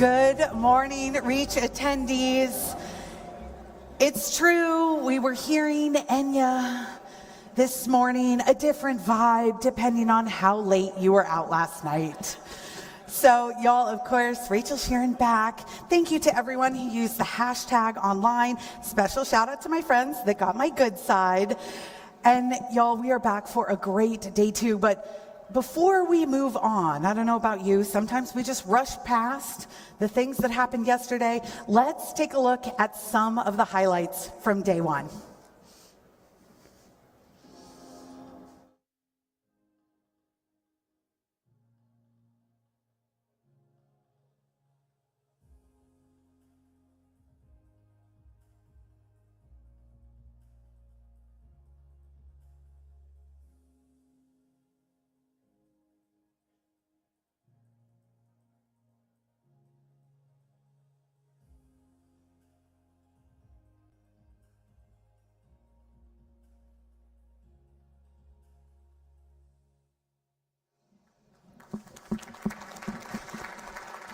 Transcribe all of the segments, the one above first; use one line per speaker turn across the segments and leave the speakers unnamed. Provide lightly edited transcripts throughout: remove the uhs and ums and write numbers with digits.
Good morning, Reach attendees. It's true, we were hearing Enya this morning, a different vibe depending on how late you were out last night. So y'all, of course, Rachel Sharon back. Thank you to everyone who used the hashtag online. Special shout out to my friends that got my good side. And y'all, we are back for a great day two, but before we move on, I don't know about you, sometimes we just rush past the things that happened yesterday. Let's take a look at some of the highlights from day one.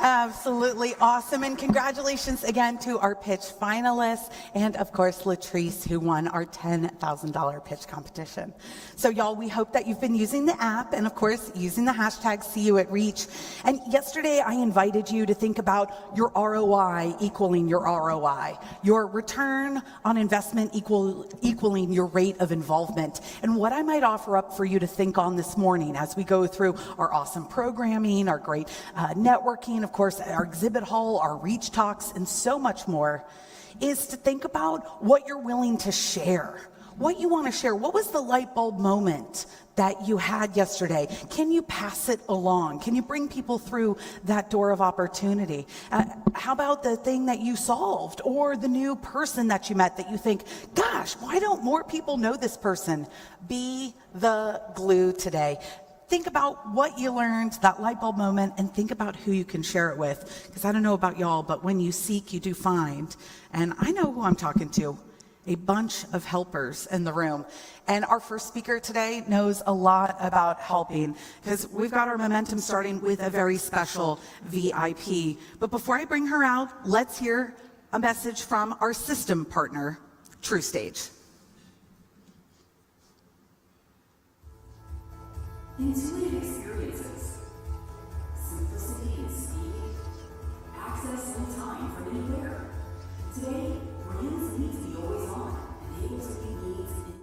Absolutely awesome, and congratulations again to our pitch finalists, and of course Latrice, who won our $10,000 pitch competition. So y'all, we hope that you've been using the app and of course using the hashtag #SeeYouAtReach. And yesterday I invited you to think about your ROI equaling your ROI, your return on investment equaling your rate of involvement. And what I might offer up for you to think on this morning as we go through our awesome programming, our great networking, of course, our exhibit hall, our Reach Talks, and so much more, is to think about what you're willing to share, what you want to share. What was the light bulb moment that you had yesterday? Can you pass it along? Can you bring people through that door of opportunity? How about the thing that you solved, or the new person that you met that you think, gosh, why don't more people know this person? Be the glue today. Think about what you learned, that light bulb moment, and think about who you can share it with. Because I don't know about y'all, but when you seek, you do find. And I know who I'm talking to, a bunch of helpers in the room. And our first speaker today knows a lot about helping, because we've got our momentum starting with a very special VIP. But before I bring her out, let's hear a message from our system partner, TrueStage.
Intuitive experiences, simplicity and speed, access and time from anywhere. Today, brands need to be always on and able to meet needs in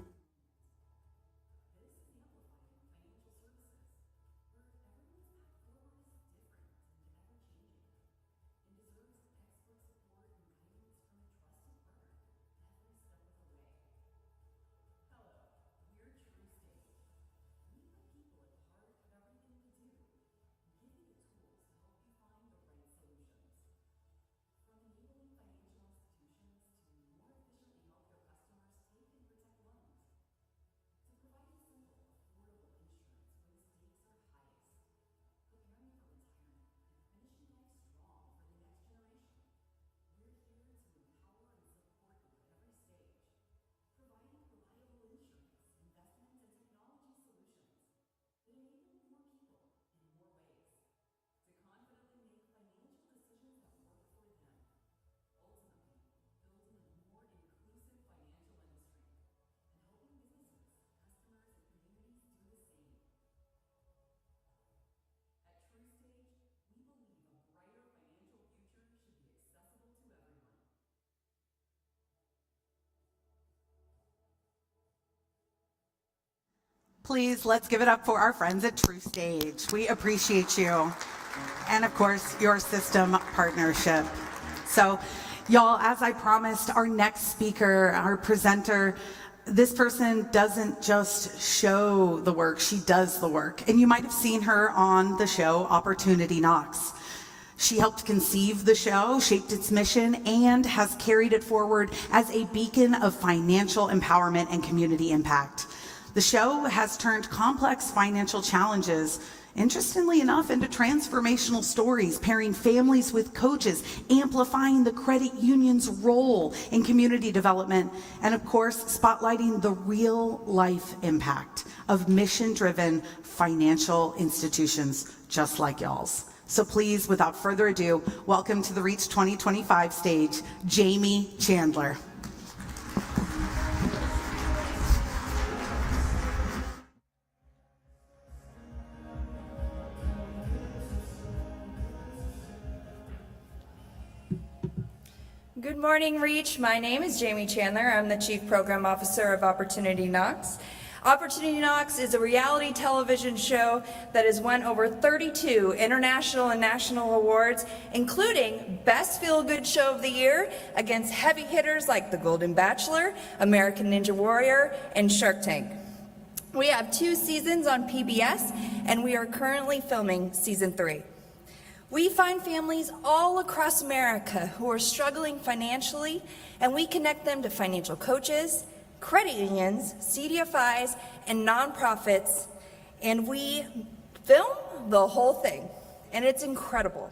Please, let's give it up for our friends at TrueStage. We appreciate you. And of course, your system partnership. So, y'all, as I promised, our next speaker, our presenter, this person doesn't just show the work, she does the work. And you might have seen her on the show Opportunity Knocks. She helped conceive the show, shaped its mission, and has carried it forward as a beacon of financial empowerment and community impact. The show has turned complex financial challenges, interestingly enough, into transformational stories, pairing families with coaches, amplifying the credit union's role in community development, and of course, spotlighting the real life impact of mission-driven financial institutions just like y'all's. So please, without further ado, welcome to the Reach 2025 stage, Jamie Chandler.
Good morning, Reach. My name is Jamie Chandler. I'm the Chief Program Officer of Opportunity Knocks. Opportunity Knocks is a reality television show that has won over 32 international and national awards, including Best Feel-Good Show of the Year against heavy hitters like The Golden Bachelor, American Ninja Warrior, and Shark Tank. We have 2 seasons on PBS, and we are currently filming season 3. We find families all across America who are struggling financially, and we connect them to financial coaches, credit unions, CDFIs, and nonprofits, and we film the whole thing, and it's incredible.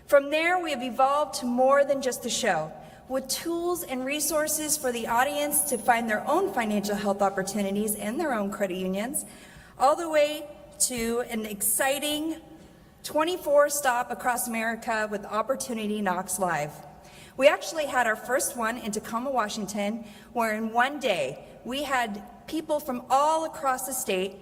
From there, we have evolved to more than just a show, with tools and resources for the audience to find their own financial health opportunities in their own credit unions, all the way to an exciting 24 stop across America with Opportunity Knocks Live. We actually had our first one in Tacoma, Washington, where in one day we had people from all across the state,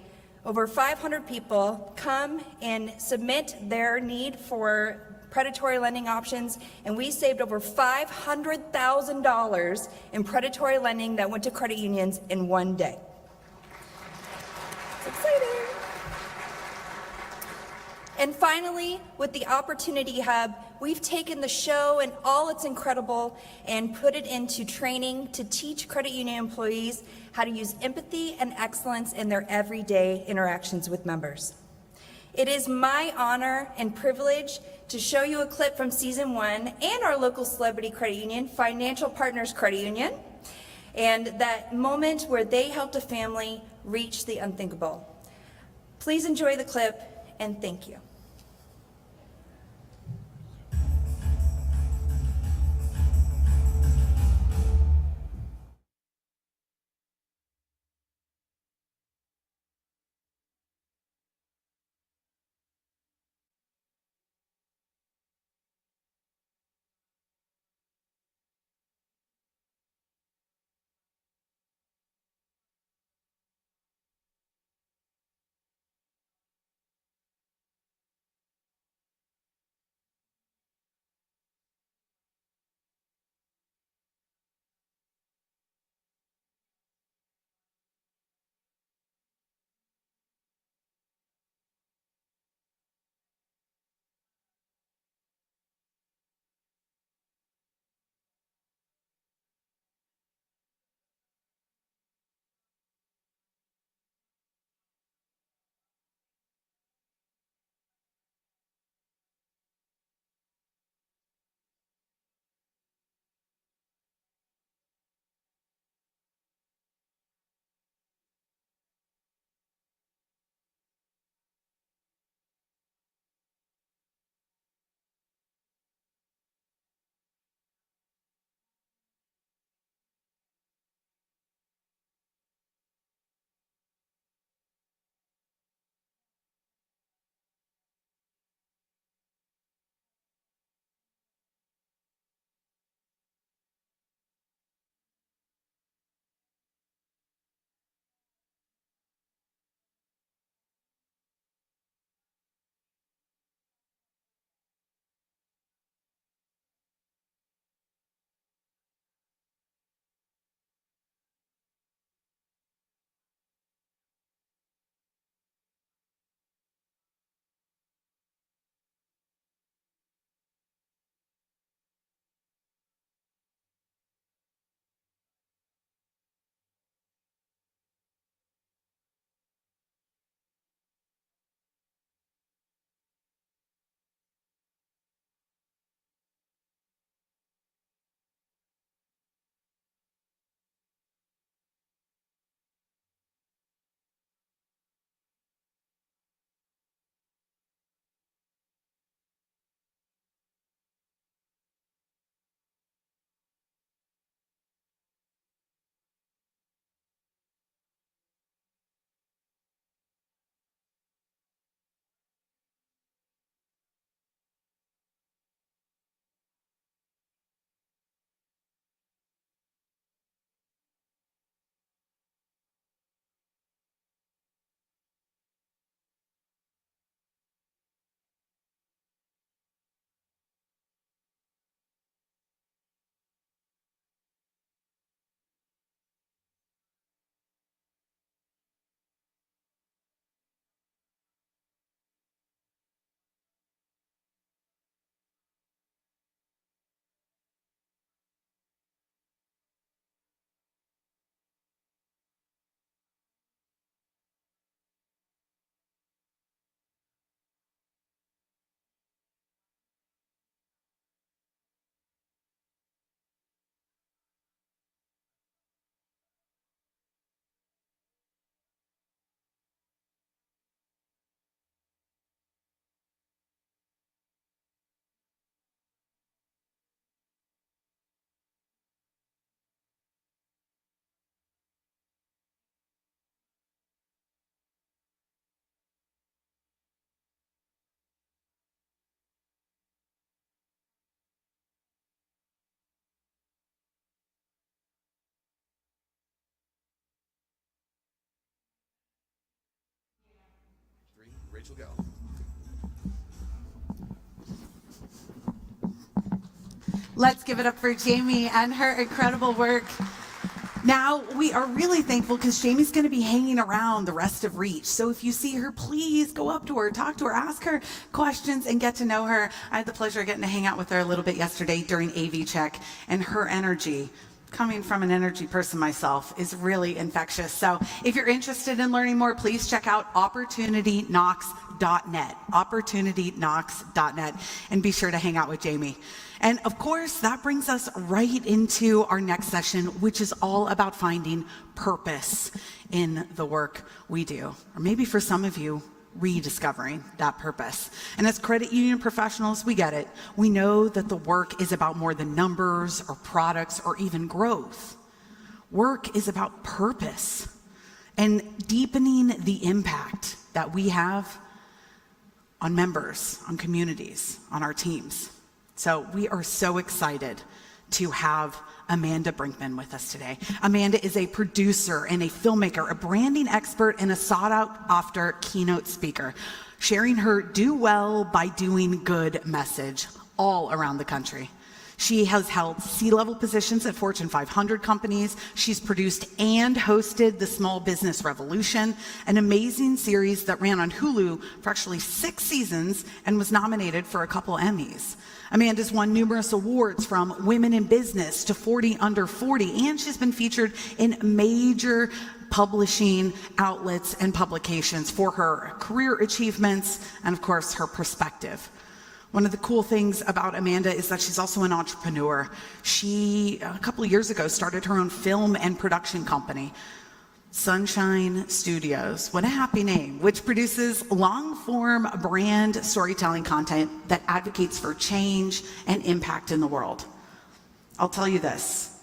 over 500 people, come and submit their need for predatory lending options, and we saved over $500,000 in predatory lending that went to credit unions in one day. It's exciting. And finally, with the Opportunity Hub, we've taken the show and all its incredible and put it into training to teach credit union employees how to use empathy and excellence in their everyday interactions with members. It is my honor and privilege to show you a clip from season 1 and our local celebrity credit union, Financial Partners Credit Union, and that moment where they helped a family reach the unthinkable. Please enjoy the clip, and thank you.
Rachel, go.
Let's give it up for Jamie and her incredible work. Now, we are really thankful because Jamie's going to be hanging around the rest of Reach. So if you see her, please go up to her, talk to her, ask her questions, and get to know her. I had the pleasure of getting to hang out with her a little bit yesterday during AV Check, and her energy, coming from an energy person myself, is really infectious. So if you're interested in learning more, please check out OpportunityKnox.net, OpportunityKnox.net, and be sure to hang out with Jamie. And of course, that brings us right into our next session, which is all about finding purpose in the work we do. Or maybe for some of you, rediscovering that purpose. And as credit union professionals, we get it. We know that the work is about more than numbers or products or even growth. Work is about purpose and deepening the impact that we have on members, on communities, on our teams. So we are so excited to have Amanda Brinkman with us today. Amanda is a producer and a filmmaker, a branding expert, and a sought-after keynote speaker, sharing her Do Well by Doing Good message all around the country. She has held C-level positions at Fortune 500 companies. She's produced and hosted The Small Business Revolution, an amazing series that ran on Hulu for actually 6 seasons and was nominated for a couple Emmys. Amanda's won numerous awards, from Women in Business to 40 Under 40, and she's been featured in major publishing outlets and publications for her career achievements and, of course, her perspective. One of the cool things about Amanda is that she's also an entrepreneur. She, a couple of years ago, started her own film and production company, Sunshine Studios, what a happy name, which produces long-form brand storytelling content that advocates for change and impact in the world. I'll tell you this,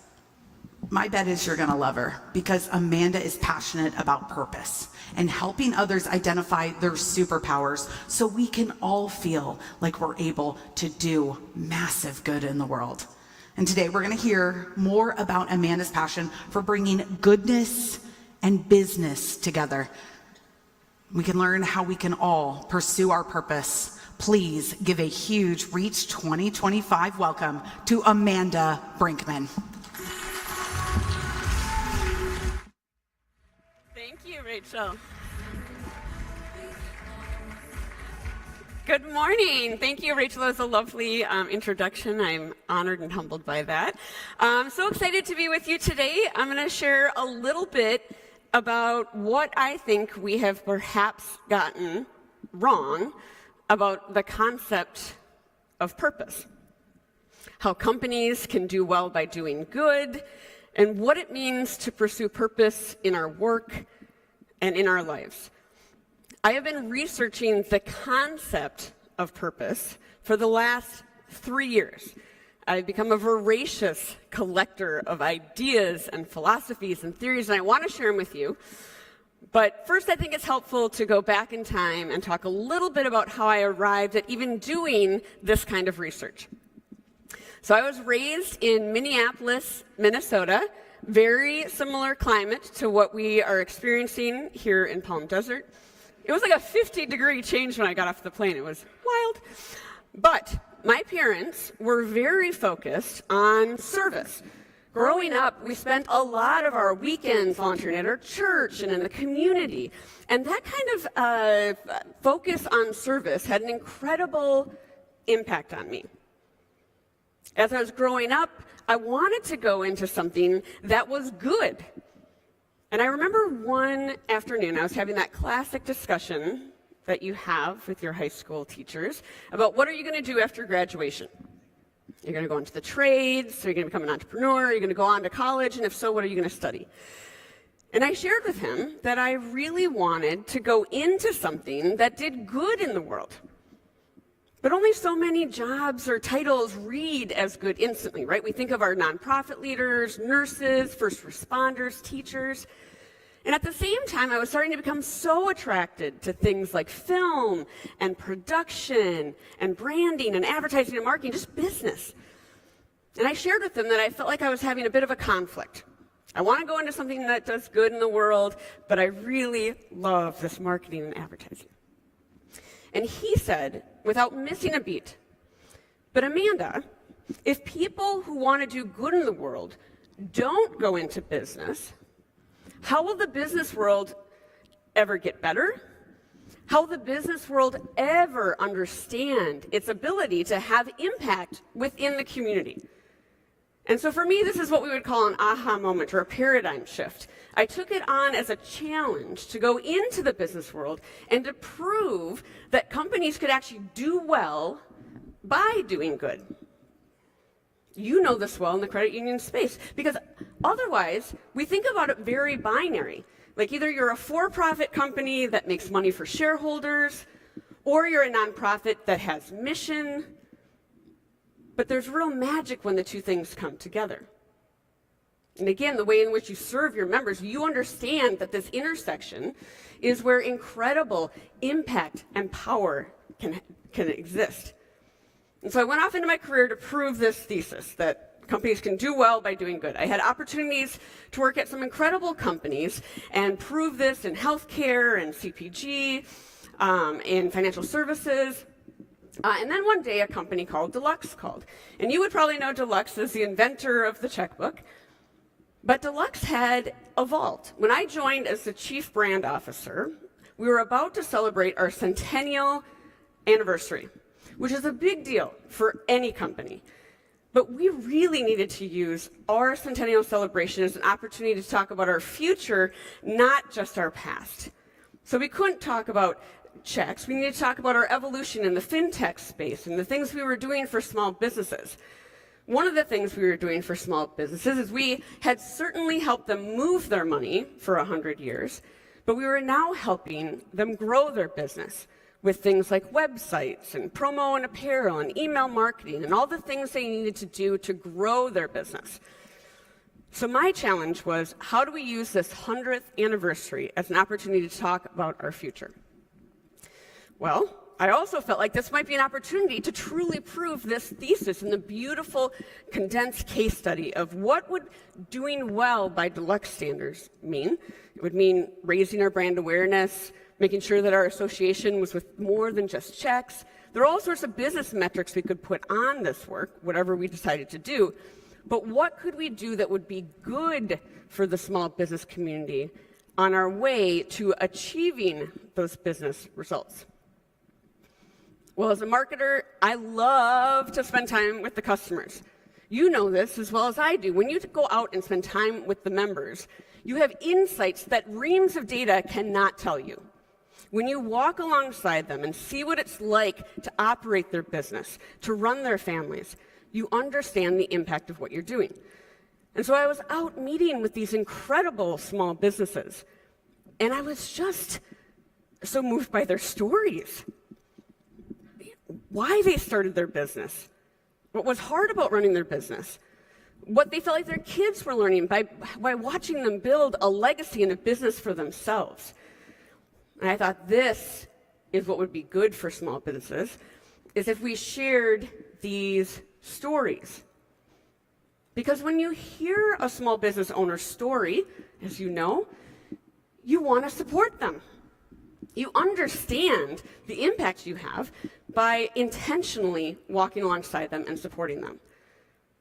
my bet is you're gonna love her, because Amanda is passionate about purpose and helping others identify their superpowers so we can all feel like we're able to do massive good in the world. And today we're gonna hear more about Amanda's passion for bringing goodness and business together. We can learn how we can all pursue our purpose. Please give a huge Reach 2025 welcome to Amanda Brinkman.
Thank you, Rachel. Good morning. Thank you, Rachel. That was a lovely introduction. I'm honored and humbled by that. I'm so excited to be with you today. I'm going to share a little bit about what I think we have perhaps gotten wrong about the concept of purpose. How companies can do well by doing good, and what it means to pursue purpose in our work and in our lives. I have been researching the concept of purpose for the last 3 years. I've become a voracious collector of ideas and philosophies and theories, and I want to share them with you. But first, I think it's helpful to go back in time and talk a little bit about how I arrived at even doing this kind of research. So I was raised in Minneapolis, Minnesota, very similar climate to what we are experiencing here in Palm Desert. It was like a 50-degree change when I got off the plane. It was wild. But my parents were very focused on service. Growing up, we spent a lot of our weekends volunteering at our church and in the community. And that kind of focus on service had an incredible impact on me. As I was growing up, I wanted to go into something that was good. And I remember one afternoon, I was having that classic discussion that you have with your high school teachers about what are you going to do after graduation. You're going to go into the trades, so you're going to become an entrepreneur, you're going to go on to college, and if so, what are you going to study? And I shared with him that I really wanted to go into something that did good in the world. But only so many jobs or titles read as good instantly, right? We think of our nonprofit leaders, nurses, first responders, teachers. And at the same time, I was starting to become so attracted to things like film and production and branding and advertising and marketing, just business. And I shared with them that I felt like I was having a bit of a conflict. I want to go into something that does good in the world, but I really love this marketing and advertising. And he said, without missing a beat, "But Amanda, if people who want to do good in the world don't go into business, how will the business world ever get better? How will the business world ever understand its ability to have impact within the community?" And so for me, this is what we would call an aha moment or a paradigm shift. I took it on as a challenge to go into the business world and to prove that companies could actually do well by doing good. You know this well in the credit union space, because otherwise we think about it very binary. Like either you're a for-profit company that makes money for shareholders, or you're a nonprofit that has mission. But there's real magic when the two things come together. And again, the way in which you serve your members, you understand that this intersection is where incredible impact and power can exist. And so I went off into my career to prove this thesis, that companies can do well by doing good. I had opportunities to work at some incredible companies and prove this in healthcare and CPG, in financial services. And then one day a company called Deluxe called. And you would probably know Deluxe as the inventor of the checkbook. But Deluxe had a vault. When I joined as the chief brand officer, we were about to celebrate our centennial anniversary, which is a big deal for any company. But we really needed to use our centennial celebration as an opportunity to talk about our future, not just our past. So we couldn't talk about checks. We needed to talk about our evolution in the fintech space and the things we were doing for small businesses. One of the things we were doing for small businesses is we had certainly helped them move their money for 100 years, but we were now helping them grow their business with things like websites and promo and apparel and email marketing and all the things they needed to do to grow their business. So my challenge was, how do we use this 100th anniversary as an opportunity to talk about our future? Well, I also felt like this might be an opportunity to truly prove this thesis in the beautiful condensed case study of what would doing well by Deluxe standards mean. It would mean raising our brand awareness, making sure that our association was with more than just checks. There are all sorts of business metrics we could put on this work, whatever we decided to do. But what could we do that would be good for the small business community on our way to achieving those business results? Well, as a marketer, I love to spend time with the customers. You know this as well as I do. When you go out and spend time with the members, you have insights that reams of data cannot tell you. When you walk alongside them and see what it's like to operate their business, to run their families, you understand the impact of what you're doing. And so I was out meeting with these incredible small businesses, and I was just so moved by their stories. Why they started their business, what was hard about running their business, what they felt like their kids were learning by watching them build a legacy and a business for themselves. And I thought this is what would be good for small businesses, is if we shared these stories. Because when you hear a small business owner's story, as you know, you want to support them. You understand the impact you have by intentionally walking alongside them and supporting them.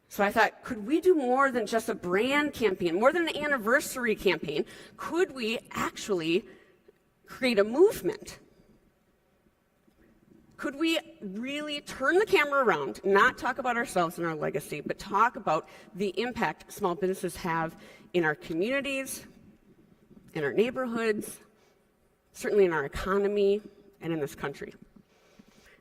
So I thought, could we do more than just a brand campaign, more than an anniversary campaign? Could we actually create a movement? Could we really turn the camera around, not talk about ourselves and our legacy, but talk about the impact small businesses have in our communities, in our neighborhoods, certainly in our economy, and in this country?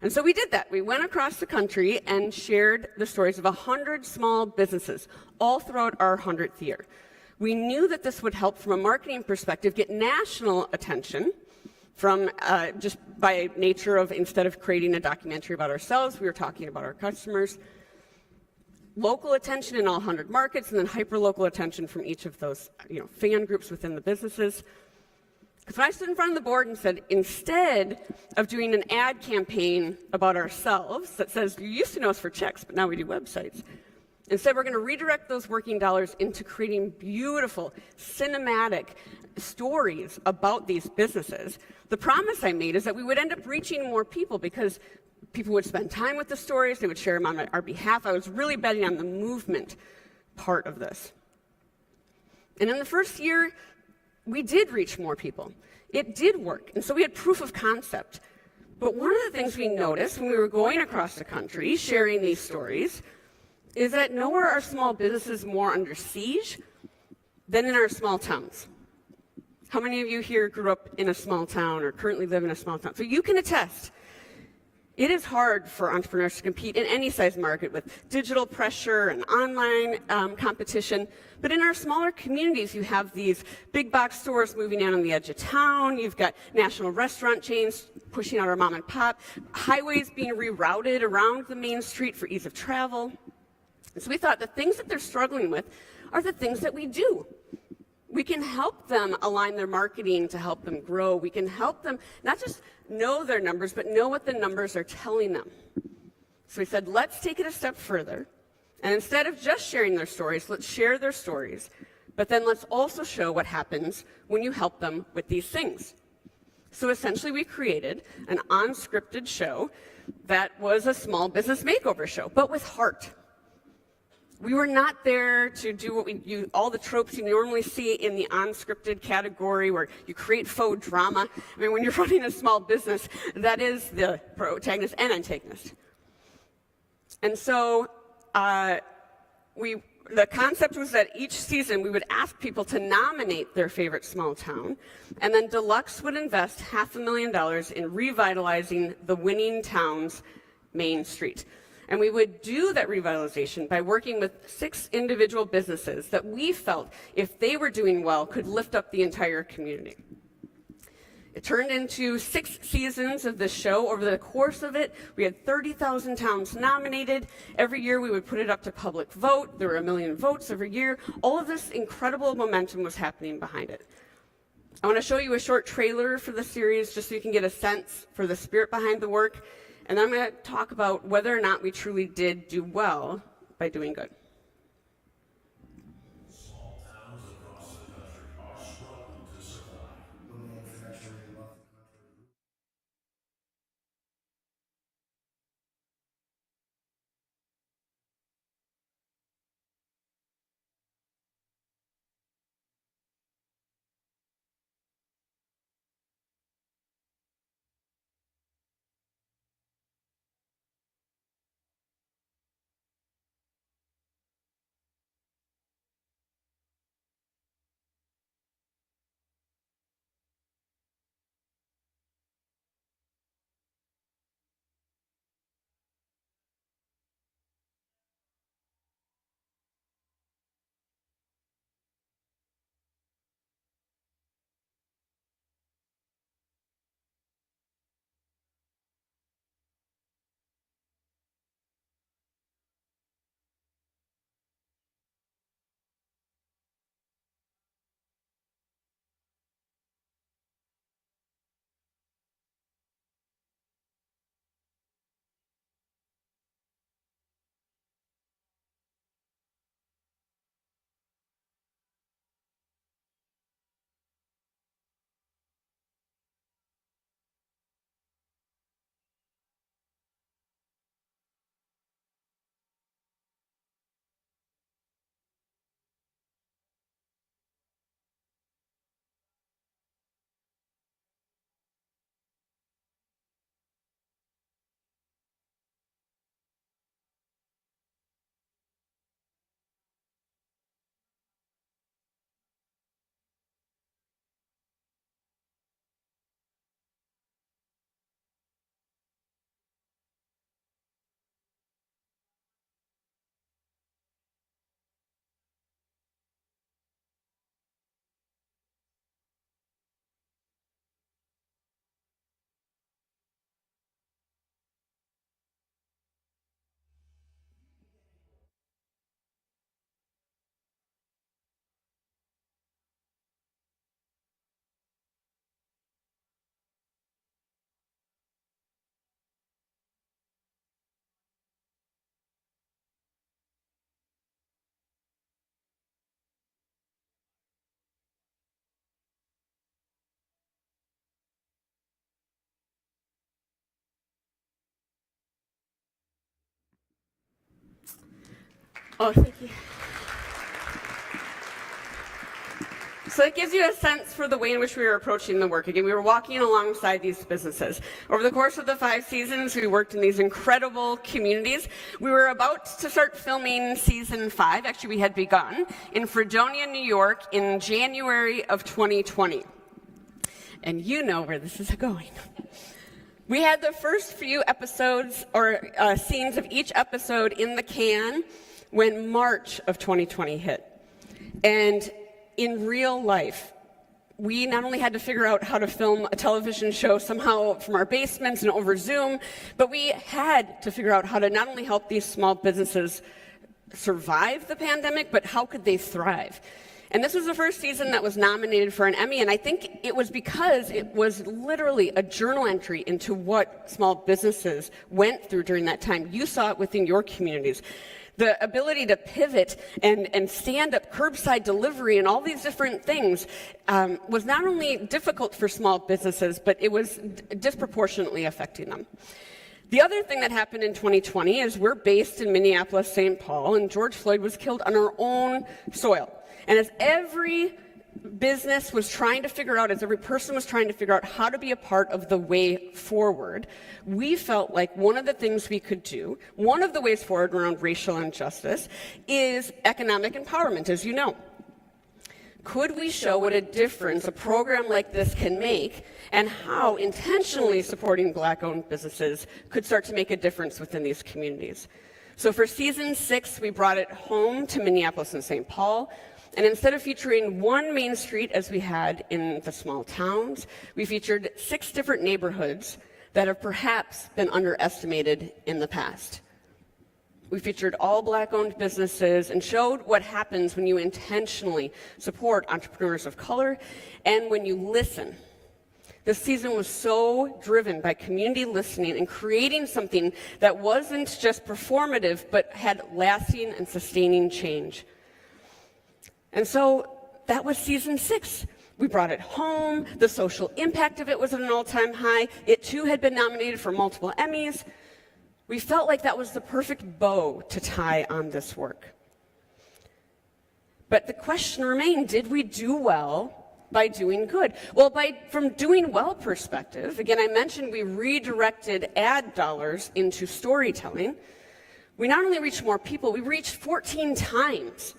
And so we did that. We went across the country and shared the stories of 100 small businesses all throughout our 100th year. We knew that this would help, from a marketing perspective, get national attention from just by nature of, instead of creating a documentary about ourselves, we were talking about our customers. Local attention in all 100 markets, and then hyper-local attention from each of those fan groups within the businesses. Because when I stood in front of the board and said, instead of doing an ad campaign about ourselves that says, you used to know us for checks, but now we do websites, Instead, we're going to redirect those working dollars into creating beautiful, cinematic stories about these businesses. The promise I made is that we would end up reaching more people because people would spend time with the stories, they would share them on our behalf. I was really betting on the movement part of this. And in the first year, we did reach more people. It did work, and so we had proof of concept. But one of the things we noticed when we were going across the country sharing these stories is that nowhere are small businesses more under siege than in our small towns. How many of you here grew up in a small town or currently live in a small town? So you can attest. It is hard for entrepreneurs to compete in any size market with digital pressure and online competition. But in our smaller communities, you have these big box stores moving in on the edge of town. You've got national restaurant chains pushing out our mom and pop, highways being rerouted around the main street for ease of travel. And so we thought the things that they're struggling with are the things that we do. We can help them align their marketing to help them grow. We can help them not just know their numbers, but know what the numbers are telling them. So we said, let's take it a step further. And instead of just sharing their stories, let's share their stories. But then let's also show what happens when you help them with these things. So essentially, we created an unscripted show that was a small business makeover show, but with heart. We were not there to do all the tropes you normally see in the unscripted category where you create faux drama. I mean, when you're running a small business, that is the protagonist and antagonist. And so the concept was that each season we would ask people to nominate their favorite small town, and then Deluxe would invest $500,000 in revitalizing the winning town's main street. And we would do that revitalization by working with 6 individual businesses that we felt, if they were doing well, could lift up the entire community. It turned into 6 seasons of this show. Over the course of it, we had 30,000 towns nominated. Every year we would put it up to public vote. There were 1 million votes every year. All of this incredible momentum was happening behind it. I want to show you a short trailer for the series just so you can get a sense for the spirit behind the work. And then I'm going to talk about whether or not we truly did do well by doing good.
Small towns across the country are struggling to survive. The manufacturing of the country.
Oh, thank you. So it gives you a sense for the way in which we were approaching the work. Again, we were walking alongside these businesses. Over the course of the 5 seasons, we worked in these incredible communities. We were about to start filming season 5. Actually, we had begun in Fredonia, New York in January of 2020. And you know where this is going. We had the first few episodes or scenes of each episode in the can when March of 2020 hit. And in real life, we not only had to figure out how to film a television show somehow from our basements and over Zoom, but we had to figure out how to not only help these small businesses survive the pandemic, but how could they thrive? And this was the first season that was nominated for an Emmy, and I think it was because it was literally a journal entry into what small businesses went through during that time. You saw it within your communities. The ability to pivot and stand up curbside delivery and all these different things was not only difficult for small businesses, but it was disproportionately affecting them. The other thing that happened in 2020 is we're based in Minneapolis, St. Paul, and George Floyd was killed on our own soil. And as every business was trying to figure out, as every person was trying to figure out how to be a part of the way forward, we felt like one of the things we could do, one of the ways forward around racial injustice, is economic empowerment, as you know. Could we show what a difference a program like this can make and how intentionally supporting Black-owned businesses could start to make a difference within these communities? So for season 6, we brought it home to Minneapolis and St. Paul. And instead of featuring one main street as we had in the small towns, we featured 6 different neighborhoods that have perhaps been underestimated in the past. We featured all Black-owned businesses and showed what happens when you intentionally support entrepreneurs of color and when you listen. This season was so driven by community listening and creating something that wasn't just performative, but had lasting and sustaining change. And so that was season 6. We brought it home. The social impact of it was at an all-time high. It too had been nominated for multiple Emmys. We felt like that was the perfect bow to tie on this work. But the question remained, did we do well by doing good? Well, from doing well perspective, again, I mentioned we redirected ad dollars into storytelling. We not only reached more people, we reached 14 times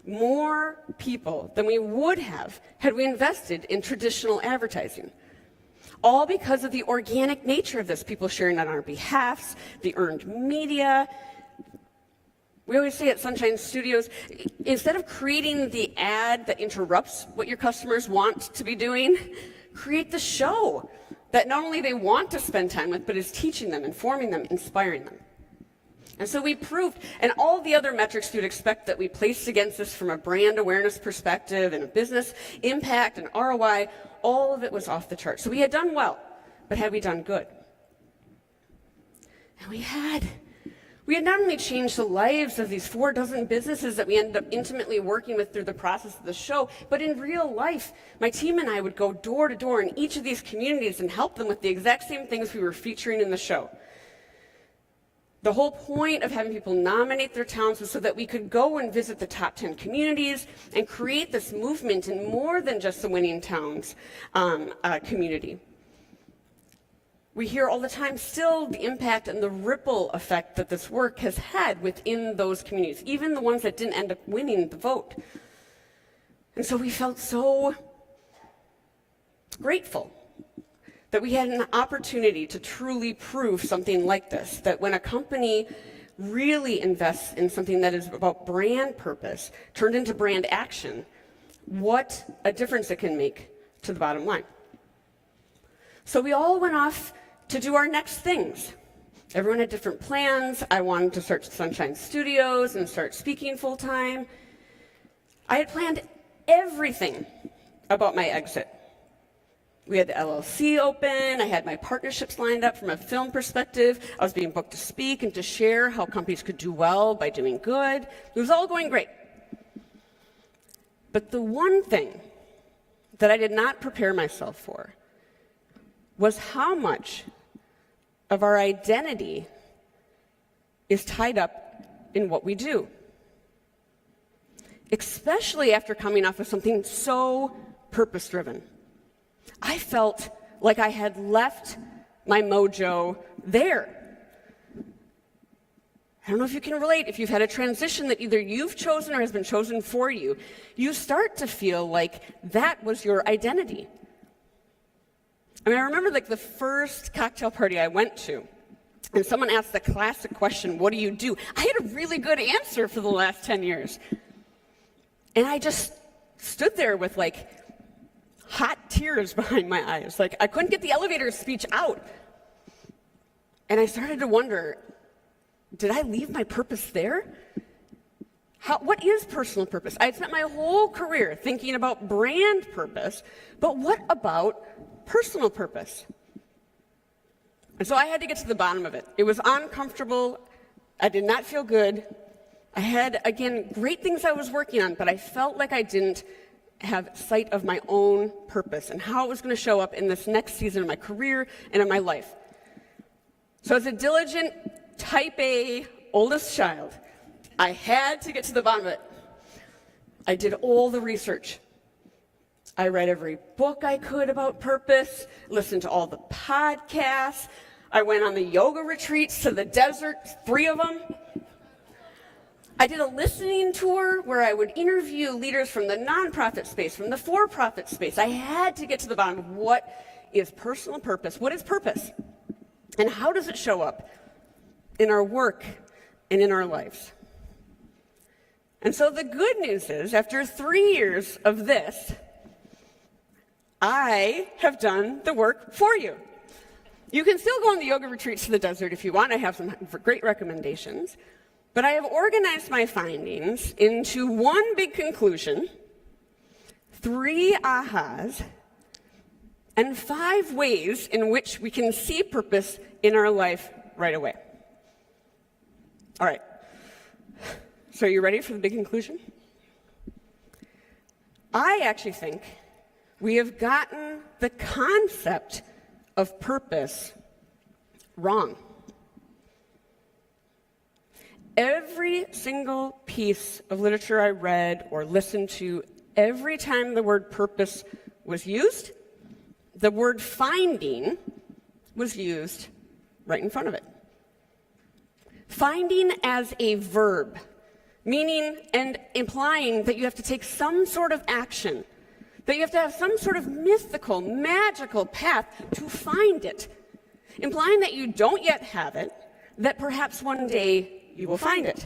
more people than we would have had we invested in traditional advertising. All because of the organic nature of this, people sharing on our behalfs, the earned media. We always say at Sunshine Studios, instead of creating the ad that interrupts what your customers want to be doing, create the show that not only they want to spend time with, but is teaching them, informing them, inspiring them. And so we proved, and all the other metrics you'd expect that we placed against this from a brand awareness perspective and a business impact and ROI, all of it was off the chart. So we had done well, but had we done good? And we had not only changed the lives of these 4 businesses that we ended up intimately working with through the process of the show, but in real life, my team and I would go door to door in each of these communities and help them with the exact same things we were featuring in the show. The whole point of having people nominate their towns was so that we could go and visit the top 10 communities and create this movement in more than just the Winning Towns community. We hear all the time still the impact and the ripple effect that this work has had within those communities, even the ones that didn't end up winning the vote. And so we felt so grateful that we had an opportunity to truly prove something like this, that when a company really invests in something that is about brand purpose, turned into brand action, what a difference it can make to the bottom line. So we all went off to do our next things. Everyone had different plans. I wanted to start Sunshine Studios and start speaking full time. I had planned everything about my exit. We had the LLC open, I had my partnerships lined up from a film perspective, I was being booked to speak and to share how companies could do well by doing good. It was all going great. But the one thing that I did not prepare myself for was how much of our identity is tied up in what we do. especially after coming off of something so purpose-driven. I felt like I had left my mojo there. I don't know if you can relate. If you've had a transition that either you've chosen or has been chosen for you, you start to feel like that was your identity. I mean, I remember like the first cocktail party I went to, and someone asked the classic question, what do you do? I had a really good answer for the last 10 years. And I just stood there with like hot tears behind my eyes. Like I couldn't get the elevator speech out. And I started to wonder, did I leave my purpose there? What is personal purpose? I had spent my whole career thinking about brand purpose, but what about personal purpose? And so I had to get to the bottom of it. It was uncomfortable. I did not feel good. I had, again, great things I was working on, but I felt like I didn't have sight of my own purpose and how it was going to show up in this next season of my career and in my life. So as a diligent type A oldest child, I had to get to the bottom of it. I did all the research. I read every book I could about purpose, listened to all the podcasts. I went on the yoga retreats to the desert, 3 of them. I did a listening tour where I would interview leaders from the nonprofit space, from the for-profit space. I had to get to the bottom of what is personal purpose, what is purpose, and how does it show up in our work and in our lives. And so the good news is, after 3 years of this, I have done the work for you. You can still go on the yoga retreats to the desert if you want. I have some great recommendations. But I have organized my findings into one big conclusion, 3 ahas, and 5 ways in which we can see purpose in our life right away. All right. So are you ready for the big conclusion? I actually think we have gotten the concept of purpose wrong. Every single piece of literature I read or listened to, every time the word purpose was used, the word finding was used right in front of it. Finding as a verb, meaning and implying that you have to take some sort of action, that you have to have some sort of mythical, magical path to find it, implying that you don't yet have it, that perhaps one day you will find it.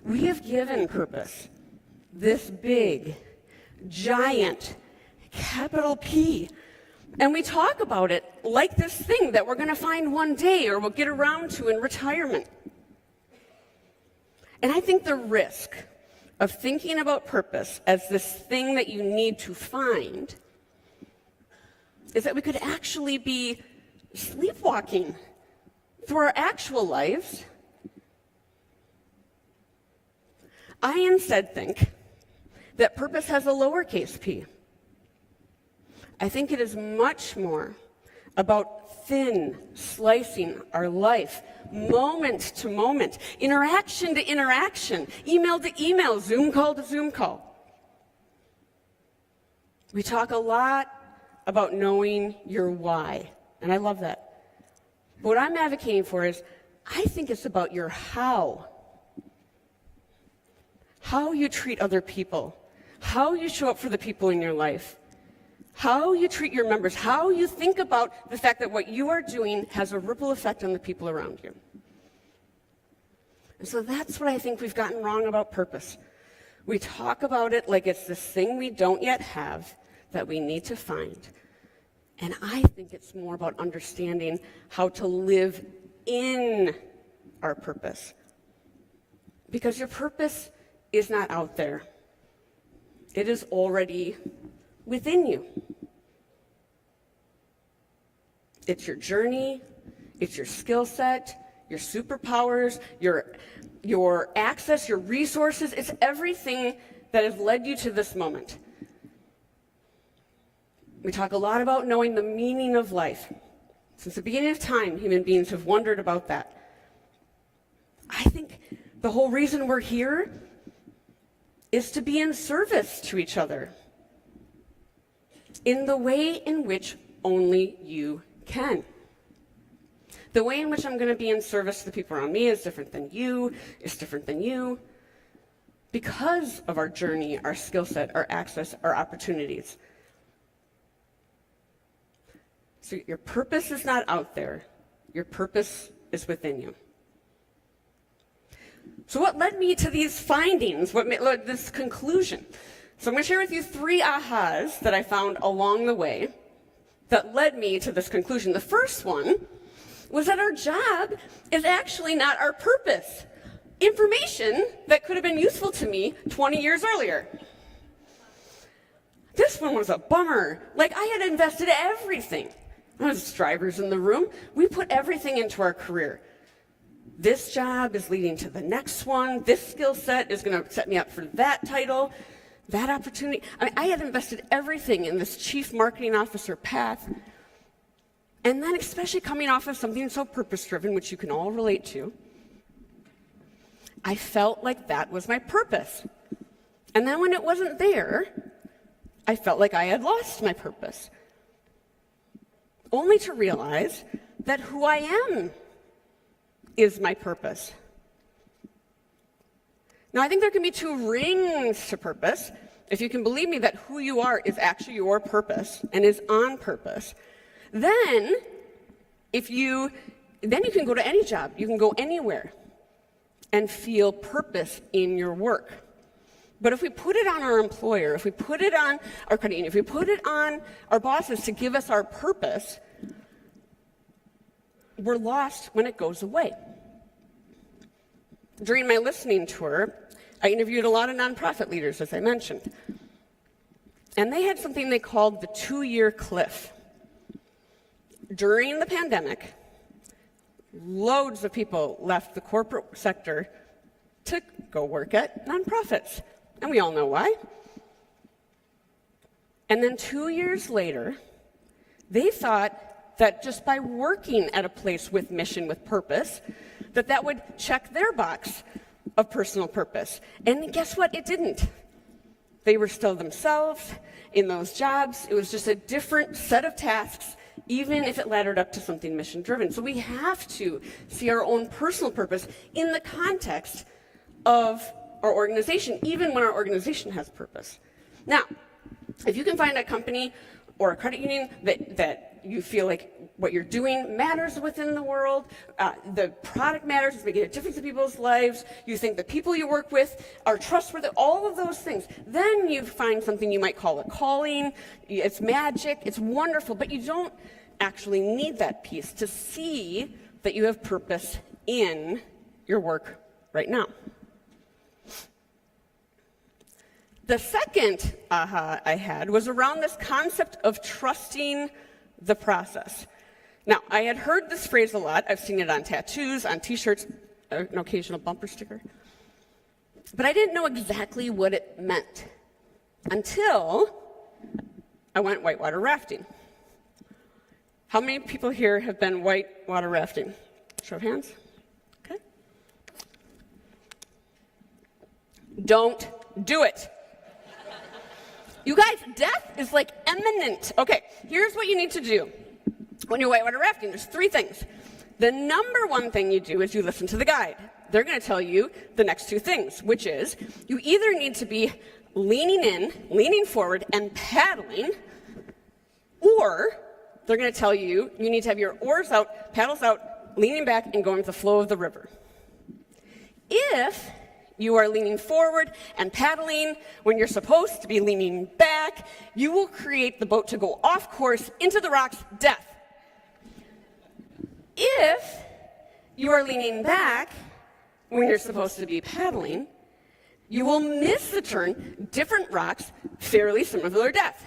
We have given purpose this big, giant, capital P, and we talk about it like this thing that we're going to find one day or we'll get around to in retirement. And I think the risk of thinking about purpose as this thing that you need to find is that we could actually be sleepwalking through our actual lives. I instead think that purpose has a lowercase p. I think it is much more about thin slicing our life, moment to moment, interaction to interaction, email to email, Zoom call to Zoom call. We talk a lot about knowing your why, and I love that. But what I'm advocating for is, I think it's about your how. How you treat other people, how you show up for the people in your life, how you treat your members, how you think about the fact that what you are doing has a ripple effect on the people around you. And so that's what I think we've gotten wrong about purpose. We talk about it like it's this thing we don't yet have that we need to find. And I think it's more about understanding how to live in our purpose. Because your purpose is not out there. It is already within you. It's your journey, it's your skill set, your superpowers, your access, your resources. It's everything that has led you to this moment. We talk a lot about knowing the meaning of life. Since the beginning of time, human beings have wondered about that. I think the whole reason we're here is to be in service to each other in the way in which only you can. The way in which I'm going to be in service to the people around me is different than you, is different than you, because of our journey, our skill set, our access, our opportunities. So your purpose is not out there. Your purpose is within you. So what led me to these findings, what led this conclusion? So I'm going to share with you 3 ahas that I found along the way that led me to this conclusion. The first one was that our job is actually not our purpose. Information that could have been useful to me 20 years earlier. This one was a bummer. Like, I had invested everything. I was strivers in the room. We put everything into our career. This job is leading to the next one. This skill set is going to set me up for that title, that opportunity. I mean, I had invested everything in this chief marketing officer path. And then, especially coming off of something so purpose-driven, which you can all relate to, I felt like that was my purpose. And then when it wasn't there, I felt like I had lost my purpose. Only to realize that who I am is my purpose. Now, I think there can be 2 rings to purpose. If you can believe me that who you are is actually your purpose and is on purpose, then you can go to any job, you can go anywhere and feel purpose in your work. But if we put it on our employer, if we put it on our credit union, if we put it on our bosses to give us our purpose, we're lost when it goes away. During my listening tour, I interviewed a lot of nonprofit leaders, as I mentioned. And they had something they called the 2-year cliff. During the pandemic, loads of people left the corporate sector to go work at nonprofits. And we all know why. And then 2 years later, they thought that just by working at a place with mission, with purpose, that would check their box of personal purpose. And guess what? It didn't. They were still themselves in those jobs. It was just a different set of tasks, even if it laddered up to something mission-driven. So we have to see our own personal purpose in the context of our organization, even when our organization has purpose. Now, if you can find a company or a credit union that you feel like what you're doing matters within the world, the product matters, it's making a difference in people's lives, you think the people you work with are trustworthy, all of those things, then you find something you might call a calling, it's magic, it's wonderful, but you don't actually need that piece to see that you have purpose in your work right now. The second aha I had was around this concept of trusting the process. Now, I had heard this phrase a lot. I've seen it on tattoos, on t-shirts, an occasional bumper sticker. But I didn't know exactly what it meant until I went whitewater rafting. How many people here have been whitewater rafting? Show of hands. Okay. Don't do it. You guys, death is like imminent. Okay, here's what you need to do when you're whitewater rafting. There's 3 things. The number 1 thing you do is you listen to the guide. They're going to tell you the next 2 things, which is you either need to be leaning in, leaning forward, and paddling, or they're going to tell you you need to have your oars out, paddles out, leaning back, and going with the flow of the river. If you are leaning forward and paddling when you're supposed to be leaning back, you will create the boat to go off course into the rocks, death. If you are leaning back when you're supposed to be paddling, you will miss the turn, different rocks, fairly similar death.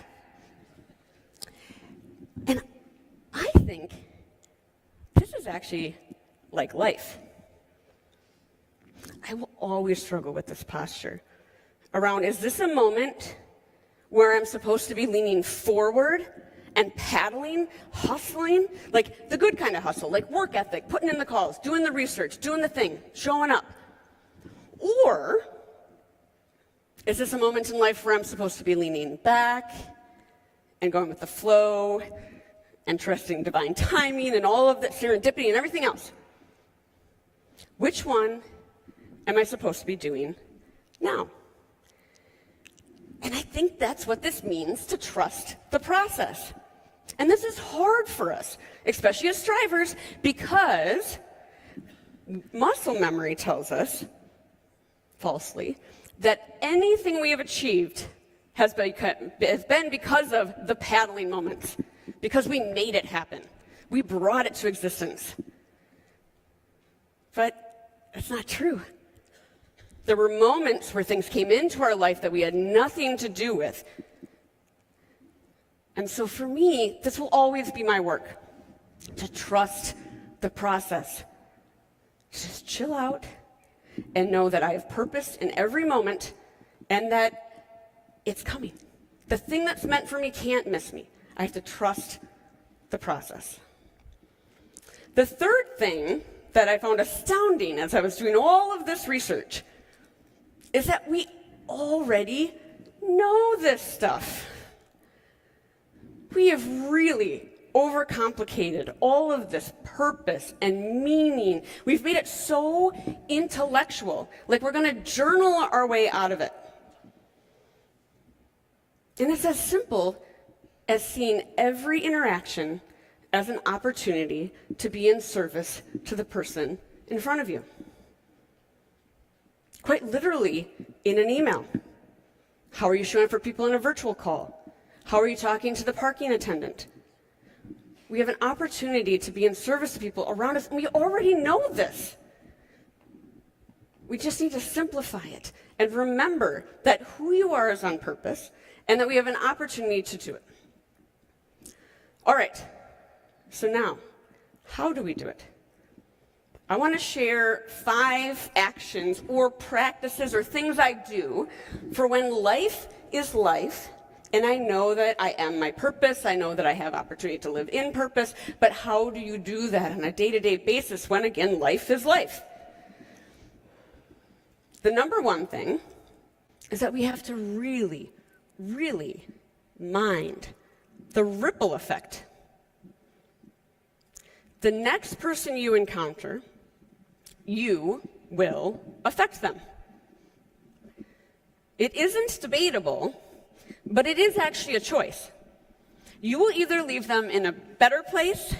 And I think this is actually like life. I will always struggle with this posture around, is this a moment where I'm supposed to be leaning forward and paddling, hustling, like the good kind of hustle, like work ethic, putting in the calls, doing the research, doing the thing, showing up? Or Is this a moment in life where I'm supposed to be leaning back and going with the flow and trusting divine timing and all of that serendipity and everything else? Which one am I supposed to be doing now? And I think that's what this means to trust the process. And this is hard for us, especially as strivers, because muscle memory tells us, falsely, that anything we have achieved has been because of the paddling moments, because we made it happen. We brought it to existence. But that's not true. There were moments where things came into our life that we had nothing to do with. And so for me, this will always be my work, to trust the process. Just chill out and know that I have purpose in every moment and that it's coming. The thing that's meant for me can't miss me. I have to trust the process. The third thing that I found astounding as I was doing all of this research is that we already know this stuff. We have really overcomplicated all of this purpose and meaning. We've made it so intellectual, like we're going to journal our way out of it. And it's as simple as seeing every interaction as an opportunity to be in service to the person in front of you. Quite literally, in an email. How are you showing up for people in a virtual call? How are you talking to the parking attendant? We have an opportunity to be in service to people around us, and we already know this. We just need to simplify it and remember that who you are is on purpose and that we have an opportunity to do it. All right, so now, how do we do it? I want to share 5 actions or practices or things I do for when life is life, and I know that I am my purpose, I know that I have opportunity to live in purpose, but how do you do that on a day-to-day basis when, again, life is life? The number one thing is that we have to really, really mind the ripple effect. The next person you encounter, you will affect them. It isn't debatable, but it is actually a choice. You will either leave them in a better place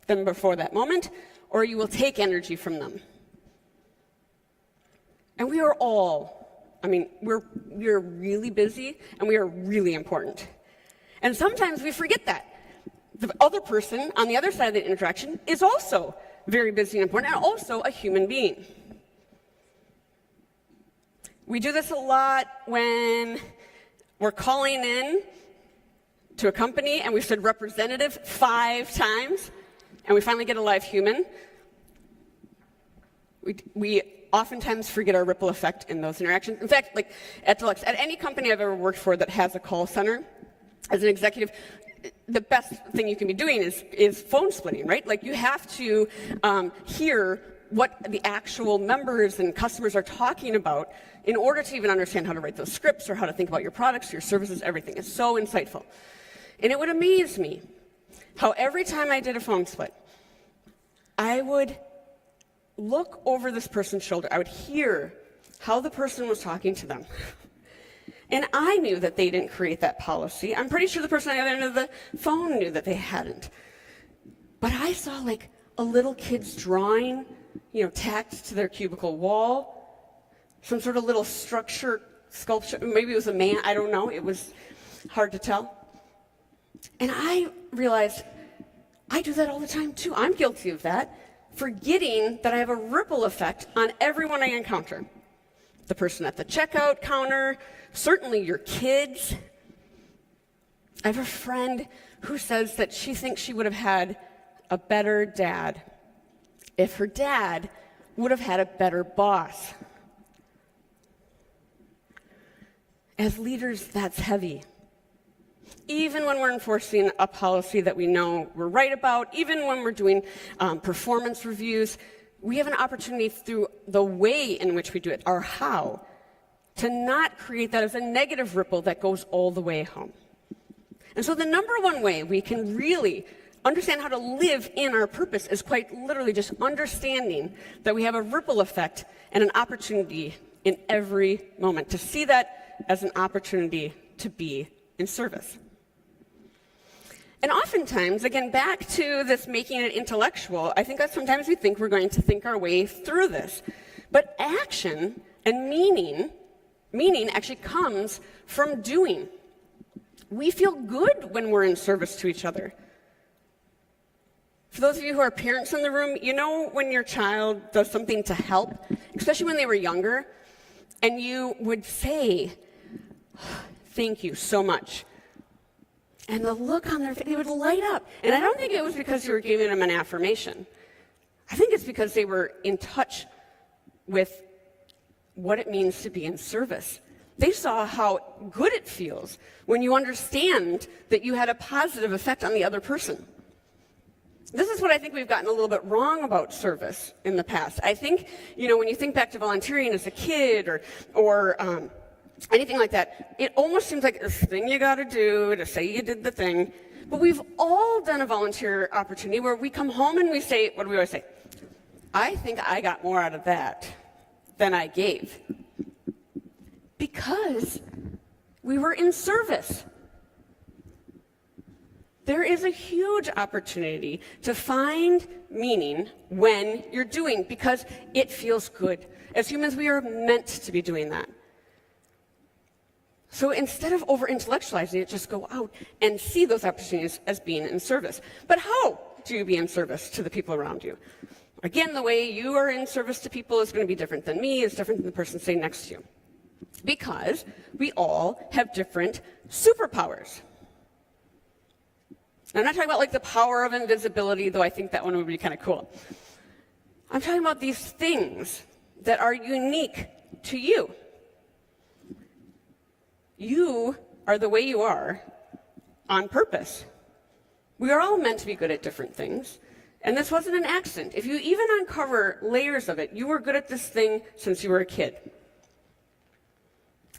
than before that moment, or you will take energy from them. And we are all, we're really busy, and we are really important. And sometimes we forget that. The other person on the other side of the interaction is also very busy and important, and also a human being. We do this a lot when we're calling in to a company and we've said representative 5 times, and we finally get a live human. We oftentimes forget our ripple effect in those interactions. In fact, like at Deluxe, at any company I've ever worked for that has a call center, as an executive, the best thing you can be doing is phone splitting, right? Like you have to hear what the actual members and customers are talking about in order to even understand how to write those scripts or how to think about your products, your services, everything. It's so insightful. And it would amaze me how every time I did a phone split, I would look over this person's shoulder. I would hear how the person was talking to them. And I knew that they didn't create that policy. I'm pretty sure the person on the other end of the phone knew that they hadn't. But I saw like a little kid's drawing, tacked to their cubicle wall, some sort of little structure, sculpture. Maybe it was a man, I don't know. It was hard to tell. And I realized I do that all the time too. I'm guilty of that, forgetting that I have a ripple effect on everyone I encounter. The person at the checkout counter, certainly your kids. I have a friend who says that she thinks she would have had a better dad if her dad would have had a better boss. As leaders, that's heavy. Even when we're enforcing a policy that we know we're right about, even when we're doing performance reviews, we have an opportunity through the way in which we do it, our how, to not create that as a negative ripple that goes all the way home. And so the number one way we can really understand how to live in our purpose is quite literally just understanding that we have a ripple effect and an opportunity in every moment, to see that as an opportunity to be in service. And oftentimes, again, back to this making it intellectual, I think that sometimes we think we're going to think our way through this. But action and meaning actually comes from doing. We feel good when we're in service to each other. For those of you who are parents in the room, you know when your child does something to help, especially when they were younger, and you would say, "Thank you so much." And the look on their face, they would light up. And I don't think it was because you were giving them an affirmation. I think it's because they were in touch with what it means to be in service. They saw how good it feels when you understand that you had a positive effect on the other person. This is what I think we've gotten a little bit wrong about service in the past. I think, when you think back to volunteering as a kid or anything like that, it almost seems like this thing you got to do to say you did the thing. But we've all done a volunteer opportunity where we come home and we say, what do we always say? I think I got more out of that than I gave. Because we were in service. There is a huge opportunity to find meaning when you're doing, because it feels good. As humans, we are meant to be doing that. So instead of over-intellectualizing it, just go out and see those opportunities as being in service. But how do you be in service to the people around you? Again, the way you are in service to people is going to be different than me, is different than the person sitting next to you. Because we all have different superpowers. Now, I'm not talking about like the power of invisibility, though I think that one would be kind of cool. I'm talking about these things that are unique to you. You are the way you are on purpose. We are all meant to be good at different things. And this wasn't an accident. If you even uncover layers of it, you were good at this thing since you were a kid.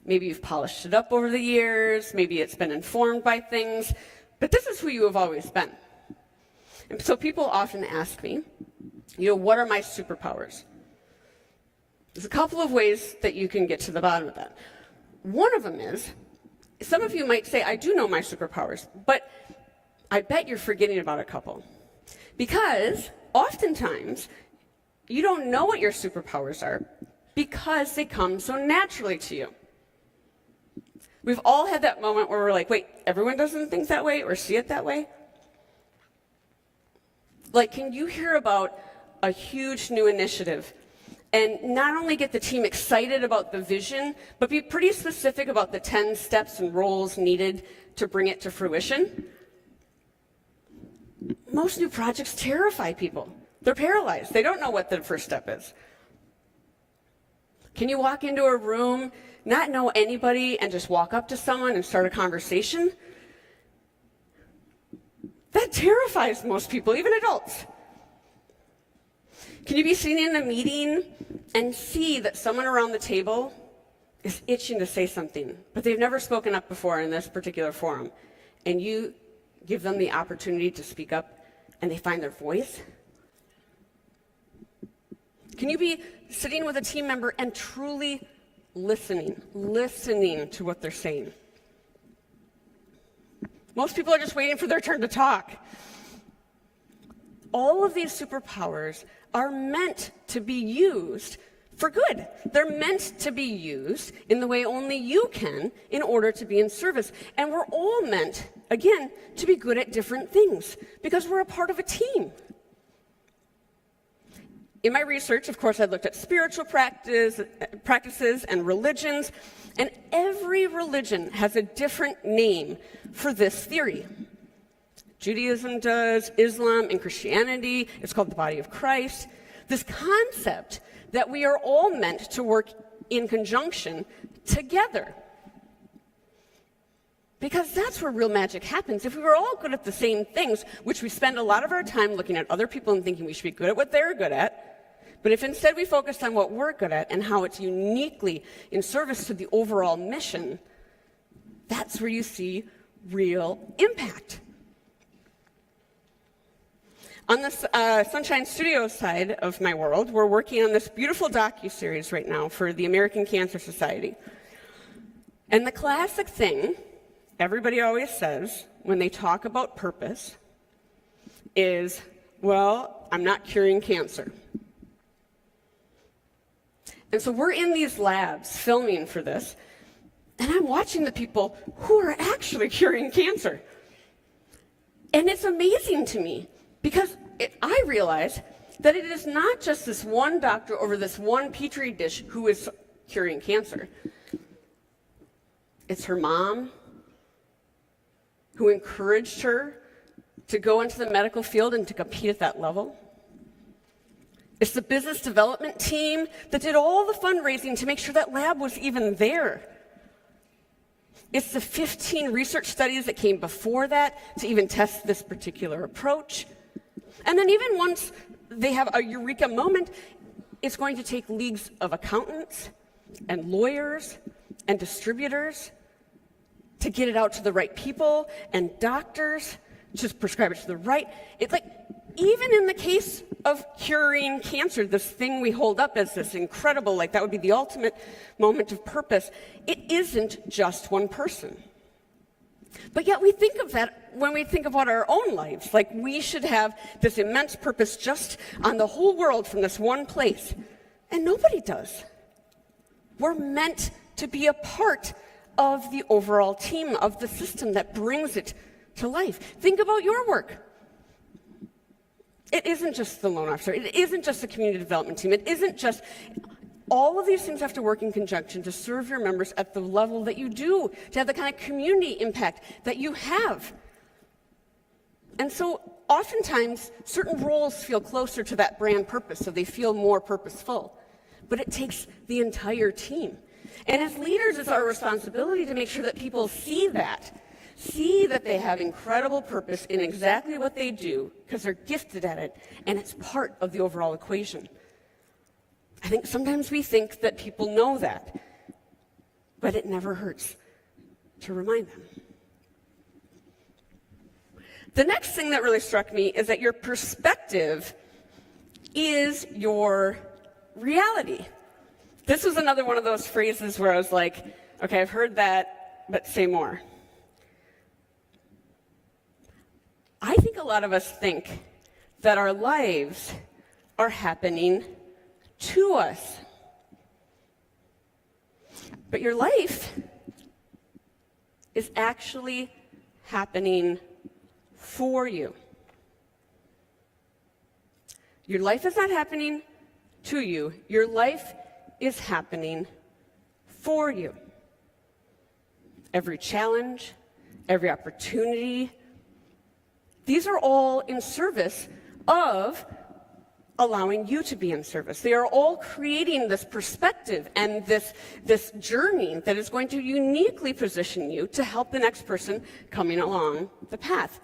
Maybe you've polished it up over the years. Maybe it's been informed by things. But this is who you have always been. And so people often ask me, what are my superpowers? There's a couple of ways that you can get to the bottom of that. One of them is, some of you might say, I do know my superpowers, but I bet you're forgetting about a couple. Because oftentimes, you don't know what your superpowers are because they come so naturally to you. We've all had that moment where we're like, wait, everyone doesn't think that way or see it that way? Like, can you hear about a huge new initiative and not only get the team excited about the vision, but be pretty specific about the 10 steps and roles needed to bring it to fruition? Most new projects terrify people. They're paralyzed. They don't know what the first step is. Can you walk into a room, not know anybody, and just walk up to someone and start a conversation? That terrifies most people, even adults. Can you be sitting in a meeting and see that someone around the table is itching to say something, but they've never spoken up before in this particular forum, and you give them the opportunity to speak up and they find their voice? Can you be sitting with a team member and truly listening to what they're saying? Most people are just waiting for their turn to talk. All of these superpowers are meant to be used for good. They're meant to be used in the way only you can in order to be in service. And we're all meant, again, to be good at different things because we're a part of a team. In my research, of course, I looked at spiritual practices and religions, and every religion has a different name for this theory. Judaism does, Islam, and Christianity. It's called the body of Christ. This concept that we are all meant to work in conjunction together. Because that's where real magic happens. If we were all good at the same things, which we spend a lot of our time looking at other people and thinking we should be good at what they're good at, But if instead we focused on what we're good at and how it's uniquely in service to the overall mission, that's where you see real impact. On the Sunshine Studios side of my world, we're working on this beautiful docuseries right now for the American Cancer Society. And the classic thing everybody always says when they talk about purpose is, well, I'm not curing cancer. And so we're in these labs filming for this, and I'm watching the people who are actually curing cancer. And it's amazing to me because I realize that it is not just this one doctor over this one petri dish who is curing cancer. It's her mom who encouraged her to go into the medical field and to compete at that level. It's the business development team that did all the fundraising to make sure that lab was even there. It's the 15 research studies that came before that to even test this particular approach. And then even once they have a eureka moment, it's going to take leagues of accountants and lawyers and distributors to get it out to the right people and doctors to prescribe it to the right. It's like, even in the case of curing cancer, this thing we hold up as this incredible, like that would be the ultimate moment of purpose, it isn't just one person. But yet we think of that when we think about our own lives, like we should have this immense purpose just on the whole world from this one place. And nobody does. We're meant to be a part of the overall team, of the system that brings it to life. Think about your work. It isn't just the loan officer. It isn't just the community development team. It isn't just... All of these things have to work in conjunction to serve your members at the level that you do, to have the kind of community impact that you have. And so oftentimes, certain roles feel closer to that brand purpose, so they feel more purposeful. But it takes the entire team. And as leaders, it's our responsibility to make sure that people see that they have incredible purpose in exactly what they do, because they're gifted at it, and it's part of the overall equation. I think sometimes we think that people know that, but it never hurts to remind them. The next thing that really struck me is that your perspective is your reality. This was another one of those phrases where I was like, okay, I've heard that, but say more. I think a lot of us think that our lives are happening to us. But your life is actually happening for you. Your life is not happening to you. Your life is happening for you. Every challenge, every opportunity, these are all in service of allowing you to be in service. They are all creating this perspective and this journey that is going to uniquely position you to help the next person coming along the path.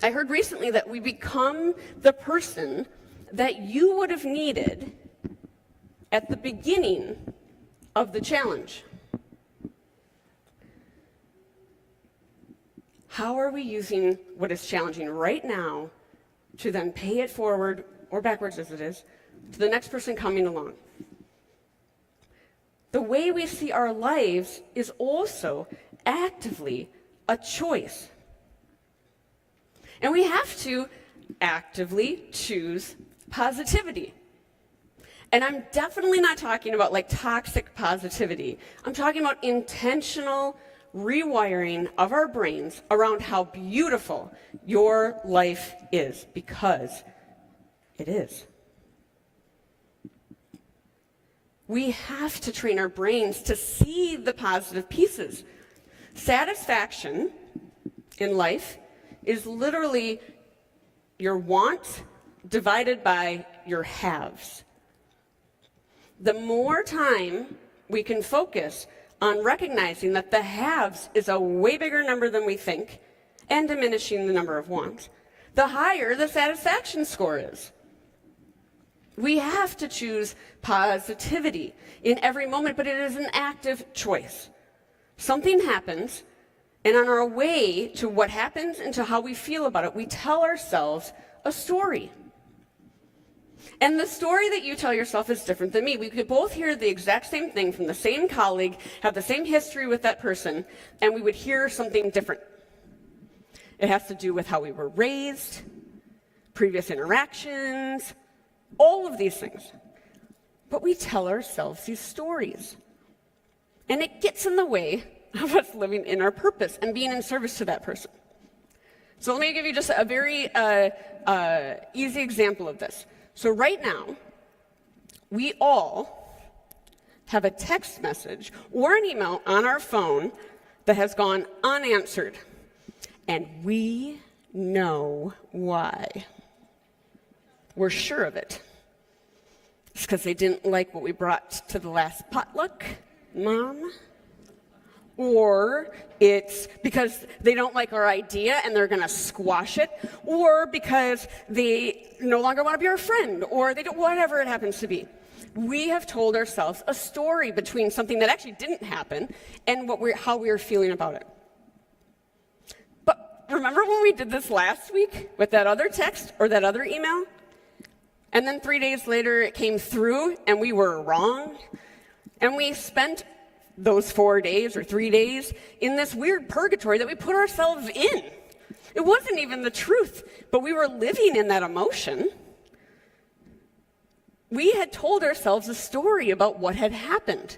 I heard recently that we become the person that you would have needed at the beginning of the challenge. How are we using what is challenging right now to then pay it forward, or backwards as it is, to the next person coming along? The way we see our lives is also actively a choice. And we have to actively choose positivity. And I'm definitely not talking about like toxic positivity. I'm talking about intentional rewiring of our brains around how beautiful your life is, because it is. We have to train our brains to see the positive pieces. Satisfaction in life is literally your wants divided by your haves. The more time we can focus on recognizing that the haves is a way bigger number than we think and diminishing the number of wants, the higher the satisfaction score is. We have to choose positivity in every moment, but it is an active choice. Something happens, and on our way to what happens and to how we feel about it, we tell ourselves a story. And the story that you tell yourself is different than me. We could both hear the exact same thing from the same colleague, have the same history with that person, and we would hear something different. It has to do with how we were raised, previous interactions, all of these things. But we tell ourselves these stories. And it gets in the way of us living in our purpose and being in service to that person. So let me give you just a very easy example of this. So right now, we all have a text message or an email on our phone that has gone unanswered. And we know why. We're sure of it. It's because they didn't like what we brought to the last potluck, Mom. Or it's because they don't like our idea and they're going to squash it. Or because they no longer want to be our friend. Or they don't, whatever it happens to be. We have told ourselves a story between something that actually didn't happen and how we were feeling about it. But remember when we did this last week with that other text or that other email? And then 3 days later, it came through, and we were wrong. And we spent those 4 days or 3 days in this weird purgatory that we put ourselves in. It wasn't even the truth, but we were living in that emotion. We had told ourselves a story about what had happened.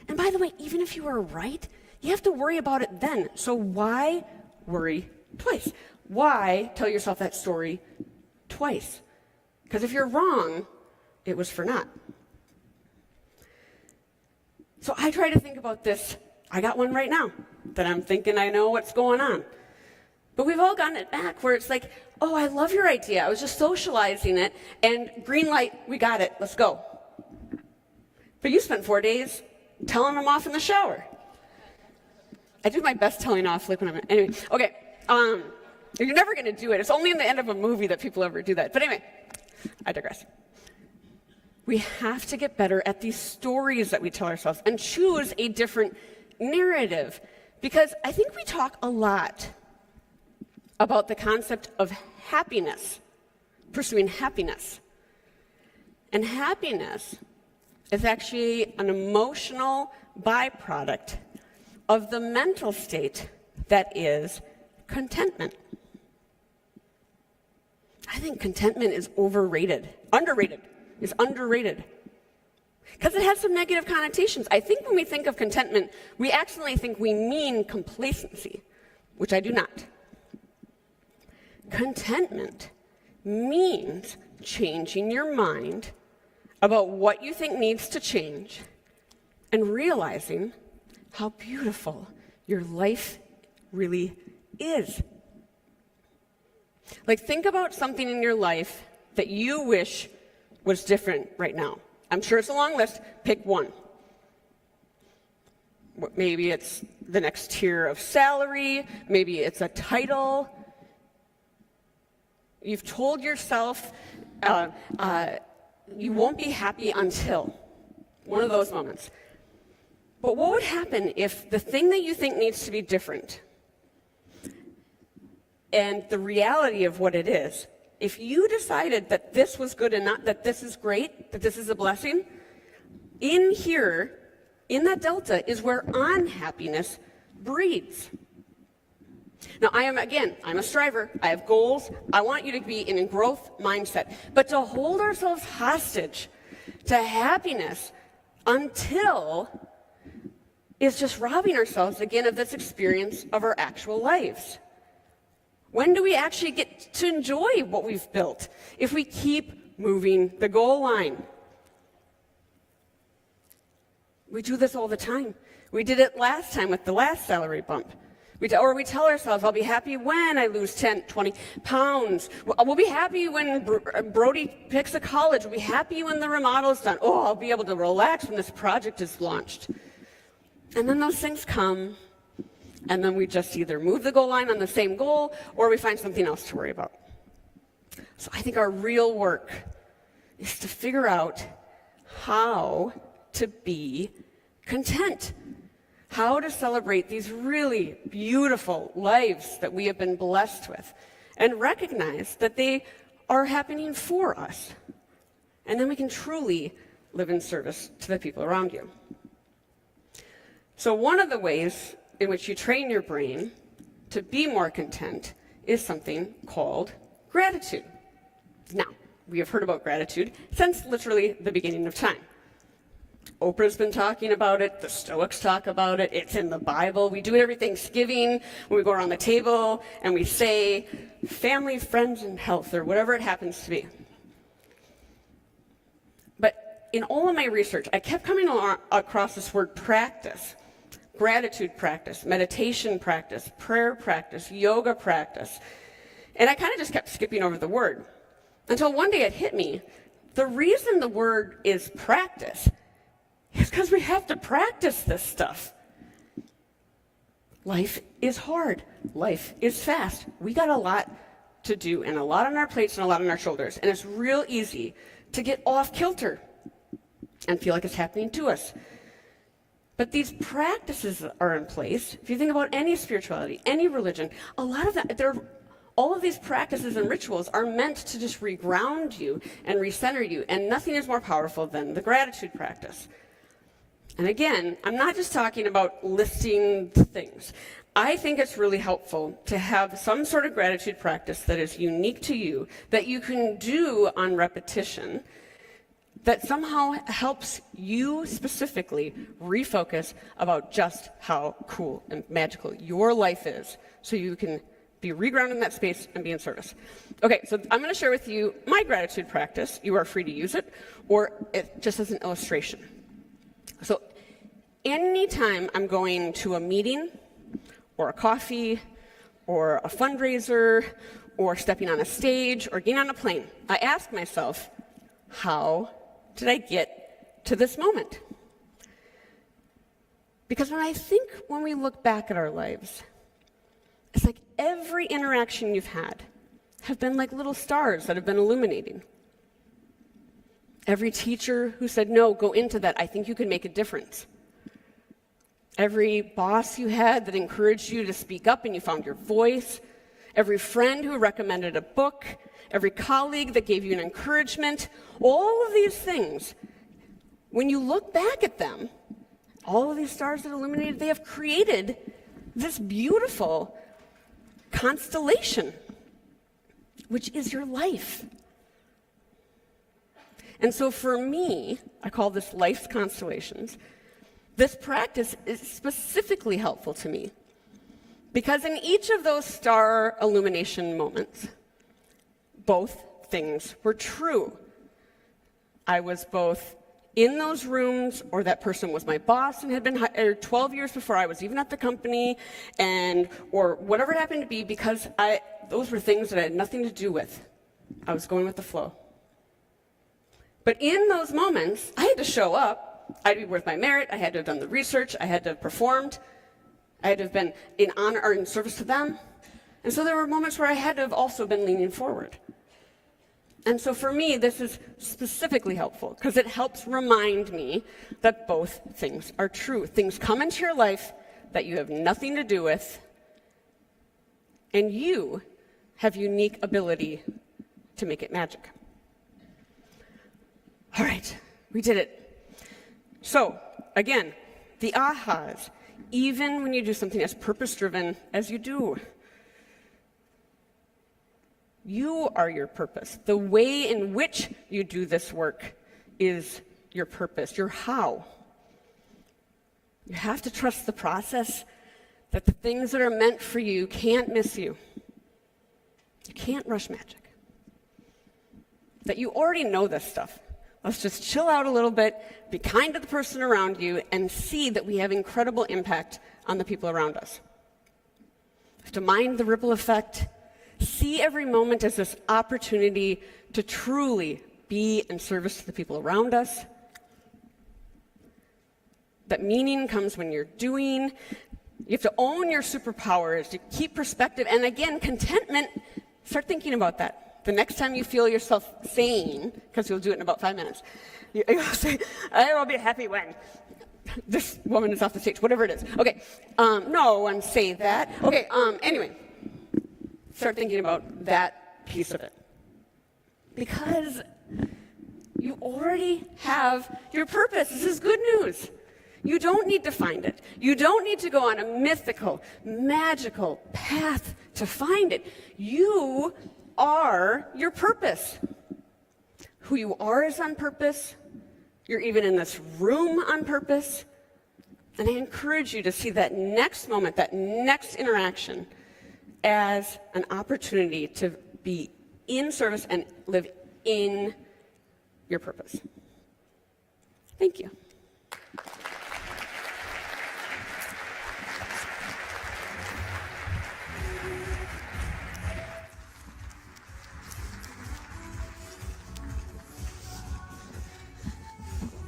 And by the way, even if you were right, you have to worry about it then. So why worry twice? Why tell yourself that story twice? Because if you're wrong, it was for naught. So I try to think about this. I got one right now that I'm thinking I know what's going on. But we've all gotten it back where it's like, oh, I love your idea. I was just socializing it, and green light, we got it, let's go. But you spent 4 days telling them off in the shower. I do my best telling off, like when I'm, anyway, okay. You're never gonna do it. It's only in the end of a movie that people ever do that. But anyway, I digress. We have to get better at these stories that we tell ourselves and choose a different narrative. Because I think we talk a lot about the concept of happiness, pursuing happiness. And happiness is actually an emotional byproduct of the mental state that is contentment. I think contentment is underrated. It's underrated. Because it has some negative connotations. I think when we think of contentment, we accidentally think we mean complacency, which I do not. Contentment means changing your mind about what you think needs to change and realizing how beautiful your life really is. Like, think about something in your life that you wish was different right now. I'm sure it's a long list. Pick one. Maybe it's the next tier of salary. Maybe it's a title. You've told yourself you won't be happy until one of those moments. But what would happen if the thing that you think needs to be different and the reality of what it is, if you decided that this was good and not that this is great, that this is a blessing, in here, in that delta, is where unhappiness breeds. Now, I'm a striver. I have goals. I want you to be in a growth mindset. But to hold ourselves hostage to happiness until is just robbing ourselves again of this experience of our actual lives. When do we actually get to enjoy what we've built? If we keep moving the goal line. We do this all the time. We did it last time with the last salary bump. We tell ourselves, I'll be happy when I lose 10, 20 pounds. We'll be happy when Brody picks a college. We'll be happy when the remodel's done. Oh, I'll be able to relax when this project is launched. And then those things come, and then we just either move the goal line on the same goal, or we find something else to worry about. So I think our real work is to figure out how to be content, how to celebrate these really beautiful lives that we have been blessed with, and recognize that they are happening for us. And then we can truly live in service to the people around you. So one of the ways in which you train your brain to be more content is something called gratitude. Now, we have heard about gratitude since literally the beginning of time. Oprah's been talking about it, the Stoics talk about it, it's in the Bible. We do it every Thanksgiving when we go around the table and we say family, friends, and health, or whatever it happens to be. But in all of my research, I kept coming across this word practice. Gratitude practice, meditation practice, prayer practice, yoga practice. And I kind of just kept skipping over the word until one day it hit me. The reason the word is practice is because we have to practice this stuff. Life is hard. Life is fast. We got a lot to do and a lot on our plates and a lot on our shoulders. And it's real easy to get off kilter and feel like it's happening to us. But these practices are in place. If you think about any spirituality, any religion, a lot of that, all of these practices and rituals are meant to just reground you and recenter you. And nothing is more powerful than the gratitude practice. And again, I'm not just talking about listing things. I think it's really helpful to have some sort of gratitude practice that is unique to you, that you can do on repetition, that somehow helps you specifically refocus about just how cool and magical your life is, so you can be regrounded in that space and be in service. Okay, so I'm going to share with you my gratitude practice. You are free to use it, or it just as an illustration. So anytime I'm going to a meeting, or a coffee, or a fundraiser, or stepping on a stage, or getting on a plane, I ask myself, how did I get to this moment? Because when we look back at our lives, it's like every interaction you've had have been like little stars that have been illuminating. Every teacher who said, no, go into that, I think you can make a difference. Every boss you had that encouraged you to speak up and you found your voice. Every friend who recommended a book. Every colleague that gave you an encouragement. All of these things, when you look back at them, all of these stars that illuminated, they have created this beautiful constellation, which is your life. And so for me, I call this life's constellations. This practice is specifically helpful to me because in each of those star illumination moments, both things were true. I was both in those rooms, or that person was my boss and had been hired 12 years before I was even at the company, or whatever it happened to be, because those were things that I had nothing to do with. I was going with the flow. But in those moments, I had to show up. I had to be worth my merit. I had to have done the research. I had to have performed. I had to have been in honor or in service to them. And so there were moments where I had to have also been leaning forward. And so for me, this is specifically helpful because it helps remind me that both things are true. Things come into your life that you have nothing to do with, and you have unique ability to make it magic. All right, we did it. So, again, the ahas, even when you do something as purpose-driven as you do, you are your purpose. The way in which you do this work is your purpose, your how. You have to trust the process, that the things that are meant for you can't miss you. You can't rush magic. That you already know this stuff. Let's just chill out a little bit, be kind to the person around you, and see that we have incredible impact on the people around us. You have to mind the ripple effect. See every moment as this opportunity to truly be in service to the people around us. That meaning comes when you're doing. You have to own your superpowers, to keep perspective. And again, contentment, start thinking about that. The next time you feel yourself saying, because you'll do it in about 5 minutes, you'll say, I will be happy when this woman is off the stage, whatever it is. Okay, no one say that. Okay, anyway, start thinking about that piece of it. Because you already have your purpose. This is good news. You don't need to find it. You don't need to go on a mythical, magical path to find it. You are your purpose. Who you are is on purpose. You're even in this room on purpose. And I encourage you to see that next moment, that next interaction, as an opportunity to be in service and live in your purpose. Thank you.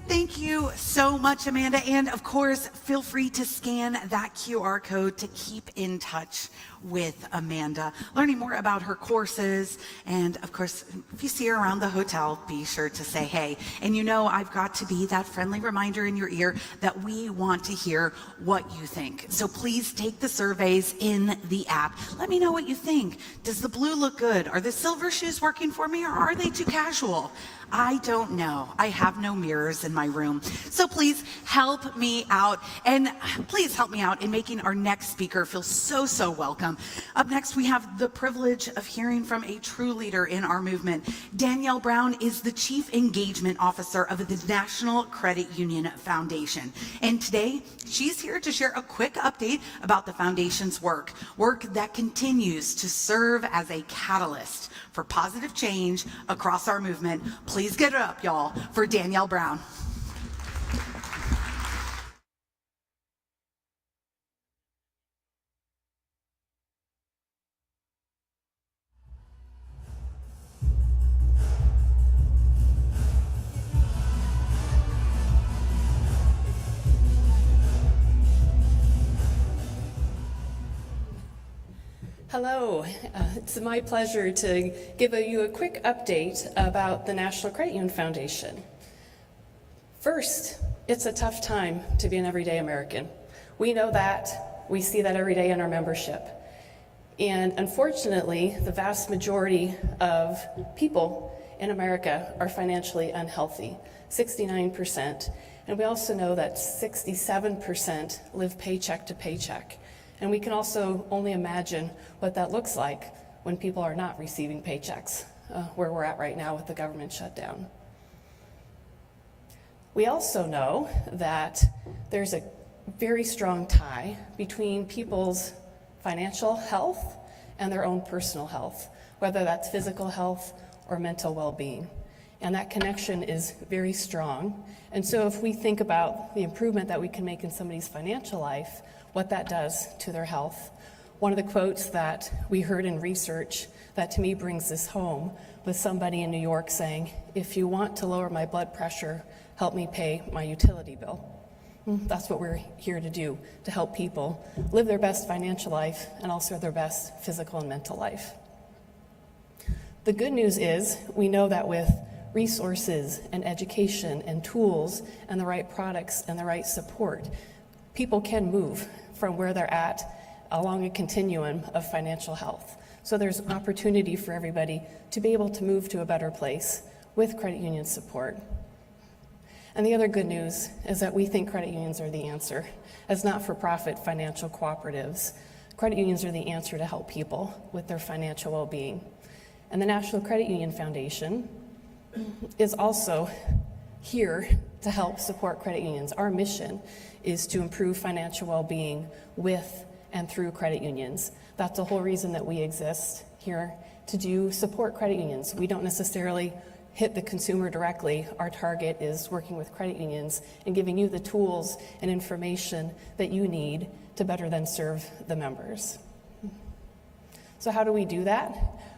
Thank you so much, Amanda. And of course, feel free to scan that QR code to keep in touch with Amanda, learning more about her courses. And of course, if you see her around the hotel, be sure to say hey. And you know, I've got to be that friendly reminder in your ear that we want to hear what you think. So please take the surveys in the app. Let me know what you think. Does the blue look good? Are the silver shoes working for me, or are they too casual? I don't know. I have no mirrors in my room. So please help me out, and please help me out in making our next speaker feel so welcome. Up next, we have the privilege of hearing from a true leader in our movement. Danielle Brown is the Chief Engagement Officer of the National Credit Union Foundation. And today, she's here to share a quick update about the foundation's work that continues to serve as a catalyst for positive change across our movement. Please get it up, y'all, for Danielle Brown.
Hello, it's my pleasure to give you a quick update about the National Credit Union Foundation. First, it's a tough time to be an everyday American. We know that. We see that every day in our membership. And unfortunately, the vast majority of people in America are financially unhealthy, 69%. And we also know that 67% live paycheck to paycheck. And we can also only imagine what that looks like when people are not receiving paychecks, where we're at right now with the government shutdown. We also know that there's a very strong tie between people's financial health and their own personal health, whether that's physical health or mental well-being. And that connection is very strong. And so if we think about the improvement that we can make in somebody's financial life, what that does to their health. One of the quotes that we heard in research that to me brings this home was somebody in New York saying, if you want to lower my blood pressure, help me pay my utility bill. That's what we're here to do, to help people live their best financial life and also their best physical and mental life. The good news is we know that with resources and education and tools and the right products and the right support, people can move from where they're at along a continuum of financial health. So there's an opportunity for everybody to be able to move to a better place with credit union support. And the other good news is that we think credit unions are the answer. As not-for-profit financial cooperatives, credit unions are the answer to help people with their financial well-being. And the National Credit Union Foundation is also here to help support credit unions. Our mission is to improve financial well-being with and through credit unions. That's the whole reason that we exist here, to support credit unions. We don't necessarily hit the consumer directly. Our target is working with credit unions and giving you the tools and information that you need to better then serve the members. So how do we do that?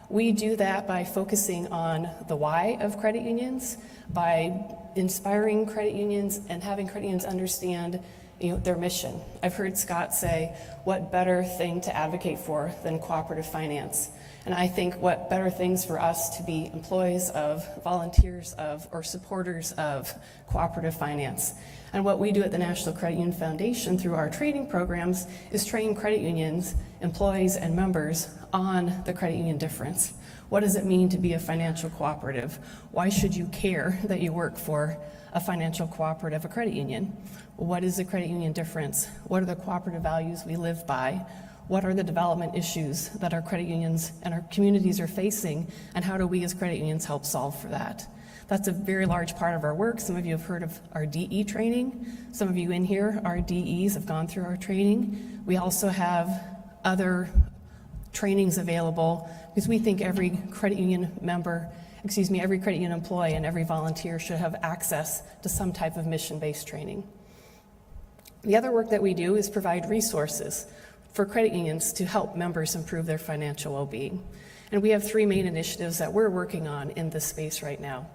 We do that by focusing on the why of credit unions, by inspiring credit unions and having credit unions understand their mission. I've heard Scott say, what better thing to advocate for than cooperative finance? And I think what better things for us to be employees of, volunteers of, or supporters of cooperative finance. And what we do at the National Credit Union Foundation through our training programs is train credit unions, employees, and members on the credit union difference. What does it mean to be a financial cooperative? Why should you care that you work for a financial cooperative, a credit union? What is the credit union difference? What are the cooperative values we live by? What are the development issues that our credit unions and our communities are facing, and how do we as credit unions help solve for that? That's a very large part of our work. Some of you have heard of our DE training. Some of you in here are DEs, have gone through our training. We also have other trainings available because we think every credit union member, every credit union employee and every volunteer should have access to some type of mission-based training. The other work that we do is provide resources for credit unions to help members improve their financial well-being. And we have three main initiatives that we're working on in this space right now.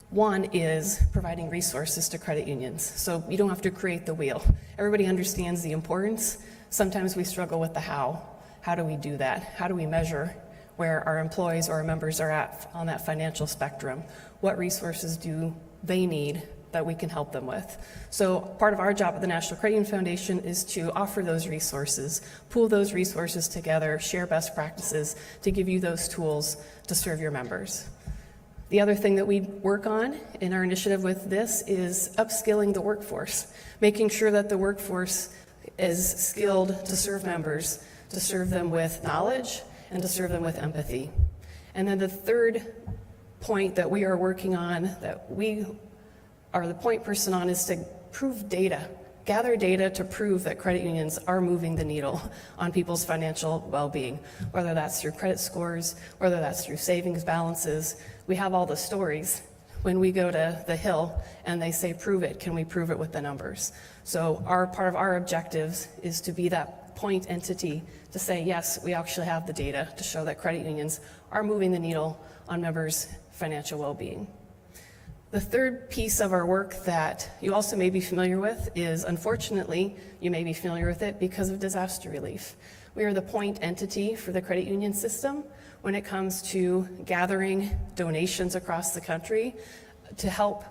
One is providing resources to credit unions, so you don't have to create the wheel. Everybody understands the importance. Sometimes we struggle with the how. How do we do that? How do we measure where our employees or our members are at on that financial spectrum? What resources do they need that we can help them with? So part of our job at the National Credit Union Foundation is to offer those resources, pool those resources together, share best practices to give you those tools to serve your members. The other thing that we work on in our initiative with this is upskilling the workforce, making sure that the workforce is skilled to serve members, to serve them with knowledge, and to serve them with empathy. And then the third point that we are working on, that we are the point person on, is to prove data, gather data to prove that credit unions are moving the needle on people's financial well-being, whether that's through credit scores, whether that's through savings balances. We have all the stories. When we go to the Hill and they say, prove it, can we prove it with the numbers? So part of our objectives is to be that point entity to say, yes, we actually have the data to show that credit unions are moving the needle on members' financial well-being. The third piece of our work that you also may be familiar with is, unfortunately, you may be familiar with it because of disaster relief. We are the point entity for the credit union system when it comes to gathering donations across the country to help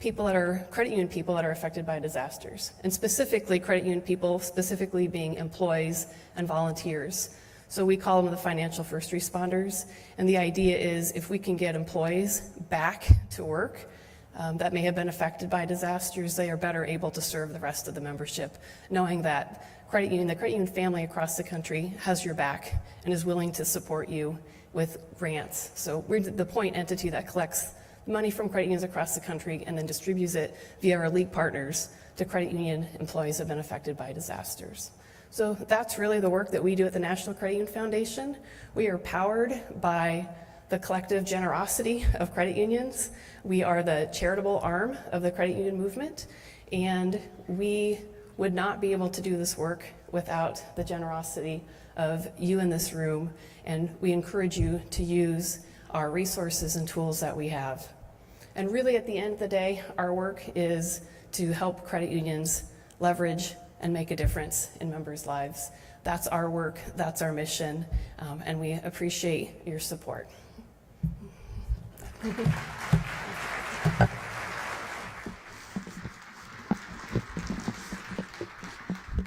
credit union people that are affected by disasters, and specifically credit union people, specifically being employees and volunteers. So we call them the financial first responders, and the idea is if we can get employees back to work that may have been affected by disasters, they are better able to serve the rest of the membership, knowing that the credit union family across the country has your back and is willing to support you with grants. So we're the point entity that collects money from credit unions across the country and then distributes it via our league partners to credit union employees who have been affected by disasters. So that's really the work that we do at the National Credit Union Foundation. We are powered by the collective generosity of credit unions. We are the charitable arm of the credit union movement, and we would not be able to do this work without the generosity of you in this room, and we encourage you to use our resources and tools that we have. And really, at the end of the day, our work is to help credit unions leverage and make a difference in members' lives. That's our work, that's our mission, and we appreciate your support.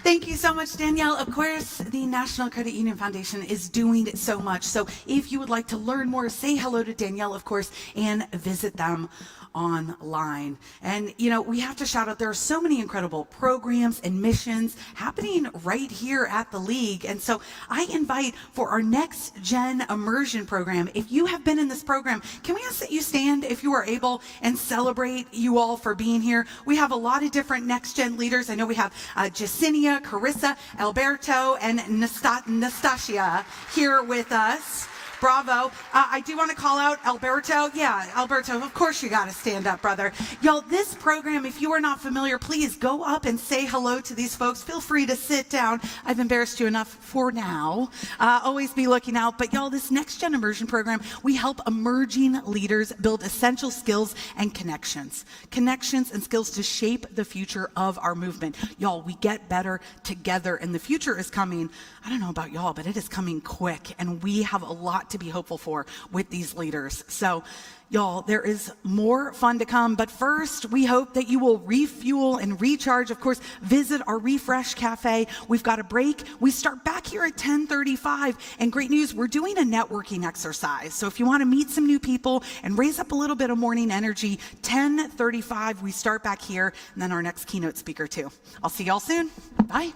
Thank you so much, Danielle. Of course, the National Credit Union Foundation is doing so much. So if you would like to learn more, say hello to Danielle, of course, and visit them online. And, we have to shout out, there are so many incredible programs and missions happening right here at the League. And so I invite for our Next Gen Immersion program, if you have been in this program, can we ask that you stand if you are able and celebrate you all for being here? We have a lot of different Next Gen leaders. I know we have Jacinia, Carissa, Alberto, and Nastasia here with us. Bravo. I do want to call out Alberto. Yeah, Alberto, of course you got to stand up, brother. Y'all, this program, if you are not familiar, please go up and say hello to these folks. Feel free to sit down. I've embarrassed you enough for now. Always be looking out. But y'all, this Next Gen Immersion program, we help emerging leaders build essential skills and connections. Connections and skills to shape the future of our movement. Y'all, we get better together, and the future is coming. I don't know about y'all, but it is coming quick, and we have a lot to be hopeful for with these leaders. So, y'all, there is more fun to come, but first, we hope that you will refuel and recharge. Of course, visit our Refresh Cafe. We've got a break. We start back here at 10:35, and great news, we're doing a networking exercise. So if you want to meet some new people and raise up a little bit of morning energy, 10:35, we start back here, and then our next keynote speaker too. I'll see y'all soon. Bye.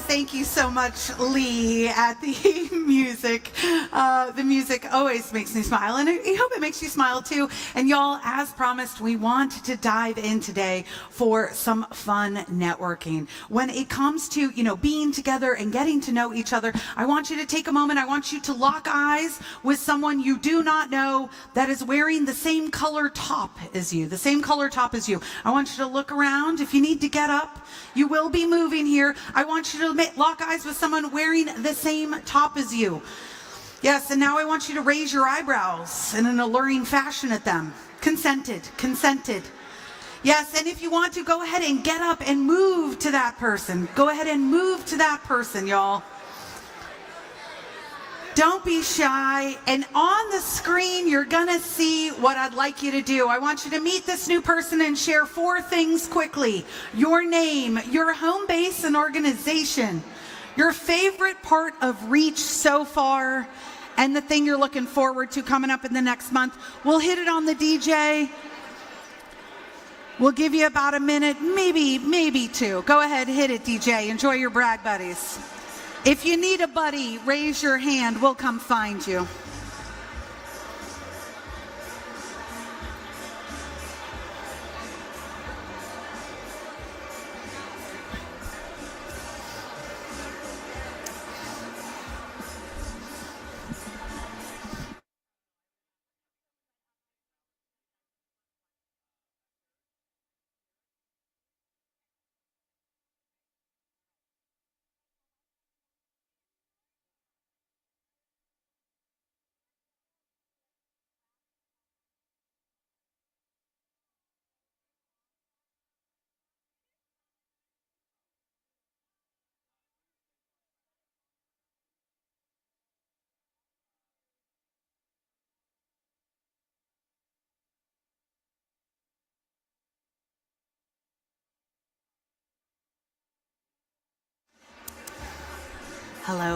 thank you so much, Lee, at the music. The music always makes me smile, and I hope it makes you smile too. And y'all, as promised, we want to dive in today for some fun networking. When it comes to, being together and getting to know each other, I want you to take a moment. I want you to lock eyes with someone you do not know that is wearing the same color top as you, I want you to look around. If you need to get up, you will be moving here. I want you to lock eyes with someone wearing the same top as you. Yes, and now I want you to raise your eyebrows in an alluring fashion at them. Consented. Yes, and if you want to, go ahead and get up and move to that person. Go ahead and move to that person, y'all. Don't be shy. And on the screen, you're going to see what I'd like you to do. I want you to meet this new person and share 4 things quickly. Your name, your home base and organization, your favorite part of Reach so far, and the thing you're looking forward to coming up in the next month. We'll hit it on the DJ. We'll give you about a minute, maybe 2. Go ahead, hit it, DJ. Enjoy your brag buddies. If you need a buddy, raise your hand. We'll come find you.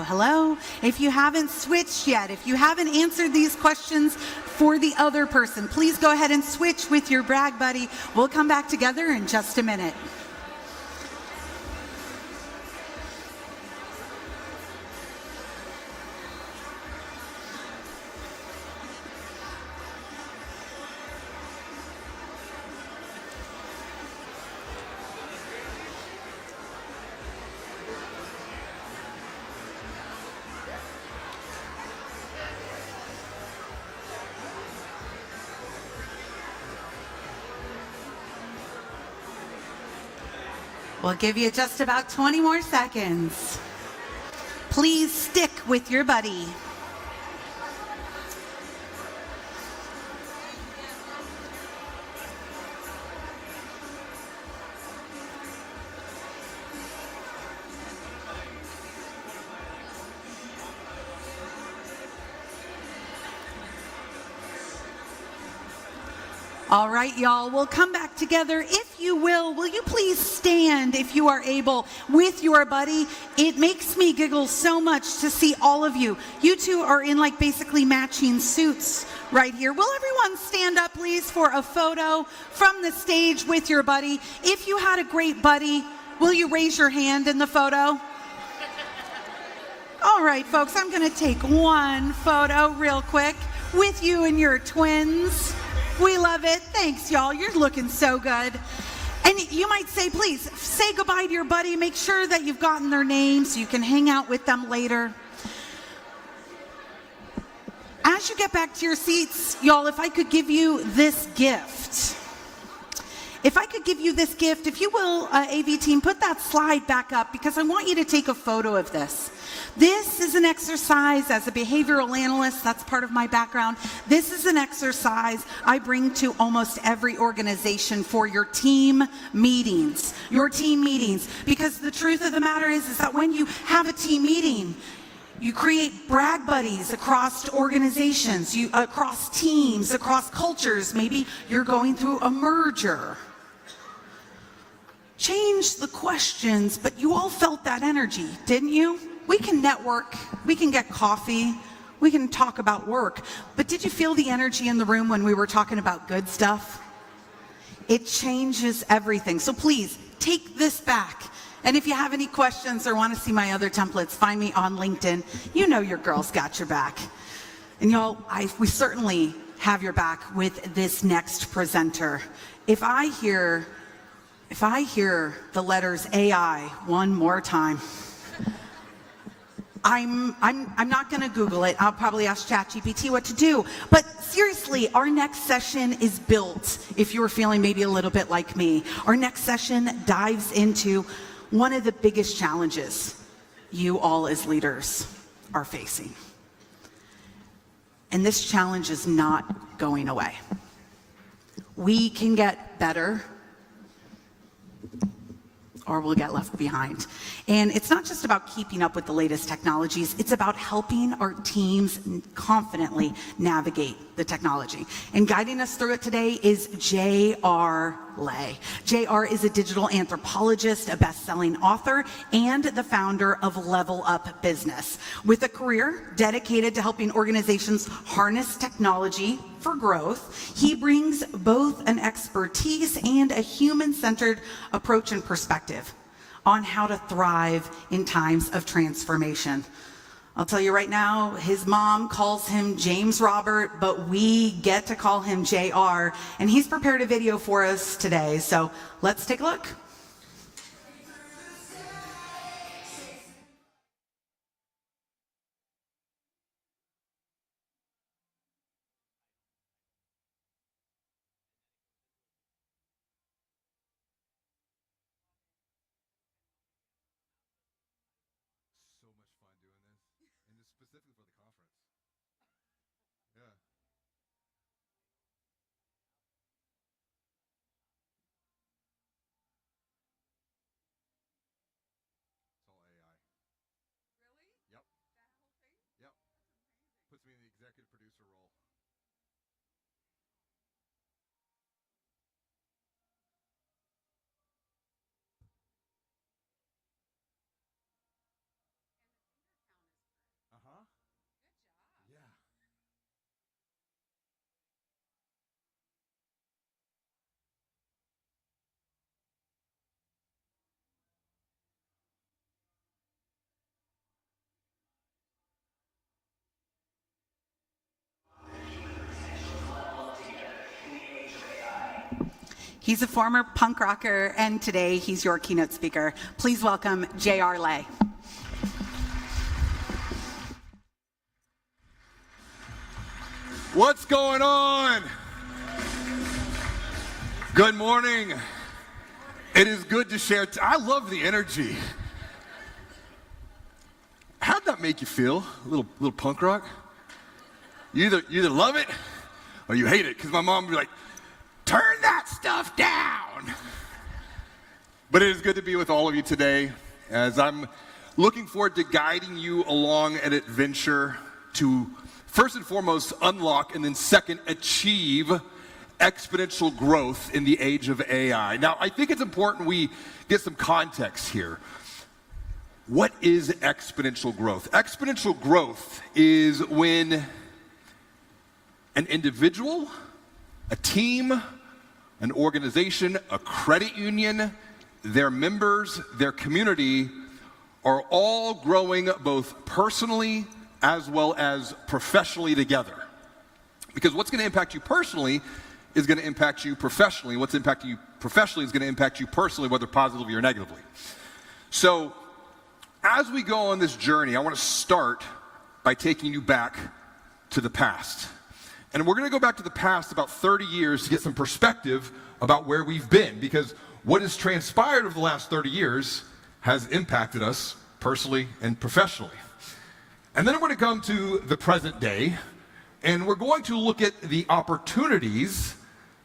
Hello. If you haven't switched yet, if you haven't answered these questions for the other person, please go ahead and switch with your brag buddy. We'll come back together in just a minute. We'll give you just about 20 more seconds. Please stick with your buddy. All right, y'all, we'll come back together. If you will you please stand if you are able with your buddy? It makes me giggle so much to see all of you. You two are in like basically matching suits right here. Will everyone stand up, please, for a photo from the stage with your buddy? If you had a great buddy, will you raise your hand in the photo? All right, folks, I'm going to take one photo real quick with you and your twins. We love it. Thanks, y'all. You're looking so good. And you might say, please, say goodbye to your buddy. Make sure that you've gotten their name so you can hang out with them later. As you get back to your seats, y'all, if I could give you this gift. If you will, AV team, put that slide back up because I want you to take a photo of this. This is an exercise as a behavioral analyst. That's part of my background. This is an exercise I bring to almost every organization for your team meetings. Because the truth of the matter is that when you have a team meeting, you create brag buddies across organizations, across teams, across cultures. Maybe you're going through a merger. Change the questions, but you all felt that energy, didn't you? We can network, we can get coffee, we can talk about work, but did you feel the energy in the room when we were talking about good stuff? It changes everything. So please, take this back And if you have any questions or want to see my other templates, find me on LinkedIn. You know your girl's got your back. And y'all, we certainly have your back with this next presenter. If I hear the letters AI one more time, I'm not going to Google it. I'll probably ask ChatGPT what to do. But seriously, our next session is built, if you were feeling maybe a little bit like me. Our next session dives into one of the biggest challenges you all as leaders are facing. And this challenge is not going away. We can get better, or we'll get left behind. And it's not just about keeping up with the latest technologies, it's about helping our teams confidently navigate the technology. And guiding us through it today is J.R. Lay. J.R. is a digital anthropologist, a best-selling author, and the founder of Level Up Business. With a career dedicated to helping organizations harness technology for growth, he brings both an expertise and a human-centered approach and perspective on how to thrive in times of transformation. I'll tell you right now, his mom calls him James Robert, but we get to call him JR, and he's prepared a video for us today, so let's take a look.
So much fun doing this, and it's specifically for the conference. Yeah. It's all AI. Really? Yep. That whole thing? Yep. Puts me in the executive producer role. Uh-huh. Good job. Yeah.
He's a former punk rocker, and today he's your keynote speaker. Please welcome J.R. Lay.
What's going on? Good morning. It is good to share. I love the energy. How'd that make you feel? A little punk rock? You either love it or you hate it, because my mom would be like, turn that stuff down. But it is good to be with all of you today, as I'm looking forward to guiding you along an adventure to, first and foremost, unlock, and then second, achieve exponential growth in the age of AI. Now, I think it's important we get some context here. What is exponential growth? Exponential growth is when an individual, a team, an organization, a credit union, their members, their community are all growing both personally as well as professionally together. Because what's going to impact you personally is going to impact you professionally. What's impacting you professionally is going to impact you personally, whether positively or negatively. So, as we go on this journey, I want to start by taking you back to the past. And we're going to go back to the past about 30 years to get some perspective about where we've been, because what has transpired over the last 30 years has impacted us personally and professionally. And then we're going to come to the present day, and we're going to look at the opportunities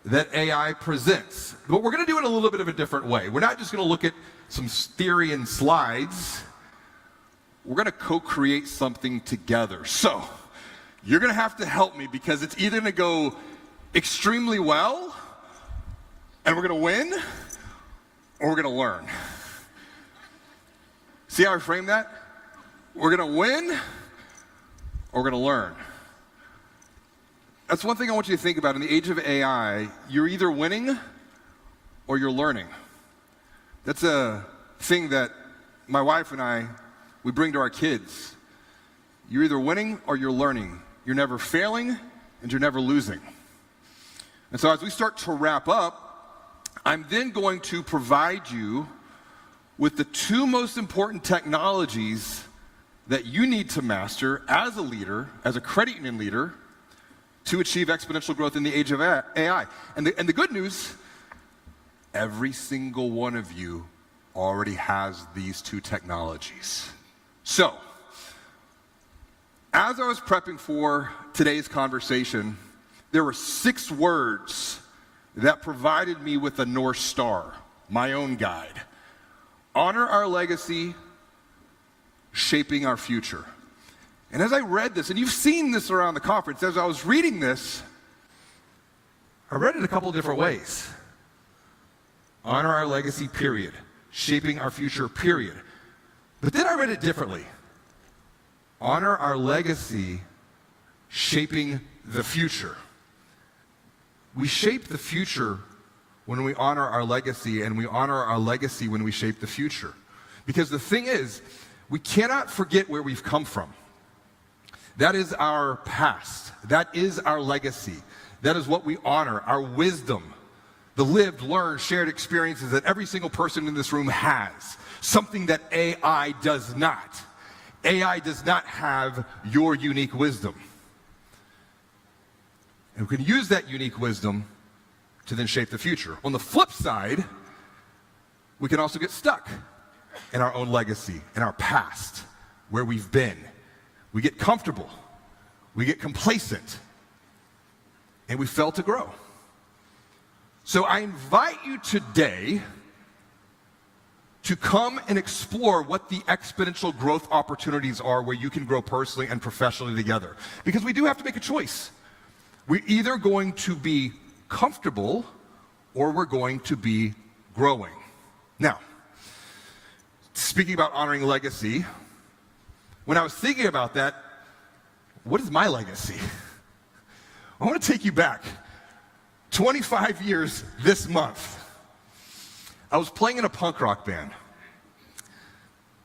that AI presents. But we're going to do it a little bit of a different way. We're not just going to look at some theory and slides. We're going to co-create something together. So, you're going to have to help me, because it's either going to go extremely well, and we're going to win, or we're going to learn. See how I frame that? We're going to win, or we're going to learn. That's one thing I want you to think about. In the age of AI, you're either winning or you're learning. That's a thing that my wife and I, we bring to our kids. You're either winning or you're learning. You're never failing and you're never losing. And so as we start to wrap up, I'm then going to provide you with the two most important technologies that you need to master as a leader, as a credit union leader, to achieve exponential growth in the age of AI. And the good news, every single one of you already has these two technologies. So, as I was prepping for today's conversation, there were 6 words that provided me with a North Star, my own guide. Honor our legacy, shaping our future. And as I read this, and you've seen this around the conference, as I was reading this, I read it a couple different ways. Honor our legacy, period. Shaping our future, period. But then I read it differently. Honor our legacy, shaping the future. We shape the future when we honor our legacy, and we honor our legacy when we shape the future. Because the thing is, we cannot forget where we've come from. That is our past. That is our legacy. That is what we honor, our wisdom, the lived, learned, shared experiences that every single person in this room has. Something that AI does not. AI does not have your unique wisdom. And we can use that unique wisdom to then shape the future. On the flip side, we can also get stuck in our own legacy, in our past, where we've been. We get comfortable, we get complacent, and we fail to grow. So I invite you today to come and explore what the exponential growth opportunities are where you can grow personally and professionally together. Because we do have to make a choice. We're either going to be comfortable or we're going to be growing. Now, speaking about honoring legacy, when I was thinking about that, what is my legacy? I want to take you back 25 years this month. I was playing in a punk rock band.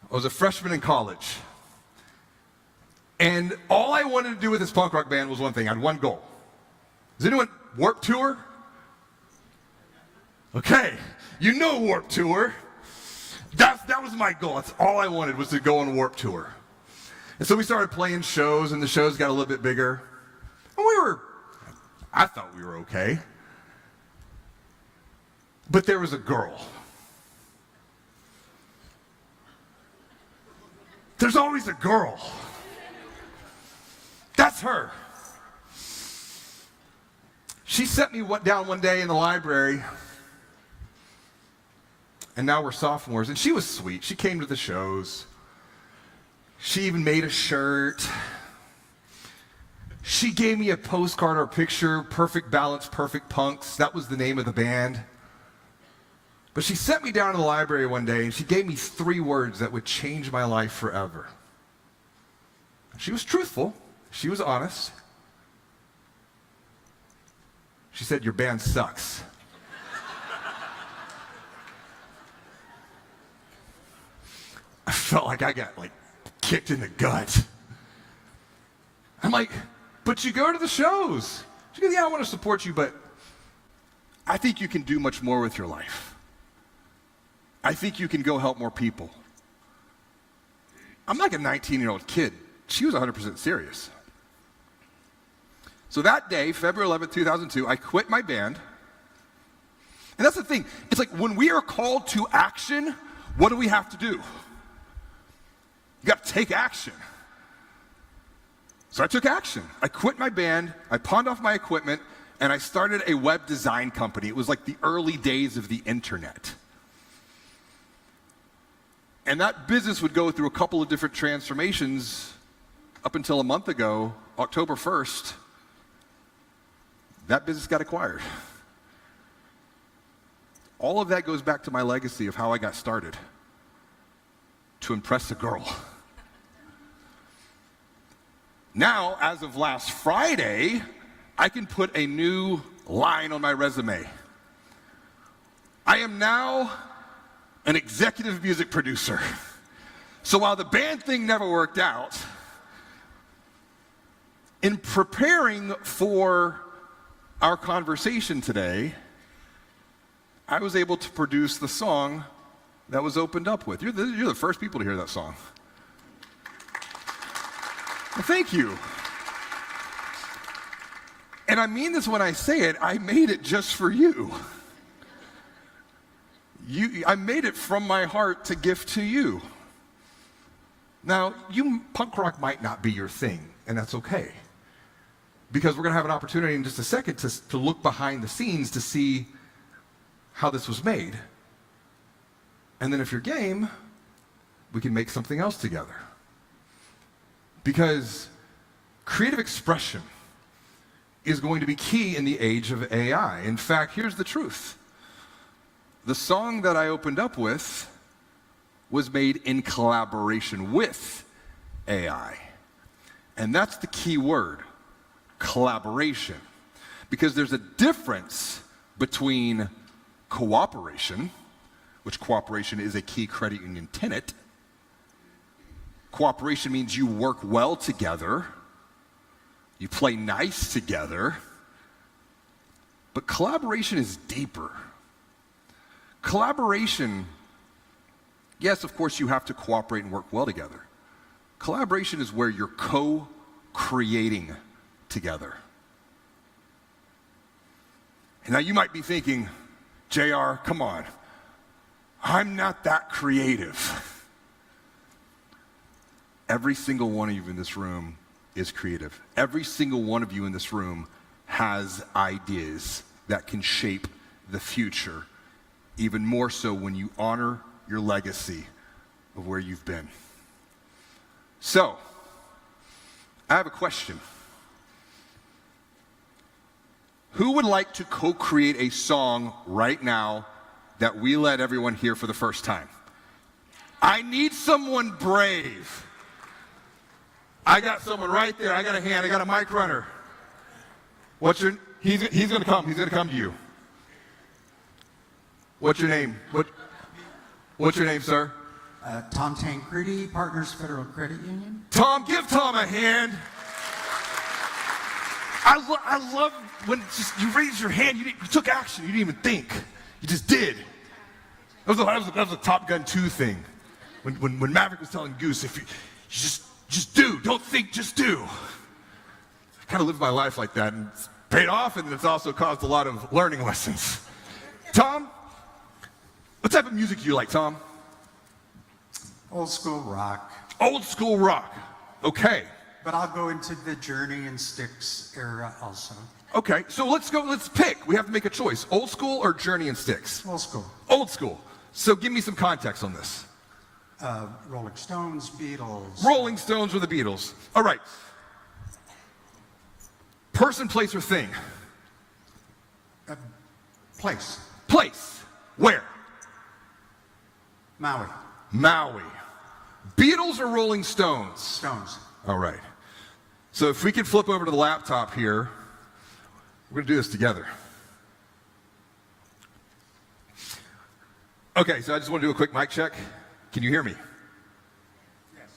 I was a freshman in college. And all I wanted to do with this punk rock band was one thing. I had one goal. Does anyone Warped Tour? Okay, you know Warped Tour. That was my goal. That's all I wanted, was to go on Warped Tour. And so we started playing shows, and the shows got a little bit bigger. And I thought we were okay. But there was a girl. There's always a girl. That's her. She sat me down one day in the library, and now we're sophomores, and she was sweet. She came to the shows. She even made a shirt. She gave me a postcard or a picture, Perfect Balance, Perfect Punks. That was the name of the band. But she sat me down in the library one day, and she gave me 3 words that would change my life forever. She was truthful. She was honest. She said, "Your band sucks." I felt like I got kicked in the gut. I'm like, "But you go to the shows." She goes, "Yeah, I want to support you, but I think you can do much more with your life. I think you can go help more people." I'm like a 19-year-old kid. She was 100% serious. So that day, February 11th, 2002, I quit my band. And that's the thing. It's like when we are called to action, what do we have to do? You got to take action. So I took action. I quit my band, I pawned off my equipment, and I started a web design company. It was like the early days of the internet. And that business would go through a couple of different transformations up until a month ago, October 1st. That business got acquired. All of that goes back to my legacy of how I got started. To impress a girl. Now, as of last Friday, I can put a new line on my resume. I am now an executive music producer. So while the band thing never worked out, in preparing for our conversation today, I was able to produce the song that was opened up with. You're the first people to hear that song. Well, thank you. And I mean this when I say it, I made it just for you. I made it from my heart to gift to you. Now, punk rock might not be your thing, and that's okay. Because we're going to have an opportunity in just a second to look behind the scenes to see how this was made. And then if you're game, we can make something else together. Because creative expression is going to be key in the age of AI. In fact, here's the truth. The song that I opened up with was made in collaboration with AI. And that's the key word, collaboration. Because there's a difference between cooperation, which cooperation is a key credit union tenet. Cooperation means you work well together, you play nice together, but collaboration is deeper. Collaboration, yes, of course, you have to cooperate and work well together. Collaboration is where you're co-creating together. And now you might be thinking, JR, come on, I'm not that creative. Every single one of you in this room is creative. Every single one of you in this room has ideas that can shape the future, even more so when you honor your legacy of where you've been. So, I have a question. Who would like to co-create a song right now that we let everyone hear for the first time? I need someone brave. I got someone right there. I got a hand. I got a mic runner. He's going to come. He's going to come to you. What's your name? What's your name, sir?
Tom Tancredi, Partners Federal Credit Union.
Tom, give Tom a hand. I love when just you raised your hand. You took action. You didn't even think. You just did. That was a Top Gun 2 thing. When Maverick was telling Goose, if you just do, don't think, just do. I kind of lived my life like that, and it's paid off, and it's also caused a lot of learning lessons. Tom, what type of music do you like, Tom?
Old school rock.
Old school rock. Okay.
But I'll go into the Journey and Styx era also.
Okay, so let's pick. We have to make a choice. Old school or Journey and Styx?
Old school.
Old school. So give me some context on this.
Rolling Stones, Beatles.
Rolling Stones or the Beatles. All right. Person, place, or thing?
Place.
Place. Where?
Maui.
Maui. Beatles or Rolling Stones?
Stones.
All right. So if we could flip over to the laptop here, we're going to do this together. Okay, so I just want to do a quick mic check. Can you hear me?
Yes.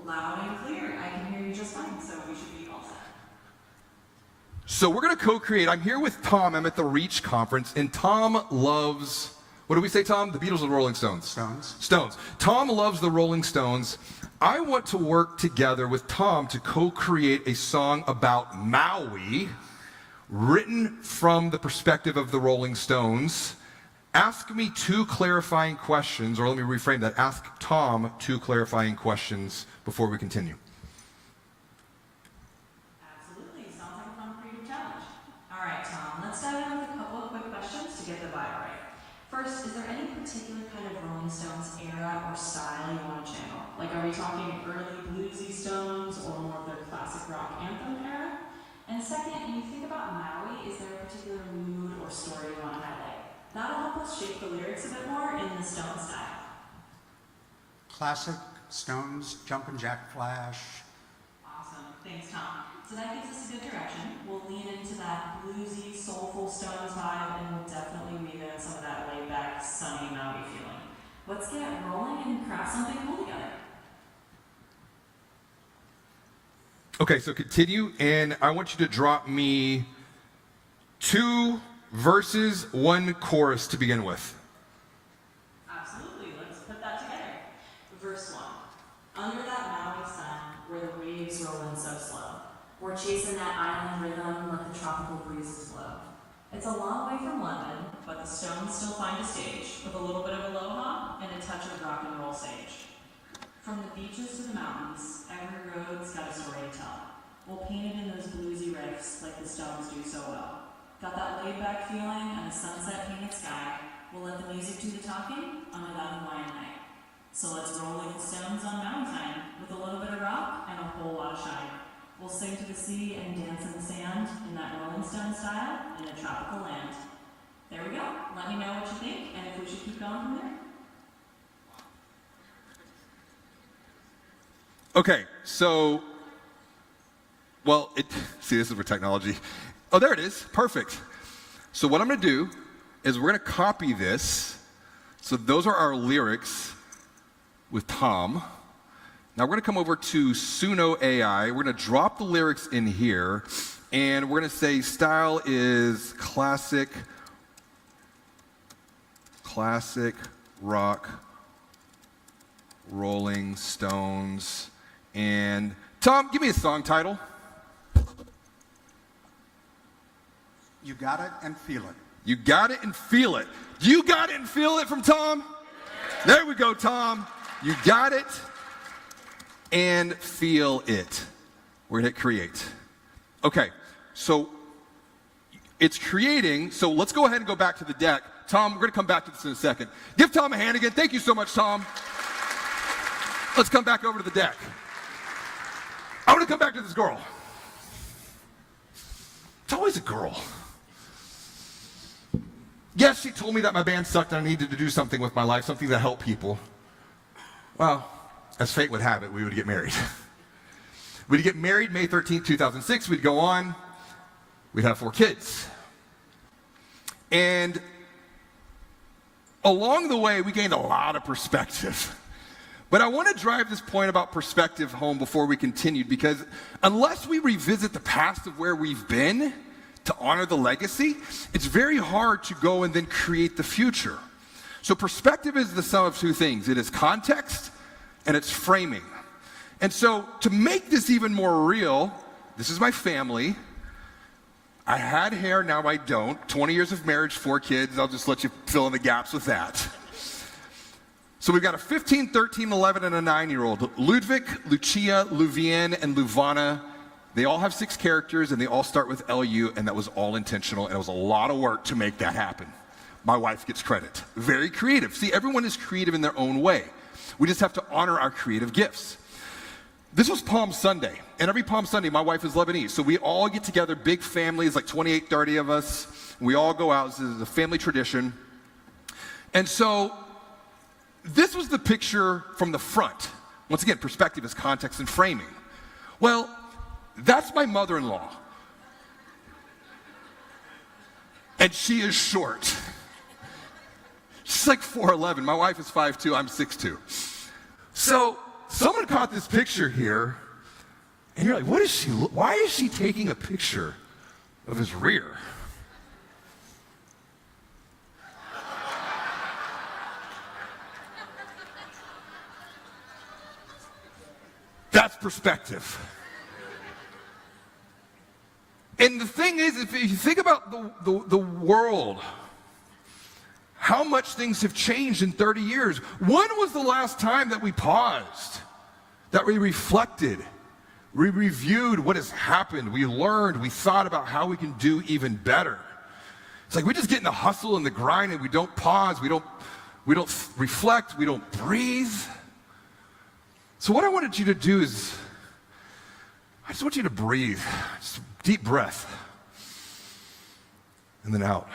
Loud and clear. I can hear you just fine, so we should be all set.
So we're going to co-create. I'm here with Tom. I'm at the Reach conference, and Tom loves, what do we say, Tom? The Beatles or the Rolling Stones?
Stones.
Stones. Tom loves the Rolling Stones. I want to work together with Tom to co-create a song about Maui, written from the perspective of the Rolling Stones. Ask me 2 clarifying questions, or let me reframe that. Ask Tom 2 clarifying questions before we continue.
Absolutely. Sounds like a fun creative challenge. All right, Tom, let's dive in with a couple of quick questions to get the vibe right. First, is there any particular kind of Rolling Stones era or style you want to channel? Like, are we talking early bluesy Stones or more of their classic rock anthem era? And second, when you think about Maui, is there a particular mood or story you want to highlight? That'll help us shape the lyrics a bit more in the Stone style.
Classic Stones, Jumpin' Jack Flash.
Awesome. Thanks, Tom. So that gives us a good direction. We'll lean into that bluesy, soulful Stones vibe, and we'll definitely weave in some of that laid-back, sunny Maui feeling. Let's get rolling and craft something cool together.
Okay, so continue, and I want you to drop me 2 verses, 1 chorus to begin with.
Absolutely, let's put that together. Verse 1. Under that Maui sun, where the waves roll in so slow, we're chasing that island rhythm, let the tropical breezes blow. It's a long way from London, but the Stones still find a stage, with a little bit of aloha and a touch of rock and roll sage. From the beaches to the mountains, every road's got a story to tell. We'll paint it in those bluesy riffs like the Stones do so well. Got that laid-back feeling and a sunset-painted sky. We'll let the music do the talking under that Hawaiian night. So let's roll like the Stones on Mountain Time, with a little bit of rock and a whole lot of shine. We'll sing to the sea and dance in the sand in that Rolling Stone style in a tropical land. There we go. Let me know what you think and if we should keep going from there.
Okay, so, well, see, this is where technology. Oh, there it is. Perfect. So what I'm going to do is we're going to copy this. So those are our lyrics with Tom. Now we're going to come over to Suno AI. We're going to drop the lyrics in here, and we're going to say style is classic rock, Rolling Stones. And Tom, give me a song title.
You got it and feel it.
You got it and feel it. You got it and feel it from Tom? There we go, Tom. You got it and feel it. We're going to hit create. Okay, so it's creating. So let's go ahead and go back to the deck. Tom, we're going to come back to this in a second. Give Tom a hand again. Thank you so much, Tom. Let's come back over to the deck. I want to come back to this girl. It's always a girl. Yes, she told me that my band sucked and I needed to do something with my life, something that helped people. Well, as fate would have it, we would get married. We'd get married May 13th, 2006. We'd go on. We'd have 4 kids. And along the way, we gained a lot of perspective. But I want to drive this point about perspective home before we continued, because unless we revisit the past of where we've been to honor the legacy, it's very hard to go and then create the future. So perspective is the sum of 2 things. It is context and it's framing. And so to make this even more real, this is my family. I had hair, now I don't. 20 years of marriage, 4 kids. I'll just let you fill in the gaps with that. So we've got a 15, 13, 11, and a 9-year-old. Ludwig, Lucia, Luvian, and Luvana. They all have 6 characters, and they all start with LU, and that was all intentional, and it was a lot of work to make that happen. My wife gets credit. Very creative. See, everyone is creative in their own way. We just have to honor our creative gifts. This was Palm Sunday, and every Palm Sunday, my wife is Lebanese, so we all get together, big families, like 28, 30 of us. We all go out. This is a family tradition. And so this was the picture from the front. Once again, perspective is context and framing. Well, that's my mother-in-law. And she is short. She's like 4'11". My wife is 5'2". I'm 6'2". So someone caught this picture here, and you're like, why is she taking a picture of his rear? That's perspective. And the thing is, if you think about the world, how much things have changed in 30 years. When was the last time that we paused, that we reflected, we reviewed what has happened, we learned, we thought about how we can do even better? It's like we just get in the hustle and the grind and we don't pause, we don't reflect, we don't breathe. So what I wanted you to do is, I just want you to breathe. Just deep breath. And then out.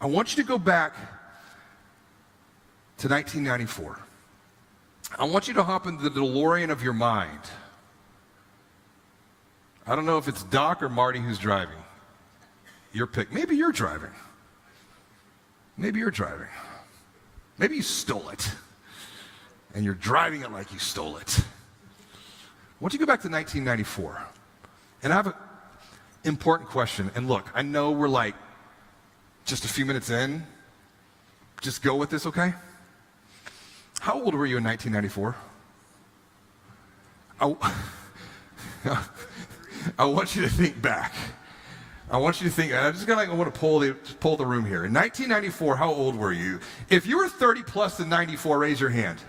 I want you to go back to 1994. I want you to hop into the DeLorean of your mind. I don't know if it's Doc or Marty who's driving. Your pick. Maybe you're driving. Maybe you're driving. Maybe you stole it, and you're driving it like you stole it. I want you to go back to 1994, and I have an important question. And look, I know we're like just a few minutes in. Just go with this, okay? How old were you in 1994? I want you to think back. I want you to think, I want to pull the room here. In 1994, how old were you? If you were 30 plus in 94, raise your hand.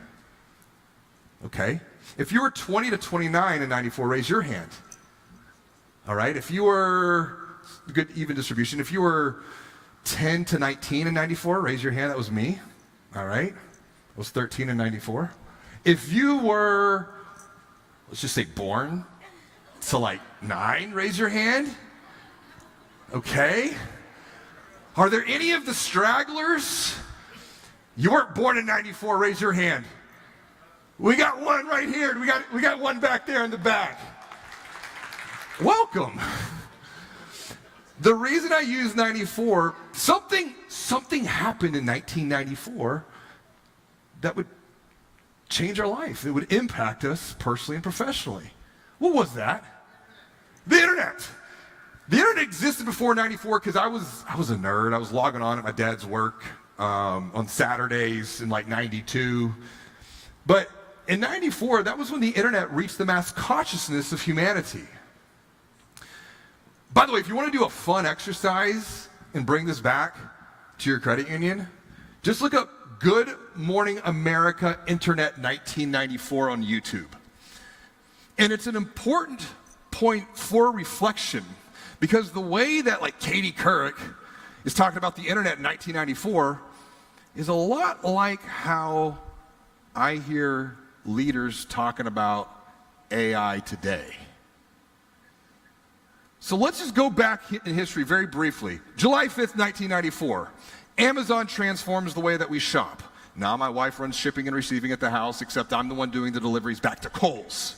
Okay. If you were 20 to 29 in 94, raise your hand. All right. If you were, good even distribution, if you were 10 to 19 in 94, raise your hand. That was me. All right. I was 13 in 94. If you were, let's just say born to like 9, raise your hand. Okay. Are there any of the stragglers? You weren't born in 94, raise your hand. We got one right here. We got one back there in the back. Welcome. The reason I use 94, something happened in 1994 that would change our life. It would impact us personally and professionally. What was that? The internet. The internet existed before 94 because I was a nerd. I was logging on at my dad's work on Saturdays in like 92. But in 94, that was when the internet reached the mass consciousness of humanity. By the way, if you want to do a fun exercise and bring this back to your credit union, just look up Good Morning America Internet 1994 on YouTube. And it's an important point for reflection because the way that like Katie Couric is talking about the internet in 1994 is a lot like how I hear leaders talking about AI today. So let's just go back in history very briefly. July 5th, 1994. Amazon transforms the way that we shop. Now my wife runs shipping and receiving at the house, except I'm the one doing the deliveries back to Kohl's.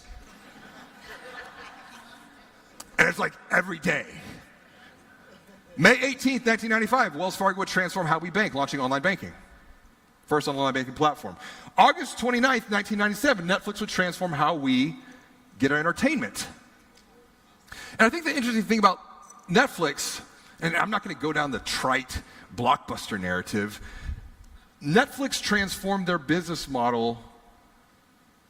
And it's like every day. May 18th, 1995, Wells Fargo would transform how we bank, launching online banking. First online banking platform. August 29th, 1997, Netflix would transform how we get our entertainment. And I think the interesting thing about Netflix, and I'm not going to go down the trite blockbuster narrative, Netflix transformed their business model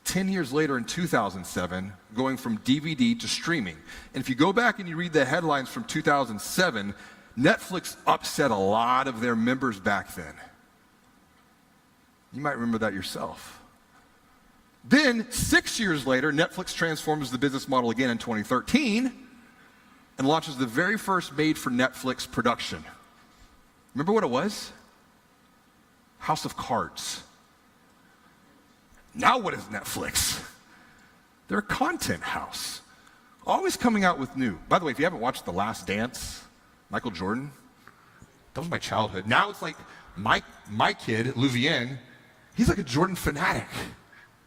10 years later in 2007, going from DVD to streaming. And if you go back and you read the headlines from 2007, Netflix upset a lot of their members back then. You might remember that yourself. Then, 6 years later, Netflix transforms the business model again in 2013 and launches the very first made-for-Netflix production. Remember what it was? House of Cards. Now what is Netflix? They're a content house, always coming out with new. By the way, if you haven't watched The Last Dance, Michael Jordan, that was my childhood. Now it's like my kid, Louvienne, he's like a Jordan fanatic.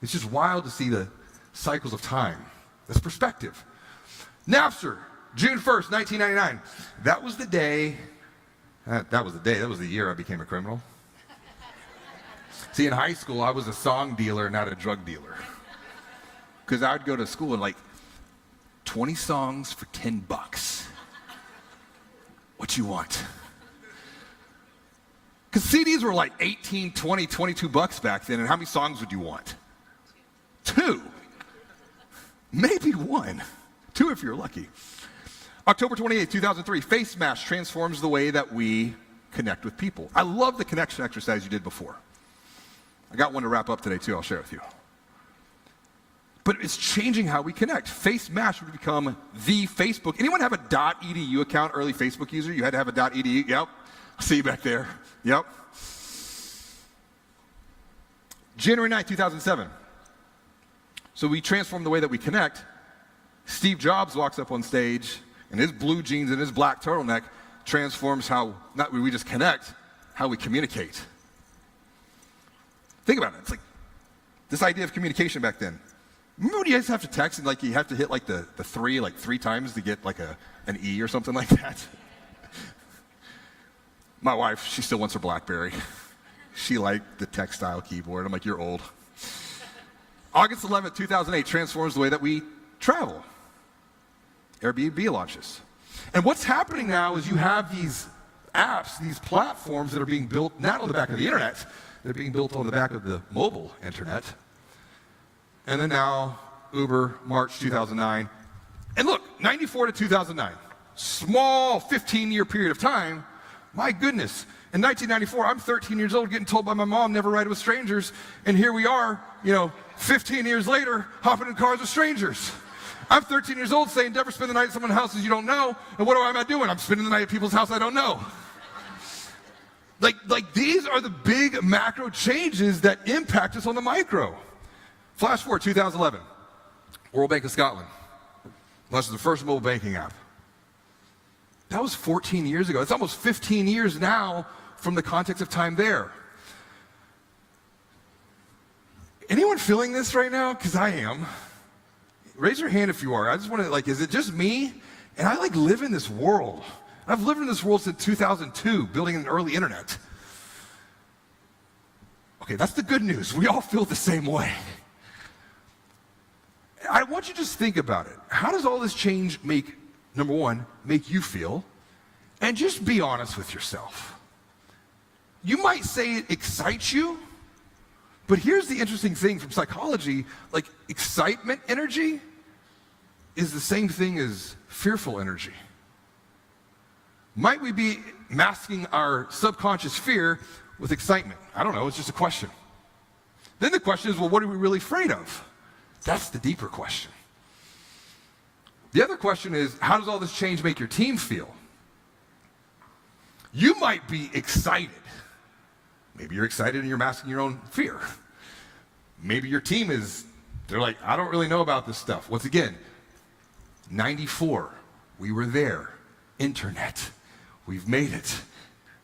It's just wild to see the cycles of time. That's perspective. Napster, June 1st, 1999. That was the day, that was the year I became a criminal. See, in high school, I was a song dealer, not a drug dealer. Because I would go to school and like, 20 songs for $10. What you want? Because CDs were like 18, 20, 22 bucks back then, and how many songs would you want? 2. Maybe 1. 2 if you're lucky. October 28th, 2003, Face Mash transforms the way that we connect with people. I love the connection exercise you did before. I got one to wrap up today too, I'll share with you. But it's changing how we connect. Face Mash would become the Facebook. Anyone have a .edu account, early Facebook user? You had to have a .edu? Yep. I see you back there. Yep. January 9th, 2007. So we transform the way that we connect. Steve Jobs walks up on stage, and his blue jeans and his black turtleneck transforms how, not we just connect, how we communicate. Think about it. It's like this idea of communication back then. Remember when you guys have to text and like you have to hit like the 3 like 3 times to get like an E or something like that? My wife, she still wants her BlackBerry. She liked the textile keyboard. I'm like, you're old. August 11th, 2008 transforms the way that we travel. Airbnb launches. And what's happening now is you have these apps, these platforms that are being built not on the back of the internet, they're being built on the back of the mobile internet. And then now, Uber, March 2009. And look, 94 to 2009, small 15-year period of time. My goodness. In 1994, I'm 13 years old getting told by my mom never ride with strangers. And here we are, 15 years later, hopping in cars with strangers. I'm 13 years old saying never spend the night at someone's houses you don't know. And what am I doing? I'm spending the night at people's house I don't know. Like these are the big macro changes that impact us on the micro. Flash forward 2011, World Bank of Scotland launches the first mobile banking app. That was 14 years ago. It's almost 15 years now from the context of time there. Anyone feeling this right now? Because I am. Raise your hand if you are. I just want to, is it just me? And I live in this world. I've lived in this world since 2002, building an early internet. Okay, that's the good news. We all feel the same way. I want you to just think about it. How does all this change number one, make you feel? And just be honest with yourself. You might say it excites you, but here's the interesting thing from psychology, excitement energy is the same thing as fearful energy. Might we be masking our subconscious fear with excitement? I don't know, it's just a question. Then the question is, well, what are we really afraid of? That's the deeper question. The other question is, how does all this change make your team feel? You might be excited. Maybe you're excited and you're masking your own fear. Maybe your team they're like, I don't really know about this stuff. Once again, 94, we were there. Internet, we've made it.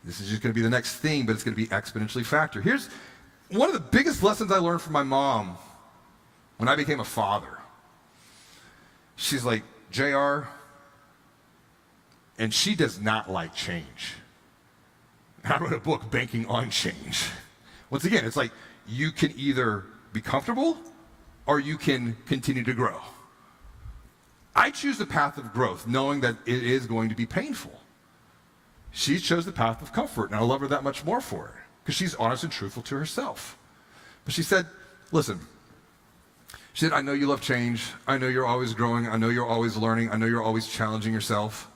This is just going to be the next thing, but it's going to be exponentially faster. Here's one of the biggest lessons I learned from my mom when I became a father. She's like, JR, and she does not like change. I wrote a book, Banking on Change. Once again, it's like you can either be comfortable or you can continue to grow. I choose the path of growth, knowing that it is going to be painful. She chose the path of comfort, and I love her that much more for it, because she's honest and truthful to herself. But she said, listen, she said, I know you love change. I know you're always growing. I know you're always learning. I know you're always challenging yourself.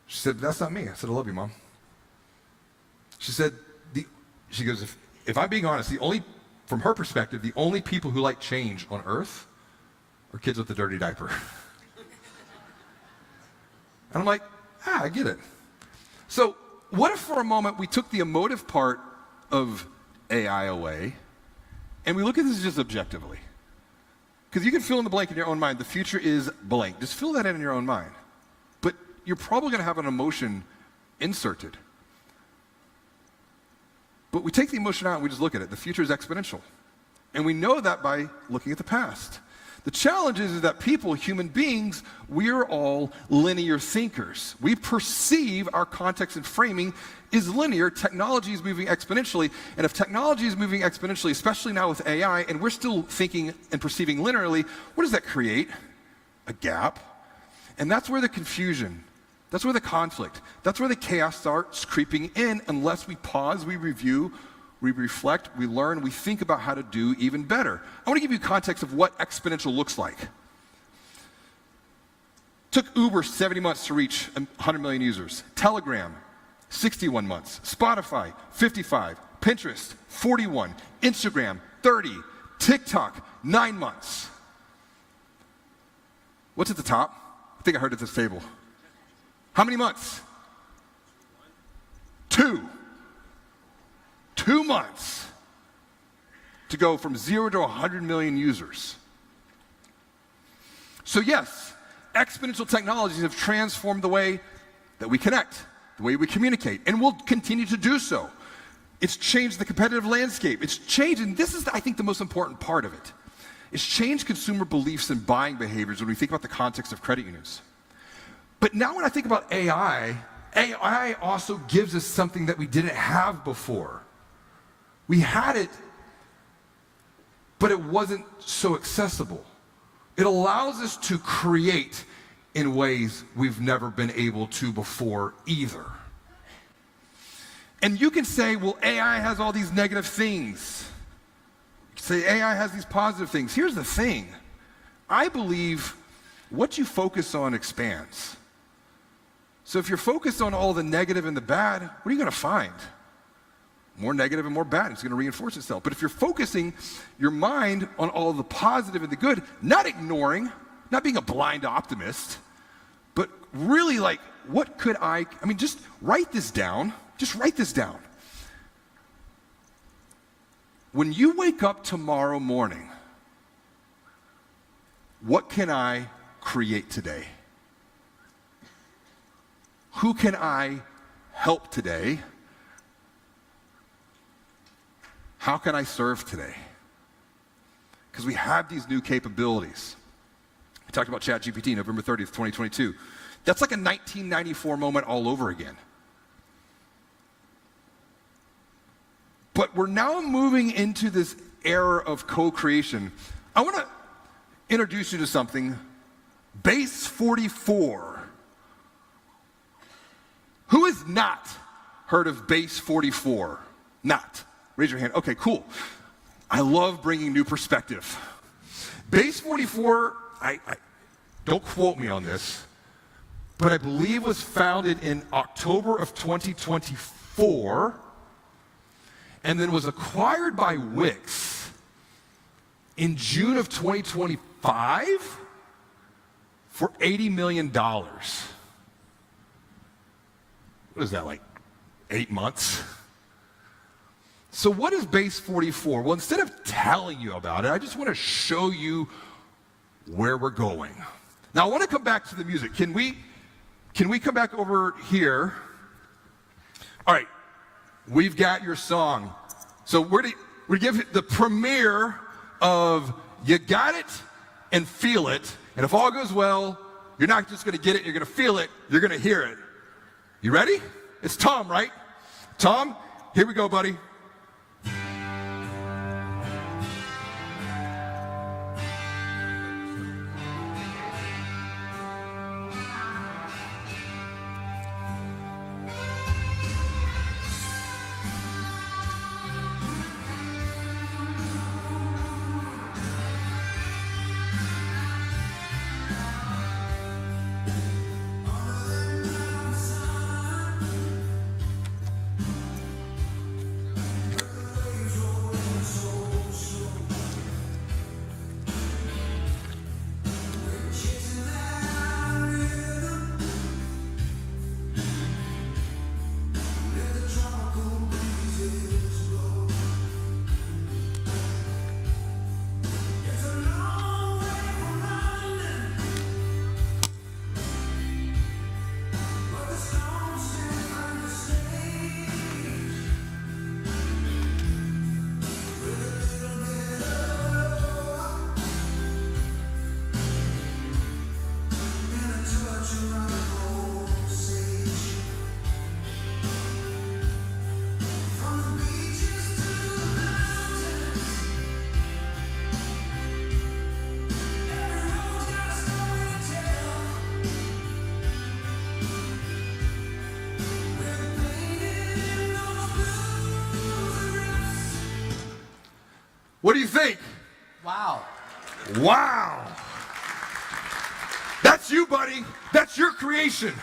She said, that's not me. I said, I love you, Mom. She said, she goes, if I'm being honest, from her perspective, the only people who like change on earth are kids with a dirty diaper. And I'm like, I get it. So what if for a moment we took the emotive part of AI away and we look at this just objectively? Because you can fill in the blank in your own mind. The future is blank. Just fill that in your own mind. But you're probably going to have an emotion inserted. But we take the emotion out and we just look at it. The future is exponential. And we know that by looking at the past. The challenge is that people, human beings, we're all linear thinkers. We perceive our context and framing is linear. Technology is moving exponentially. And if technology is moving exponentially, especially now with AI, and we're still thinking and perceiving linearly, what does that create? A gap. And that's where the confusion, that's where the conflict, that's where the chaos starts creeping in unless we pause, we review, we reflect, we learn, we think about how to do even better. I want to give you context of what exponential looks like. Took Uber 70 months to reach 100 million users. Telegram, 61 months. Spotify, 55. Pinterest, 41. Instagram, 30. TikTok, 9 months. What's at the top? I think I heard it at this table. How many months? 2. 2 months to go from 0 to 100 million users. So yes, exponential technologies have transformed the way that we connect, the way we communicate, and will continue to do so. It's changed the competitive landscape. It's changed, and this is, I think, the most important part of it. It's changed consumer beliefs and buying behaviors when we think about the context of credit unions. But now when I think about AI, AI also gives us something that we didn't have before. We had it, but it wasn't so accessible. It allows us to create in ways we've never been able to before either. And you can say, well, AI has all these negative things. You can say AI has these positive things. Here's the thing. I believe what you focus on expands. So if you're focused on all the negative and the bad, what are you going to find? More negative and more bad. It's going to reinforce itself. But if you're focusing your mind on all the positive and the good, not ignoring, not being a blind optimist, but really like, what could I mean, just write this down. Just write this down. When you wake up tomorrow morning, what can I create today? Who can I help today? How can I serve today? Because we have these new capabilities. We talked about ChatGPT, November 30th, 2022. That's like a 1994 moment all over again. But we're now moving into this era of co-creation. I want to introduce you to something. Base 44. Who has not heard of Base 44? Not. Raise your hand. Okay, cool. I love bringing new perspective. Base 44, I don't quote me on this, but I believe was founded in October of 2024 and then was acquired by Wix in June of 2025 for $80 million. What is that, like 8 months? So what is Base 44? Well, instead of telling you about it, I just want to show you where we're going. Now, I want to come back to the music. Can we come back over here? All right, we've got your song. So we give the premiere of You Got It and Feel It. And if all goes well, you're not just going to get it, you're going to feel it, you're going to hear it. You ready? It's Tom, right? Tom, here we go, buddy. What do you think?
Wow.
Wow. That's you, buddy. That's your creation.
When do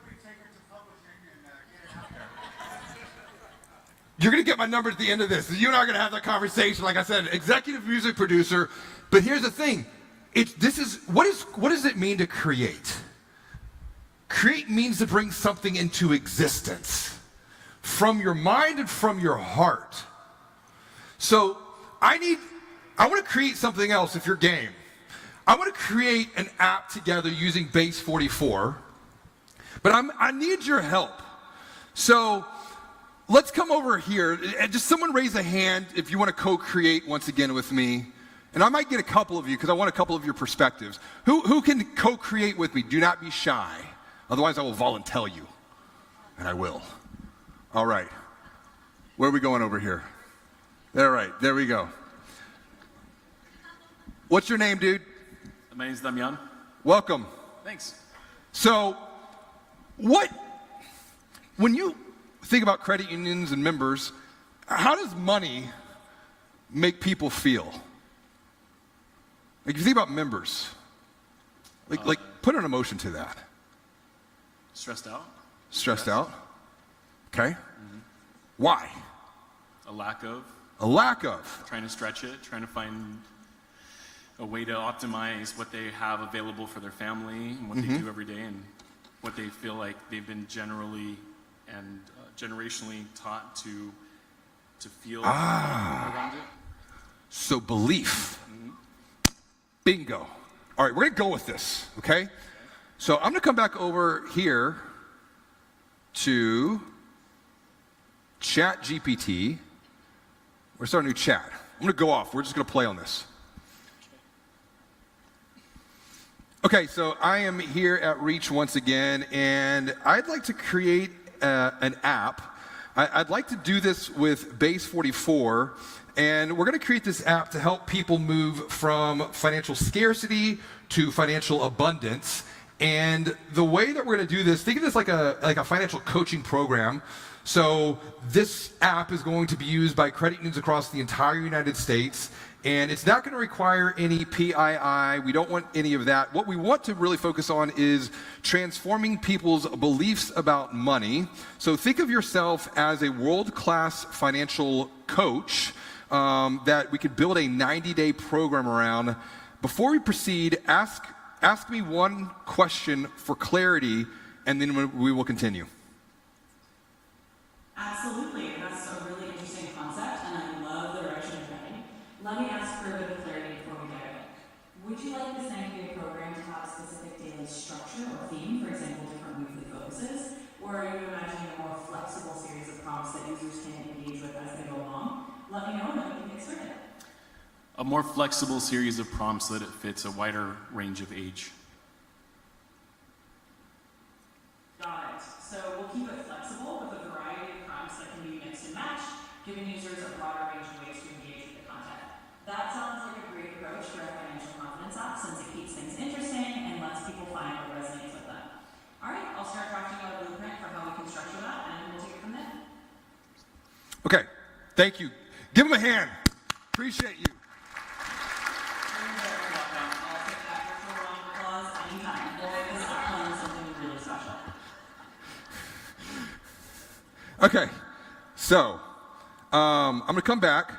we take it to publishing and get it out there?
You're going to get my number at the end of this. You and I are going to have that conversation. Like I said, executive music producer. But here's the thing. What does it mean to create? Create means to bring something into existence from your mind and from your heart. So I want to create something else if you're game. I want to create an app together using Base 44, but I need your help. So let's come over here and just someone raise a hand if you want to co-create once again with me. And I might get a couple of you because I want a couple of your perspectives. Who can co-create with me? Do not be shy. Otherwise I will volunteer you. And I will. All right. Where are we going over here? There, right. There we go. What's your name, dude?
My name's Damian.
Welcome.
Thanks.
So, when you think about credit unions and members, how does money make people feel? Like, if you think about members, like put an emotion to that.
Stressed out.
Stressed out? Okay. Why?
A lack of.
A lack of.
Trying to stretch it, trying to find a way to optimize what they have available for their family and what they do every day and what they feel like they've been generally and generationally taught to feel around it.
So belief. Bingo. All right, we're going to go with this, okay? So I'm going to come back over here to ChatGPT. We're starting a new chat. I'm going to go off. We're just going to play on this. Okay, so I am here at Reach once again, and I'd like to create an app. I'd like to do this with Base 44, and we're going to create this app to help people move from financial scarcity to financial abundance. And the way that we're going to do this, think of this like a financial coaching program. So this app is going to be used by credit unions across the entire United States, and it's not going to require any PII. We don't want any of that. What we want to really focus on is transforming people's beliefs about money. So think of yourself as a world-class financial coach that we could build a 90-day program around. Before we proceed, ask me one question for clarity, and then we will continue.
Absolutely, that's a really interesting concept, and I love the direction you're heading. Let me ask for a bit of clarity before we dive in. Would you like this 90-day program to have a specific daily structure or theme, for example, different weekly focuses, or are you imagining a more flexible series of prompts that users can engage with as they go along? Let me know, and then we can get started.
A more flexible series of prompts so that it fits a wider range of age.
Got it. So we'll keep it flexible with a variety of prompts that can be mixed and matched, giving users a broader range of ways to engage with the content. That sounds like a great approach for a financial confidence app since it keeps things interesting and lets people find what resonates with them. All right, I'll start drafting out a blueprint for how we can structure that, and we'll take it from there.
Okay, thank you. Give him a hand. Appreciate you.
I'll take that virtual round of applause anytime. We'll make this app plan something really special.
Okay, so I'm going to come back.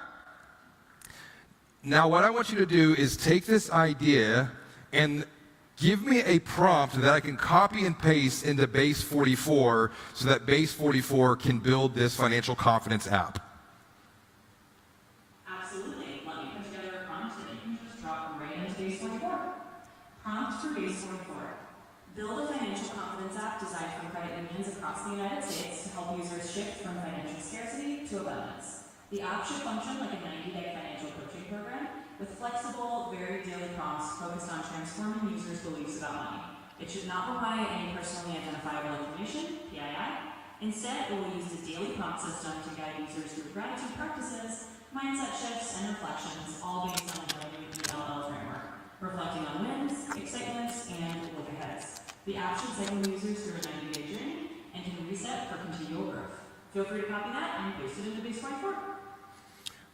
Now, what I want you to do is take this idea and give me a prompt that I can copy and paste into Base 44 so that Base 44 can build this financial confidence app.
Absolutely. Let me put together a prompt that you can just drop right into Base 44. Prompt for Base 44. Build a financial confidence app designed for credit unions across the United States to help users shift from financial scarcity to abundance. The app should function like a 90-day financial coaching program with flexible, varied daily prompts focused on transforming users' beliefs about money. It should not provide any personally identifiable information, PII. Instead, it will use the daily prompt system to guide users through gratitude practices, mindset shifts, and reflections, all based on the WELL framework, reflecting on wins, excitements, and look-aheads. The app should cycle users through a 90-day journey and can reset for continual growth. Feel free to copy that and paste it into Base 44.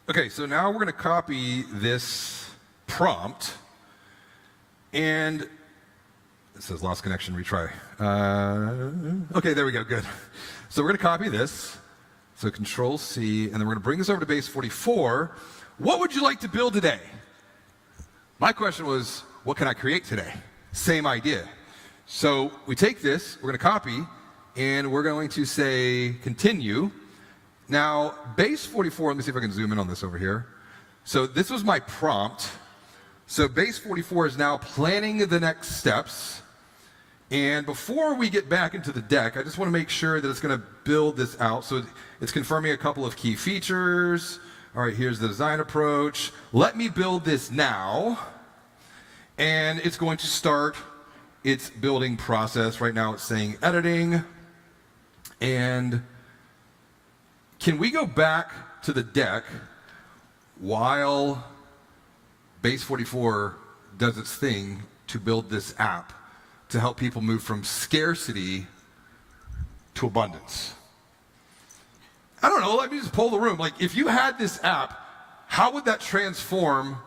Okay, so now we're going to copy this prompt, and it says lost connection, retry. Okay, there we go, good. So we're going to copy this, so Control C, and then we're going to bring this over to Base 44. What would you like to build today? My question was, what can I create today? Same idea. So we take this, we're going to copy, and we're going to say continue. Now, Base 44, let me see if I can zoom in on this over here. So this was my prompt. So Base 44 is now planning the next steps. And before we get back into the deck, I just want to make sure that it's going to build this out. So it's confirming a couple of key features. All right, here's the design approach. Let me build this now. And it's going to start its building process. Right now it's saying editing. And can we go back to the deck while Base 44 does its thing to build this app to help people move from scarcity to abundance? I don't know, let me just poll the room. Like, if you had this app, how would that transform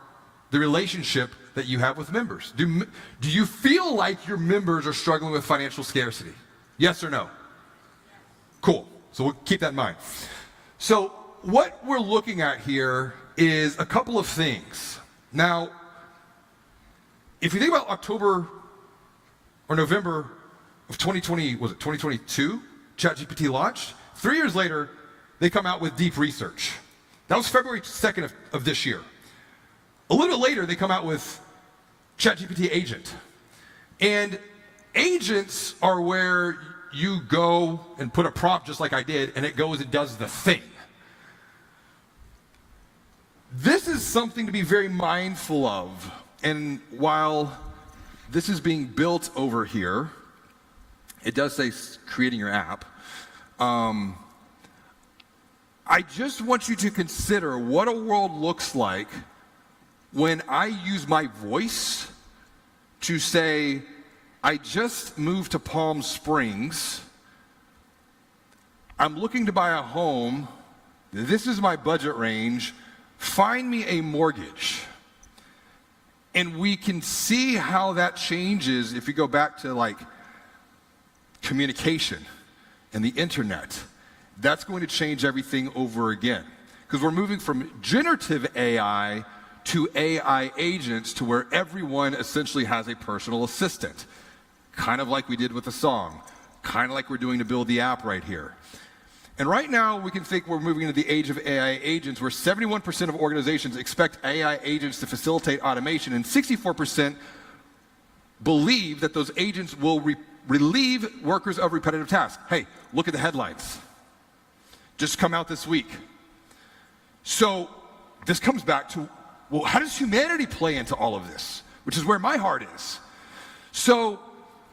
the relationship that you have with members? Do you feel like your members are struggling with financial scarcity? Yes or no? Cool, so we'll keep that in mind. So what we're looking at here is a couple of things. Now, if you think about October or November of 2020, was it 2022, ChatGPT launched? 3 years later, they come out with deep research. That was February 2nd of this year. A little bit later, they come out with ChatGPT Agent. And agents are where you go and put a prompt just like I did, and it goes and does the thing. This is something to be very mindful of. And while this is being built over here, it does say creating your app. I just want you to consider what a world looks like when I use my voice to say, I just moved to Palm Springs. I'm looking to buy a home. This is my budget range. Find me a mortgage. And we can see how that changes if you go back to like communication and the internet. That's going to change everything over again. Because we're moving from generative AI to AI agents to where everyone essentially has a personal assistant. Kind of like we did with the song. Kind of like we're doing to build the app right here. And right now, we can think we're moving into the age of AI agents, where 71% of organizations expect AI agents to facilitate automation, and 64% believe that those agents will relieve workers of repetitive tasks. Hey, look at the headlines. Just come out this week. So this comes back to, well, how does humanity play into all of this? Which is where my heart is. So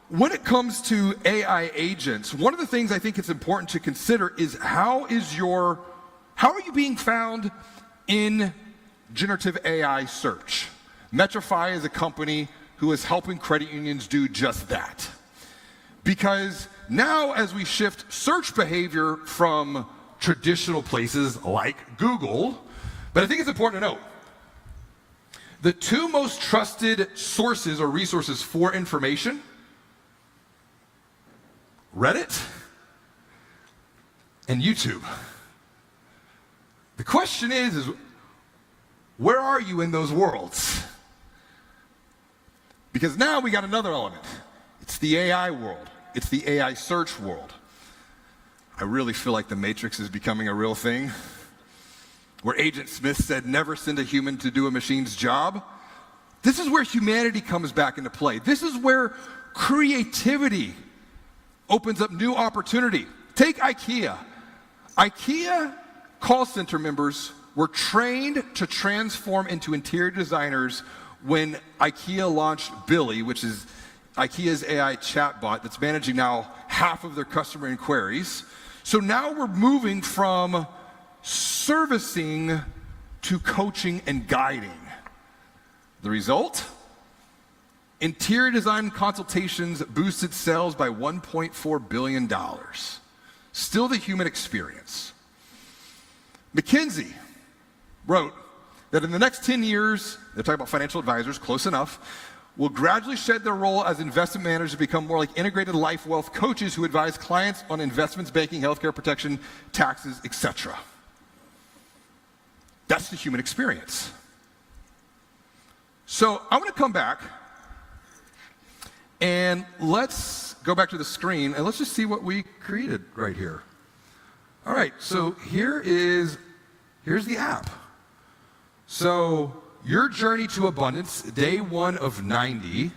when it comes to AI agents, one of the things I think it's important to consider is how are you being found in generative AI search? Metrify is a company who is helping credit unions do just that. Because now as we shift search behavior from traditional places like Google, but I think it's important to note, the two most trusted sources or resources for information, Reddit and YouTube. The question is where are you in those worlds? Because now we got another element. It's the AI world. It's the AI search world. I really feel like the Matrix is becoming a real thing, where Agent Smith said, never send a human to do a machine's job. This is where humanity comes back into play. This is where creativity opens up new opportunity. Take IKEA. IKEA call center members were trained to transform into interior designers when IKEA launched Billy, which is IKEA's AI chatbot that's managing now half of their customer inquiries. So now we're moving from servicing to coaching and guiding. The result? Interior design consultations boosted sales by $1.4 billion. Still the human experience. McKinsey wrote that in the next 10 years, they're talking about financial advisors, close enough, will gradually shed their role as investment managers to become more like integrated life wealth coaches who advise clients on investments, banking, healthcare protection, taxes, etc. That's the human experience. So I want to come back and let's go back to the screen and let's just see what we created right here. All right, so here's the app. So your journey to abundance, day 1 of 90.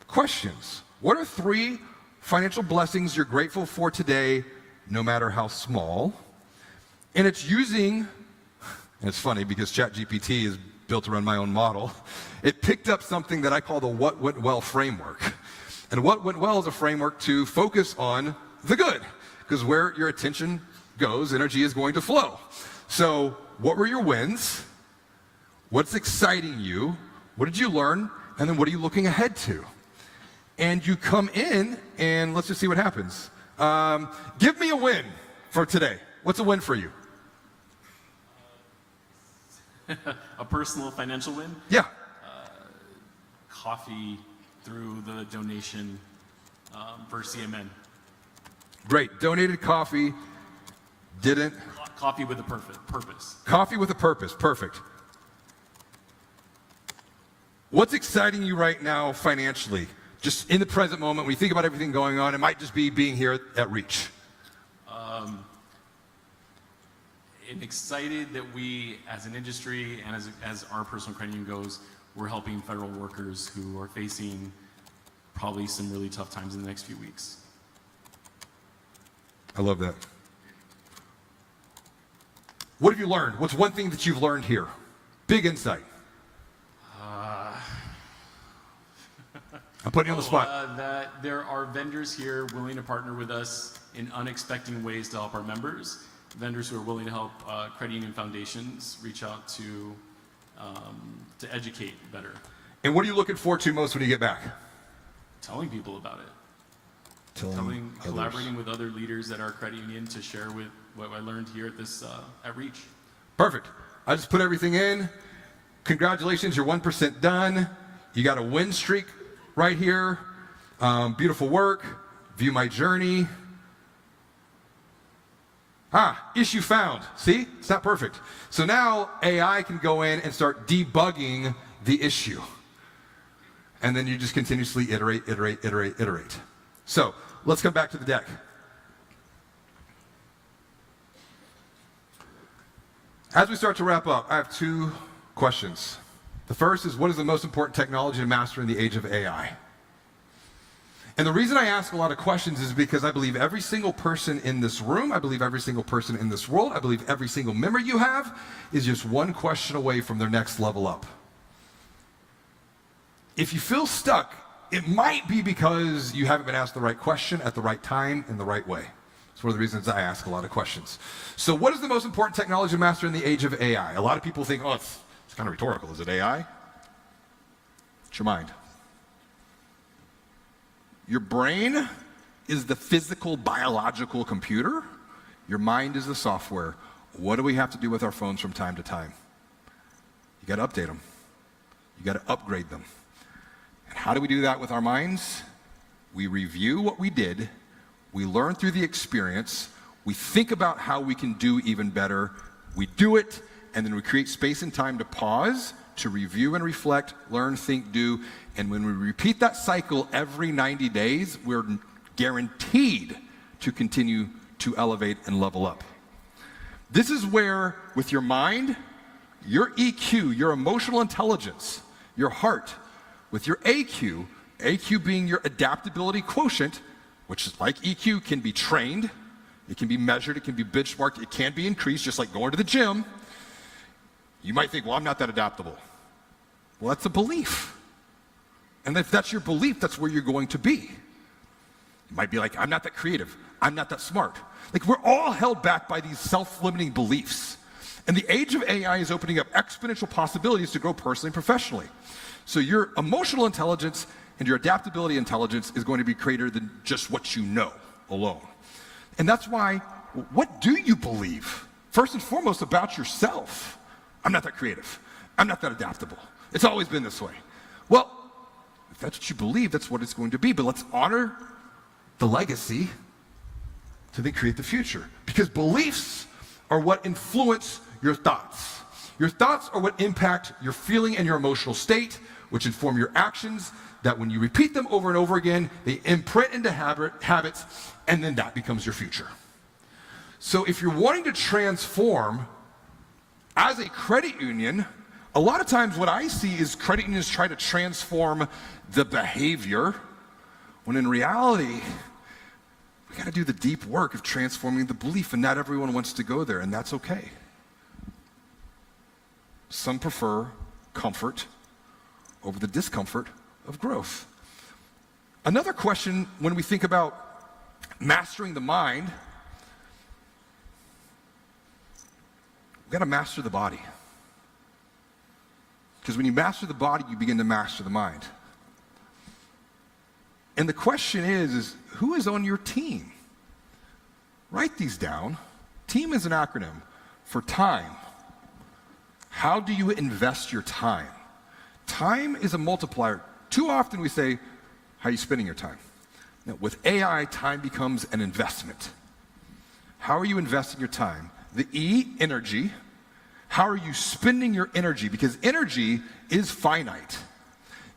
Questions. What are 3 financial blessings you're grateful for today, no matter how small? And it's using, and it's funny because ChatGPT is built to run my own model. It picked up something that I call the What Went Well framework. And What Went Well is a framework to focus on the good, because where your attention goes, energy is going to flow. So what were your wins? What's exciting you? What did you learn? And then what are you looking ahead to? And you come in, and let's just see what happens. Give me a win for today. What's a win for you?
A personal financial win?
Yeah.
Coffee through the donation for CMN.
Great. Donated coffee. Didn't.
Coffee with a purpose.
Coffee with a purpose. Perfect. What's exciting you right now financially? Just in the present moment, when you think about everything going on, it might just be being here at Reach.
I'm excited that we, as an industry and as our personal credit union goes, we're helping federal workers who are facing probably some really tough times in the next few weeks.
I love that. What have you learned? What's one thing that you've learned here? Big insight. I'm putting you on the spot.
That there are vendors here willing to partner with us in unexpected ways to help our members. Vendors who are willing to help credit union foundations reach out to educate better.
And what are you looking forward to most when you get back?
Telling people about it.
Telling others.
Collaborating with other leaders at our credit union to share with what I learned here at this at Reach.
Perfect. I just put everything in. Congratulations, you're 1% done. You got a win streak right here. Beautiful work. View my journey. Issue found. See? It's not perfect. So now AI can go in and start debugging the issue. And then you just continuously iterate. So let's come back to the deck. As we start to wrap up, I have two questions. The first is, what is the most important technology to master in the age of AI? And the reason I ask a lot of questions is because I believe every single person in this room, I believe every single person in this world, I believe every single member you have is just one question away from their next level up. If you feel stuck, it might be because you haven't been asked the right question at the right time in the right way. It's one of the reasons I ask a lot of questions. So what is the most important technology to master in the age of AI? A lot of people think, oh, it's kind of rhetorical. Is it AI? It's your mind. Your brain is the physical, biological computer. Your mind is the software. What do we have to do with our phones from time to time? You got to update them. You got to upgrade them. And how do we do that with our minds? We review what we did. We learn through the experience. We think about how we can do even better. We do it, and then we create space and time to pause, to review and reflect, learn, think, do. And when we repeat that cycle every 90 days, we're guaranteed to continue to elevate and level up. This is where, with your mind, your EQ, your emotional intelligence, your heart, with your AQ, AQ being your adaptability quotient, which is like EQ, can be trained, it can be measured, it can be benchmarked, it can be increased, just like going to the gym. You might think, well, I'm not that adaptable. Well, that's a belief. And if that's your belief, that's where you're going to be. You might be like, I'm not that creative, I'm not that smart. Like, we're all held back by these self-limiting beliefs. And the age of AI is opening up exponential possibilities to grow personally and professionally. So your emotional intelligence and your adaptability intelligence is going to be greater than just what you know alone. And that's why, what do you believe? First and foremost, about yourself. I'm not that creative. I'm not that adaptable. It's always been this way. Well, if that's what you believe, that's what it's going to be. But let's honor the legacy to then create the future. Because beliefs are what influence your thoughts. Your thoughts are what impact your feeling and your emotional state, which inform your actions, that when you repeat them over and over again, they imprint into habits, and then that becomes your future. So if you're wanting to transform as a credit union, a lot of times what I see is credit unions try to transform the behavior, when in reality, we got to do the deep work of transforming the belief, and not everyone wants to go there, and that's okay. Some prefer comfort over the discomfort of growth. Another question when we think about mastering the mind we've got to master the body. Because when you master the body, you begin to master the mind. And the question is who is on your team? Write these down. Team is an acronym for time. How do you invest your time? Time is a multiplier. Too often we say, how are you spending your time? Now, with AI, time becomes an investment. How are you investing your time? The E, energy. How are you spending your energy? Because energy is finite.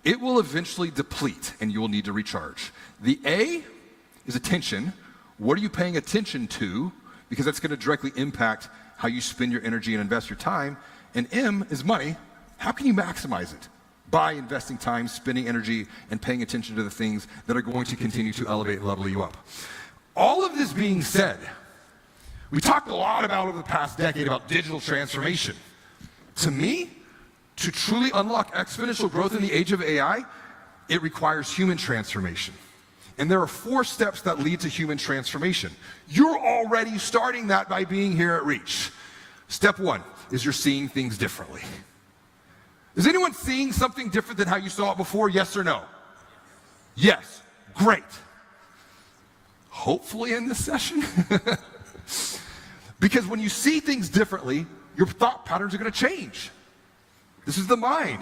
It will eventually deplete and you will need to recharge. The A is attention. What are you paying attention to? Because that's going to directly impact how you spend your energy and invest your time. And M is money. How can you maximize it? By investing time, spending energy, and paying attention to the things that are going to continue to elevate and level you up. All of this being said, we talked a lot about over the past decade about digital transformation. To me, to truly unlock exponential growth in the age of AI, it requires human transformation. And there are 4 steps that lead to human transformation. You're already starting that by being here at Reach. Step 1 is you're seeing things differently. Is anyone seeing something different than how you saw it before? Yes or no? Yes. Great. Hopefully in this session. Because when you see things differently, your thought patterns are going to change. This is the mind.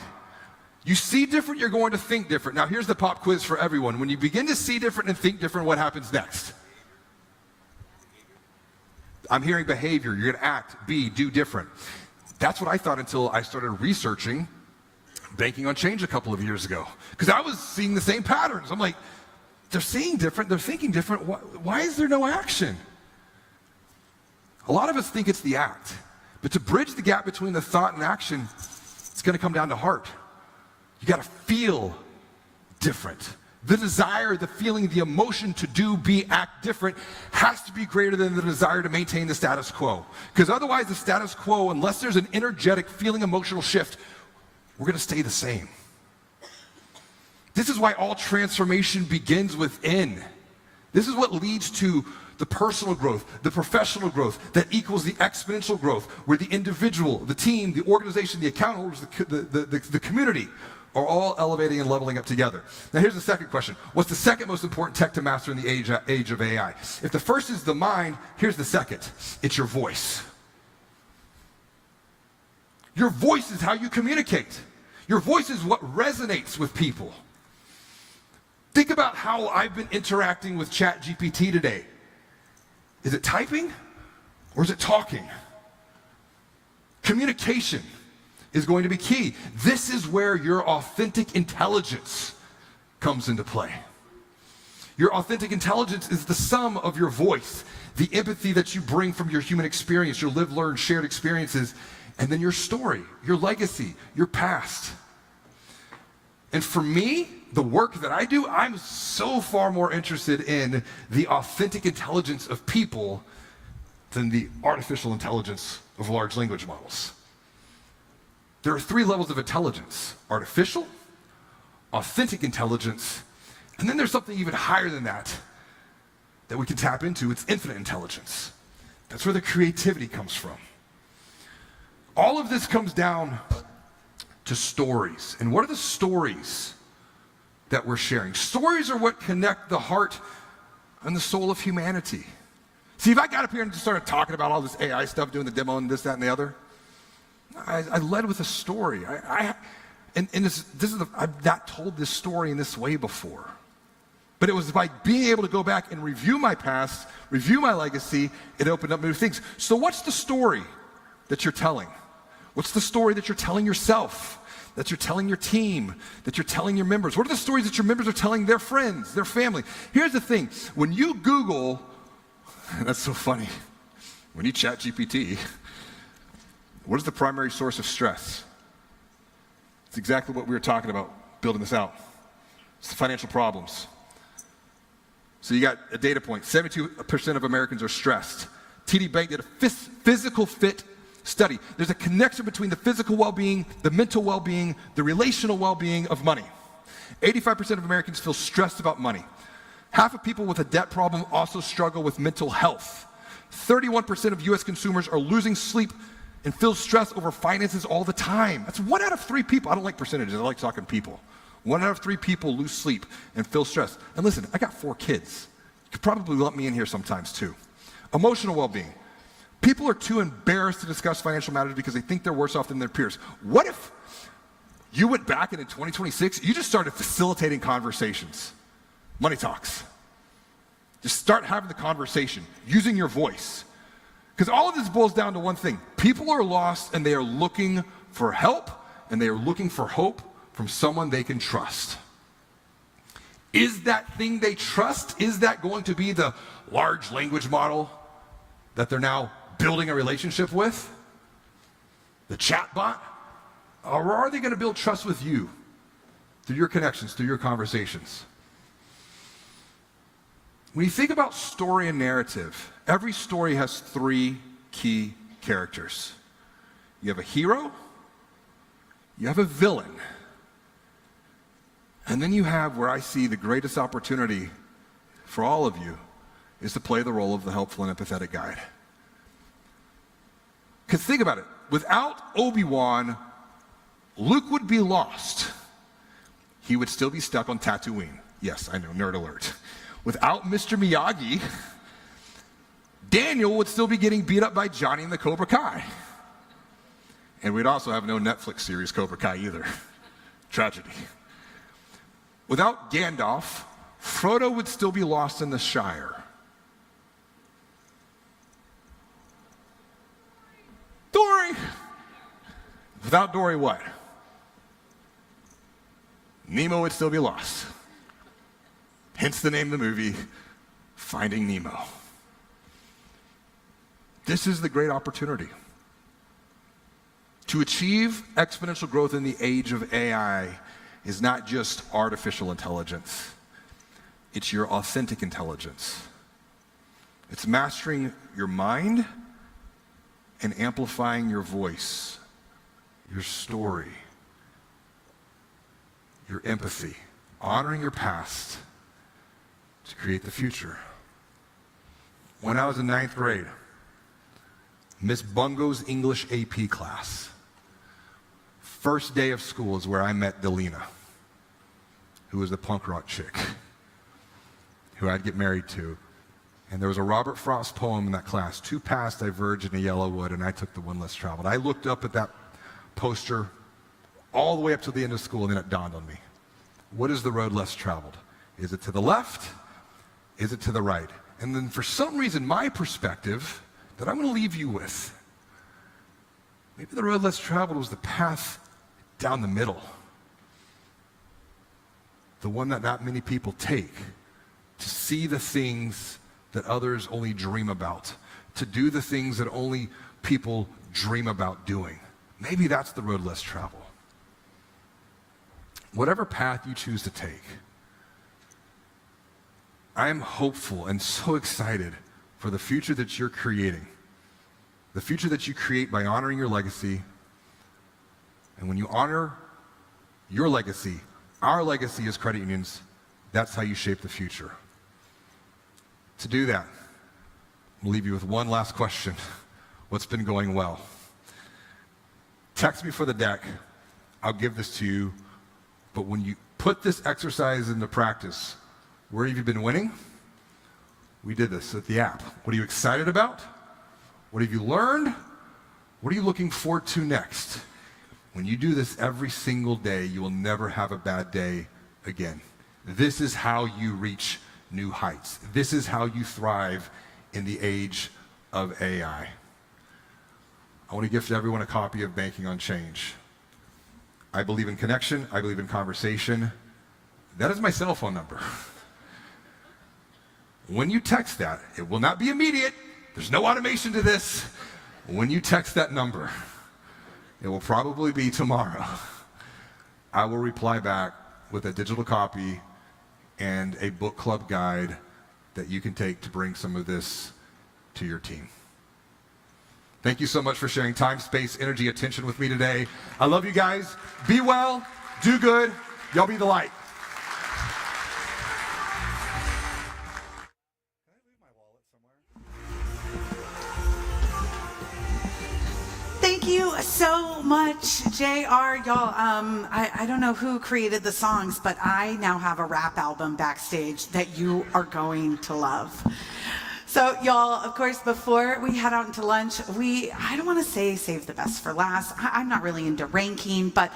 You see different, you're going to think different. Now here's the pop quiz for everyone. When you begin to see different and think different, what happens next? I'm hearing behavior. You're going to act, be, do different. That's what I thought until I started researching Banking on Change a couple of years ago. Because I was seeing the same patterns. I'm like, they're seeing different, they're thinking different. Why is there no action? A lot of us think it's the act. But to bridge the gap between the thought and action, it's going to come down to heart. You got to feel different. The desire, the feeling, the emotion to do, be, act different has to be greater than the desire to maintain the status quo. Because otherwise the status quo, unless there's an energetic feeling, emotional shift, we're going to stay the same. This is why all transformation begins within. This is what leads to the personal growth, the professional growth that equals the exponential growth, where the individual, the team, the organization, the account holders, the community are all elevating and leveling up together. Now here's the second question. What's the second most important tech to master in the age of AI? If the first is the mind, here's the second. It's your voice. Your voice is how you communicate. Your voice is what resonates with people. Think about how I've been interacting with ChatGPT today. Is it typing or is it talking? Communication is going to be key. This is where your authentic intelligence comes into play. Your authentic intelligence is the sum of your voice, the empathy that you bring from your human experience, your live, learn, shared experiences, and then your story, your legacy, your past. And for me, the work that I do, I'm so far more interested in the authentic intelligence of people than the artificial intelligence of large language models. There are 3 levels of intelligence: artificial, authentic intelligence, and then there's something even higher than that we can tap into. It's infinite intelligence. That's where the creativity comes from. All of this comes down to stories. And what are the stories that we're sharing? Stories are what connect the heart and the soul of humanity. See, if I got up here and just started talking about all this AI stuff, doing the demo and this, that, and the other, I led with a story. I've not told this story in this way before. But it was by being able to go back and review my past, review my legacy, it opened up new things. So what's the story that you're telling? What's the story that you're telling yourself, that you're telling your team, that you're telling your members? What are the stories that your members are telling their friends, their family? Here's the thing. When you Google, that's so funny. When you chat GPT, what is the primary source of stress? It's exactly what we were talking about building this out. It's the financial problems. So you got a data point. 72% of Americans are stressed. TD Bank did a physical fit study. There's a connection between the physical well-being, the mental well-being, the relational well-being of money. 85% of Americans feel stressed about money. Half of people with a debt problem also struggle with mental health. 31% of US consumers are losing sleep and feels stress over finances all the time. That's 1 out of 3 people. I don't like percentages, I like talking people. 1 out of 3 people lose sleep and feel stressed. And listen, I got 4 kids. You could probably lump me in here sometimes too. Emotional well-being. People are too embarrassed to discuss financial matters because they think they're worse off than their peers. What if you went back and in 2026, you just started facilitating conversations? Money talks. Just start having the conversation, using your voice. Because all of this boils down to one thing. People are lost and they are looking for help and they are looking for hope from someone they can trust. Is that thing they trust, is that going to be the large language model that they're now building a relationship with? The chatbot? Or are they going to build trust with you through your connections, through your conversations? When you think about story and narrative, every story has 3 key characters. You have a hero, you have a villain, and then you have where I see the greatest opportunity for all of you is to play the role of the helpful and empathetic guide. Because think about it, without Obi-Wan, Luke would be lost. He would still be stuck on Tatooine. Yes, I know, nerd alert. Without Mr. Miyagi, Daniel would still be getting beat up by Johnny and the Cobra Kai. And we'd also have no Netflix series Cobra Kai either. Tragedy. Without Gandalf, Frodo would still be lost in the Shire. Dory! Without Dory, what? Nemo would still be lost. Hence the name of the movie, Finding Nemo. This is the great opportunity. To achieve exponential growth in the age of AI is not just artificial intelligence. It's your authentic intelligence. It's mastering your mind and amplifying your voice, your story, your empathy, honoring your past to create the future. When I was in 9th grade, Miss Bungo's English AP class, first day of school is where I met Delina, who was the punk rock chick, who I'd get married to. And there was a Robert Frost poem in that class, 2 paths diverge in a yellow wood, and I took the one less traveled. I looked up at that poster all the way up to the end of school, and then it dawned on me. What is the road less traveled? Is it to the left? Is it to the right? And then for some reason, my perspective that I'm going to leave you with, maybe the road less traveled was the path down the middle. The one that not many people take, to see the things that others only dream about, to do the things that only people dream about doing. Maybe that's the road less traveled. Whatever path you choose to take, I am hopeful and so excited for the future that you're creating. The future that you create by honoring your legacy. And when you honor your legacy, our legacy as credit unions, that's how you shape the future. To do that, I'll leave you with one last question. What's been going well? Text me for the deck. I'll give this to you. But when you put this exercise into practice, where have you been winning? We did this at the app. What are you excited about? What have you learned? What are you looking forward to next? When you do this every single day, you will never have a bad day again. This is how you reach new heights. This is how you thrive in the age of AI. I want to gift everyone a copy of Banking on Change. I believe in connection. I believe in conversation. That is my cell phone number. When you text that, it will not be immediate. There's no automation to this. When you text that number, it will probably be tomorrow. I will reply back with a digital copy and a book club guide that you can take to bring some of this to your team. Thank you so much for sharing time, space, energy, attention with me today. I love you guys. Be well, do good. Y'all be the light.
so much, JR. Y'all, I don't know who created the songs, but I now have a rap album backstage that you are going to love. So y'all, of course, before we head out into lunch, I don't want to say save the best for last. I'm not really into ranking, but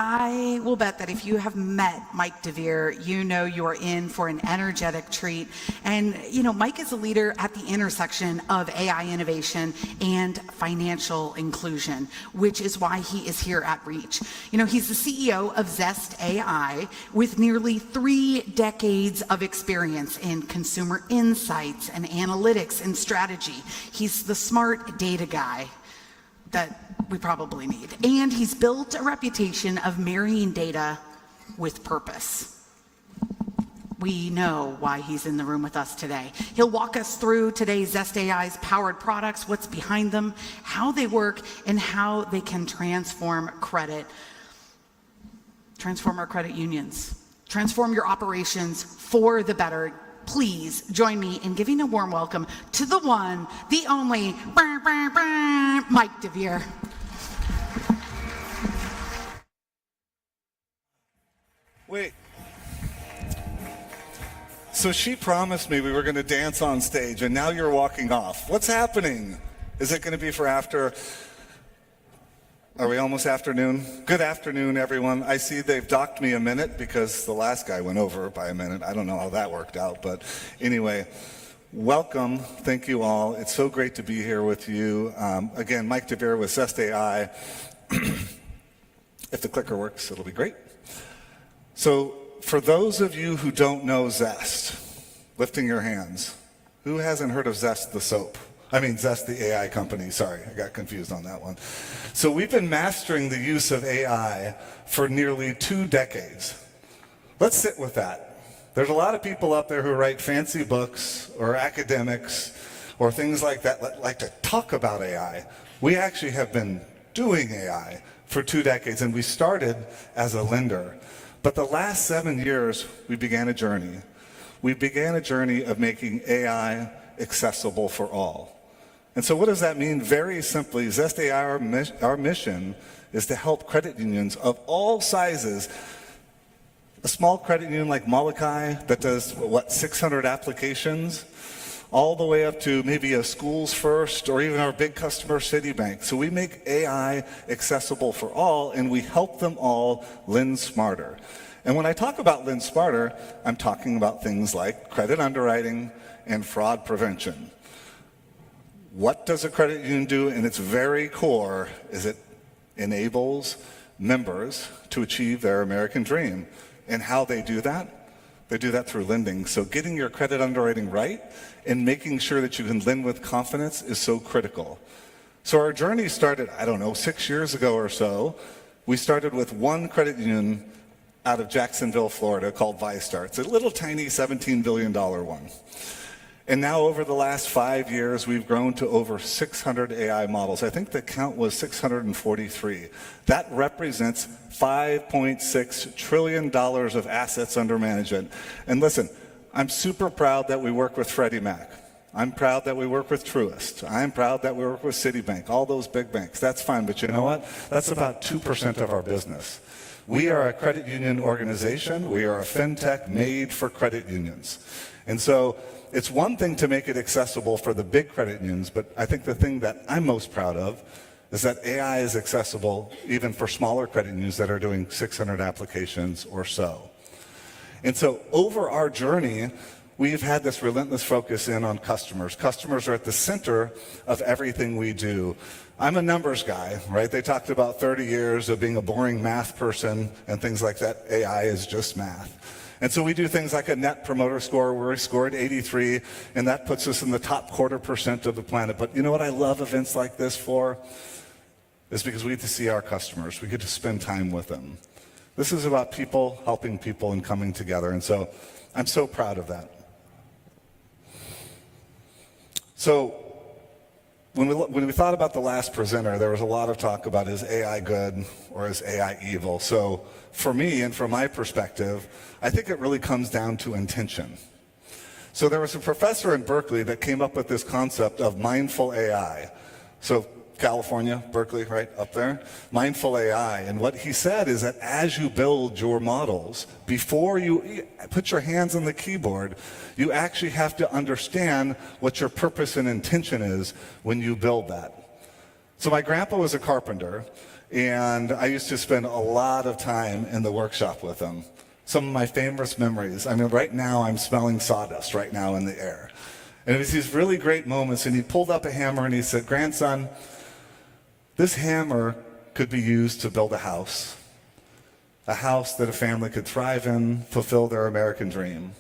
I will bet that if you have met Mike DeVere, you know you are in for an energetic treat. And, you know, Mike is a leader at the intersection of AI innovation and financial inclusion, which is why he is here at Reach. You know, he's the CEO of Zest AI with nearly 3 decades of experience in consumer insights and analytics and strategy. He's the smart data guy that we probably need. And he's built a reputation of marrying data with purpose. We know why he's in the room with us today. He'll walk us through today's Zest AI's powered products, what's behind them, how they work, and how they can transform credit. Transform our credit unions. Transform your operations for the better. Please join me in giving a warm welcome to the one, the only, Mike DeVere.
Wait. So she promised me we were going to dance on stage, and now you're walking off. What's happening? Is it going to be for after? Are we almost afternoon? Good afternoon, everyone. I see they've docked me a minute because the last guy went over by a minute. I don't know how that worked out, but anyway, welcome. Thank you all. It's so great to be here with you. Again, Mike DeVere with Zest AI. If the clicker works, it'll be great. So for those of you who don't know Zest, lifting your hands, who hasn't heard of Zest the soap? I mean, Zest the AI company. Sorry, I got confused on that one. So we've been mastering the use of AI for nearly 2 decades. Let's sit with that. There's a lot of people out there who write fancy books or academics or things like that that like to talk about AI. We actually have been doing AI for 2 decades, and we started as a lender. But the last 7 years, we began a journey. We began a journey of making AI accessible for all. And so what does that mean? Very simply, Zest AI, our mission is to help credit unions of all sizes. A small credit union like Molokai that does, 600 applications, all the way up to maybe a Schools First or even our big customer, Citibank. So we make AI accessible for all, and we help them all lend smarter. And when I talk about lend smarter, I'm talking about things like credit underwriting and fraud prevention. What does a credit union do? In its very core is it enables members to achieve their American dream. And how they do that? They do that through lending. So getting your credit underwriting right and making sure that you can lend with confidence is so critical. So our journey started, 6 years ago or so. We started with one credit union out of Jacksonville, Florida called ViStar. It's a little tiny $17 billion one. And now over the last 5 years, we've grown to over 600 AI models. I think the count was 643. That represents $5.6 trillion of assets under management. And listen, I'm super proud that we work with Freddie Mac. I'm proud that we work with Truist. I'm proud that we work with Citibank, all those big banks. That's fine, but you know what? That's about 2% of our business. We are a credit union organization. We are a fintech made for credit unions. And so it's one thing to make it accessible for the big credit unions, but I think the thing that I'm most proud of is that AI is accessible even for smaller credit unions that are doing 600 applications or so. And so over our journey, we've had this relentless focus in on customers. Customers are at the center of everything we do. I'm a numbers guy, right? They talked about 30 years of being a boring math person and things like that. AI is just math. And so we do things like a net promoter score where we scored 83, and that puts us in the top 0.25% of the planet. But you know what I love events like this for? Is because we get to see our customers. We get to spend time with them. This is about people helping people and coming together. And so I'm so proud of that. So when we thought about the last presenter, there was a lot of talk about is AI good or is AI evil? So for me and from my perspective, I think it really comes down to intention. So there was a professor in Berkeley that came up with this concept of mindful AI. So California, Berkeley, right up there, Mindful AI. And what he said is that as you build your models, before you put your hands on the keyboard, you actually have to understand what your purpose and intention is when you build that. So my grandpa was a carpenter, and I used to spend a lot of time in the workshop with him. Some of my famous memories, I mean, right now I'm smelling sawdust right now in the air. And it was these really great moments, and he pulled up a hammer and he said, "Grandson, this hammer could be used to build a house that a family could thrive in, fulfill their American dream.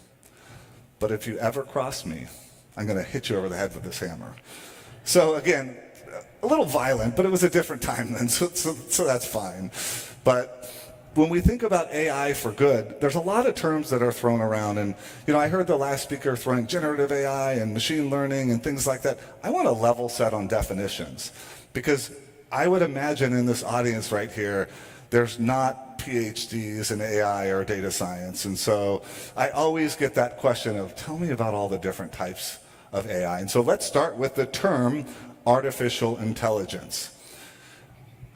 But if you ever cross me, I'm going to hit you over the head with this hammer." So again, a little violent, but it was a different time then, so that's fine. But when we think about AI for good, there's a lot of terms that are thrown around. And, I heard the last speaker throwing generative AI and machine learning and things like that. I want to level set on definitions, because I would imagine in this audience right here, there's not PhDs in AI or data science. And so I always get that question of, tell me about all the different types of AI. And so let's start with the term artificial intelligence.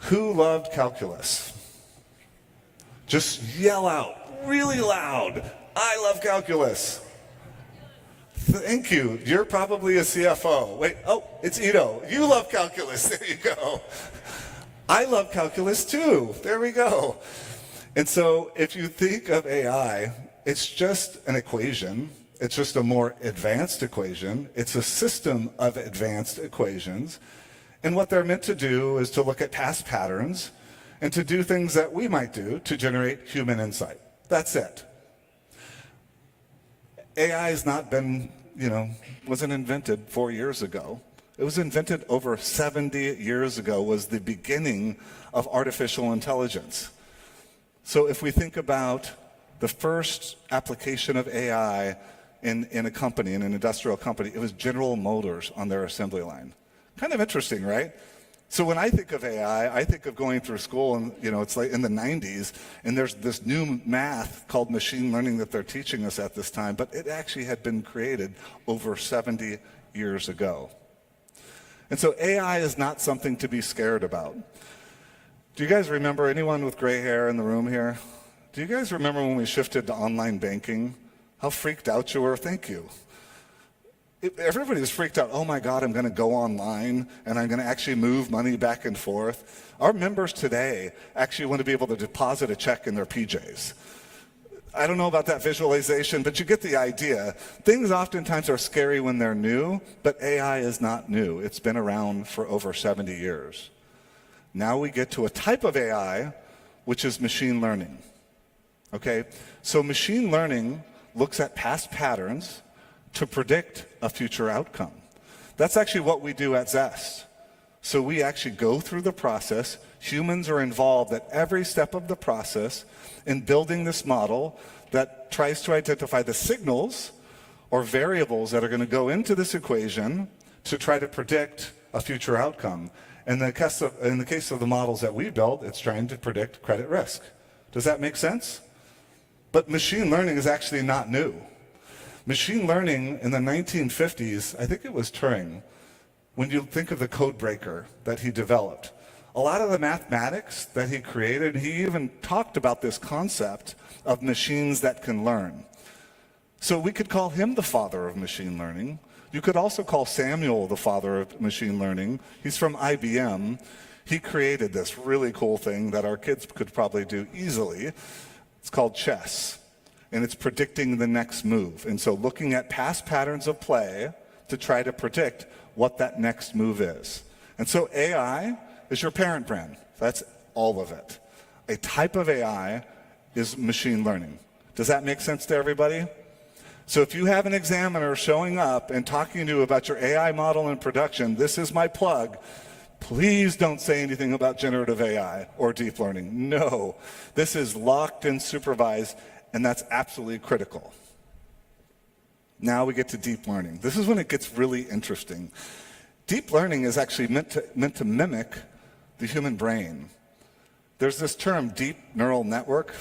Who loved calculus? Just yell out really loud, "I love calculus." Thank you. You're probably a CFO. Wait, oh, it's Ito. You love calculus. There you go. I love calculus too. There we go. And so if you think of AI, it's just an equation. It's just a more advanced equation. It's a system of advanced equations. And what they're meant to do is to look at past patterns and to do things that we might do to generate human insight. That's it. AI has not been, wasn't invented 4 years ago. It was invented over 70 years ago, was the beginning of artificial intelligence. So if we think about the first application of AI in a company, in an industrial company, it was General Motors on their assembly line. Kind of interesting, right? So when I think of AI, I think of going through school, and it's like in the 90s, and there's this new math called machine learning that they're teaching us at this time, but it actually had been created over 70 years ago. And so AI is not something to be scared about. Do you guys remember, anyone with gray hair in the room here? Do you guys remember when we shifted to online banking? How freaked out you were? Thank you. Everybody was freaked out. Oh my God, I'm going to go online and I'm going to actually move money back and forth. Our members today actually want to be able to deposit a check in their PJs. I don't know about that visualization, but you get the idea. Things oftentimes are scary when they're new, but AI is not new. It's been around for over 70 years. Now we get to a type of AI, which is machine learning. Okay, so machine learning looks at past patterns to predict a future outcome. That's actually what we do at Zest. So we actually go through the process. Humans are involved at every step of the process in building this model that tries to identify the signals or variables that are going to go into this equation to try to predict a future outcome. In the case of the models that we build, it's trying to predict credit risk. Does that make sense? But machine learning is actually not new. Machine learning in the 1950s, I think it was Turing, when you think of the code breaker that he developed, a lot of the mathematics that he created, he even talked about this concept of machines that can learn. So we could call him the father of machine learning. You could also call Samuel the father of machine learning. He's from IBM. He created this really cool thing that our kids could probably do easily. It's called chess. And it's predicting the next move. And so looking at past patterns of play to try to predict what that next move is. And so AI is your parent brand. That's all of it. A type of AI is machine learning. Does that make sense to everybody? So if you have an examiner showing up and talking to you about your AI model in production, this is my plug. Please don't say anything about generative AI or deep learning. No, this is locked and supervised. And that's absolutely critical. Now we get to deep learning. This is when it gets really interesting. Deep learning is actually meant to mimic the human brain. There's this term, deep neural network.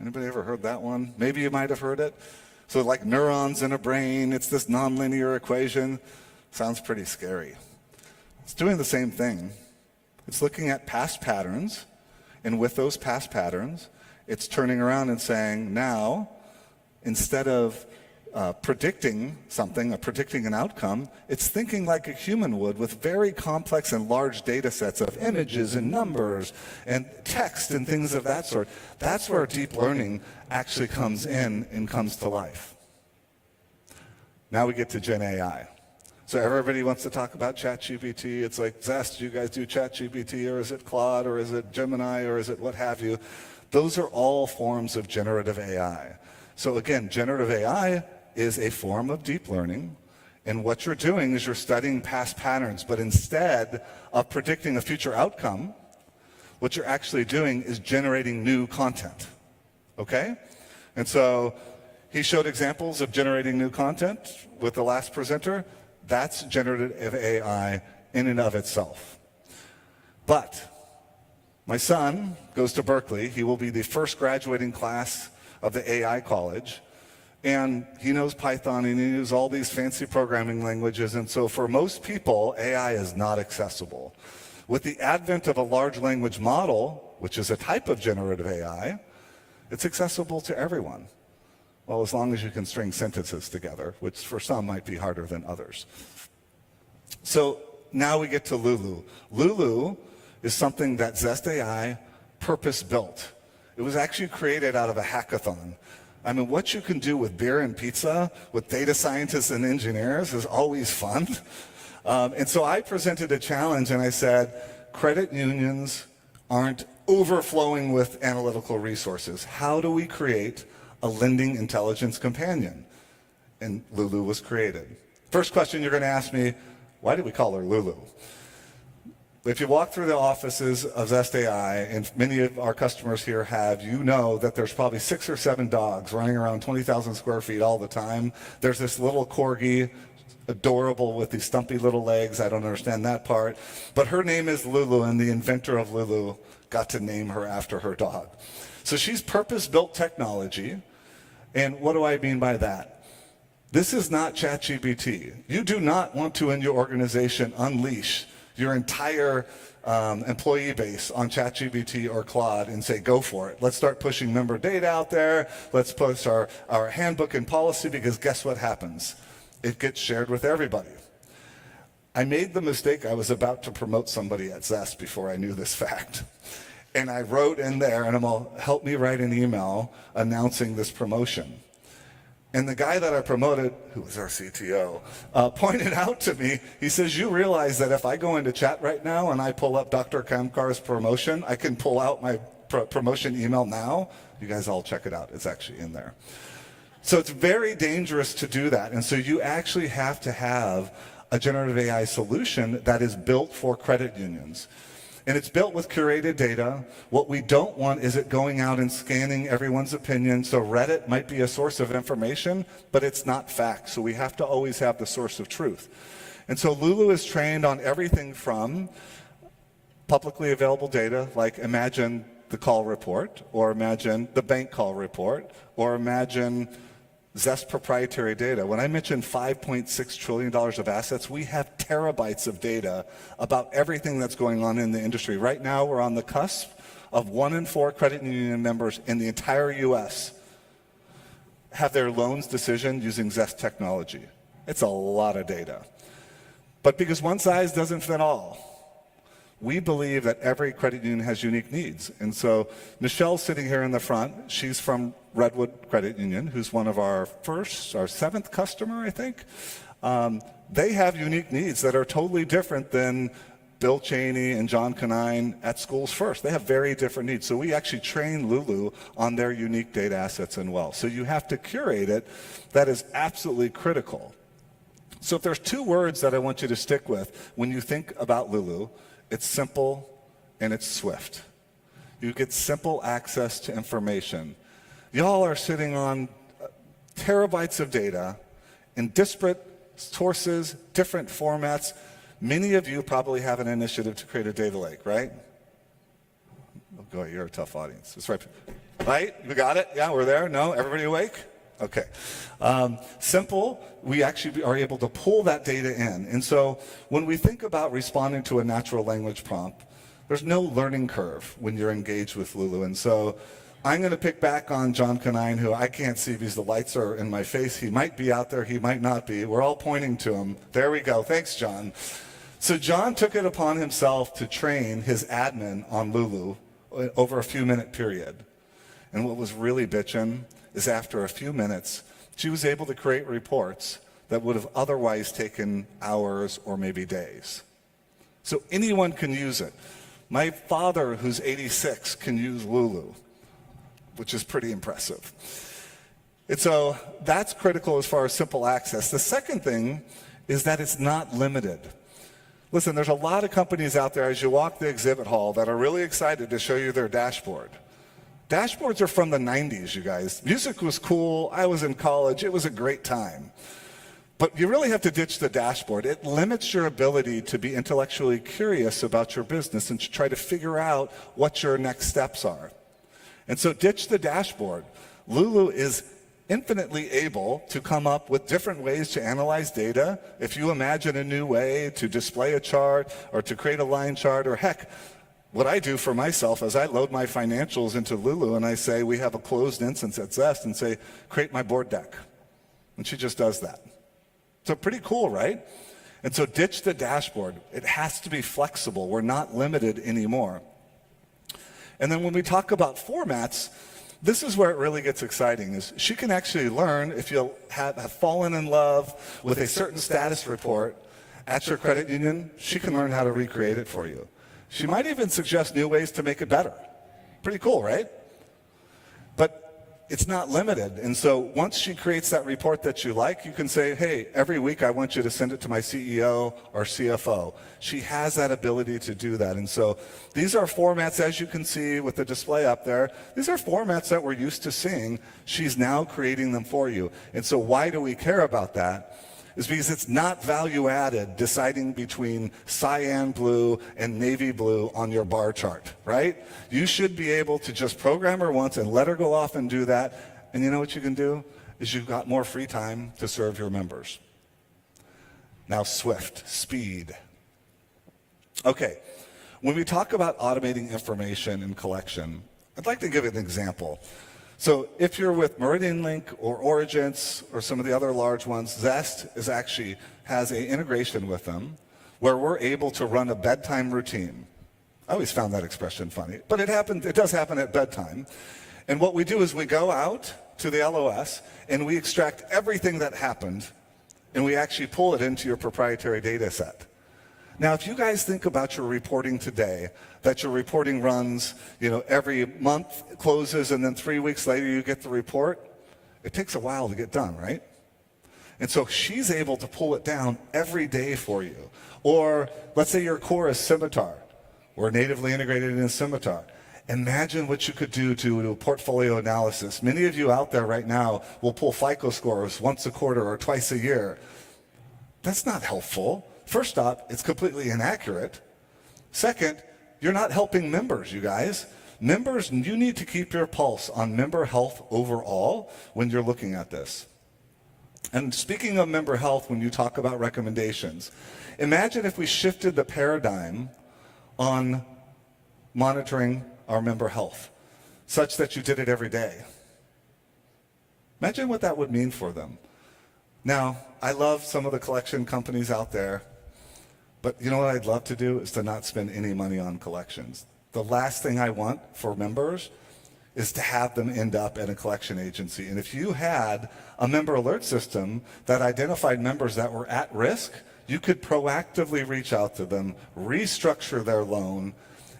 Anybody ever heard that one? Maybe you might have heard it. So like neurons in a brain, it's this nonlinear equation. Sounds pretty scary. It's doing the same thing. It's looking at past patterns, and with those past patterns, it's turning around and saying, now, instead of predicting something, or predicting an outcome, it's thinking like a human would with very complex and large data sets of images and numbers and text and things of that sort. That's where deep learning actually comes in and comes to life. Now we get to Gen AI. So everybody wants to talk about ChatGPT. It's like, Zest, do you guys do ChatGPT, or is it Claude, or is it Gemini, or is it what have you? Those are all forms of generative AI. So again, generative AI is a form of deep learning, and what you're doing is you're studying past patterns, but instead of predicting a future outcome, what you're actually doing is generating new content, okay? And so he showed examples of generating new content with the last presenter. That's generative AI in and of itself. But my son goes to Berkeley. He will be the first graduating class of the AI college. And he knows Python, and he knows all these fancy programming languages. And so for most people, AI is not accessible. With the advent of a large language model, which is a type of generative AI, it's accessible to everyone. Well, as long as you can string sentences together, which for some might be harder than others. So now we get to Lulu. Lulu is something that Zest AI purpose-built. It was actually created out of a hackathon. I mean, what you can do with beer and pizza with data scientists and engineers is always fun. And so I presented a challenge, and I said, credit unions aren't overflowing with analytical resources. How do we create a lending intelligence companion? And Lulu was created. First question you're going to ask me, why did we call her Lulu? If you walk through the offices of Zest AI, and many of our customers here have, you know that there's probably 6 or 7 dogs running around 20,000 square feet all the time. There's this little corgi, adorable with these stumpy little legs. I don't understand that part. But her name is Lulu, and the inventor of Lulu got to name her after her dog. So she's purpose-built technology. And what do I mean by that? This is not ChatGPT. You do not want to, in your organization, unleash your entire employee base on ChatGPT or Claude and say, go for it. Let's start pushing member data out there. Let's push our handbook and policy, because guess what happens? It gets shared with everybody. I made the mistake. I was about to promote somebody at Zest before I knew this fact. And I wrote in there, and I'm going to help me write an email announcing this promotion. And the guy that I promoted, who was our CTO, pointed out to me, he says, you realize that if I go into chat right now and I pull up Dr. Kamkar's promotion, I can pull out my promotion email now? You guys all check it out. It's actually in there. So it's very dangerous to do that. And so you actually have to have a generative AI solution that is built for credit unions. And it's built with curated data. What we don't want is it going out and scanning everyone's opinion. So Reddit might be a source of information, but it's not fact. So we have to always have the source of truth. And so Lulu is trained on everything from publicly available data, like imagine the call report, or imagine the bank call report, or imagine Zest proprietary data. When I mentioned $5.6 trillion of assets, we have terabytes of data about everything that's going on in the industry. Right now, we're on the cusp of 1 in 4 credit union members in the entire US have their loans decisioned using Zest technology. It's a lot of data. But because one size doesn't fit all, we believe that every credit union has unique needs. And so Michelle's sitting here in the front. She's from Redwood Credit Union, who's one of our 7th customer, I think. They have unique needs that are totally different than Bill Cheney and John Canine at Schools First. They have very different needs. So we actually train Lulu on their unique data assets and wealth. So you have to curate it. That is absolutely critical. So if there's 2 words that I want you to stick with when you think about Lulu, it's simple and it's swift. You get simple access to information. Y'all are sitting on terabytes of data in disparate sources, different formats. Many of you probably have an initiative to create a data lake, right? Oh, go ahead, you're a tough audience. That's right. Right? You got it? Yeah, we're there? No? Everybody awake? Okay. Simple, we actually are able to pull that data in. And so when we think about responding to a natural language prompt, There's no learning curve when you're engaged with Lulu. And so I'm going to pick back on John Canine, who I can't see because the lights are in my face. He might be out there. He might not be. We're all pointing to him. There we go. Thanks, John. So John took it upon himself to train his admin on Lulu over a few-minute period. And what was really bitchin' is after a few minutes, she was able to create reports that would have otherwise taken hours or maybe days. So anyone can use it. My father, who's 86, can use Lulu, which is pretty impressive. And so that's critical as far as simple access. The second thing is that it's not limited. Listen, there's a lot of companies out there as you walk the exhibit hall that are really excited to show you their dashboard. Dashboards are from the 90s, you guys. Music was cool. I was in college. It was a great time. But you really have to ditch the dashboard. It limits your ability to be intellectually curious about your business and to try to figure out what your next steps are. And so ditch the dashboard. Lulu is infinitely able to come up with different ways to analyze data. If you imagine a new way to display a chart or to create a line chart, or heck, what I do for myself is I load my financials into Lulu and I say, we have a closed instance at Zest, and say, create my board deck. And she just does that. So pretty cool, right? And so ditch the dashboard. It has to be flexible. We're not limited anymore. And then when we talk about formats, this is where it really gets exciting, is she can actually learn if you have fallen in love with a certain status report at your credit union, she can learn how to recreate it for you. She might even suggest new ways to make it better. Pretty cool, right? But it's not limited. And so once she creates that report that you like, you can say, hey, every week I want you to send it to my CEO or CFO. She has that ability to do that. And so these are formats, as you can see with the display up there, these are formats that we're used to seeing. She's now creating them for you. And so why do we care about that? Is because it's not value added deciding between cyan blue and navy blue on your bar chart, right? You should be able to just program her once and let her go off and do that. And you know what you can do? Is you've got more free time to serve your members. Now, Swift, speed. Okay, when we talk about automating information and collection, I'd like to give an example. So if you're with MeridianLink or Origence or some of the other large ones, Zest has an integration with them where we're able to run a bedtime routine. I always found that expression funny, but it does happen at bedtime. And what we do is we go out to the LOS and we extract everything that happened and we actually pull it into your proprietary data set. Now, if you guys think about your reporting today, that your reporting runs, every month closes and then 3 weeks later you get the report, it takes a while to get done, right? And so she's able to pull it down every day for you. Or let's say your core is Scimitar. We're natively integrated in Scimitar. Imagine what you could do to do a portfolio analysis. Many of you out there right now will pull FICO scores once a quarter or twice a year. That's not helpful. First off, it's completely inaccurate. Second, you're not helping members, you guys. Members, you need to keep your pulse on member health overall when you're looking at this. And speaking of member health, when you talk about recommendations, imagine if we shifted the paradigm on monitoring our member health, such that you did it every day. Imagine what that would mean for them. Now, I love some of the collection companies out there, but you know what I'd love to do is to not spend any money on collections. The last thing I want for members is to have them end up at a collection agency. And if you had a member alert system that identified members that were at risk, you could proactively reach out to them, restructure their loan,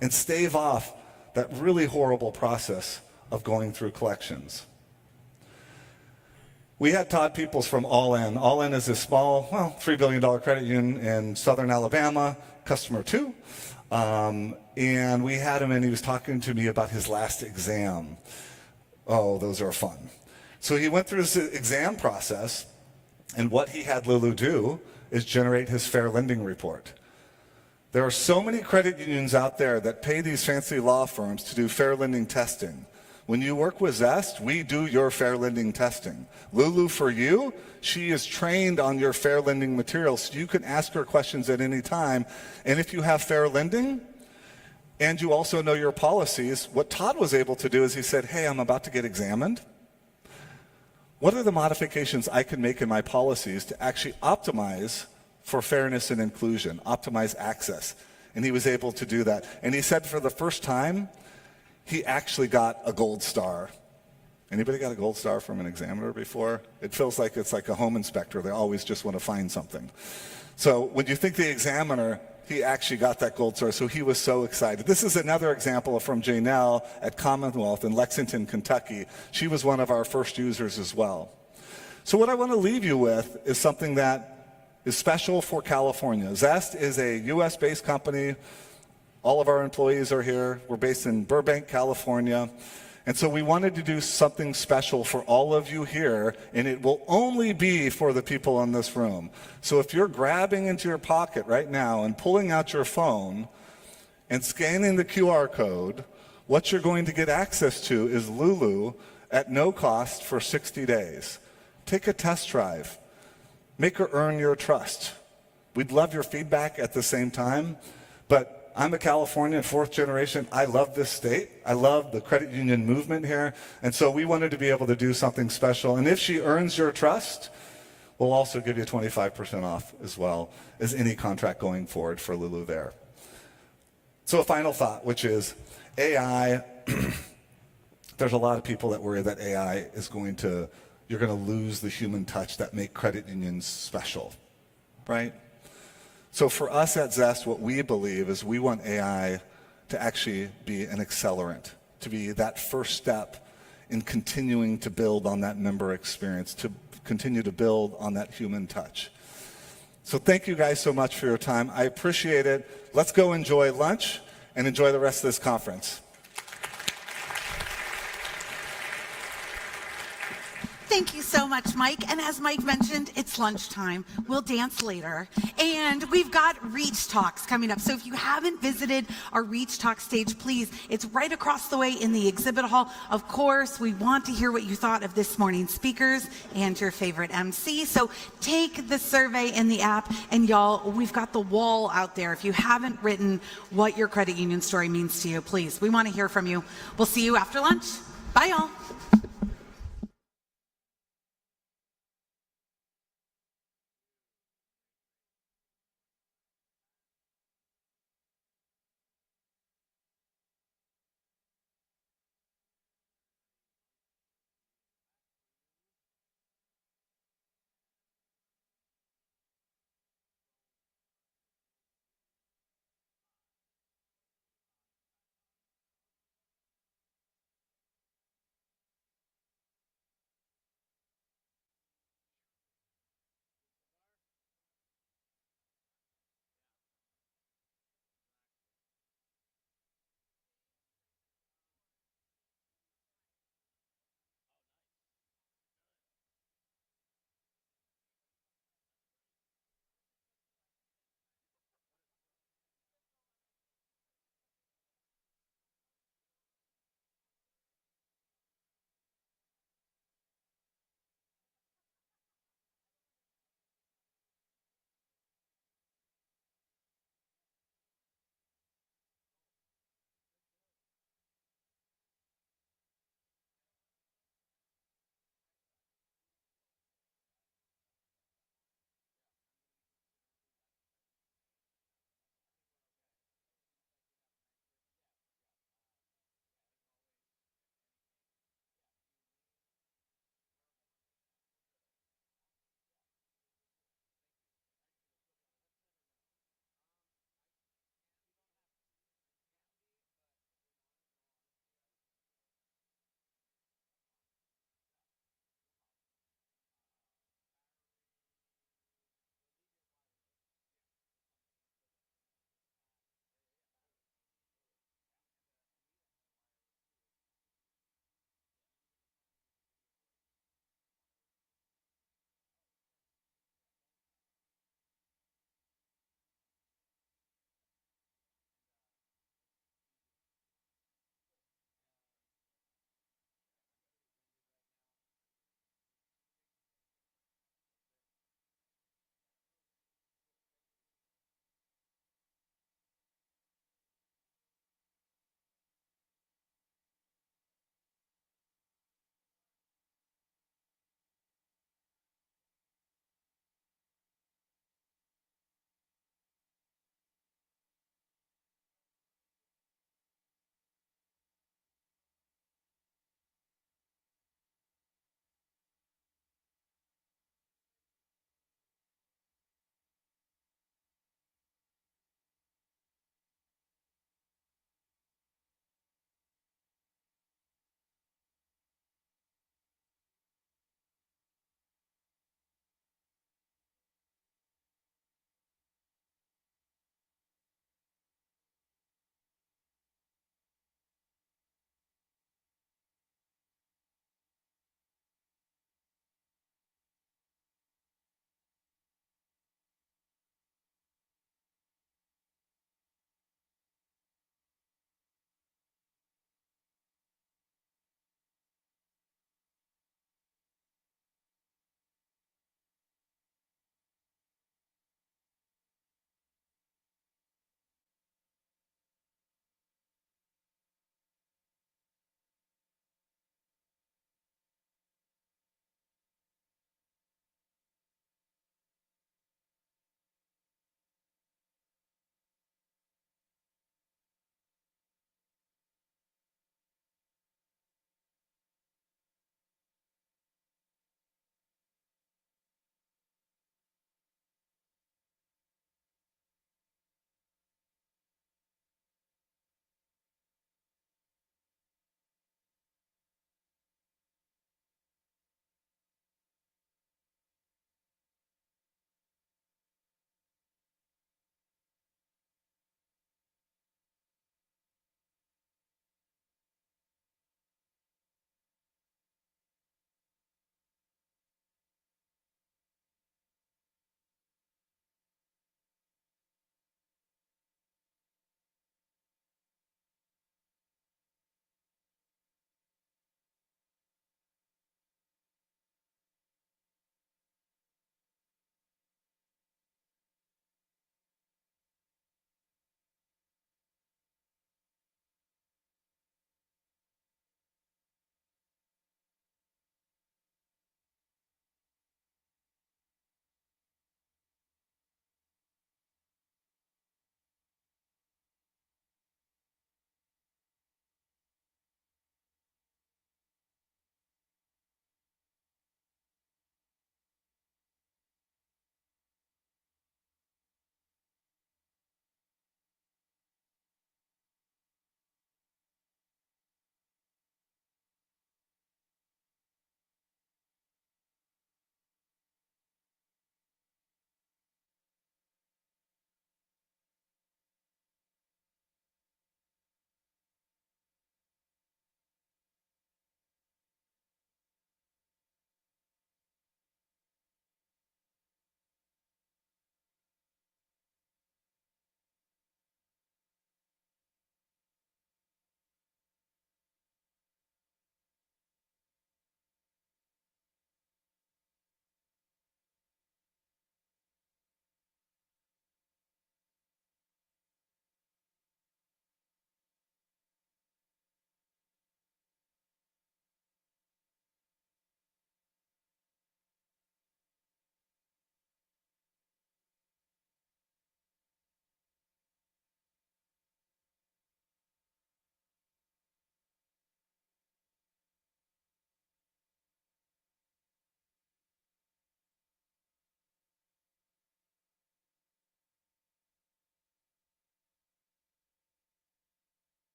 and stave off that really horrible process of going through collections. We had Todd Peoples from All In. All In is a small, $3 billion credit union in southern Alabama, customer 2. And we had him and he was talking to me about his last exam. Oh, those are fun. So he went through his exam process, and what he had Lulu do is generate his fair lending report. There are so many credit unions out there that pay these fancy law firms to do fair lending testing. When you work with Zest, we do your fair lending testing. Lulu, for you, she is trained on your fair lending materials, so you can ask her questions at any time. And if you have fair lending, and you also know your policies, what Todd was able to do is he said, hey, I'm about to get examined. What are the modifications I can make in my policies to actually optimize for fairness and inclusion, optimize access? And he was able to do that. And he said for the first time, he actually got a gold star. Anybody got a gold star from an examiner before? It feels like it's like a home inspector. They always just want to find something. So when you think the examiner, he actually got that gold star, so he was so excited. This is another example from Janelle at Commonwealth in Lexington, Kentucky. She was one of our first users as well. So what I want to leave you with is something that is special for California. Zest is a US-based company. All of our employees are here. We're based in Burbank, California. And so we wanted to do something special for all of you here, and it will only be for the people in this room. So if you're grabbing into your pocket right now and pulling out your phone and scanning the QR code, what you're going to get access to is Lulu at no cost for 60 days. Take a test drive. Make her earn your trust. We'd love your feedback at the same time, but I'm a Californian, fourth generation. I love this state. I love the credit union movement here. And so we wanted to be able to do something special. And if she earns your trust, we'll also give you 25% off as well as any contract going forward for Lulu there. So a final thought, which is AI. There's a lot of people that worry that AI is you're going to lose the human touch that make credit unions special, right? So for us at Zest, what we believe is we want AI to actually be an accelerant, to be that first step in continuing to build on that member experience, to continue to build on that human touch. So thank you guys so much for your time. I appreciate it. Let's go enjoy lunch and enjoy the rest of this conference.
Thank you so much, Mike. And as Mike mentioned, it's lunchtime. We'll dance later. And we've got Reach Talks coming up. So if you haven't visited our Reach Talk stage, please, it's right across the way in the exhibit hall. Of course, we want to hear what you thought of this morning's speakers and your favorite MC. So take the survey in the app. And y'all, we've got the wall out there. If you haven't written what your credit union story means to you, please, we want to hear from you. We'll see you after lunch. Bye, y'all.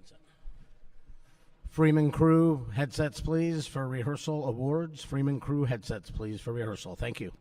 headset. Freeman Crew headsets, please, for rehearsal awards. Freeman Crew headsets, please, for rehearsal. Thank you.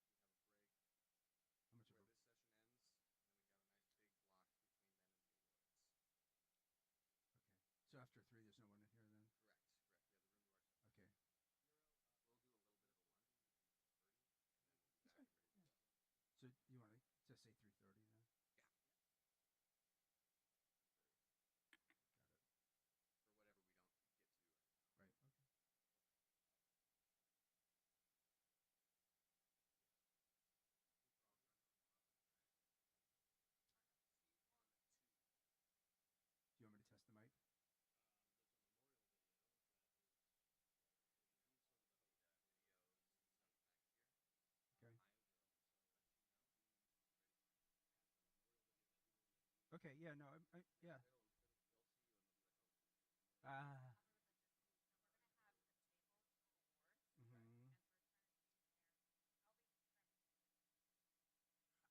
If we don't, what video? How much of a? Okay. So after 3, there's no one in here then? Okay. That's fine. Yeah. So you want to just say 3:30 then? Got it. Right. Okay. Do you want me to test the mic? Okay. Okay. Yeah. No. Yeah. Ah. Mm-hmm.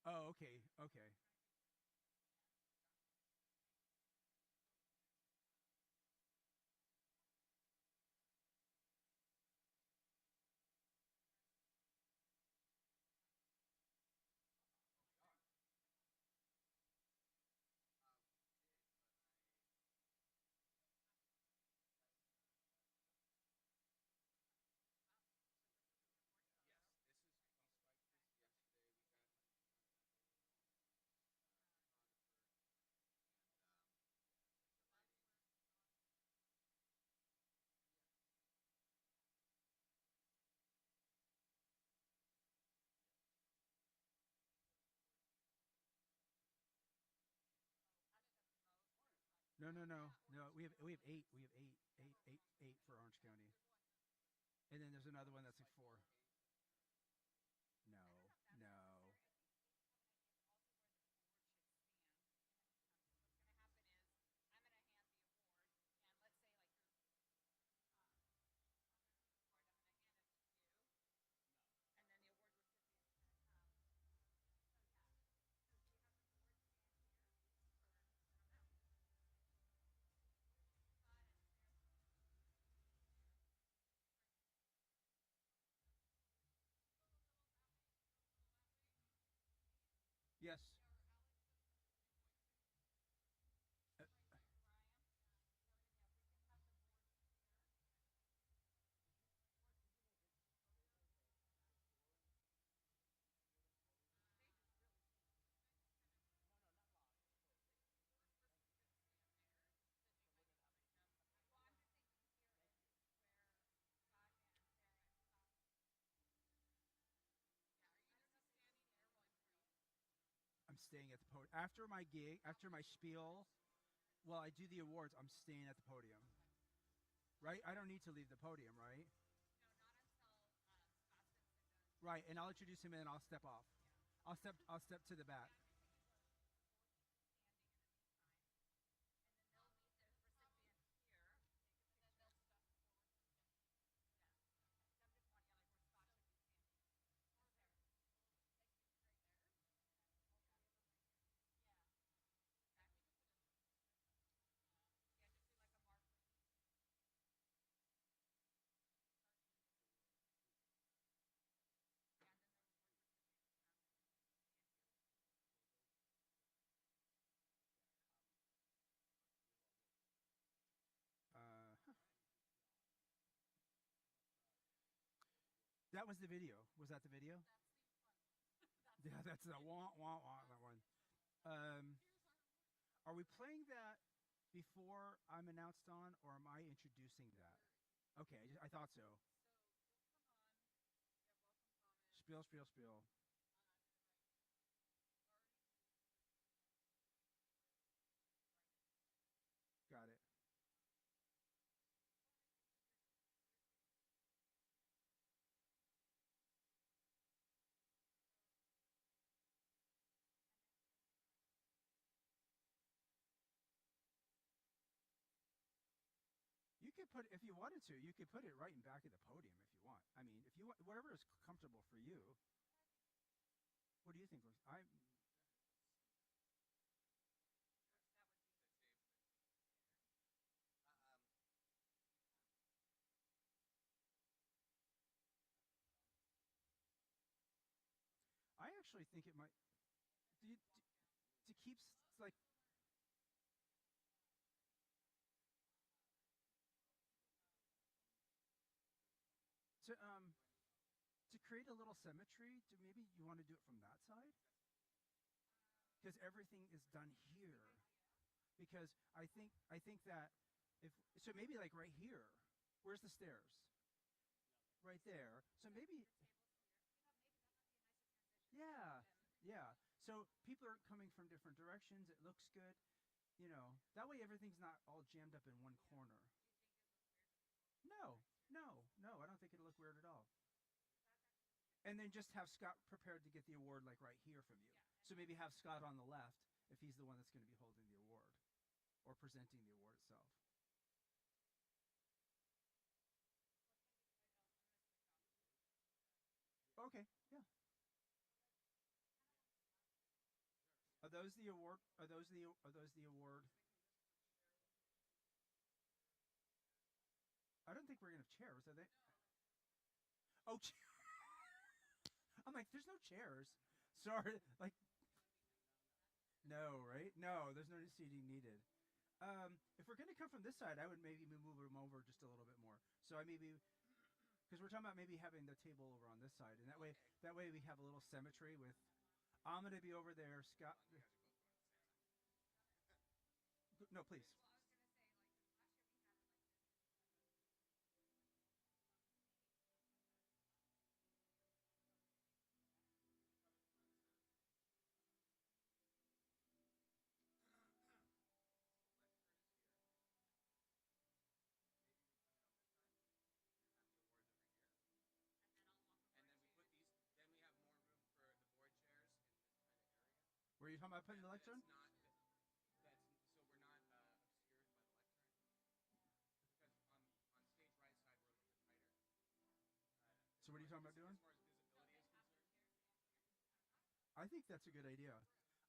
Oh. Okay. Okay. No. We have eight. We have eight for Orange County. And then there's another one that's like 4. No. Yes. I'm staying at the podium. After my gig, after my spiel, while I do the awards, I'm staying at the podium. Right? I don't need to leave the podium, right? Right, and I'll introduce him and then I'll step off. I'll step to the back. That was the video. Was that the video? Yeah, that's the wah wah wah, that one. Are we playing that before I'm announced on, or am I introducing that? Okay, I thought so. Spiel, spiel, spiel. Got it. You could put, if you wanted to, you could put it right in back of the podium if you want. I mean, if you want, whatever is comfortable for you. What do you think? I actually think it might. To keep like. To create a little symmetry, maybe you want to do it from that side? Because everything is done here. Because I think that so maybe like right here. Where's the stairs? Right there. So maybe. Yeah. So people are coming from different directions. It looks good. That way everything's not all jammed up in one corner. No, I don't think it'll look weird at all. And then just have Scott prepared to get the award like right here from you. So maybe have Scott on the left if he's the one that's going to be holding the award or presenting the award itself. Okay, yeah. Are those the award? Are those the award? I don't think we're gonna have chairs, are they? Oh, I'm like, there's no chairs. Sorry, like, no, right? No, there's no seating needed. If we're gonna come from this side, I would maybe move them over just a little bit more. So I maybe, because we're talking about maybe having the table over on this side, and that way we have a little symmetry with. I'm gonna be over there, Scott. No, please. you talking about putting the lectern?
So we're not obscured by the lectern because on stage right side we're a little bit tighter.
So what are you talking about doing?
As far as visibility is concerned.
I think that's a good idea.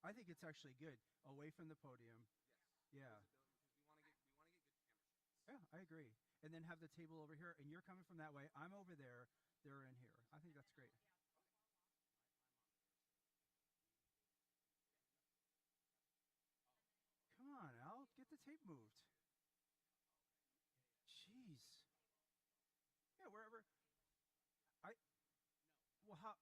I think it's actually good away from the podium.
Yes.
Yeah.
Visibility, because we want to get good camera shots.
Yeah, I agree. And then have the table over here, and you're coming from that way. I'm over there. They're in here. I think that's great. Come on, Al. Get the tape moved. Jeez. Yeah, wherever. Well, how?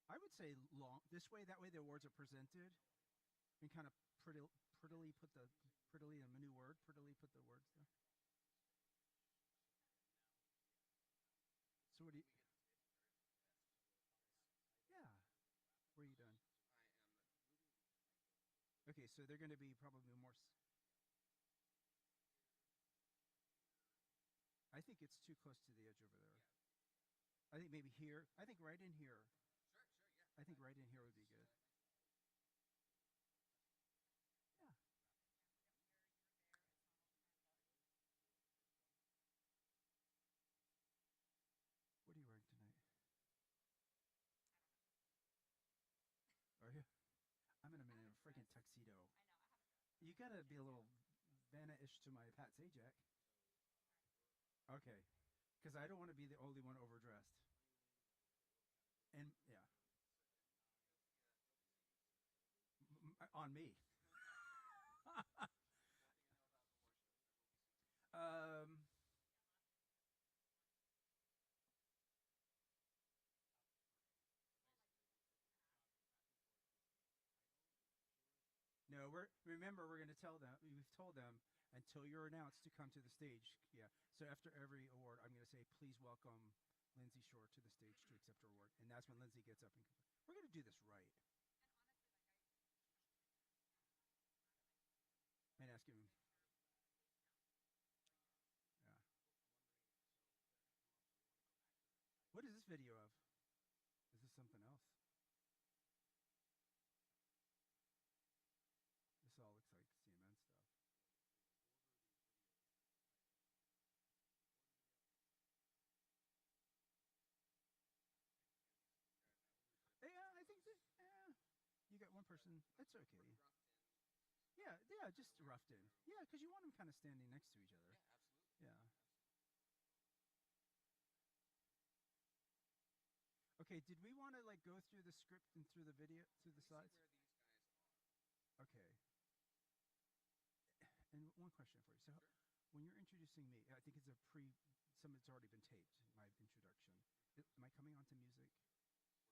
I would say long this way. That way, the awards are presented, and kind of prettily put the prettily a new word. Prettily put the words there. So what do you? Yeah. What are you doing?
I am moving.
Okay, so they're going to be probably more. I think it's too close to the edge over there. I think maybe here. I think right in here.
Sure, yeah.
I think right in here would be good. Yeah. What are you wearing tonight? Are you? I'm in a freaking tuxedo. I know. I have a dress. You gotta be a little Vanna-ish to my Pat Sajak. Okay, because I don't want to be the only one overdressed. And yeah, on me. No, remember we're going to tell them. We've told them until you're announced to come to the stage. Yeah. So after every award, I'm going to say, please welcome Lindsay Shore to the stage to accept her award, and that's when Lindsay gets up and comes. We're going to do this right. And ask him. Yeah. What is this video of? Is this something else? This all looks like CMN stuff. Yeah, I think that, you got one person. That's okay. Yeah, just roughed in. Yeah, because you want them kind of standing next to each other.
Yeah, absolutely.
Yeah. Okay, did we want to like go through the script and through the video, through the slides?
Where these guys are.
Okay. And one question for you. So, when you're introducing me, I think it's it's already been taped, my introduction. Am I coming on to music?
We're going to iron this all out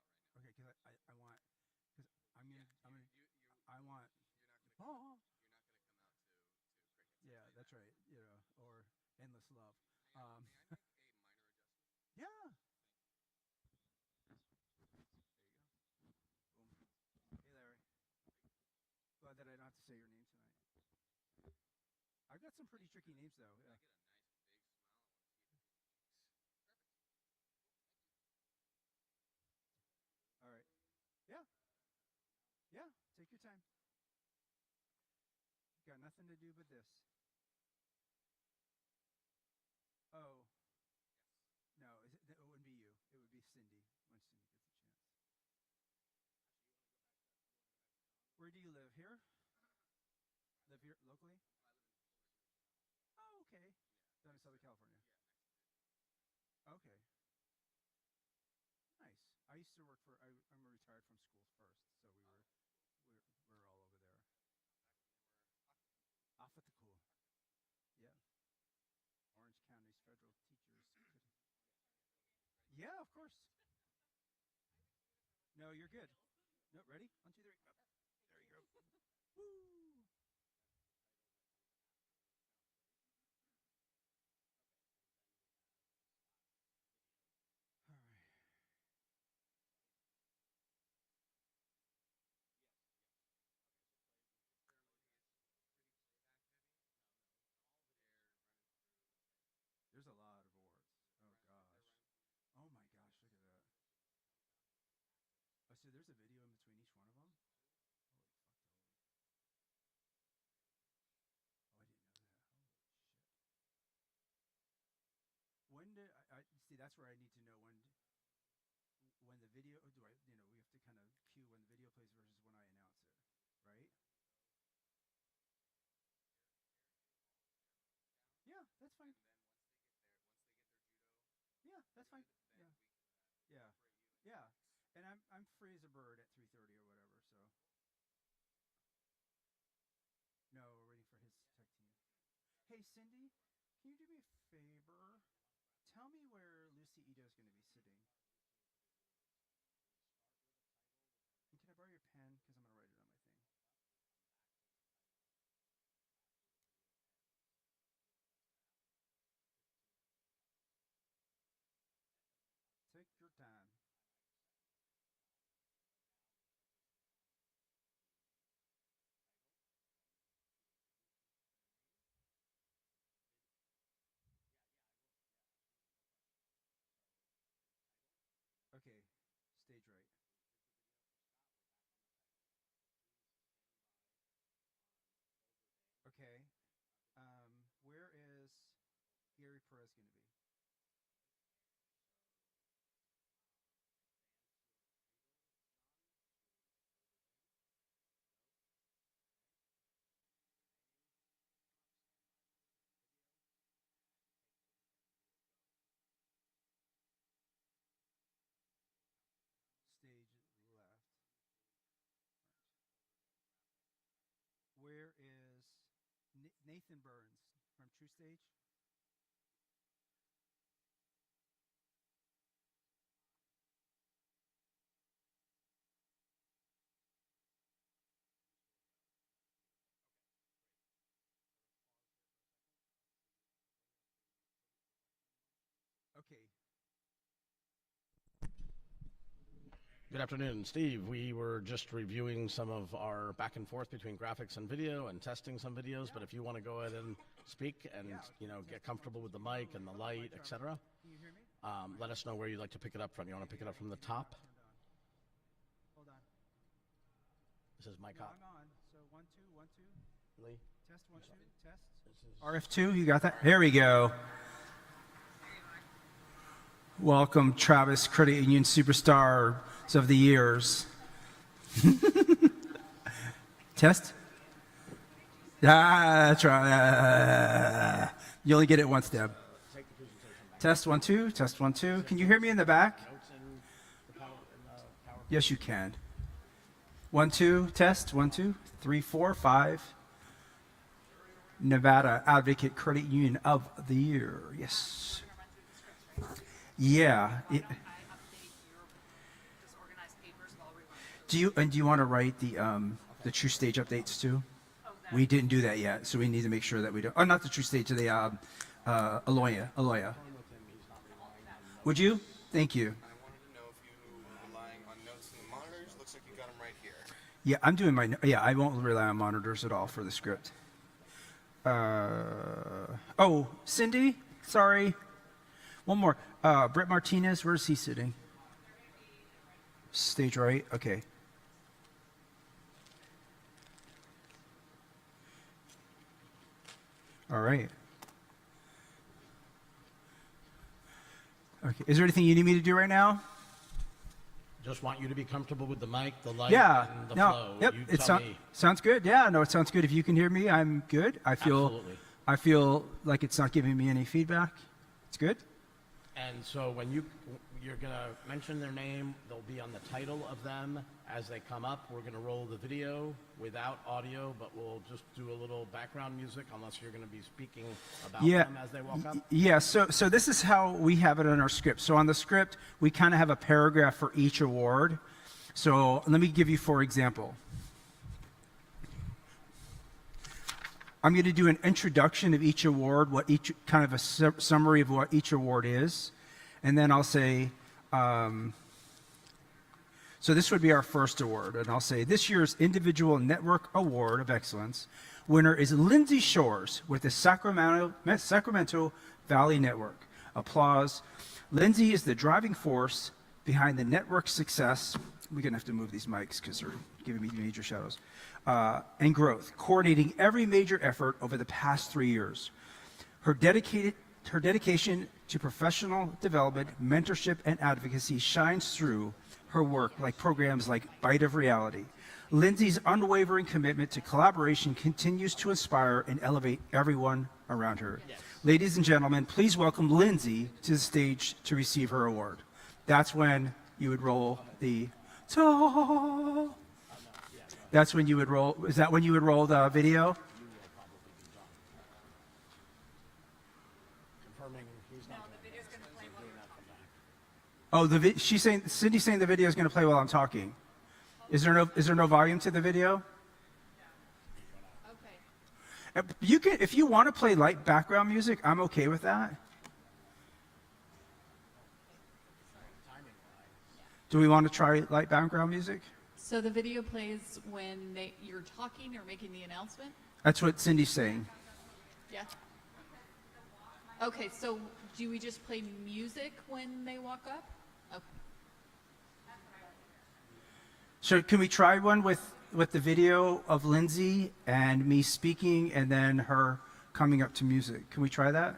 right now.
Okay, because I want, because I'm going to, I want,
You're not going to come out to Great Hits.
Yeah, that's right. You know, or Endless Love.
May I make a minor adjustment?
Yeah. There you go. Boom. Hey, Larry. Glad that I don't have to say your name tonight. I've got some pretty tricky names, though.
When
Yeah.
I get a nice big smile, I want to see it in people's cheeks. Perfect. Cool. Thank you.
All right. Yeah. Yeah. Take your time. Got nothing to do but this. Oh.
Yes.
No, it wouldn't be you. It would be Cindy when Cindy gets a chance.
Actually, you want to go back to John?
Where do you live? Here? Live here locally?
I live in Fullerton, Wichita.
Oh, okay.
Yeah.
Down in Southern California.
Yeah, next to Disney.
Okay. Nice. I used to work for. I'm retired from school first, so we're all over there. Off at the cool. Yeah. Orange County's federal teachers. Yeah, of course. No, you're good. No, ready? 1, 2, 3. Up. There you go. Woo! All right.
Yes. Okay, so play. Ceremony is pretty playback heavy. No. All of it. They're running through.
There's a lot of awards. Oh gosh. Oh my gosh. see, that's where I need to know when the video, we have to kind of cue when the video plays versus when I announce it, right? Yeah, that's fine. Yeah, that's fine. Yeah. Yeah. Yeah. And I'm free as a bird at 3:30 or whatever, so. No, we're waiting for his tech team. Hey, Cindy, can you do me a favor? Tell me where Lucy Ito is going to be sitting. And can I borrow your pen? Because I'm going to write it on my thing. Take your time. Okay, stage right. Okay, where is Gary Perez going to be? Stage left. Right. Where is Nathan Burns from True Stage? Okay.
Good afternoon, Steve. We were just reviewing some of our back and forth between graphics and video and testing some videos, but if you want to go ahead and speak and, get comfortable with the mic and the light, etc.,
Can you hear me?
let us know where you'd like to pick it up from. You want to pick it up from the top?
Hold on.
This is mic
No,
up.
I'm on. So 1, 2, 1, 2.
Lee?
Test 1, 2. Test. RF2, you got that? Here we go. Welcome, Travis Credit Union Superstars of the Years. Test? That's right. You only get it once, Deb. Test 1, 2. Test 1, 2. Can you hear me in the back? Yes, you can. 1, 2. Test 1, 2. 3, 4, 5. Nevada Advocate Credit Union of the Year. Yes. Yeah. Do you want to write the True Stage updates too? We didn't do that yet, so we need to make sure that we don't. Oh, not the True Stage, the Aloya. Would you? Thank you.
I wanted to know if you were relying on notes in the monitors. Looks like you got them right here.
Yeah, I'm doing my. Yeah, I won't rely on monitors at all for the script. Oh, Cindy, sorry. One more. Brett Martinez, where's he sitting? Stage right. Okay. All right. Okay. Is there anything you need me to do right now?
Just want you to be comfortable with the mic, the light,
Yeah.
and the
No.
flow.
Yep.
You
It
tell me.
sounds good. Yeah. No, it sounds good. If you can hear me, I'm good.
Absolutely.
I feel like it's not giving me any feedback. It's good.
And so when you're going to mention their name, they'll be on the title of them as they come up. We're going to roll the video without audio, but we'll just do a little background music unless you're going to be speaking about them as they walk up.
Yeah, so this is how we have it in our script. So on the script, we kind of have a paragraph for each award. So let me give you, for example. I'm going to do an introduction of each award, kind of a summary of what each award is. And then I'll say, so this would be our first award. And I'll say, this year's Individual Network Award of Excellence winner is Lindsay Shores with the Sacramento Valley Network. Applause. Lindsay is the driving force behind the network's success. We're going to have to move these mics because they're giving me major shadows. And growth, coordinating every major effort over the past 3 years. Her dedication Her dedication to professional development, mentorship, and advocacy shines through her work like programs like Bite of Reality. Lindsay's unwavering commitment to collaboration continues to inspire and elevate everyone around her. Ladies and gentlemen, please welcome Lindsay to the stage to receive her award. That's when you would roll the That's when you would roll. Is that when you would roll the video? Oh, she's saying, Cindy's saying the video is going to play while I'm talking. Is there no volume to the video? Okay. You can, if you want to play light background music, I'm okay with that. Do we want to try light background music?
So the video plays when you're talking or making the announcement?
That's what Cindy's saying.
Yeah. Okay, so do we just play music when they walk up? Okay.
So can we try one with the video of Lindsay and me speaking and then her coming up to music? Can we try that?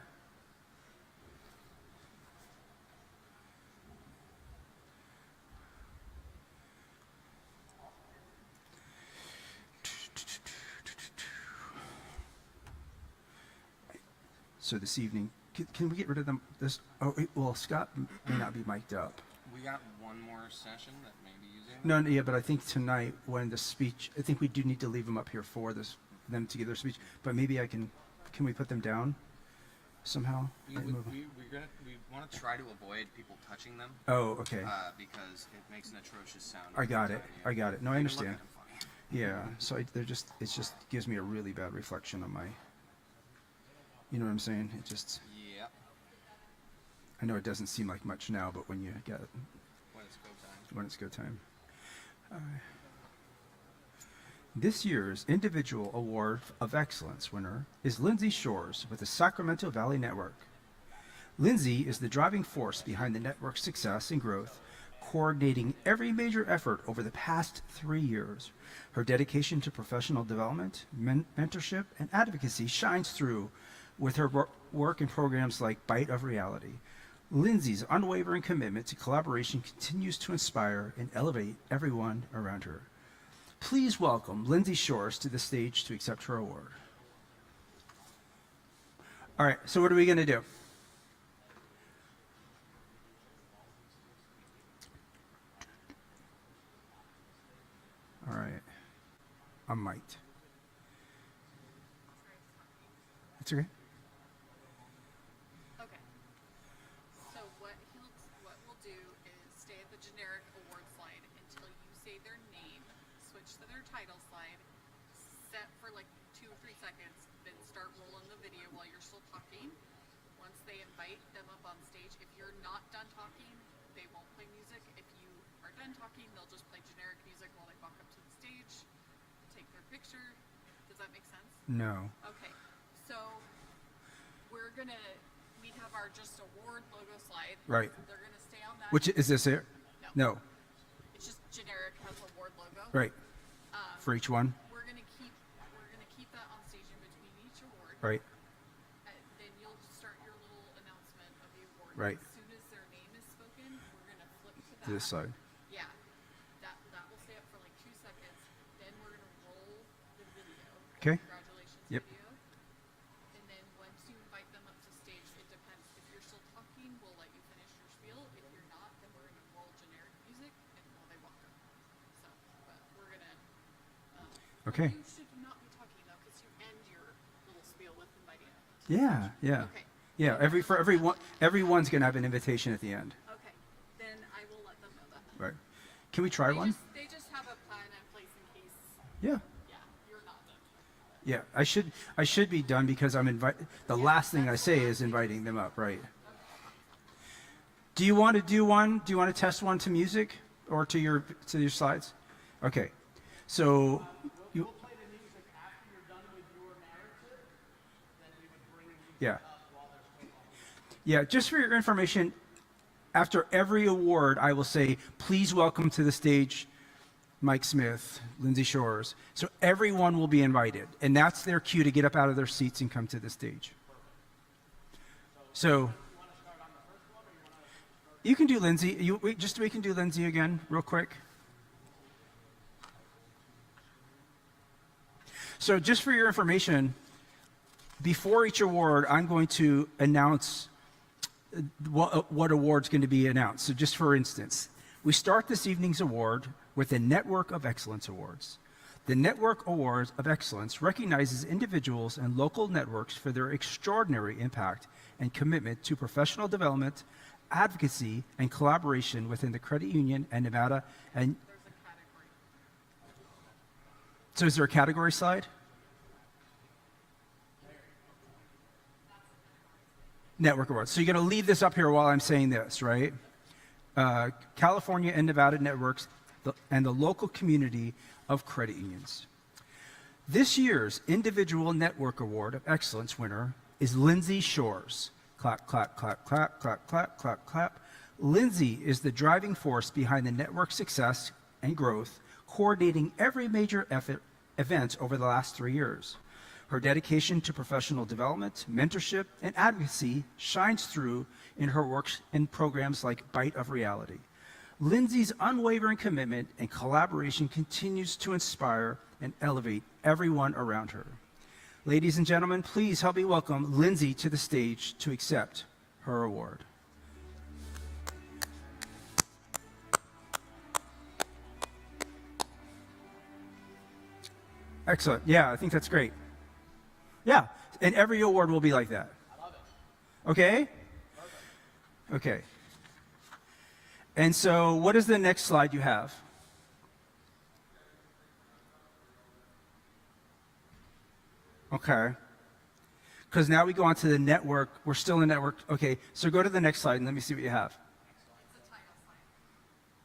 So this evening, can we get rid of them? This, oh, well, Scott may not be mic'd up.
We got one more session that may be using.
No, yeah, but I think tonight when the speech, I think we do need to leave them up here for this, them to give their speech. But maybe can we put them down somehow?
We want to try to avoid people touching them.
Oh, okay.
Because it makes an atrocious sound.
I got it. No, I understand. Yeah, so it just gives me a really bad reflection on my. You know what I'm saying? It just.
Yeah.
I know it doesn't seem like much now, but when you get it.
When it's go time.
This year's Individual Award of Excellence winner is Lindsay Shores with the Sacramento Valley Network. Lindsay is the driving force behind the network's success and growth, coordinating every major effort over the past 3 years. Her dedication to professional development, mentorship, and advocacy shines through with her work in programs like Bite of Reality. Lindsay's unwavering commitment to collaboration continues to inspire and elevate everyone around her. Please welcome Lindsay Shores to the stage to accept her award. All right, so what are we going to do? All right, I'm mic'd. It's okay.
Okay. So what we'll do is stay at the generic award slide until you say their name, switch to their title slide, set for like 2 or 3 seconds, then start rolling the video while you're still talking. Once they invite them up on stage, if you're not done talking, they won't play music. If you are done talking, they'll just play generic music while they walk up to the stage, take their picture. Does that make sense?
No.
Okay. So we have our just award logo slide.
Right.
They're gonna stay on that.
Which is this here? No.
It's just generic, has award logo.
Right. For each one.
We're gonna keep that on stage in between each award.
Right.
Then you'll start your little announcement of the award.
Right.
As soon as their name is spoken, we're gonna flip to that.
To this side.
Yeah. That will stay up for like 2 seconds. Then we're gonna roll the video.
Okay.
Congratulations
Yep.
video. And then once you invite them up to stage, it depends. If you're still talking, we'll let you finish your spiel. If you're not, then we're gonna roll generic music and while they walk up. So, but we're gonna.
Okay.
You should not be talking though, because you end your little spiel with inviting them.
Yeah. Yeah.
Okay.
Yeah. Everyone's gonna have an invitation at the end.
Okay. Then I will let them know that.
Right. Can we try one?
They just have a plan in place in case.
Yeah.
Yeah, you're not done.
Yeah. I should be done because the last thing I say is inviting them up. Right. Do you want to do one? Do you want to test one to music or to your slides? Okay. So.
We'll play the music after you're done with your narrative, then we would bring you
Yeah.
up while they're still talking.
Yeah, just for your information, after every award, I will say, please welcome to the stage Mike Smith, Lindsay Shores. So everyone will be invited, and that's their cue to get up out of their seats and come to the stage. So you can do Lindsay. We can do Lindsay again real quick. So just for your information, before each award, I'm going to announce what award's going to be announced. So just for instance, we start this evening's award with the Network of Excellence Awards. The Network Awards of Excellence recognizes individuals and local networks for their extraordinary impact and commitment to professional development, advocacy, and collaboration within the credit union and Nevada. And so is there a category slide? Network Awards. So you're going to leave this up here while I'm saying this, right? California and Nevada networks and the local community of credit unions. This year's Individual Network Award of Excellence winner is Lindsay Shores. Clap, clap, clap, clap, clap, clap, clap, clap. Lindsay is the driving force behind the network's success and growth, coordinating every major event over the last 3 years. Her dedication to professional development, mentorship, and advocacy shines through in her work in programs like Bite of Reality. Lindsay's unwavering commitment and collaboration continues to inspire and elevate everyone around her. Ladies and gentlemen, please help me welcome Lindsay to the stage to accept her award. Excellent. Yeah, I think that's great. Yeah, and every award will be like that. I love it. Okay? Perfect. Okay. And so what is the next slide you have? Okay. Because now we go on to the network. We're still in the network. Okay, so go to the next slide and let me see what you have.
It's the title slide.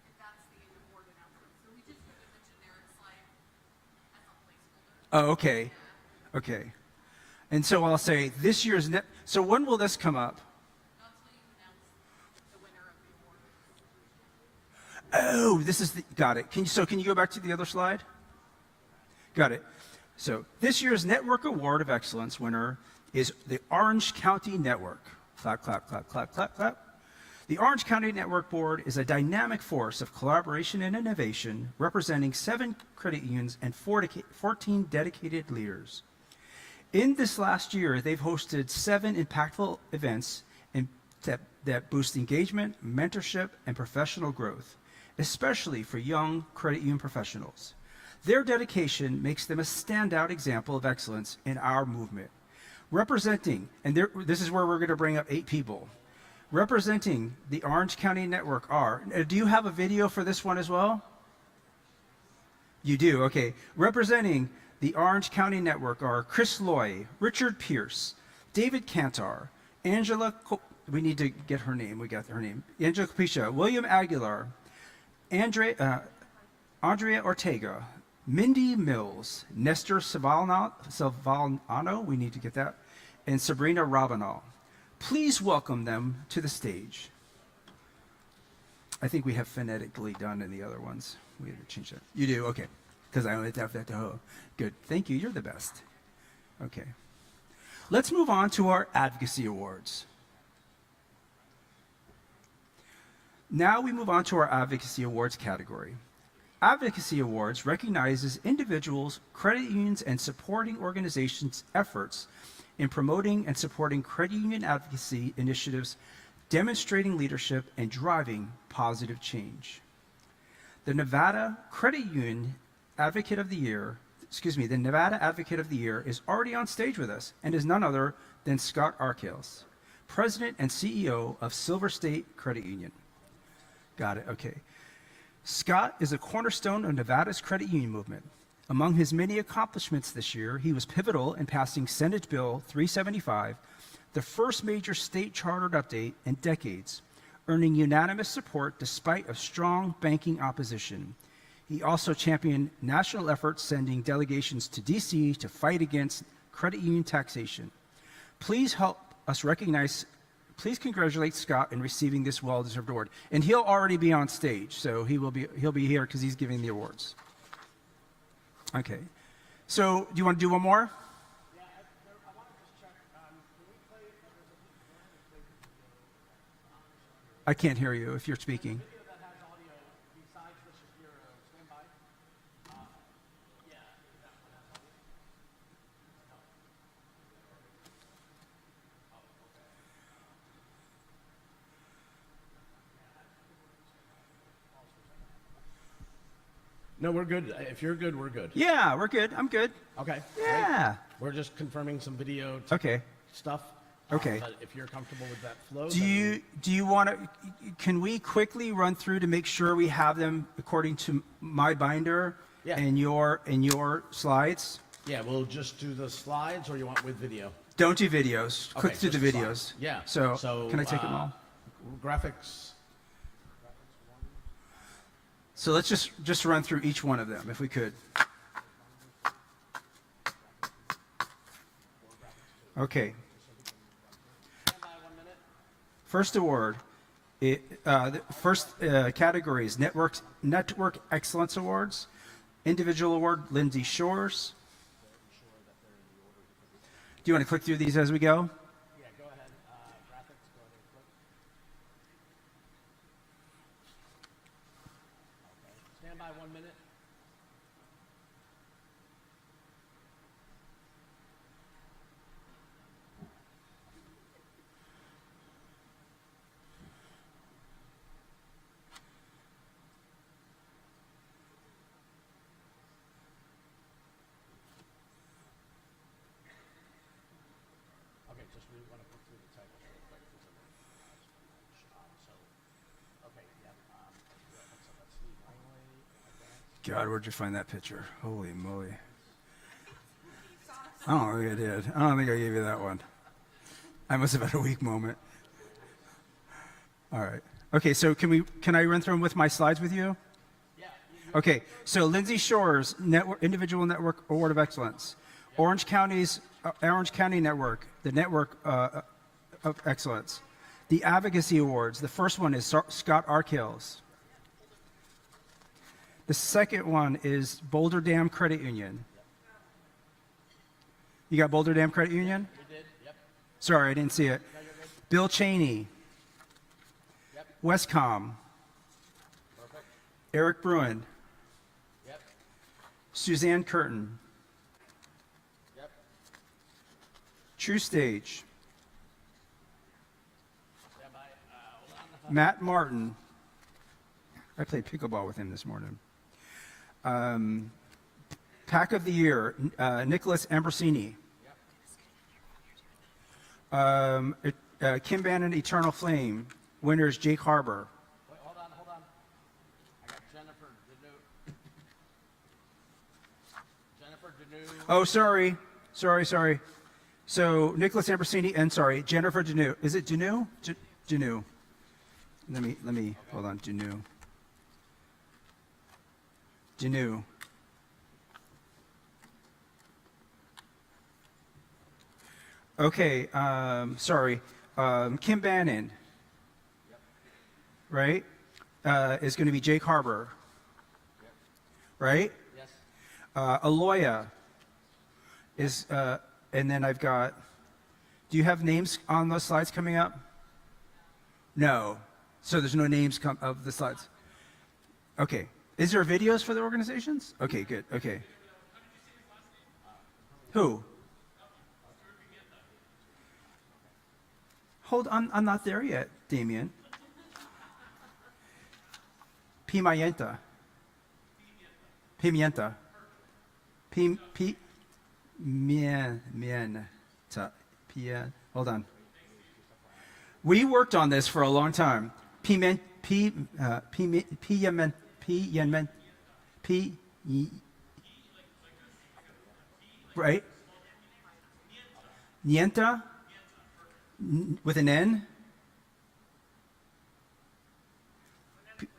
And that's the award announcement. So we just put in the generic slide as a placeholder.
Oh, okay. Okay. And so I'll say this year's so when will this come up?
Not until you announce the winner of the award.
Oh, this is got it. Can you go back to the other slide? Got it. So this year's Network Award of Excellence winner is the Orange County Network. Clap, clap, clap, clap, clap, clap. The Orange County Network Board is a dynamic force of collaboration and innovation representing 7 credit unions and 14 dedicated leaders. In this last year, they've hosted 7 impactful events that boost engagement, mentorship, and professional growth, especially for young credit union professionals. Their dedication makes them a standout example of excellence in our movement. Representing, and this is where we're going to bring up 8 people. Representing the Orange County Network are, do you have a video for this one as well? You do, okay. Representing the Orange County Network are Chris Loy, Richard Pierce, David Cantor, we need to get her name, we got her name, Angela Capisha, William Aguilar, Andrea Ortega, Mindy Mills, Nestor Silvano, we need to get that, and Sabrina Rabanal. Please welcome them to the stage. I think we have phonetically done in the other ones. We have to change that. You do? Okay. Because I only have that to ho. Good. Thank you. You're the best. Okay. Let's move on to our advocacy awards. Now we move on to our advocacy awards category. Advocacy awards recognizes individuals, credit unions, and supporting organizations' efforts in promoting and supporting credit union advocacy initiatives, demonstrating leadership and driving positive change. The Nevada Credit Union Advocate of the Year, the Nevada Advocate of the Year is already on stage with us and is none other than Scott Arkels, President and CEO of Silver State Credit Union. Got it, okay. Scott is a cornerstone of Nevada's credit union movement. Among his many accomplishments this year, he was pivotal in passing Senate Bill 375, the first major state chartered update in decades, earning unanimous support despite of strong banking opposition. He also championed national efforts sending delegations to DC to fight against credit union taxation. Please congratulate Scott in receiving this well-deserved award. And he'll already be on stage, so he'll be here because he's giving the awards. Okay. So do you want to do one more? I can't hear you if you're speaking.
No, we're good. If you're good, we're good.
Yeah, we're good. I'm good.
Okay.
Yeah.
Great. We're just confirming some video
Okay.
stuff.
Okay.
But if you're comfortable with that flow,
Do you want to? Can we quickly run through to make sure we have them according to my binder
Yeah.
and your slides?
yeah, we'll just do the slides, or you want with video?
Don't do videos. Click
Okay,
through the
just the
videos.
slides. Yeah.
So can I take them
uh,
all?
Graphics.
So let's just run through each one of them if we could. Okay. First award. The first category is Network Excellence Awards. Individual award, Lindsay Shores. Do you want to click through these as we go?
Yeah, go ahead. Graphics, go ahead and click. Okay. Stand by 1 minute. Okay, just we want to put through the titles real quick. Okay, yep. So that's Steve Langley.
God, where'd you find that picture? Holy moly. I don't think I did. I don't think I gave you that one. I must have had a weak moment. All right. Okay, so can I run through them with my slides with you?
Yeah.
Okay, so Lindsay Shores, Individual Network Award of Excellence. Orange County Network, the Network of Excellence. The Advocacy Awards, the first one is Scott Arkills. The second one is Boulder Dam Credit Union. You got Boulder Dam Credit Union?
We did, yep.
Sorry, I didn't see it.
No, you're good.
Bill Cheney.
Yep.
Westcom.
Perfect.
Eric Bruin.
Yep.
Suzanne Curtin.
Yep.
True Stage.
Stand by. Hold on.
Matt Martin. I played pickleball with him this morning. Pack of the Year, Nicholas Ambrosini. Kim Bannon, Eternal Flame. Winners, Jake Harbor.
Wait, hold on. I got Jennifer Deneau.
Oh, sorry. So Nicholas Ambrosini and Jennifer Deneau. Is it Deneau? Deneau. Let me hold on. Deneau. Okay, Kim Bannon, right, is going to be Jake Harbor, right?
Yes.
Aloya is, and then I've got, do you have names on those slides coming up? No. So there's no names of the slides. Okay. Is there videos for the organizations? Okay, good. Okay. Who? Hold on, I'm not there yet, Damien. Pimienta. Hold on. We worked on this for a long time. Right? Nienta? With an N?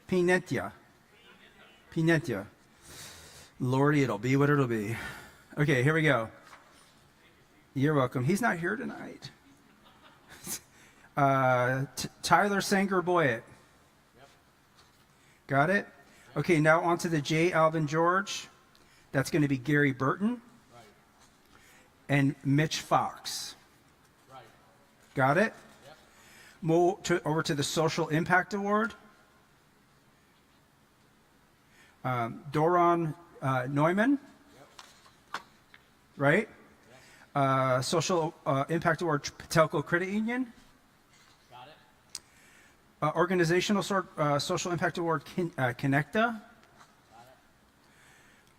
Pinetia. Lordy, it'll be what it'll be. Okay, here we go. You're welcome. He's not here tonight. Tyler Sanger Boyett. Got it? Okay, now on to the J. Alvin George. That's going to be Gary Burton. And Mitch Fox. Got it? over to the Social Impact Award. Doron Neumann, right? Social Impact Award, Patelco Credit Union.
Got it.
Organizational Social Impact Award, Connecta.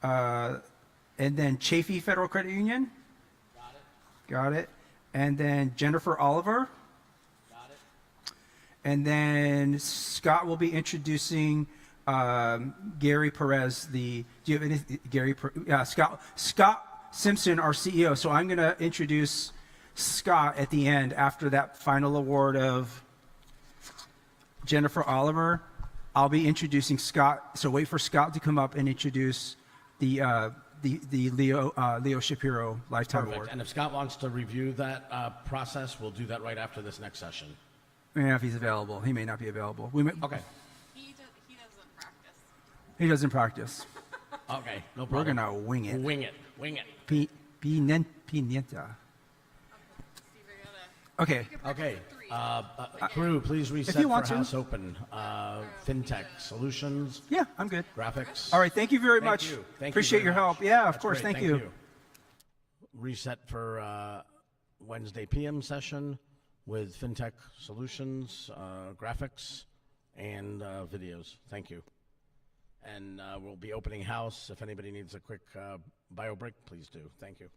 And then Chafee Federal Credit Union. Got it. And then Jennifer Oliver.
Got it.
And then Scott will be introducing Gary Perez. Do you have any Gary? Scott Simpson, our CEO. So I'm going to introduce Scott at the end after that final award of Jennifer Oliver. I'll be introducing Scott. So wait for Scott to come up and introduce the Leo Shapiro Lifetime
Perfect.
Award.
And if Scott wants to review that process, we'll do that right after this next session.
Yeah, if he's available. He may not be available. We may,
Okay.
He doesn't practice.
He doesn't practice.
Okay, no
We're
problem.
going to wing it.
Wing it. Wing it.
Pinienta.
Steve, I gotta.
Okay.
Okay. Crew, please reset
you want
for
to.
House Open. FinTech Solutions,
Yeah, I'm good.
graphics.
All right. Thank you very
Thank
much.
you. Thank you
Appreciate
very
your
much.
help. Yeah, of
That's
course.
great.
Thank you.
Reset for Wednesday PM session with FinTech Solutions, graphics, and videos. Thank you. And we'll be opening house. If anybody needs a quick bio break, please do. Thank you.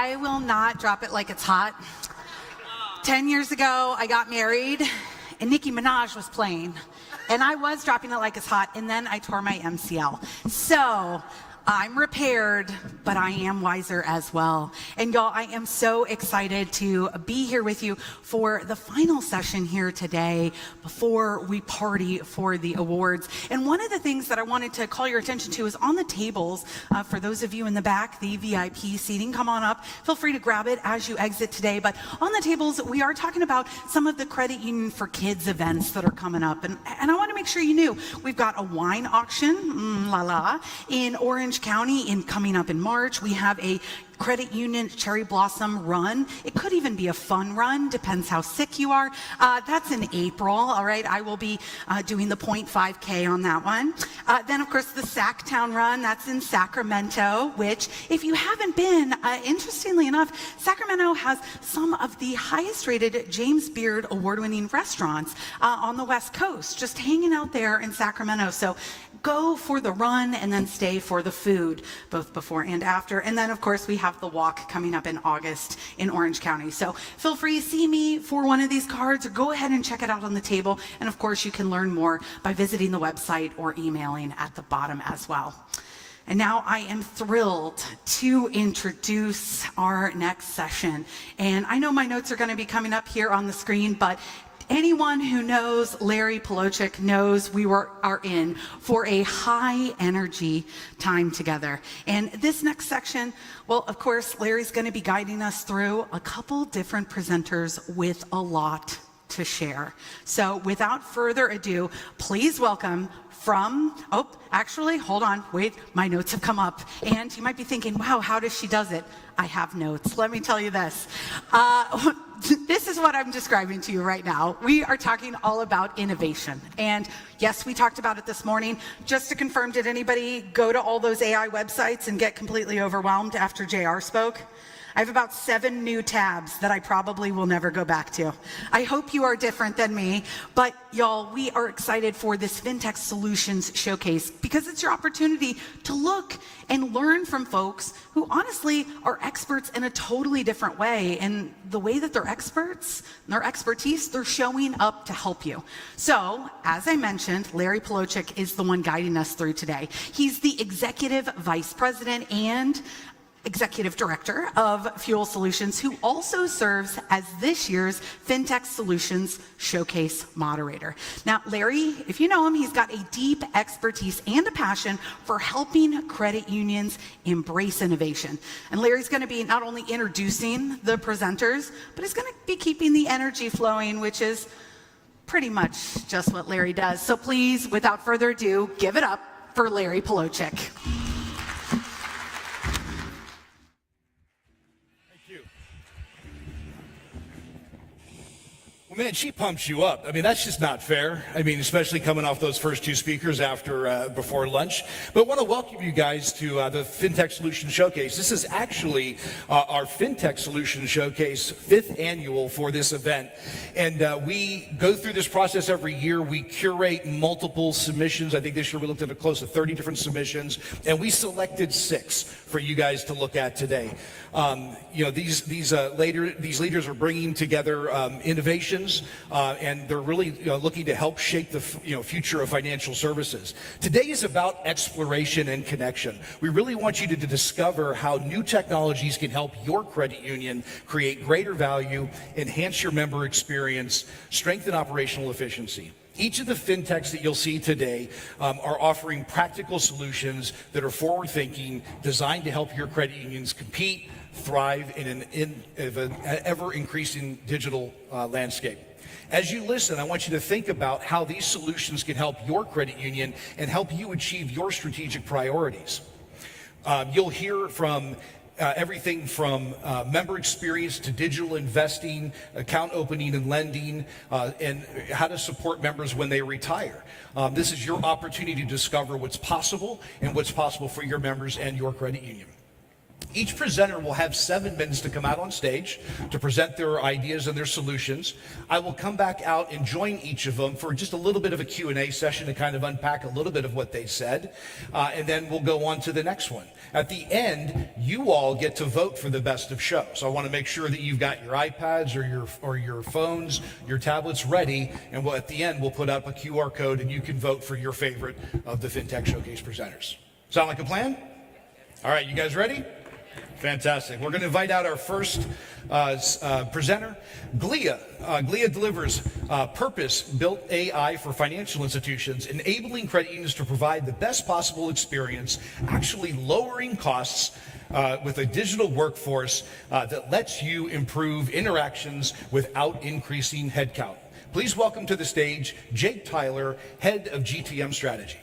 I will not drop it like it's hot. 10 years ago, I got married, and Nicki Minaj was playing. And I was dropping it like it's hot, and then I tore my MCL. So I'm repaired, but I am wiser as well. And y'all, I am so excited to be here with you for the final session here today before we party for the awards. And one of the things that I wanted to call your attention to is on the tables, for those of you in the back, the VIP seating, come on up. Feel free to grab it as you exit today. But on the tables, we are talking about some of the Credit Union for Kids events that are coming up. And I want to make sure you knew, we've got a wine auction, in Orange County coming up in March. We have a Credit Union Cherry Blossom Run. It could even be a fun run, depends how sick you are. That's in April, all right? I will be doing the 0.5K on that one. Then, of course, the Sacktown Run, that's in Sacramento, which, if you haven't been, interestingly enough, Sacramento has some of the highest rated James Beard award-winning restaurants on the West Coast, just hanging out there in Sacramento. So go for the run and then stay for the food, both before and after. And then, of course, we have the walk coming up in August in Orange County. So feel free to see me for one of these cards, or go ahead and check it out on the table. And of course, you can learn more by visiting the website or emailing at the bottom as well. And now I am thrilled to introduce our next session. And I know my notes are going to be coming up here on the screen, but anyone who knows Larry Polochek knows we are in for a high energy time together. And this next section, well, of course, Larry's going to be guiding us through a couple different presenters with a lot to share. So without further ado, please welcome hold on, wait, my notes have come up. And you might be thinking, wow, how does she does it? I have notes. Let me tell you this. This is what I'm describing to you right now. We are talking all about innovation. And yes, we talked about it this morning. Just to confirm, did anybody go to all those AI websites and get completely overwhelmed after JR spoke? I have about 7 new tabs that I probably will never go back to. I hope you are different than me, but y'all, we are excited for this FinTech Solutions Showcase because it's your opportunity to look and learn from folks who honestly are experts in a totally different way. And the way that they're experts, their expertise, they're showing up to help you. So, as I mentioned, Larry Polochek is the one guiding us through today. He's the Executive Vice President and Executive Director of Fuel Solutions, who also serves as this year's FinTech Solutions Showcase moderator. Now, Larry, if you know him, he's got a deep expertise and a passion for helping credit unions embrace innovation. And Larry's going to be not only introducing the presenters, but he's going to be keeping the energy flowing, which is pretty much just what Larry does. So please, without further ado, give it up for Larry Polochek.
Man, she pumps you up. I mean, that's just not fair. I mean, especially coming off those first 2 speakers before lunch. But I want to welcome you guys to the FinTech Solutions Showcase. This is actually our FinTech Solutions Showcase 5th annual for this event. And we go through this process every year. We curate multiple submissions. I think this year we looked at close to 30 different submissions. And we selected 6 for you guys to look at today. These leaders are bringing together innovations, and they're really looking to help shape the future of financial services. Today is about exploration and connection. We really want you to discover how new technologies can help your credit union create greater value, enhance your member experience, strengthen operational efficiency. Each of the fintechs that you'll see today are offering practical solutions that are forward-thinking, designed to help your credit unions compete, thrive in an ever-increasing digital landscape. As you listen, I want you to think about how these solutions can help your credit union and help you achieve your strategic priorities. You'll hear from everything from member experience to digital investing, account opening and lending, and how to support members when they retire. This is your opportunity to discover what's possible and what's possible for your members and your credit union. Each presenter will have 7 minutes to come out on stage to present their ideas and their solutions. I will come back out and join each of them for just a little bit of a Q&A session to kind of unpack a little bit of what they said, and then we'll go on to the next one. At the end, you all get to vote for the best of show. So I want to make sure that you've got your iPads or your phones, your tablets ready, and at the end we'll put up a QR code and you can vote for your favorite of the FinTech Showcase presenters. Sound like a plan? All right, you guys ready? Fantastic. We're going to invite out our first presenter, Glia. Glia delivers purpose-built AI for financial institutions, enabling credit unions to provide the best possible experience, actually lowering costs with a digital workforce that lets you improve interactions without increasing headcount. Please welcome to the stage Jake Tyler, Head of GTM Strategy.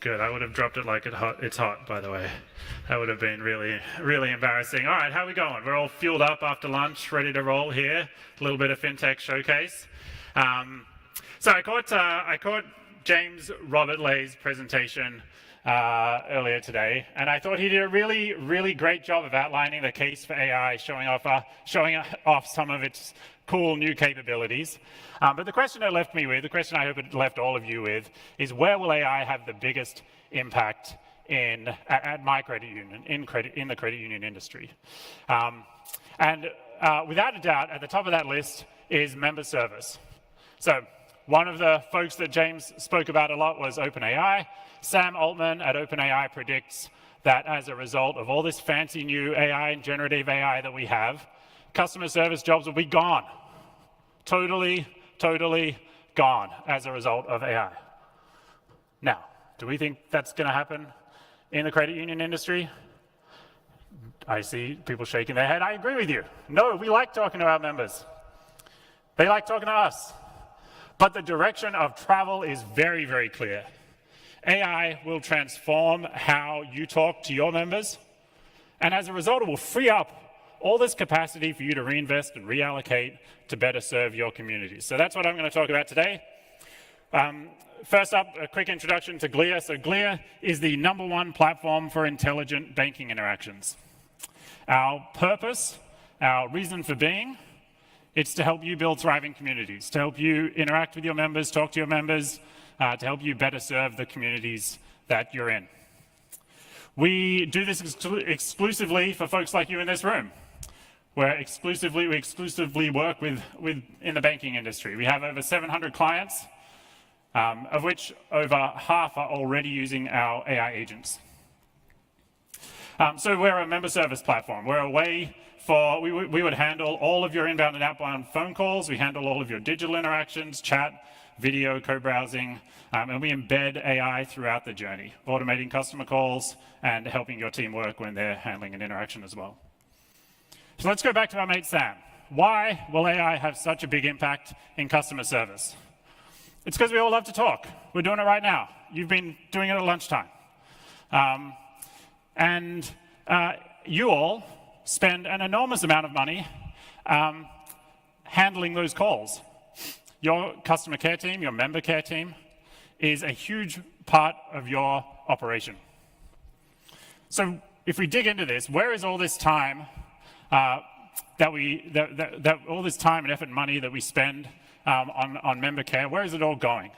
Good. I would have dropped it like it's hot, by the way. That would have been really, really embarrassing. All right, how are we going? We're all fueled up after lunch, ready to roll here. A little bit of FinTech Showcase. So I caught James Robert Lay's presentation earlier today, and I thought he did a really, really great job of outlining the case for AI, showing off some of its cool new capabilities. But the question it left me with, the question I hope it left all of you with, is where will AI have the biggest impact at my credit union, in the credit union industry? Without a doubt, at the top of that list is member service. So one of the folks that James spoke about a lot was OpenAI. Sam Altman at OpenAI predicts that as a result of all this fancy new AI and generative AI that we have, customer service jobs will be gone. Totally gone as a result of AI. Now, do we think that's going to happen in the credit union industry? I see people shaking their head. I agree with you. No, we like talking to our members. They like talking to us. But the direction of travel is very, very clear. AI will transform how you talk to your members, and as a result, it will free up all this capacity for you to reinvest and reallocate to better serve your communities. So that's what I'm going to talk about today. First up, a quick introduction to Glia. So Glia is the #1 platform for intelligent banking interactions. Our purpose, our reason for being, it's to help you build thriving communities, to help you interact with your members, talk to your members, to help you better serve the communities that you're in. We do this exclusively for folks like you in this room. We exclusively work in the banking industry. We have over 700 clients, of which over half are already using our AI agents. So we're a member service platform. We're a way for, we would handle all of your inbound and outbound phone calls. We handle all of your digital interactions, chat, video, co-browsing, and we embed AI throughout the journey, automating customer calls and helping your team work when they're handling an interaction as well. So let's go back to our mate Sam. Why will AI have such a big impact in customer service? It's because we all love to talk. We're doing it right now. You've been doing it at lunchtime. You all spend an enormous amount of money handling those calls. Your customer care team, your member care team, is a huge part of your operation. So if we dig into this, where is all this time all this time and effort and money that we spend on member care, where is it all going?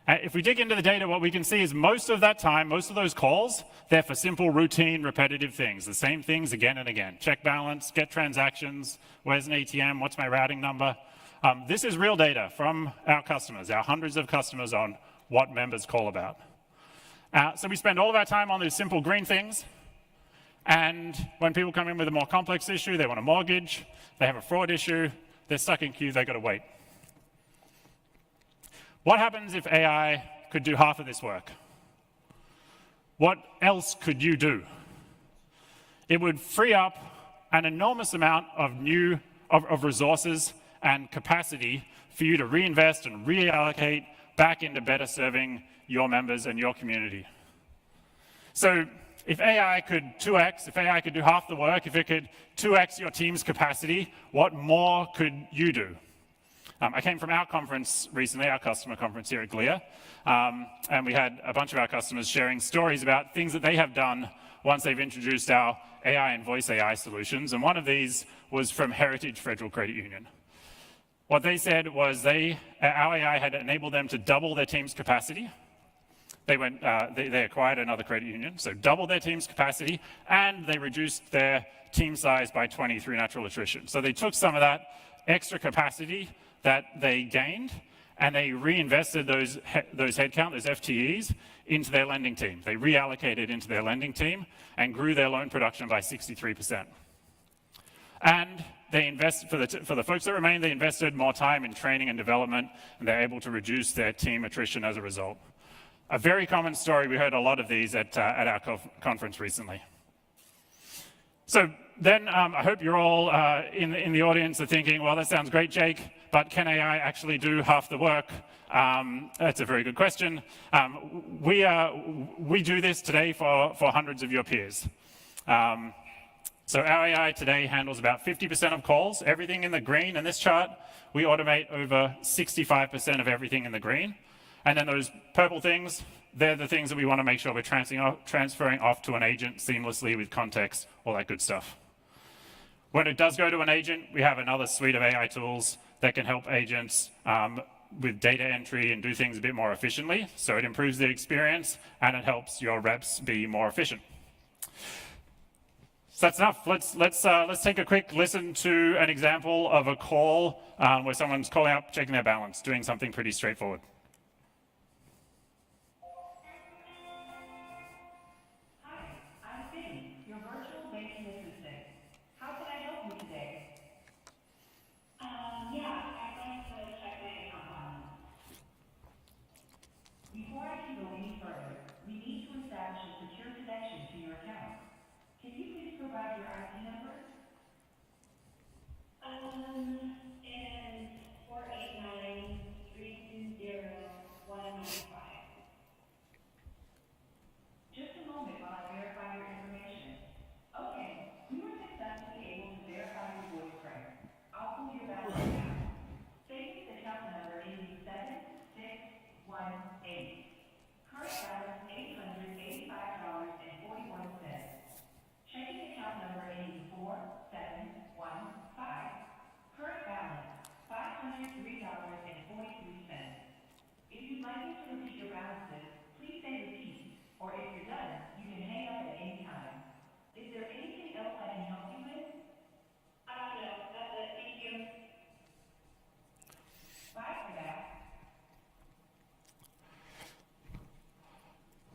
If we dig into the data, what we can see is most of that time, most of those calls, they're for simple, routine, repetitive things, the same things again and again. Check balance, get transactions, where's an ATM, what's my routing number? This is real data from our customers, our hundreds of customers, on what members call about. So we spend all of our time on these simple green things, and when people come in with a more complex issue, they want a mortgage, they have a fraud issue, they're stuck in queue, they've got to wait. What happens if AI could do half of this work? What else could you do? It would free up an enormous amount of resources and capacity for you to reinvest and reallocate back into better serving your members and your community. So if AI could 2x, if AI could do half the work, if it could 2x your team's capacity, what more could you do? I came from our conference recently, our customer conference here at Glia, and we had a bunch of our customers sharing stories about things that they have done once they've introduced our AI and voice AI solutions. And one of these was from Heritage Federal Credit Union. What they said was our AI had enabled them to double their team's capacity. They acquired another credit union, so doubled their team's capacity, and they reduced their team size by 20 through natural attrition. So they took some of that extra capacity that they gained, and they reinvested those headcount, those FTEs, into their lending team. They reallocated into their lending team and grew their loan production by 63%. And they invested, for the folks that remained, they invested more time in training and development, and they're able to reduce their team attrition as a result. A very common story, we heard a lot of these at our conference recently. So then I hope you're all in the audience are thinking, well, that sounds great, Jake, but can AI actually do half the work? That's a very good question. We do this today for hundreds of your peers. So our AI today handles about 50% of calls. Everything in the green in this chart, we automate over 65% of everything in the green. And then those purple things, they're the things that we want to make sure we're transferring off to an agent seamlessly with context, all that good stuff. When it does go to an agent, we have another suite of AI tools that can help agents with data entry and do things a bit more efficiently. So it improves the experience and it helps your reps be more efficient. So that's enough. Let's take a quick listen to an example of a call where someone's calling up, checking their balance, doing something pretty straightforward.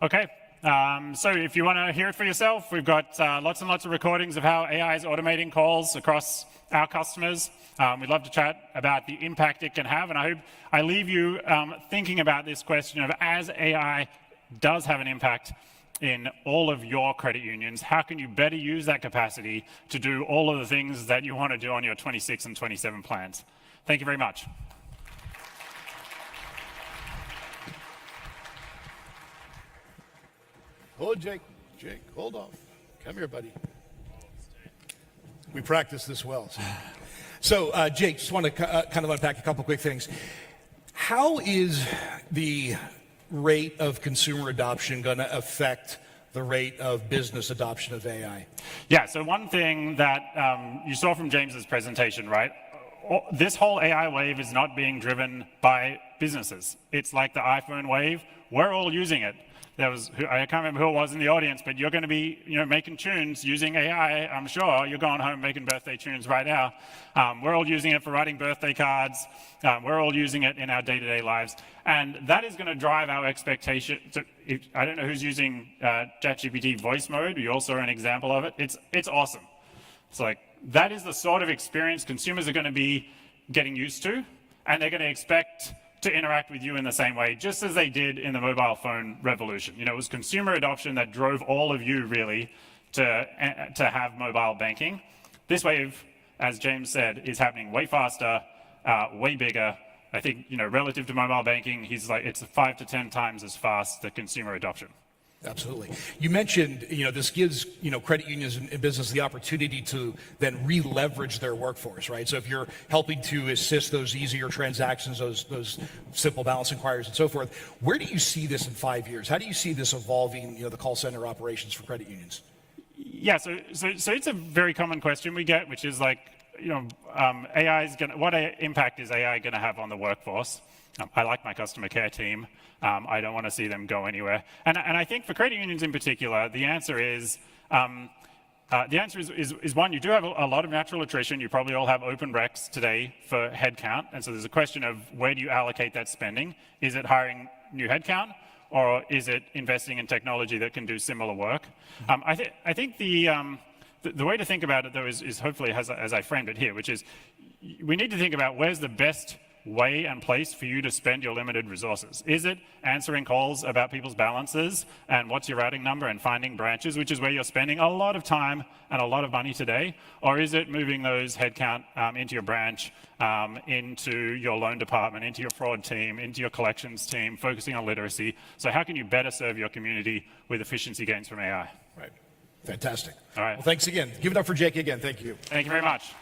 Okay, so if you want to hear it for yourself, we've got lots and lots of recordings of how AI is automating calls across our customers. We'd love to chat about the impact it can have, and I hope I leave you thinking about this question of, as AI does have an impact in all of your credit unions, how can you better use that capacity to do all of the things that you want to do on your 26 and 27 plans? Thank you very much.
Oh, Jake, hold on. Come here, buddy. We practiced this well.
So, Jake, just want to kind of unpack a couple quick things. How is the rate of consumer adoption going to affect the rate of business adoption of AI?
Yeah, so one thing that you saw from James's presentation, right? This whole AI wave is not being driven by businesses. It's like the iPhone wave. We're all using it. I can't remember who it was in the audience, but you're going to be, making tunes using AI. I'm sure you're going home making birthday tunes right now. We're all using it for writing birthday cards. We're all using it in our day-to-day lives, and that is going to drive our expectation. I don't know who's using ChatGPT voice mode. You also are an example of it. It's awesome. It's like that is the sort of experience consumers are going to be getting used to, and they're going to expect to interact with you in the same way, just as they did in the mobile phone revolution. It was consumer adoption that drove all of you really to have mobile banking. This wave, as James said, is happening way faster, way bigger. I think, relative to mobile banking, he's like, it's 5 to 10 times as fast, the consumer adoption.
Absolutely. You mentioned, this gives, credit unions and business the opportunity to then re-leverage their workforce, right? So if you're helping to assist those easier transactions, those simple balance inquiries and so forth, where do you see this in 5 years? How do you see this evolving, the call center operations for credit unions?
Yeah, so it's a very common question we get, which is like, what impact is AI going to have on the workforce? I like my customer care team. I don't want to see them go anywhere. And I think for credit unions in particular, the answer is one, you do have a lot of natural attrition. You probably all have open recs today for headcount. And so there's a question of where do you allocate that spending? Is it hiring new headcount, or is it investing in technology that can do similar work? I think the way to think about it, though, is hopefully as I framed it here, which is we need to think about where's the best way and place for you to spend your limited resources. Is it answering calls about people's balances and what's your routing number and finding branches, which is where you're spending a lot of time and a lot of money today? Or is it moving those headcount into your branch, into your loan department, into your fraud team, into your collections team, focusing on literacy? So how can you better serve your community with efficiency gains from AI?
Right. Fantastic.
All right.
Well, thanks again. Give it up for Jake again. Thank you.
Thank you very much.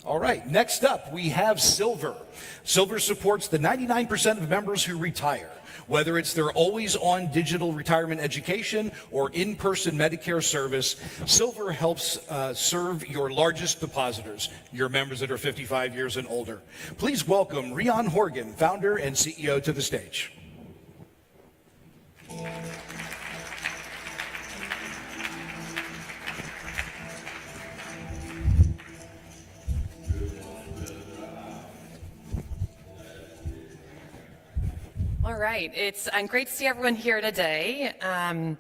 All right, next up, we have Silver. Silver supports the 99% of members who retire. Whether it's their always-on digital retirement education or in-person Medicare service, Silver helps serve your largest depositors, your members that are 55 years and older. Please welcome Rion Horgan, founder and CEO, to the stage.
All right, it's great to see everyone here today. I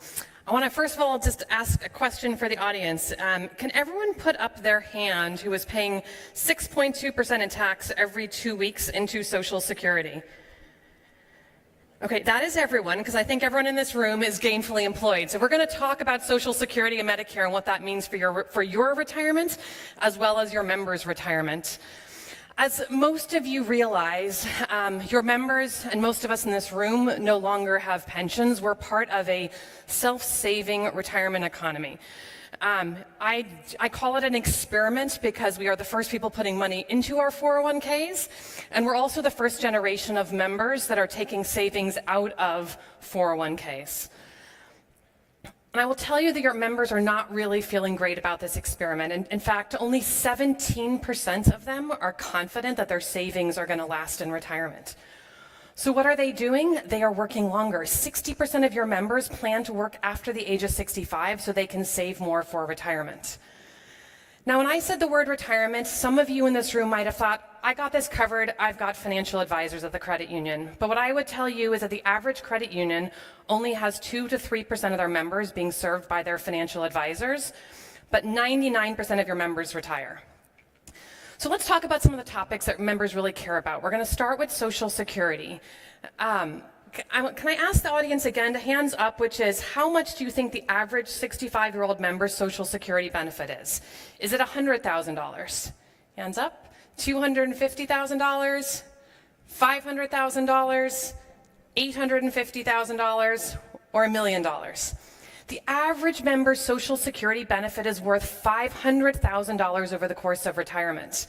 want to first of all just ask a question for the audience. Can everyone put up their hand who is paying 6.2% in tax every 2 weeks into Social Security? Okay, that is everyone, because I think everyone in this room is gainfully employed. So we're going to talk about Social Security and Medicare and what that means for your retirement, as well as your members' retirement. As most of you realize, your members and most of us in this room no longer have pensions. We're part of a self-saving retirement economy. I call it an experiment because we are the first people putting money into our 401ks, and we're also the first generation of members that are taking savings out of 401ks. And I will tell you that your members are not really feeling great about this experiment. And in fact, only 17% of them are confident that their savings are going to last in retirement. So what are they doing? They are working longer. 60% of your members plan to work after the age of 65 so they can save more for retirement. Now, when I said the word retirement, some of you in this room might have thought, I got this covered, I've got financial advisors at the credit union. But what I would tell you is that the average credit union only has 2 to 3% of their members being served by their financial advisors, but 99% of your members retire. So let's talk about some of the topics that members really care about. We're going to start with Social Security. Can I ask the audience again to hands up, which is how much do you think the average 65-year-old member's Social Security benefit is? Is it $100,000? Hands up. $250,000? $500,000? $850,000? Or $1 million? The average member's Social Security benefit is worth $500,000 over the course of retirement.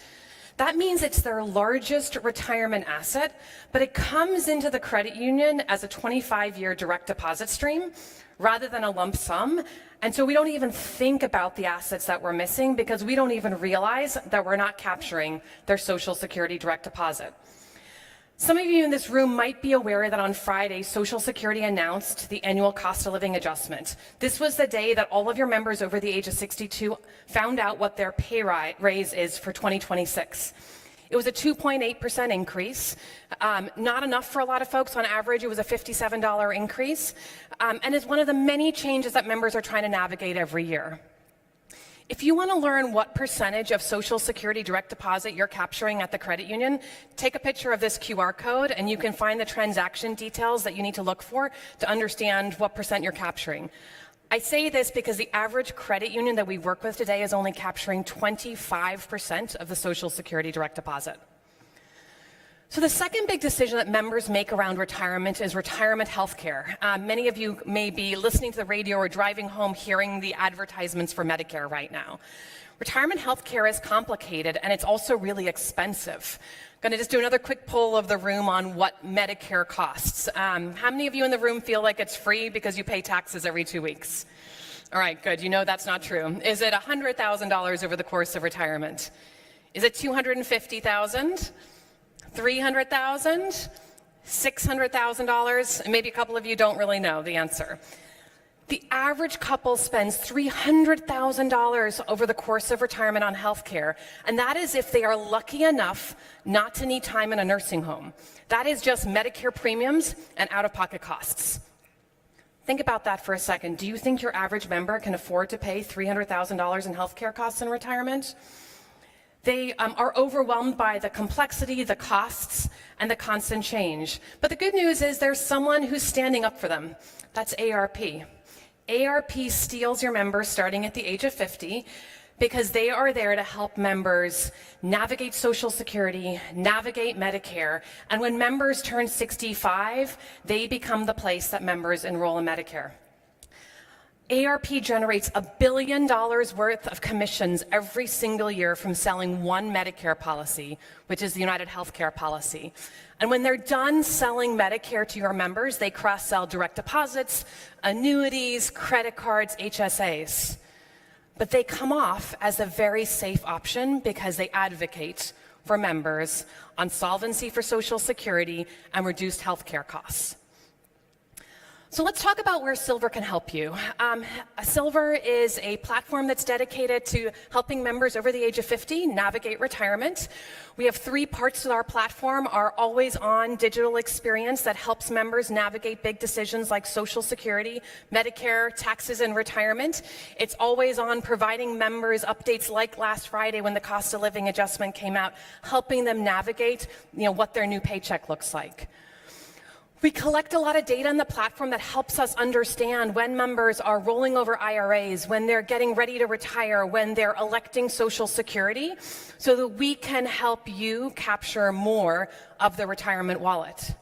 That means it's their largest retirement asset, but it comes into the credit union as a 25-year direct deposit stream rather than a lump sum. And so we don't even think about the assets that we're missing because we don't even realize that we're not capturing their Social Security direct deposit. Some of you in this room might be aware that on Friday, Social Security announced the annual cost of living adjustment. This was the day that all of your members over the age of 62 found out what their pay raise is for 2026. It was a 2.8% increase. Not enough for a lot of folks. On average, it was a $57 increase. And it's one of the many changes that members are trying to navigate every year. If you want to learn what percentage of Social Security direct deposit you're capturing at the credit union, take a picture of this QR code and you can find the transaction details that you need to look for to understand what percent you're capturing. I say this because the average credit union that we work with today is only capturing 25% of the Social Security direct deposit. So the second big decision that members make around retirement is retirement health care. Many of you may be listening to the radio or driving home hearing the advertisements for Medicare right now. Retirement health care is complicated and it's also really expensive. I'm going to just do another quick poll of the room on what Medicare costs. How many of you in the room feel like it's free because you pay taxes every 2 weeks? All right, good. You know that's not true. Is it $100,000 over the course of retirement? Is it $250,000? $300,000? $600,000? Maybe a couple of you don't really know the answer. The average couple spends $300,000 over the course of retirement on health care, and that is if they are lucky enough not to need time in a nursing home. That is just Medicare premiums and out-of-pocket costs. Think about that for a second. Do you think your average member can afford to pay $300,000 in health care costs in retirement? They are overwhelmed by the complexity, the costs, and the constant change. But the good news is there's someone who's standing up for them. That's AARP. AARP steals your members starting at the age of 50 because they are there to help members navigate Social Security, navigate Medicare, and when members turn 65, they become the place that members enroll in Medicare. AARP generates $1 billion worth of commissions every single year from selling one Medicare policy, which is the United Healthcare policy. And when they're done selling Medicare to your members, they cross-sell direct deposits, annuities, credit cards, HSAs. But they come off as a very safe option because they advocate for members on solvency for Social Security and reduced healthcare costs. So let's talk about where Silver can help you. Silver is a platform that's dedicated to helping members over the age of 50 navigate retirement. We have 3 parts to our platform: our always-on digital experience that helps members navigate big decisions like Social Security, Medicare, taxes, and retirement. It's always on, providing members updates like last Friday when the cost of living adjustment came out, helping them navigate, what their new paycheck looks like. We collect a lot of data on the platform that helps us understand when members are rolling over IRAs, when they're getting ready to retire, when they're electing Social Security, so that we can help you capture more of the retirement wallet.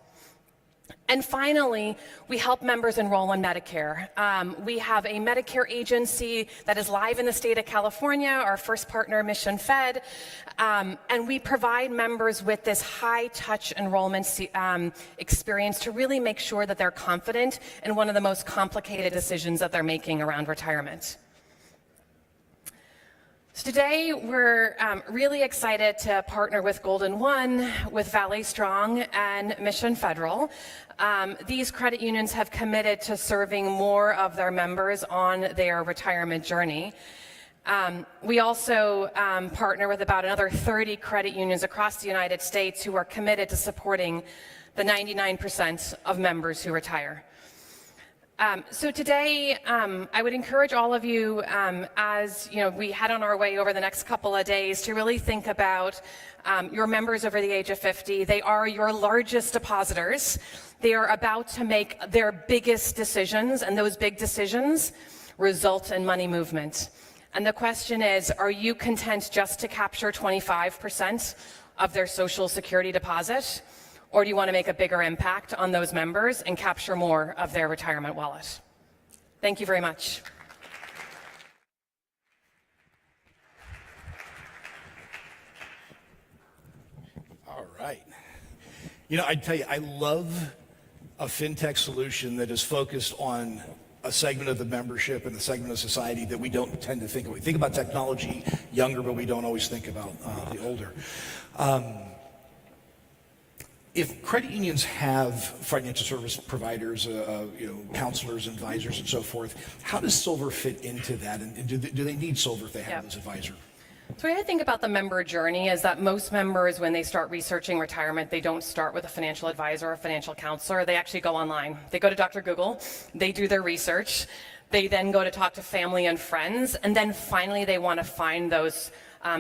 And finally, we help members enroll in Medicare. We have a Medicare agency that is live in the state of California, our first partner, Mission Fed, and we provide members with this high-touch enrollment experience to really make sure that they're confident in one of the most complicated decisions that they're making around retirement. So today, we're really excited to partner with Golden One, with Valley Strong, and Mission Federal. These credit unions have committed to serving more of their members on their retirement journey. We also partner with about another 30 credit unions across the United States who are committed to supporting the 99% of members who retire. So today, I would encourage all of you, as we head on our way over the next couple of days, to really think about your members over the age of 50. They are your largest depositors. They are about to make their biggest decisions, and those big decisions result in money movement. And the question is, are you content just to capture 25% of their Social Security deposit? Or do you want to make a bigger impact on those members and capture more of their retirement wallet? Thank you very much.
All right. I tell you, I love a fintech solution that is focused on a segment of the membership and the segment of society that we don't tend to think of. We think about technology younger, but we don't always think about the older. If credit unions have financial service providers, counselors, advisors, and so forth, how does Silver fit into that? And do they need Silver if they have this advisor?
So the way I think about the member journey is that most members, when they start researching retirement, they don't start with a financial advisor or a financial counselor. They actually go online. They go to Dr. Google. They do their research. They then go to talk to family and friends. And then finally, they want to find those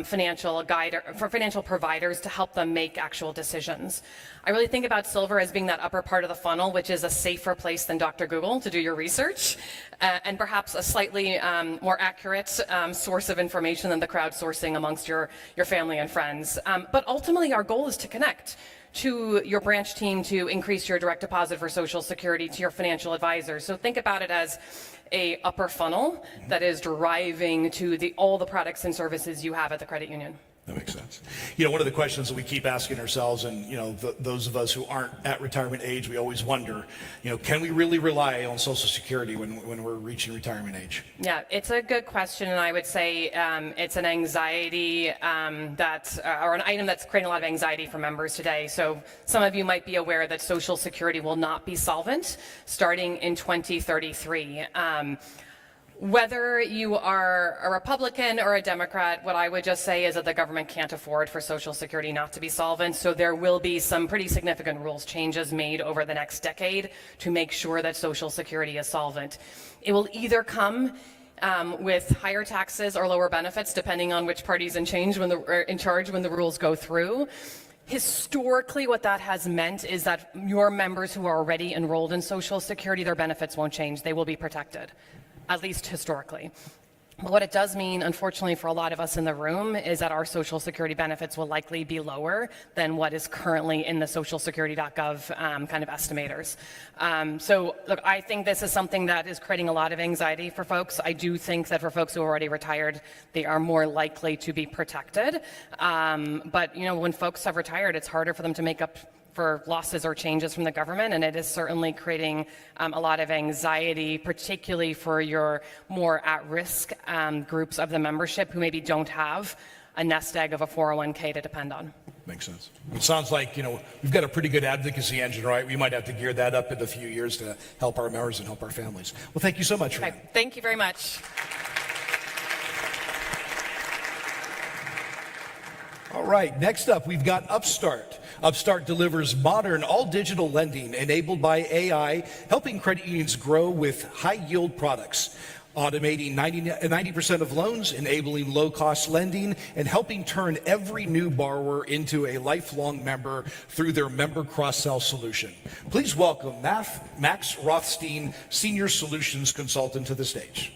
financial providers to help them make actual decisions. I really think about Silver as being that upper part of the funnel, which is a safer place than Dr. Google to do your research, and perhaps a slightly more accurate source of information than the crowdsourcing amongst your family and friends. But ultimately, our goal is to connect. to your branch team to increase your direct deposit for Social Security to your financial advisor. So think about it as a upper funnel that is driving to all the products and services you have at the credit union.
That makes sense. You know, one of the questions that we keep asking ourselves, and, you know, those of us who aren't at retirement age, we always wonder, you know, can we really rely on Social Security when we're reaching retirement age?
Yeah, it's a good question, and I would say it's an anxiety or an item that's creating a lot of anxiety for members today. So some of you might be aware that Social Security will not be solvent starting in 2033. Whether you are a Republican or a Democrat, what I would just say is that the government can't afford for Social Security not to be solvent, so there will be some pretty significant rules changes made over the next decade to make sure that Social Security is solvent. It will either come with higher taxes or lower benefits, depending on which party's in charge when the rules go through. Historically, what that has meant is that your members who are already enrolled in Social Security, their benefits won't change. They will be protected, at least historically. But what it does mean, unfortunately, for a lot of us in the room is that our Social Security benefits will likely be lower than what is currently in the socialsecurity.gov kind of estimators. So, look, I think this is something that is creating a lot of anxiety for folks. I do think that for folks who are already retired, they are more likely to be protected. But, you know, when folks have retired, it's harder for them to make up for losses or changes from the government, and it is certainly creating a lot of anxiety, particularly for your more at-risk groups of the membership who maybe don't have a nest egg of a 401k to depend on.
Makes sense. It sounds like, you know, we've got a pretty good advocacy engine, right? We might have to gear that up in a few years to help our members and help our families. Well, thank you so much.
Okay, thank you very much.
All right, next up, we've got Upstart. Upstart delivers modern, all-digital lending enabled by AI, helping credit unions grow with high-yield products, automating 90% of loans, enabling low-cost lending, and helping turn every new borrower into a lifelong member through their member cross-sell solution. Please welcome Max Rothstein, Senior Solutions Consultant, to the stage.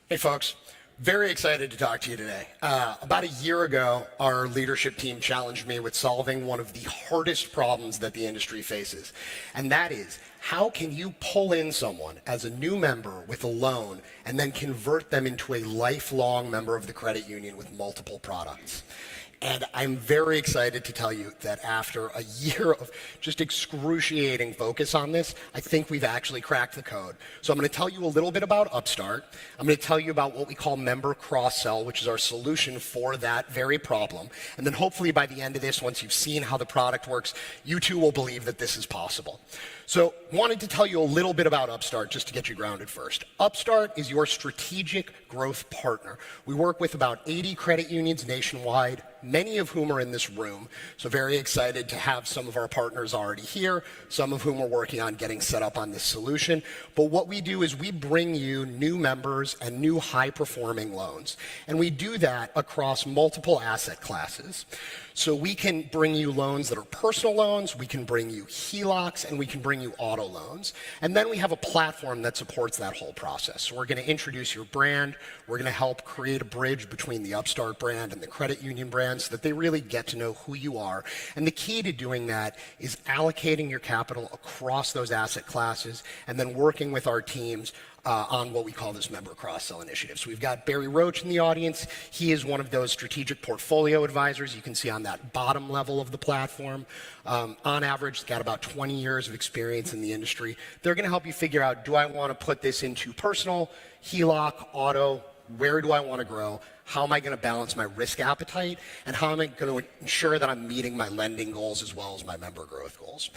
Hey folks, very excited to talk to you today. About a year ago, our leadership team challenged me with solving one of the hardest problems that the industry faces. And that is, how can you pull in someone as a new member with a loan and then convert them into a lifelong member of the credit union with multiple products? And I'm very excited to tell you that after a year of just excruciating focus on this, I think we've actually cracked the code. So I'm going to tell you a little bit about Upstart. I'm going to tell you about what we call member cross-sell, which is our solution for that very problem. And then hopefully by the end of this, once you've seen how the product works, you too will believe that this is possible. So wanted to tell you a little bit about Upstart just to get you grounded first. Upstart is your strategic growth partner. We work with about 80 credit unions nationwide, many of whom are in this room. So very excited to have some of our partners already here, some of whom are working on getting set up on this solution. But what we do is we bring you new members and new high-performing loans. And we do that across multiple asset classes. So we can bring you loans that are personal loans, we can bring you HELOCs, and we can bring you auto loans. And then we have a platform that supports that whole process. So we're going to introduce your brand, we're going to help create a bridge between the Upstart brand and the credit union brand so that they really get to know who you are. And the key to doing that is allocating your capital across those asset classes and then working with our teams on what we call this member cross-sell initiative. So we've got Barry Roach in the audience. He is one of those strategic portfolio advisors you can see on that bottom level of the platform. On average, he's got about 20 years of experience in the industry. They're going to help you figure out, do I want to put this into personal, HELOC, auto, where do I want to grow? How am I going to balance my risk appetite? And how am I going to ensure that I'm meeting my lending goals as well as my member growth goals?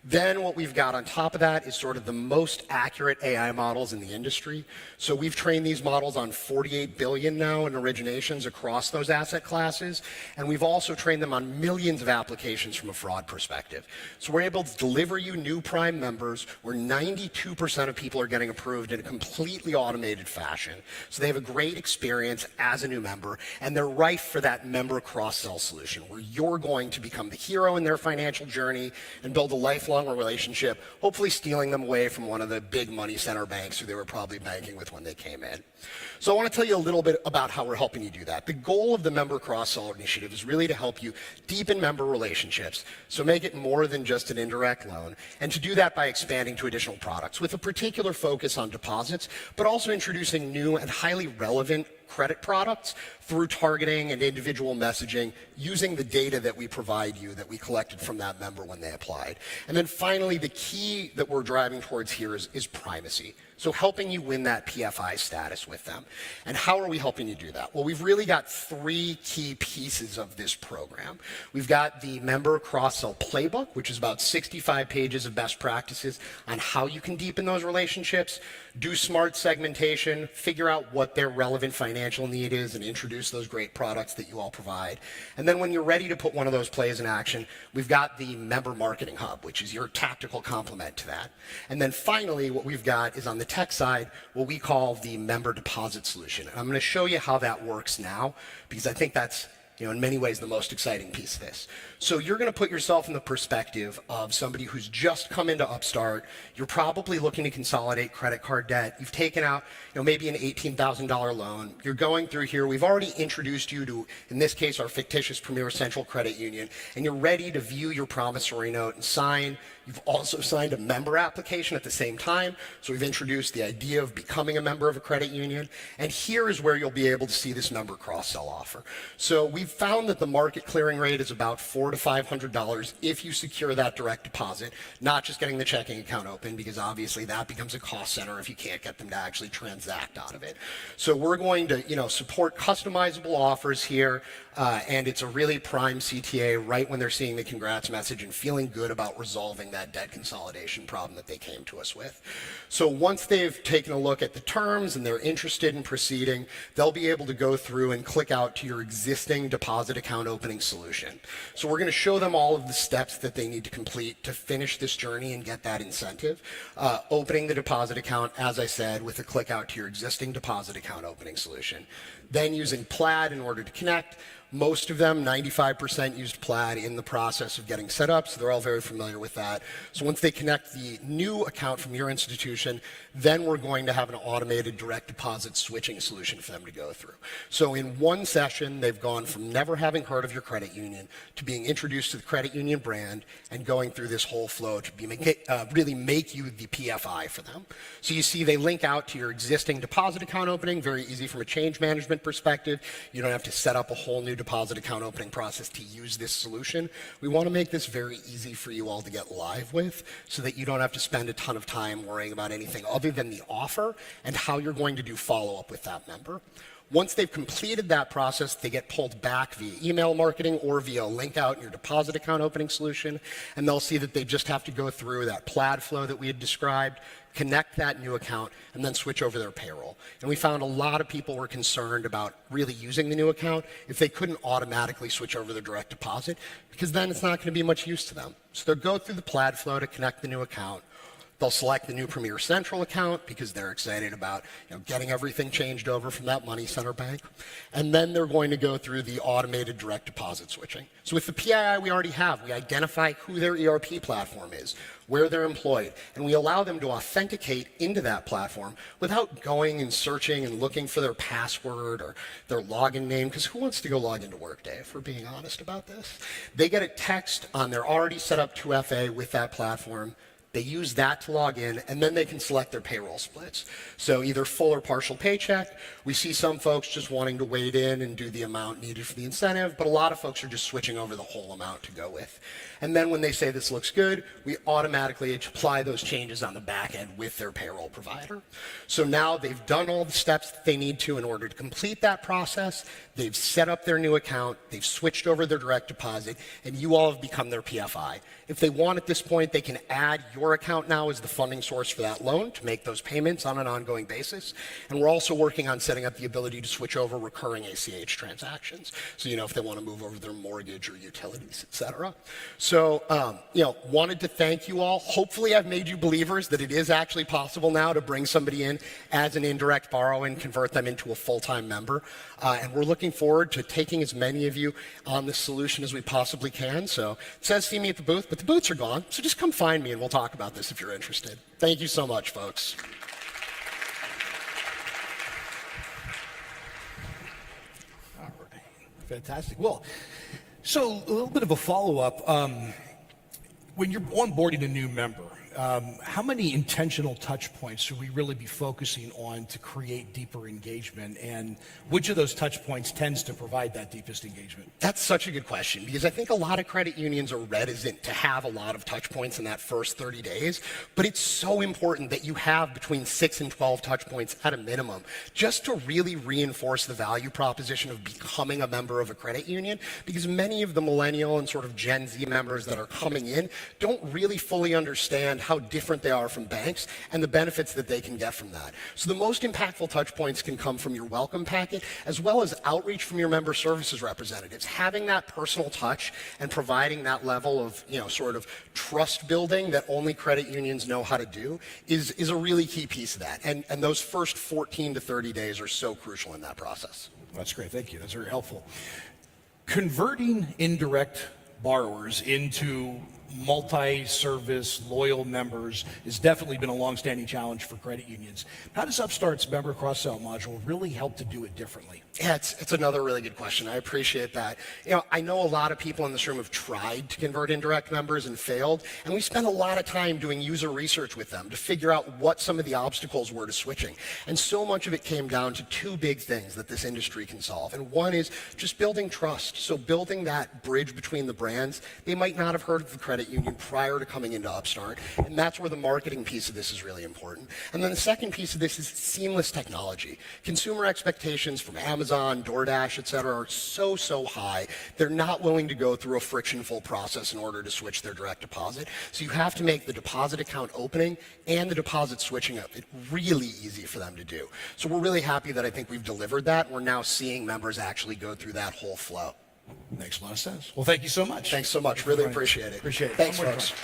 Then what we've got on top of that is sort of the most accurate AI models in the industry. So we've trained these models on 48 billion now in originations across those asset classes. And we've also trained them on millions of applications from a fraud perspective. So we're able to deliver you new Prime members where 92% of people are getting approved in a completely automated fashion. So they have a great experience as a new new member, and they're rife for that member cross-sell solution where you're going to become the hero in their financial journey and build a lifelong relationship, hopefully stealing them away from one of the big money center banks who they were probably banking with when they came in. So I want to tell you a little bit about how we're helping you do that. The goal of the Member Cross-Sell Initiative is really to help you deepen member relationships, so make it more than just an indirect loan, and to do that by expanding to additional products with a particular focus on deposits, but also introducing new and highly relevant credit products through targeting and individual messaging using the data that we provide you that we collected from that member when they applied. And then finally, the key that we're driving towards here is primacy. So helping you win that PFI status with them. And how are we helping you do that? Well, we've really got three key pieces of this program. We've got the Member Cross-Sell Playbook, which is about 65 pages of best practices on how you can deepen those relationships, do smart segmentation, figure out what their relevant financial need is, and introduce those great products that you all provide. And then when you're ready to put one of those plays in action, we've got the Member Marketing Hub, which is your tactical complement to that. And then finally, what we've got is on the tech side, what we call the Member Deposit Solution. And I'm going to show you how that works now, because I think that's, in many ways, the most exciting piece of this. So you're going to put yourself in the perspective of somebody who's just come into Upstart. You're probably looking to consolidate credit card debt. You've taken out, maybe an $18,000 loan. You're going through here. We've already introduced you to, in this case, our fictitious Premier Central Credit Union, and you're ready to view your promissory note and sign. You've also signed a member application at the same time. So we've introduced the idea of becoming a member of a credit union. And here is where you'll be able to see this member cross-sell offer. So we've found that the market clearing rate is about $400 to $500 if you secure that direct deposit, not just getting the checking account open, because obviously that becomes a cost center if you can't get them to actually transact out of it. So we're going to, support customizable offers here, and it's a really prime CTA right when they're seeing the congrats message and feeling good about resolving that debt consolidation problem that they came to us with. So once they've taken a look at the terms and they're interested in proceeding, they'll be able to go through and click out to your existing deposit account opening solution. So we're going to show them all of the steps that they need to complete to finish this journey and get that incentive. Opening the deposit account, as I said, with a click out to your existing deposit account opening solution. Then using Plaid in order to connect. Most of them, 95%, used Plaid in the process of getting set up, so they're all very familiar with that. So once they connect the new account from your institution, then we're going to have an automated direct deposit switching solution for them to go through. So in one session, they've gone from never having heard of your credit union to being introduced to the credit union brand and going through this whole flow to really make you the PFI for them. So you see they link out to your existing deposit account opening, very easy from a change management perspective. You don't have to set up a whole new deposit account opening process to use this solution. We want to make this very easy for you all to get live with so that you don't have to spend a ton of time worrying about anything other than the offer and how you're going to do follow-up with that member. Once they've completed that process, they get pulled back via email marketing or via a link out in your deposit account opening solution, and they'll see that they just have to go through that Plaid flow that we had described, connect that new account, and then switch over their payroll. And we found a lot of people were concerned about really using the new account if they couldn't automatically switch over their direct deposit, because then it's not going to be much use to them. So they'll go through the Plaid flow to connect the new account. They'll select the new Premier Central account because they're excited about getting everything changed over from that money center bank. And then they're going to go through the automated direct deposit switching. So with the PII we already have, we identify who their ERP platform is, where they're employed, and we allow them to authenticate into that platform without going and searching and looking for their password or their login name, because who wants to go log into Workday, if we're being honest about this? They get a text on their already set up 2FA with that platform. They use that to log in, and then they can select their payroll splits. So either full or partial paycheck. We see some folks just wanting to wade in and do the amount needed for the incentive, but a lot of folks are just switching over the whole amount to go with. And then when they say this looks good, we automatically apply those changes on the back end with their payroll provider. So now they've done all the steps that they need to in order to complete that process. They've set up their new account, they've switched over their direct deposit, and you all have become their PFI. If they want at this point, they can add your Member account now is the funding source for that loan to make those payments on an ongoing basis. And we're also working on setting up the ability to switch over recurring ACH transactions. So, if they want to move over their mortgage or utilities, et cetera. So, wanted to thank you all. Hopefully I've made you believers that it is actually possible now to bring somebody in as an indirect borrower and convert them into a full-time member. And we're looking forward to taking as many of you on this solution as we possibly can. So it says see me at the booth, but the booths are gone. So just come find me and we'll talk about this if you're interested. Thank you so much, folks.
All right. Fantastic. Well, so a little bit of a follow-up. When you're onboarding a new member, how many intentional touch points should we really be focusing on to create deeper engagement? And which of those touch points tends to provide that deepest engagement?
That's such a good question, because I think a lot of credit unions are reticent to have a lot of touch points in that first 30 days, but it's so important that you have between 6 and 12 touch points at a minimum, just to really reinforce the value proposition of becoming a member of a credit union, because many of the millennial and sort of Gen Z members that are coming in don't really fully understand how different they are from banks and the benefits that they can get from that. So the most impactful touch points can come from your welcome packet, as well as outreach from your member services representatives. Having that personal touch and providing that level of, sort of trust building that only credit unions know how to do is a really key piece of that. And those first 14 to 30 days are so crucial in that process.
That's great. Thank you. That's very helpful. Converting indirect borrowers into multi-service loyal members has definitely been a long-standing challenge for credit unions. How does Upstart's member cross-sell module really help to do it differently?
Yeah, it's another really good question. I appreciate that. I know a lot of people in this room have tried to convert indirect members and failed, and we spent a lot of time doing user research with them to figure out what some of the obstacles were to switching. And so much of it came down to two big things that this industry can solve. And one is just building trust. So building that bridge between the brands. They might not have heard of the credit union prior to coming into Upstart, and that's where the marketing piece of this is really important. And then the second piece of this is seamless technology. Consumer expectations from Amazon, DoorDash, et cetera, are so high, they're not willing to go through a frictionful process in order to switch their direct deposit. So you have to make the deposit account opening and the deposit switching up really easy for them to do. So we're really happy that I think we've delivered that. We're now seeing members actually go through that whole flow.
Makes a lot of sense. Well, thank you so much.
Thanks so much. Really appreciate it.
Appreciate it.
Thanks, folks.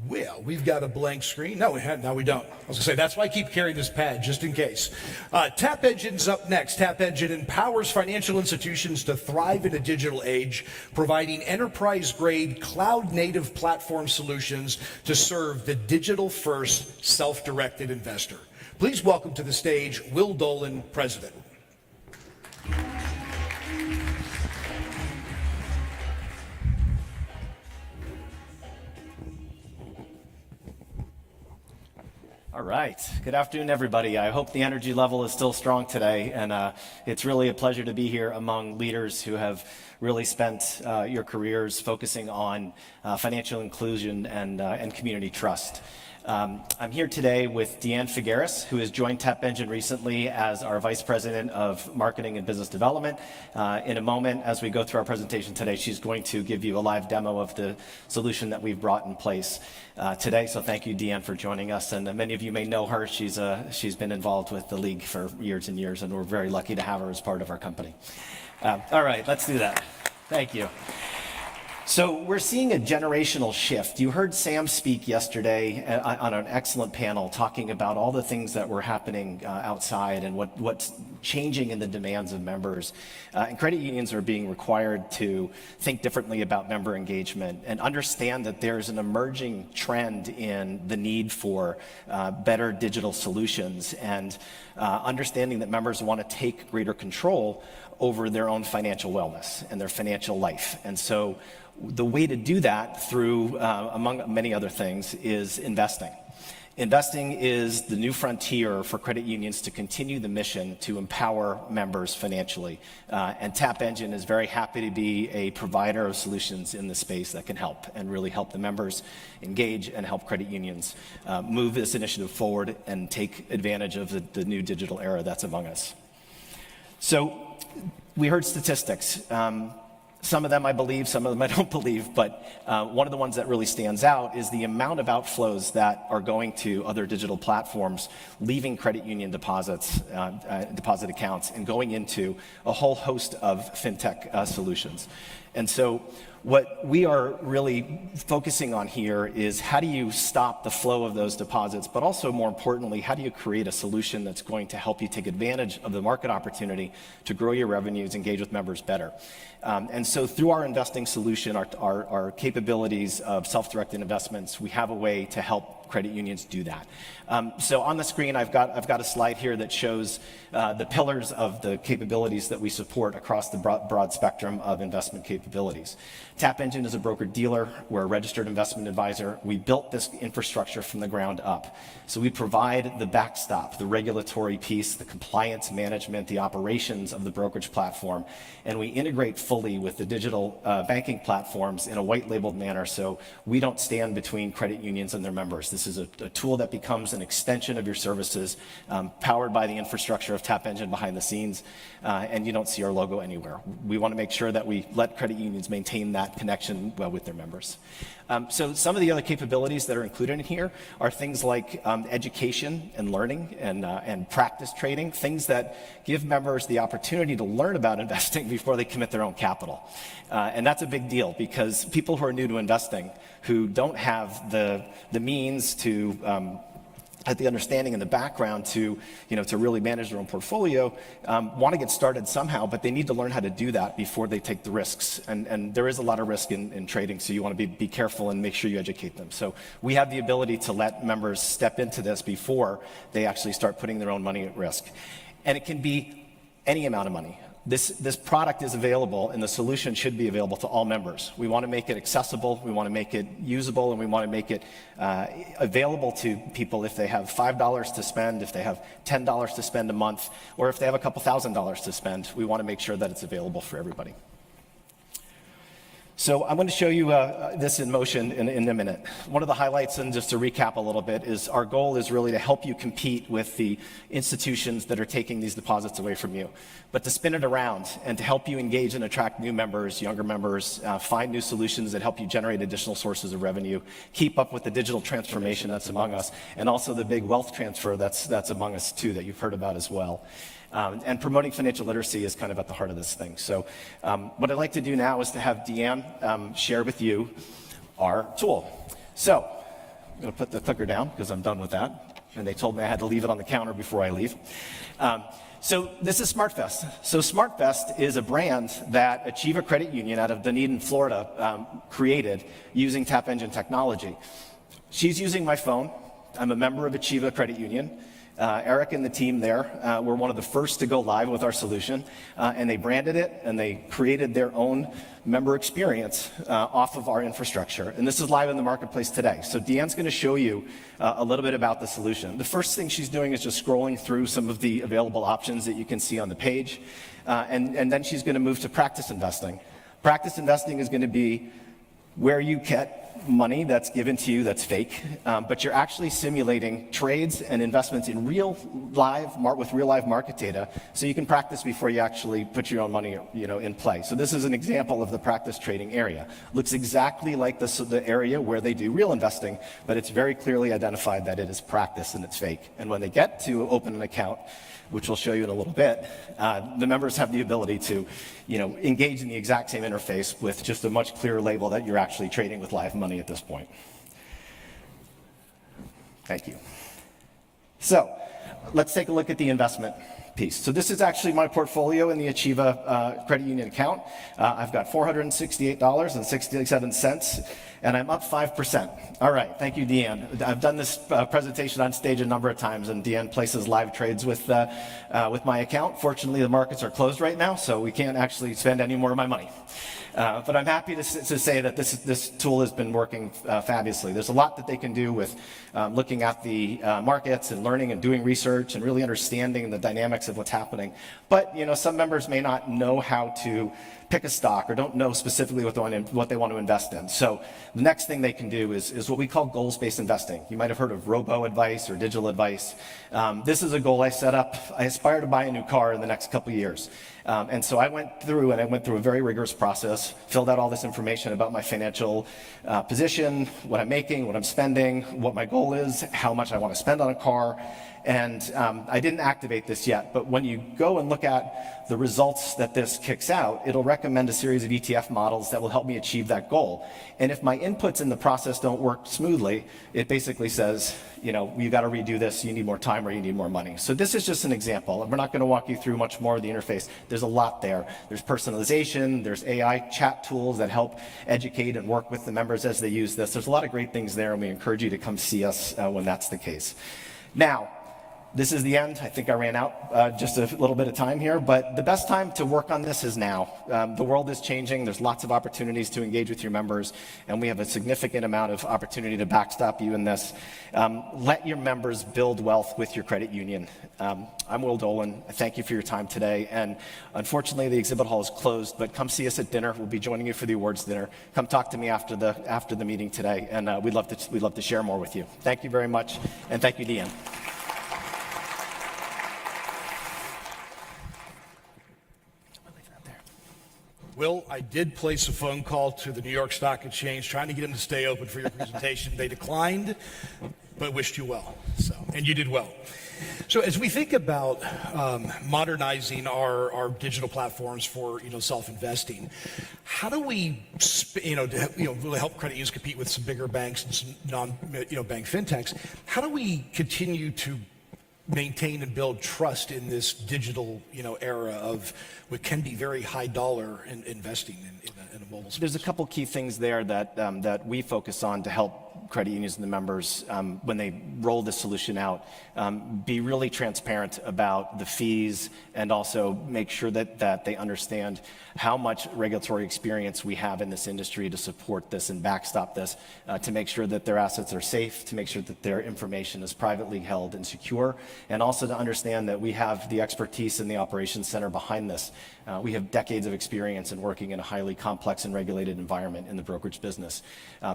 Well, we've got a blank screen. No, we don't. I was going to say, that's why I keep carrying this pad, just in case. Tap Engine's up next. Tap Engine empowers financial institutions to thrive in a digital age, providing enterprise-grade, cloud-native platform solutions to serve the digital-first, self-directed investor. Please welcome to the stage Will Dolan, President.
All right. Good afternoon, everybody. I hope the energy level is still strong today, and it's really a pleasure to be here among leaders who have really spent your careers focusing on financial inclusion and community trust. I'm here today with Deanne Figueres, who has joined Tap Engine recently as our Vice President of Marketing and Business Development. In a moment, as we go through our presentation today, she's going to give you a live demo of the solution that we've brought in place today. So thank you, Deanne, for joining us. And many of you may know her. She's been involved with the League for years and years, and we're very lucky to have her as part of our company. All right, let's do that. Thank you. So we're seeing a generational shift. You heard Sam speak yesterday on an excellent panel talking about all the things that were happening outside and what's changing in the demands of members. And credit unions are being required to think differently about member engagement and understand that there's an emerging trend in the need for better digital solutions and understanding that members want to take greater control over their own financial wellness and their financial life. And so The way to do that through, among many other things, is investing. Investing is the new frontier for credit unions to continue the mission to empower members financially. And TapEngine is very happy to be a provider of solutions in the space that can help and really help the members engage and help credit unions move this initiative forward and take advantage of the new digital era that's among us. So we heard statistics. Some of them I believe, some of them I don't believe, but one of the ones that really stands out is the amount of outflows that are going to other digital platforms, leaving credit union deposits, deposit accounts, and going into a whole host of fintech solutions. And so what we are really focusing on here is how do you stop the flow of those deposits, but also more importantly, how do you create a solution that's going to help you take advantage of the market opportunity to grow your revenues, engage with members better. And so through our investing solution, our capabilities of self-directed investments, we have a way to help credit unions do that. So on the screen, I've got a slide here that shows the pillars of the capabilities that we support across the broad spectrum of investment capabilities. TapEngine is a broker-dealer. We're a registered investment advisor. We built this infrastructure from the ground up. So we provide the backstop, the regulatory piece, the compliance management, the operations of the brokerage platform, and we integrate fully with the digital banking platforms in a white-labeled manner so we don't stand between credit unions and their members. This is a tool that becomes an extension of your services, powered by the infrastructure of TapEngine behind the scenes, and you don't see our logo anywhere. We want to make sure that we let credit unions maintain that connection with their members. So some of the other capabilities that are included in here are things like education and learning and practice trading, things that give members the opportunity to learn about investing before they commit their own capital. And that's a big deal because people who are new to investing, who don't have the means to have the understanding and the background to really manage their own portfolio, want to get started somehow, but they need to learn how to do that before they take the risks. And there is a lot of risk in trading, so you want to be careful and make sure you educate them. So we have the ability to let members step into this before they actually start putting their own money at risk. And it can be any amount of money. This product is available, and the solution should be available to all members. We want to make it accessible, we want to make it usable, and we want to make it available to people if they have $5 to spend, if they have $10 to spend a month, or if they have a couple $1,000s to spend. We want to make sure that it's available for everybody. So I'm going to show you this in motion in a minute. One of the highlights, and just to recap a little bit, is our goal is really to help you compete with the institutions that are taking these deposits away from you, but to spin it around and to help you engage and attract new members, younger members, find new solutions that help you generate additional sources of revenue, keep up with the digital transformation that's among us, and also the big wealth transfer that's among us too, that you've heard about as well. And promoting financial literacy is kind of at the heart of this thing. So what I'd like to do now is to have Deanne share with you our tool. So I'm going to put the clicker down because I'm done with that. And they told me I had to leave it on the counter before I leave. So this is SmartVest. So SmartVest is a brand that Achieva Credit Union out of Dunedin, Florida, created using TapEngine technology. She's using my phone. I'm a member of Achieva Credit Union. Eric and the team there were one of the first to go live with our solution, and they branded it and they created their own member experience off of our infrastructure. And this is live in the marketplace today. So Deanne's going to show you a little bit about the solution. The first thing she's doing is just scrolling through some of the available options that you can see on the page, and then she's going to move to practice investing. Practice investing is going to be where you get money that's given to you that's fake, but you're actually simulating trades and investments in with real live market data, so you can practice before you actually put your own money in play. So this is an example of the practice trading area. Looks exactly like the area where they do real investing, but it's very clearly identified that it is practice and it's fake. And when they get to open an account, which we'll show you in a little bit, the members have the ability to engage in the exact same interface with just a much clearer label that you're actually trading with live money at this point. Thank you. So let's take a look at the investment piece. So this is actually my portfolio in the Achieva Credit Union account. I've got $468.67, and I'm up 5%. All right, thank you, Deanne. I've done this presentation on stage a number of times, and Deanne places live trades with my account. Fortunately, the markets are closed right now, so we can't actually spend any more of my money. But I'm happy to say that this tool has been working fabulously. There's a lot that they can do with looking at the markets and learning and doing research and really understanding the dynamics of what's happening. But some members may not know how to pick a stock or don't know specifically what they want to invest in. So the next thing they can do is what we call goals-based investing. You might have heard of robo-advice or digital advice. This is a goal I set up. I aspire to buy a new car in the next couple of years. And so I went through a very rigorous process, filled out all this information about my financial position, what I'm making, what I'm spending, what my goal is, how much I want to spend on a car. And I didn't activate this yet, but when you go and look at the results that this kicks out, it'll recommend a series of ETF models that will help me achieve that goal. And if my inputs in the process don't work smoothly, it basically says, you got to redo this, you need more time or you need more money. So this is just an example. We're not going to walk you through much more of the interface. There's a lot there. There's personalization, there's AI chat tools that help educate and work with the members as they use this. There's a lot of great things there, and we encourage you to come see us when that's the case. Now, this is the end. I think I ran out just a little bit of time here, but the best time to work on this is now. The world is changing. There's lots of opportunities to engage with your members, and we have a significant amount of opportunity to backstop you in this. Let your members build wealth with your credit union. I'm Will Dolan. Thank you for your time today, and unfortunately the exhibit hall is closed, but come see us at dinner. We'll be joining you for the awards dinner. Come talk to me after the meeting today, and we'd love to share more with you. Thank you very much, and thank you, Deanne.
Will, I did place a phone call to the New York Stock Exchange trying to get them to stay open for your presentation. They declined, but wished you well. And you did well. So as we think about modernizing our digital platforms for self-investing, how do we really help credit unions compete with some bigger banks and some non-bank fintechs? How do we continue to maintain and build trust in this digital era of what can be very high dollar in investing in a mobile space?
There's a couple key things there that we focus on to help credit unions and the members when they roll this solution out. Be really transparent about the fees and also make sure that they understand how much regulatory experience we have in this industry to support this and backstop this, to make sure that their assets are safe, to make sure that their information is privately held and secure, and also to understand that we have the expertise in the operations center behind this. We have decades of experience in working in a highly complex and regulated environment in the brokerage business.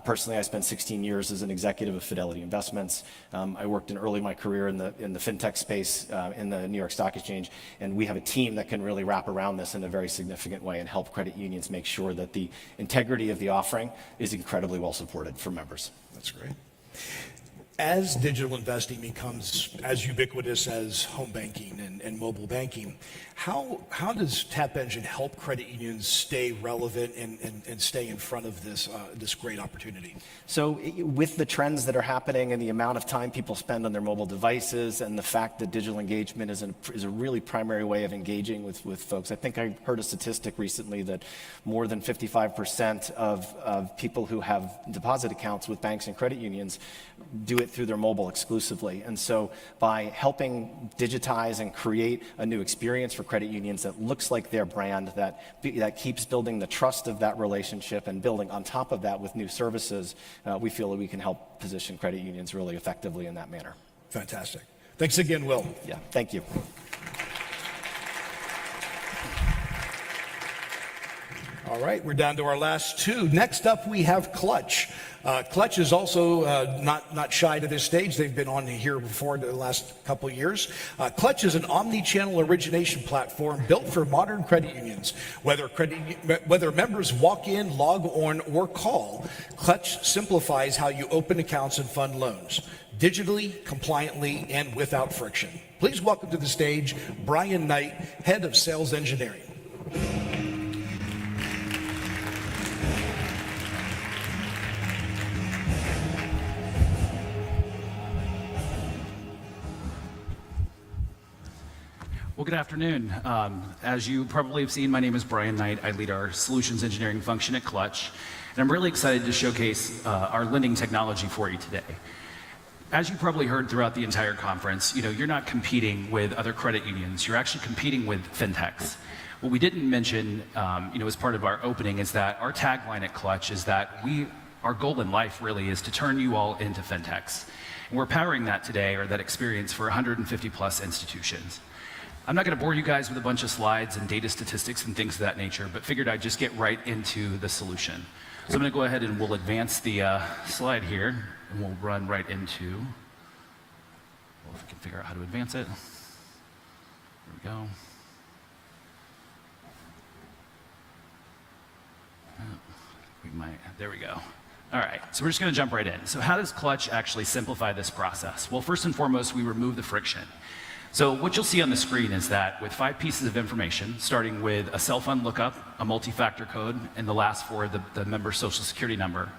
Personally, I spent 16 years as an executive of Fidelity Investments. I worked in early my career in the fintech space in the New York Stock Exchange, and we have a team that can really wrap around this in a very significant way and help credit unions make sure that the integrity of the offering is incredibly well supported for members.
That's great. As digital investing becomes as ubiquitous as home banking and mobile banking, how does Tap Engine help credit unions stay relevant and stay in front of this great opportunity?
So with the trends that are happening and the amount of time people spend on their mobile devices and the fact that digital engagement is a really primary way of engaging with folks, I think I heard a statistic recently that more than 55% of people who have deposit accounts with banks and credit unions do it through their mobile exclusively. And so by helping digitize and create a new experience for credit unions that looks like their brand, that keeps building the trust of that relationship and building on top of that with new services, we feel that we can help position credit unions really effectively in that manner.
Fantastic. Thanks again, Will.
Yeah, thank you.
All right, we're down to our last two. Next up, we have Clutch. Clutch is also not shy to this stage. They've been on here before the last couple of years. Clutch is an omni-channel origination platform built for modern credit unions. Whether members walk in, log on, or call, Clutch simplifies how you open accounts and fund loans, digitally, compliantly, and without friction. Please welcome to the stage Brian Knight, Head of Sales Engineering.
Well, good afternoon. As you probably have seen, my name is Brian Knight. I lead our solutions engineering function at Clutch, and I'm really excited to showcase our lending technology for you today. As you probably heard throughout the entire conference, you're not competing with other credit unions. You're actually competing with fintechs. What we didn't mention, as part of our opening is that our tagline at Clutch is that our goal in life really is to turn you all into fintechs. And we're powering that today, or that experience, for 150 plus institutions. I'm not going to bore you guys with a bunch of slides and data statistics and things of that nature, but figured I'd just get right into the solution. So I'm going to go ahead and we'll advance the slide here, and we'll run right into, if we can figure out how to advance it. There we go. There we go. All right, so we're just going to jump right in. So how does Clutch actually simplify this process? Well, first and foremost, we remove the friction. So what you'll see on the screen is that with 5 pieces of information, starting with a cell phone lookup, a multi-factor code, and the last 4 of the member's social security number,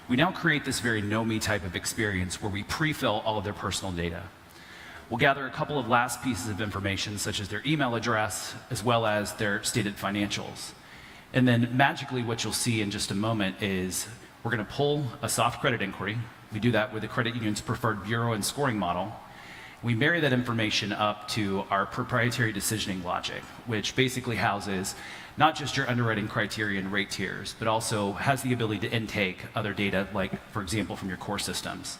we now create this very know-me type of experience where we pre-fill all of their personal data. We'll gather a couple of last pieces of information, such as their email address, as well as their stated financials. And then magically what you'll see in just a moment is we're going to pull a soft credit inquiry. We do that with the credit union's preferred bureau and scoring model. We marry that information up to our proprietary decisioning logic, which basically houses not just your underwriting criteria and rate tiers, but also has the ability to intake other data, like, for example, from your core systems.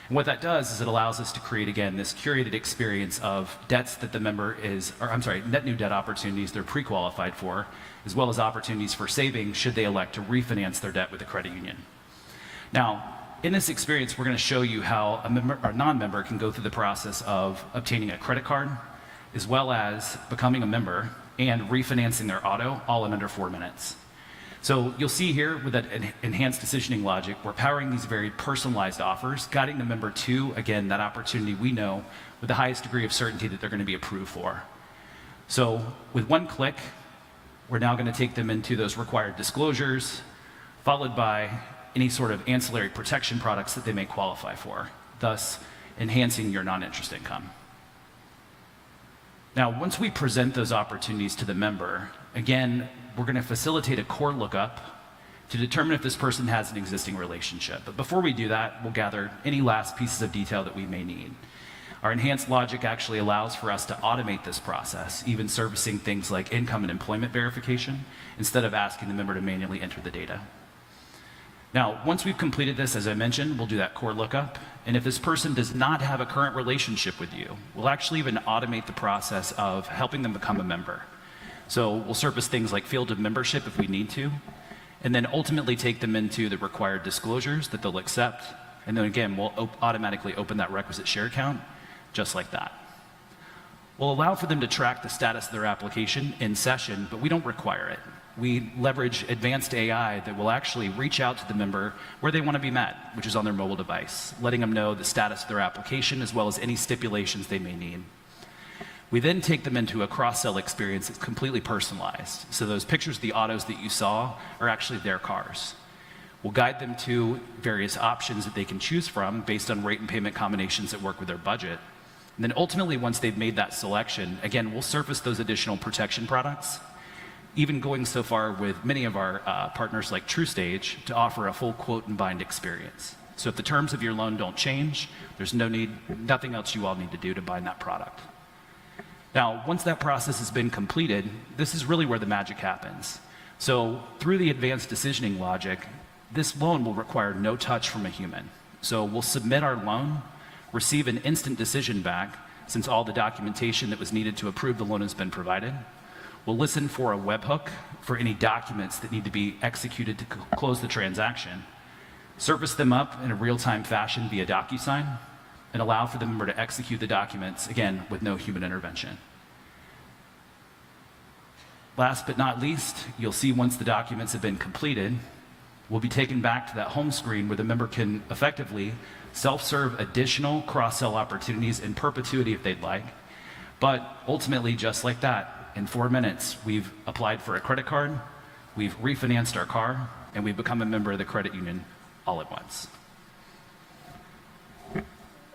And what that does is it allows us to create, again, this curated experience of debts that the member net new debt opportunities they're pre-qualified for, as well as opportunities for saving should they elect to refinance their debt with the credit union. Now, in this experience, we're going to show you how a member or non-member can go through the process of obtaining a credit card, as well as becoming a member and refinancing their auto, all in under 4 minutes. So you'll see here with that enhanced decisioning logic, we're powering these very personalized offers, guiding the member to, again, that opportunity we know with the highest degree of certainty that they're going to be approved for. So with one click, we're now going to take them into those required disclosures, followed by any sort of ancillary protection products that they may qualify for, thus enhancing your non-interest income. Now, once we present those opportunities to the member, again, we're going to facilitate a core lookup to determine if this person has an existing relationship. But before we do that, we'll gather any last pieces of detail that we may need. Our enhanced logic actually allows for us to automate this process, even servicing things like income and employment verification, instead of asking the member to manually enter the data. Now, once we've completed this, as I mentioned, we'll do that core lookup. And if this person does not have a current relationship with you, we'll actually even automate the process of helping them become a member. So we'll surface things like field of membership if we need to, and then ultimately take them into the required disclosures that they'll accept. And then again, we'll automatically open that requisite share account just like that. We'll allow for them to track the status of their application in session, but we don't require it. We leverage advanced AI that will actually reach out to the member where they want to be met, which is on their mobile device, letting them know the status of their application as well as any stipulations they may need. We then take them into a cross-sell experience that's completely personalized. So those pictures of the autos that you saw are actually their cars. We'll guide them to various options that they can choose from based on rate and payment combinations that work with their budget. And then ultimately, once they've made that selection, again, we'll surface those additional protection products, even going so far with many of our partners like TrueStage to offer a full quote and bind experience. So if the terms of your loan don't change, there's nothing else you all need to do to bind that product. Now, once that process has been completed, this is really where the magic happens. So through the advanced decisioning logic, this loan will require no touch from a human. So we'll submit our loan, receive an instant decision back, since all the documentation that was needed to approve the loan has been provided. We'll listen for a webhook for any documents that need to be executed to close the transaction, surface them up in a real-time fashion via DocuSign, and allow for the member to execute the documents, again, with no human intervention. Last but not least, you'll see once the documents have been completed, we'll be taken back to that home screen where the member can effectively self-serve additional cross-sell opportunities in perpetuity if they'd like. But ultimately, just like that, in 4 minutes, we've applied for a credit card, we've refinanced our car, and we've become a member of the credit union all at once.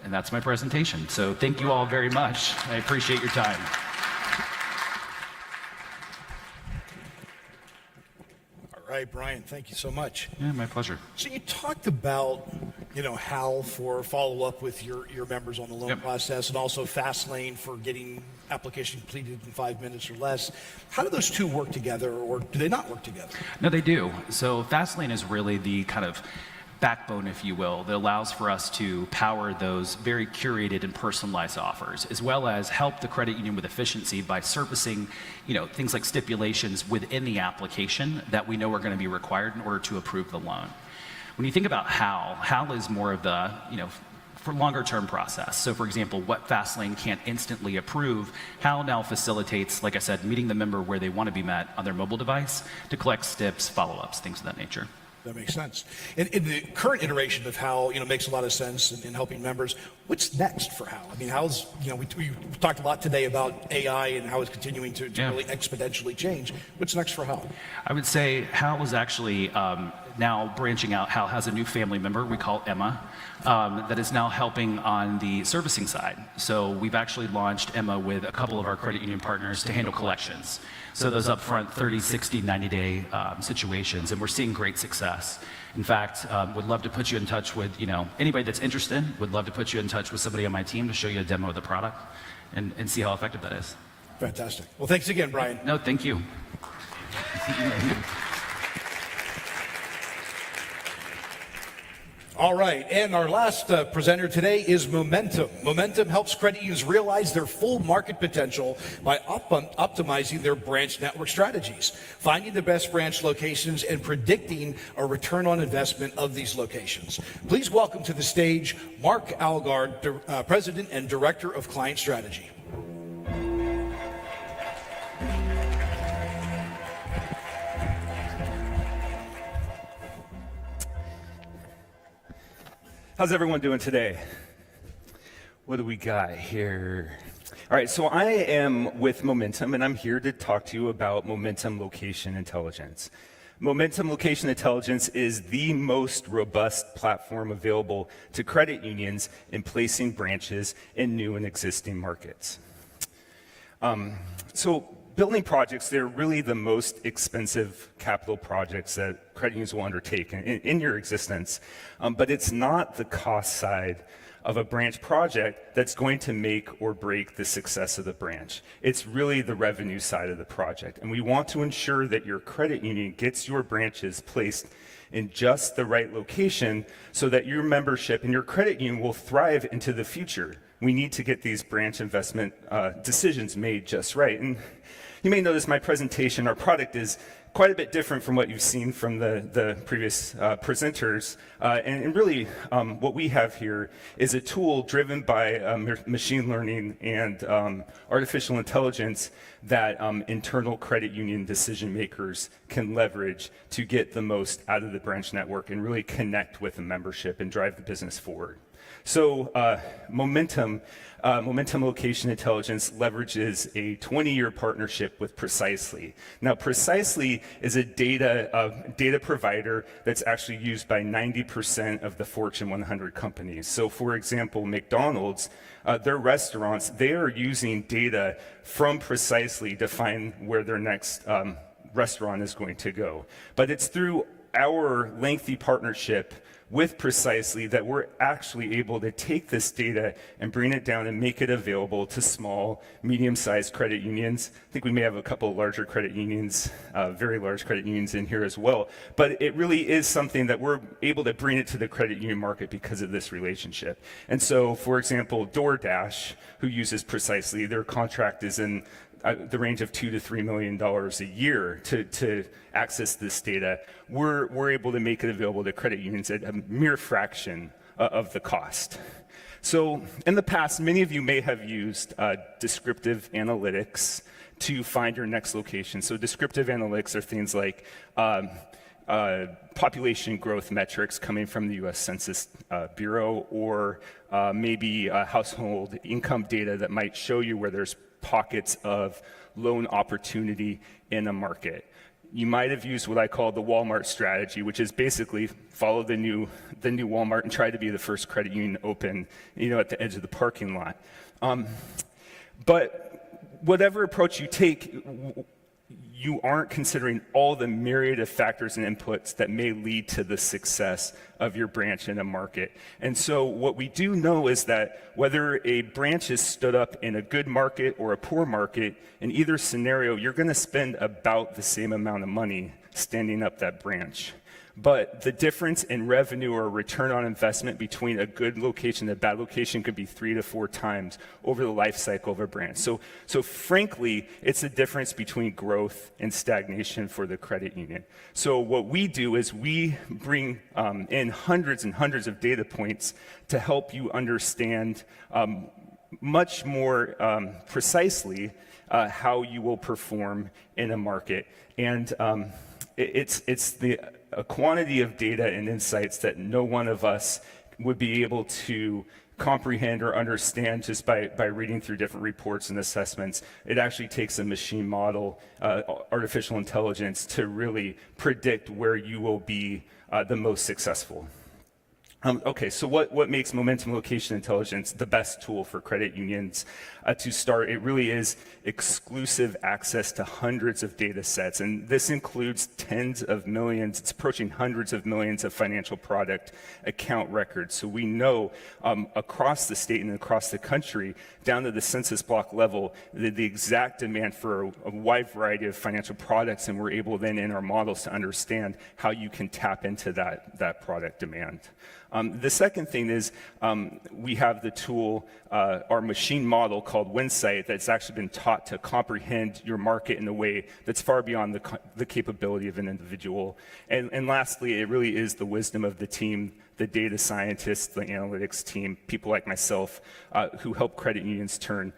And that's my presentation. So thank you all very much. I appreciate your time.
All right, Brian, thank you so much.
Yeah, my pleasure.
So you talked about HAL for follow-up with your members on the loan process, and also Fastlane for getting application completed in 5 minutes or less. How do those two work together, or do they not work together?
No, they do. So Fastlane is really the kind of backbone, if you will, that allows for us to power those very curated and personalized offers, as well as help the credit union with efficiency by surfacing, things like stipulations within the application that we know are going to be required in order to approve the loan. When you think about HAL is more of the, for longer term process. So for example, what Fastlane can't instantly approve, HAL now facilitates, like I said, meeting the member where they want to be met on their mobile device to collect STIPs, follow-ups, things of that nature.
That makes sense. And in the current iteration of HAL, makes a lot of sense in helping members. What's next for HAL? I mean, how's, we talked a lot today about AI and how it's continuing to really exponentially change. What's next for HAL?
I would say HAL is actually now branching out. HAL has a new family member we call Emma that is now helping on the servicing side. So we've actually launched Emma with a couple of our credit union partners to handle collections. So those upfront 30, 60, 90-day situations, and we're seeing great success. In fact, would love to put you in touch with, anybody that's interested, would love to put you in touch with somebody on my team to show you a demo of the product and see how effective that is.
Fantastic. Well, thanks again, Brian.
No, thank you.
All right, and our last presenter today is Momentum. Momentum helps credit unions realize their full market potential by optimizing their branch network strategies, finding the best branch locations, and predicting a return on investment of these locations. Please welcome to the stage Mark Algard, President and Director of Client Strategy.
How's everyone doing today? What do we got here? All right, so I am with Momentum, and I'm here to talk to you about Momentum Location Intelligence. Momentum Location Intelligence is the most robust platform available to credit unions in placing branches in new and existing markets. So building projects, they're really the most expensive capital projects that credit unions will undertake in your existence. But it's not the cost side of a branch project that's going to make or break the success of the branch. It's really the revenue side of the project. And we want to ensure that your credit union gets your branches placed in just the right location so that your membership and your credit union will thrive into the future. We need to get these branch investment decisions made just right. And you may notice my presentation, our product is quite a bit different from what you've seen from the previous presenters. And really, what we have here is a tool driven by machine learning and artificial intelligence that internal credit union decision makers can leverage to get the most out of the branch network and really connect with the membership and drive the business forward. So Momentum Location Intelligence leverages a 20-year partnership with Precisely. Now, Precisely is a data provider that's actually used by 90% of the Fortune 100 companies. So, for example, McDonald's, their restaurants, they are using data from Precisely to find where their next restaurant is going to go. But it's through our lengthy partnership with Precisely that we're actually able to take this data and bring it down and make it available to small, medium-sized credit unions. I think we may have a couple of larger credit unions, very large credit unions in here as well. But it really is something that we're able to bring it to the credit union market because of this relationship. And so, for example, DoorDash, who uses Precisely, their contract is in the range of $2 to $3 million a year to access this data. We're able to make it available to credit unions at a mere fraction of the cost. So in the past, many of you may have used descriptive analytics to find your next location. So descriptive analytics are things like population growth metrics coming from the US Census Bureau, or maybe household income data that might show you where there's pockets of loan opportunity in a market. You might have used what I call the Walmart strategy, which is basically follow the new Walmart and try to be the first credit union open, at the edge of the parking lot. But whatever approach you take, you aren't considering all the myriad of factors and inputs that may lead to the success of your branch in a market. And so what we do know is that whether a branch is stood up in a good market or a poor market, in either scenario, you're going to spend about the same amount of money standing up that branch. But the difference in revenue or return on investment between a good location and a bad location could be 3 to 4 times over the life cycle of a branch. So frankly, it's the difference between growth and stagnation for the credit union. So what we do is we bring in hundreds and hundreds of data points to help you understand much more precisely how you will perform in a market. And it's a quantity of data and insights that no one of us would be able to comprehend or understand just by reading through different reports and assessments. It actually takes a machine model, artificial intelligence, to really predict where you will be the most successful. Okay, so what makes Momentum Location Intelligence the best tool for credit unions to start? It really is exclusive access to hundreds of data sets, and this includes tens of millions, it's approaching hundreds of millions of financial product account records. So we know across the state and across the country, down to the census block level, the exact demand for a wide variety of financial products, and we're able then in our models to understand how you can tap into that product demand. The second thing is we have the tool, our machine model called Winsight, that's actually been taught to comprehend your market in a way that's far beyond the capability of an individual. And lastly, it really is the wisdom of the team, the data scientists, the analytics team, people like myself who help credit unions turn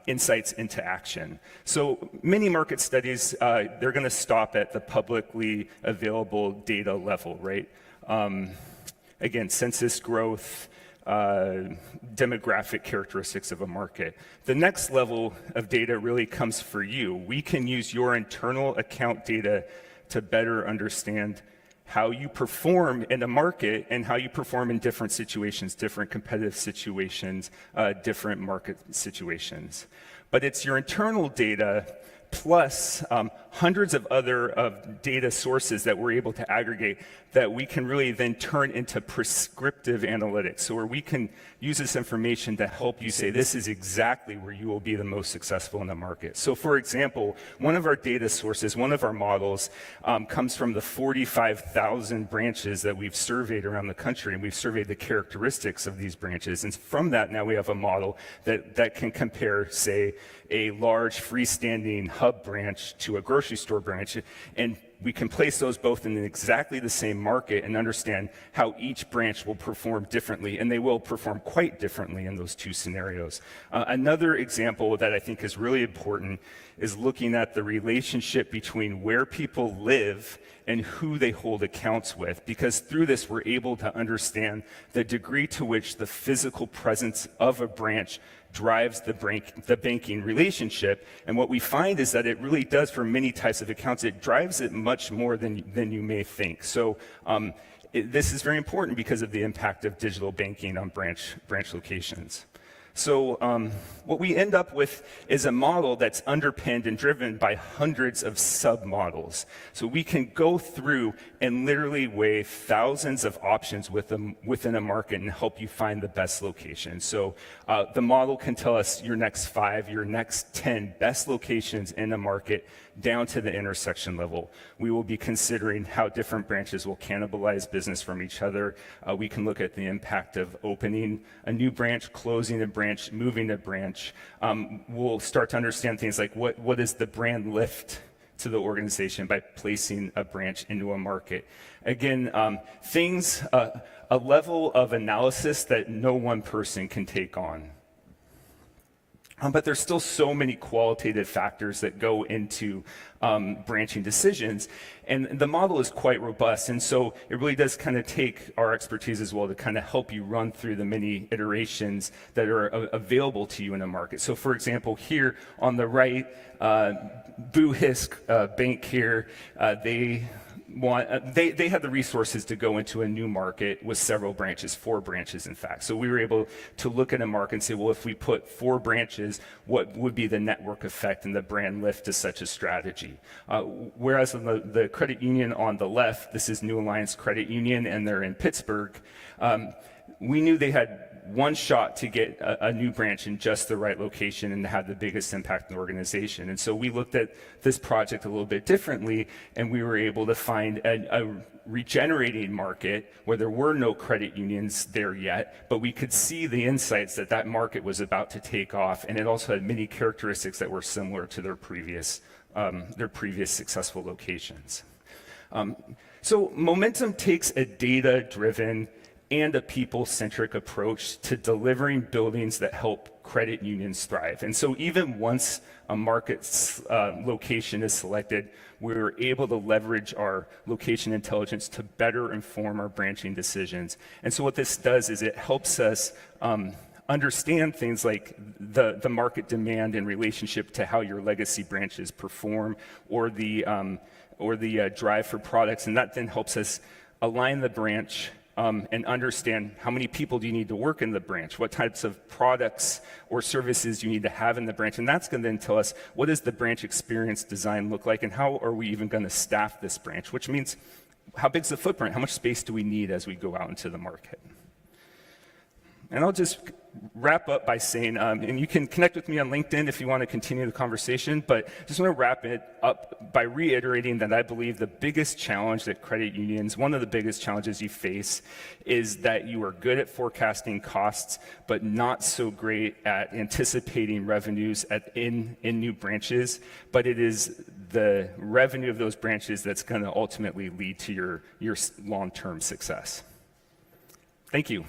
insights into action. So many market studies, they're going to stop at the publicly available data level, right? Again, census growth, demographic characteristics of a market. The next level of data really comes for you. We can use your internal account data to better understand how you perform in a market and how you perform in different situations, different competitive situations, different market situations. But it's your internal data plus hundreds of other data sources that we're able to aggregate that we can really then turn into prescriptive analytics. So where we can use this information to help you say, this is exactly where you will be the most successful in the market. So for example, one of our data sources, one of our models comes from the 45,000 branches that we've surveyed around the country, and we've surveyed the characteristics of these branches. And from that, now we have a model that can compare, say, a large freestanding hub branch to a grocery store branch, and we can place those both in exactly the same market and understand how each branch will perform differently, and they will perform quite differently in those two scenarios. Another example that I think is really important is looking at the relationship between where people live and who they hold accounts with, because through this we're able to understand the degree to which the physical presence of a branch drives the banking relationship. And what we find is that it really does, for many types of accounts, it drives it much more than you may think. So this is very important because of the impact of digital banking on branch locations. So what we end up with is a model that's underpinned and driven by hundreds of sub-models. So we can go through and literally weigh thousands of options within a market and help you find the best location. So the model can tell us your next 5, your next 10 best locations in a market down to the intersection level. We will be considering how different branches will cannibalize business from each other. We can look at the impact of opening a new branch, closing a branch, moving a branch. We'll start to understand things like what is the brand lift to the organization by placing a branch into a market. Again, a level of analysis that no one person can take on. But there's still so many qualitative factors that go into branching decisions, and the model is quite robust, and so it really does kind of take our expertise as well to kind of help you run through the many iterations that are available to you in a market. So for example, here on the right, Boo Hisk Bank here, they they had the resources to go into a new market with several branches, 4 branches in fact. So we were able to look at a market and say, well, if we put 4 branches, what would be the network effect and the brand lift to such a strategy? Whereas on the credit union on the left, this is New Alliance Credit Union, and they're in Pittsburgh. We knew they had one shot to get a new branch in just the right location and have the biggest impact in the organization. And so we looked at this project a little bit differently, and we were able to find a regenerating market where there were no credit unions there yet, but we could see the insights that that market was about to take off, and it also had many characteristics that were similar to their previous successful locations. So Momentum takes a data-driven and a people-centric approach to delivering buildings that help credit unions thrive. And so even once a market's location is selected, we're able to leverage our location intelligence to better inform our branching decisions. And so what this does is it helps us understand things like the market demand in relationship to how your legacy branches perform, or the drive for products, and that then helps us align the branch and understand how many people do you need to work in the branch, what types of products or services you need to have in the branch, and that's going to then tell us what does the branch experience design look like, and how are we even going to staff this branch, which means how big's the footprint, how much space do we need as we go out into the market. And I'll just wrap up by saying, and you can connect with me on LinkedIn if you want to continue the conversation, but just want to wrap it up by reiterating that I believe the biggest challenge that credit unions, one of the biggest challenges you face, is that you are good at forecasting costs, but not so great at anticipating revenues in new branches. But it is the revenue of those branches that's going to ultimately lead to your long-term success. Thank you.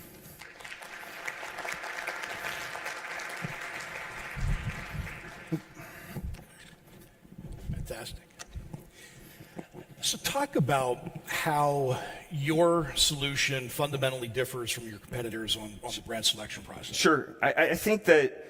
Fantastic. So talk about how your solution fundamentally differs from your competitors on the branch selection process.
Sure. I think that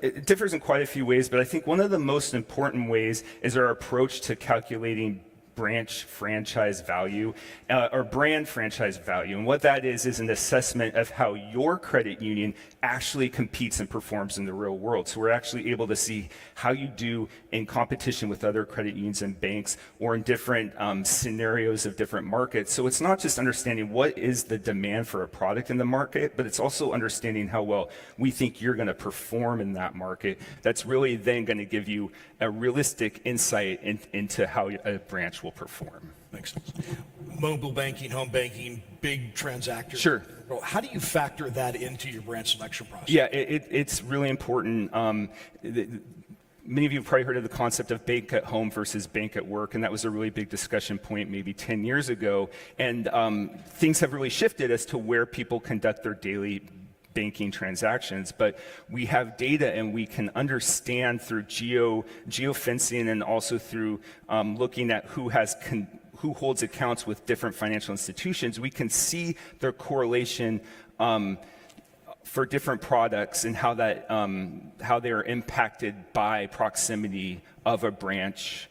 it differs in quite a few ways, but I think one of the most important ways is our approach to calculating branch franchise value, or brand franchise value. And what that is an assessment of how your credit union actually competes and performs in the real world. So we're actually able to see how you do in competition with other credit unions and banks, or in different scenarios of different markets. So it's not just understanding what is the demand for a product in the market, but it's also understanding how well we think you're going to perform in that market. That's really then going to give you a realistic insight into how a branch will perform.
Makes sense. Mobile banking, home banking, big transactors.
Sure.
How do you factor that into your branch selection process?
Yeah, it's really important. Many of you have probably heard of the concept of bank at home versus bank at work, and that was a really big discussion point maybe 10 years ago. And things have really shifted as to where people conduct their daily banking transactions, but we have data, and we can understand through geofencing, and also through looking at who holds accounts with different financial institutions. We can see their correlation for different products, and how they are impacted by proximity of a branch.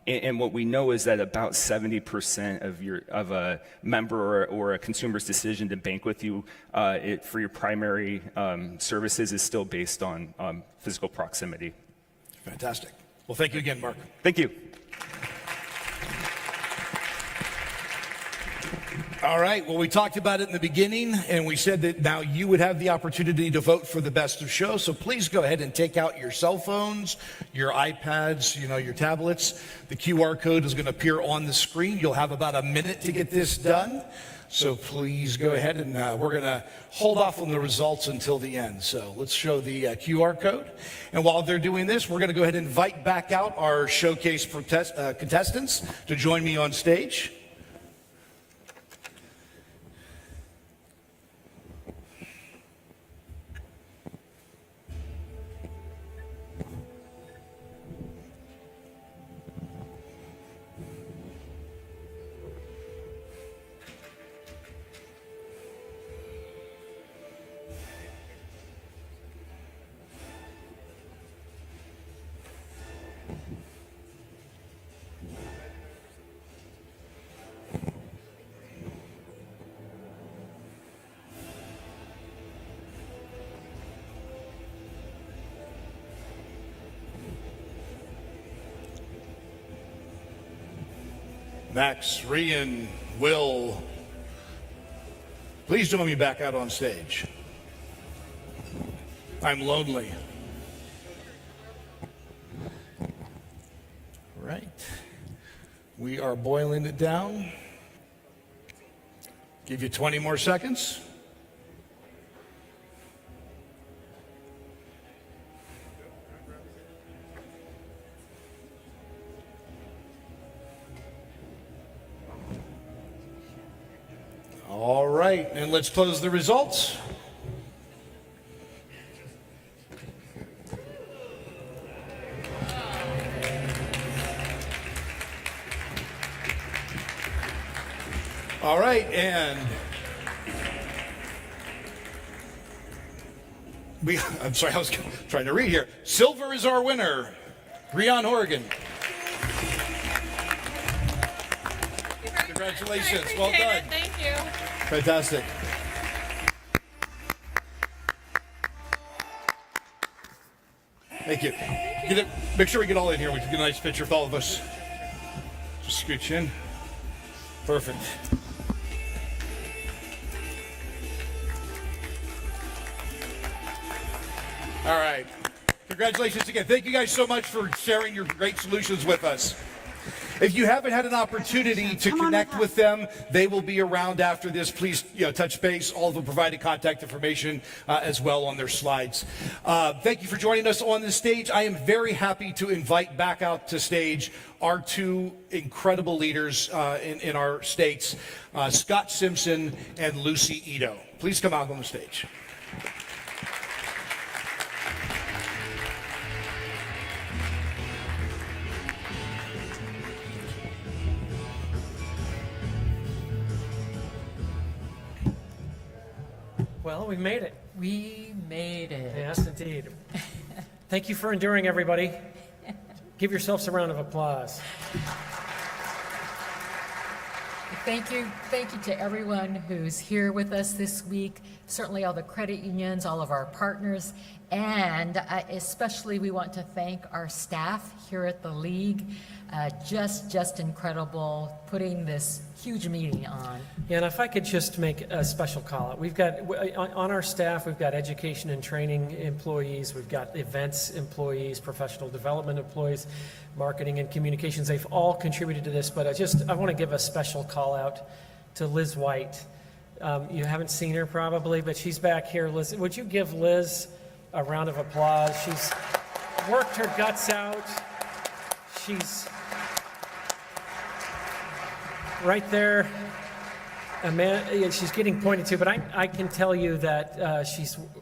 And what we know is that about 70% of a member or a consumer's decision to bank with you for your primary services is still based on physical proximity.
Fantastic. Well, thank you again, Mark.
Thank you.
All right. Well, we talked about it in the beginning, and we said that now you would have the opportunity to vote for the best of show. So please go ahead and take out your cell phones, your iPads, your tablets. The QR code is going to appear on the screen. You'll have about a minute to get this done. So please go ahead, and we're going to hold off on the results until the end. So let's show the QR code. And while they're doing this, we're going to go ahead and invite back out our showcase contestants to join me on stage. Max, Rian, Will, please join me back out on stage. I'm lonely. All right. We are boiling it down. Give you 20 more seconds. All right, and let's close the results. All right, and I'm sorry, I was trying to read here. Silver is our winner, Rian Horgan. Congratulations, well done.
Thank you.
Fantastic. Thank you. Make sure we get all in here. We can get a nice picture with all of us. Just scooch in. Perfect. All right. Congratulations again. Thank you guys so much for sharing your great solutions with us. If you haven't had an opportunity to connect with them, they will be around after this. Please, touch base. All of them provided contact information as well on their slides. Thank you for joining us on this stage. I am very happy to invite back out to stage our two incredible leaders in our states, Scott Simpson and Lucy Ito. Please come out on the stage.
Well, we made it.
We made it.
Yes, indeed. Thank you for enduring, everybody. Give yourselves a round of applause.
Thank you to everyone who's here with us this week, certainly all the credit unions, all of our partners, and especially we want to thank our staff here at the League. Just incredible putting this huge meeting on.
Yeah, and if I could just make a special call out. We've got, on our staff, we've got education and training employees, we've got events employees, professional development employees, marketing and communications. They've all contributed to this, but I want to give a special call out to Liz White. You haven't seen her probably, but she's back here. Liz, would you give Liz a round of applause? She's worked her guts out. She's right there. She's getting pointed to, but I can tell you that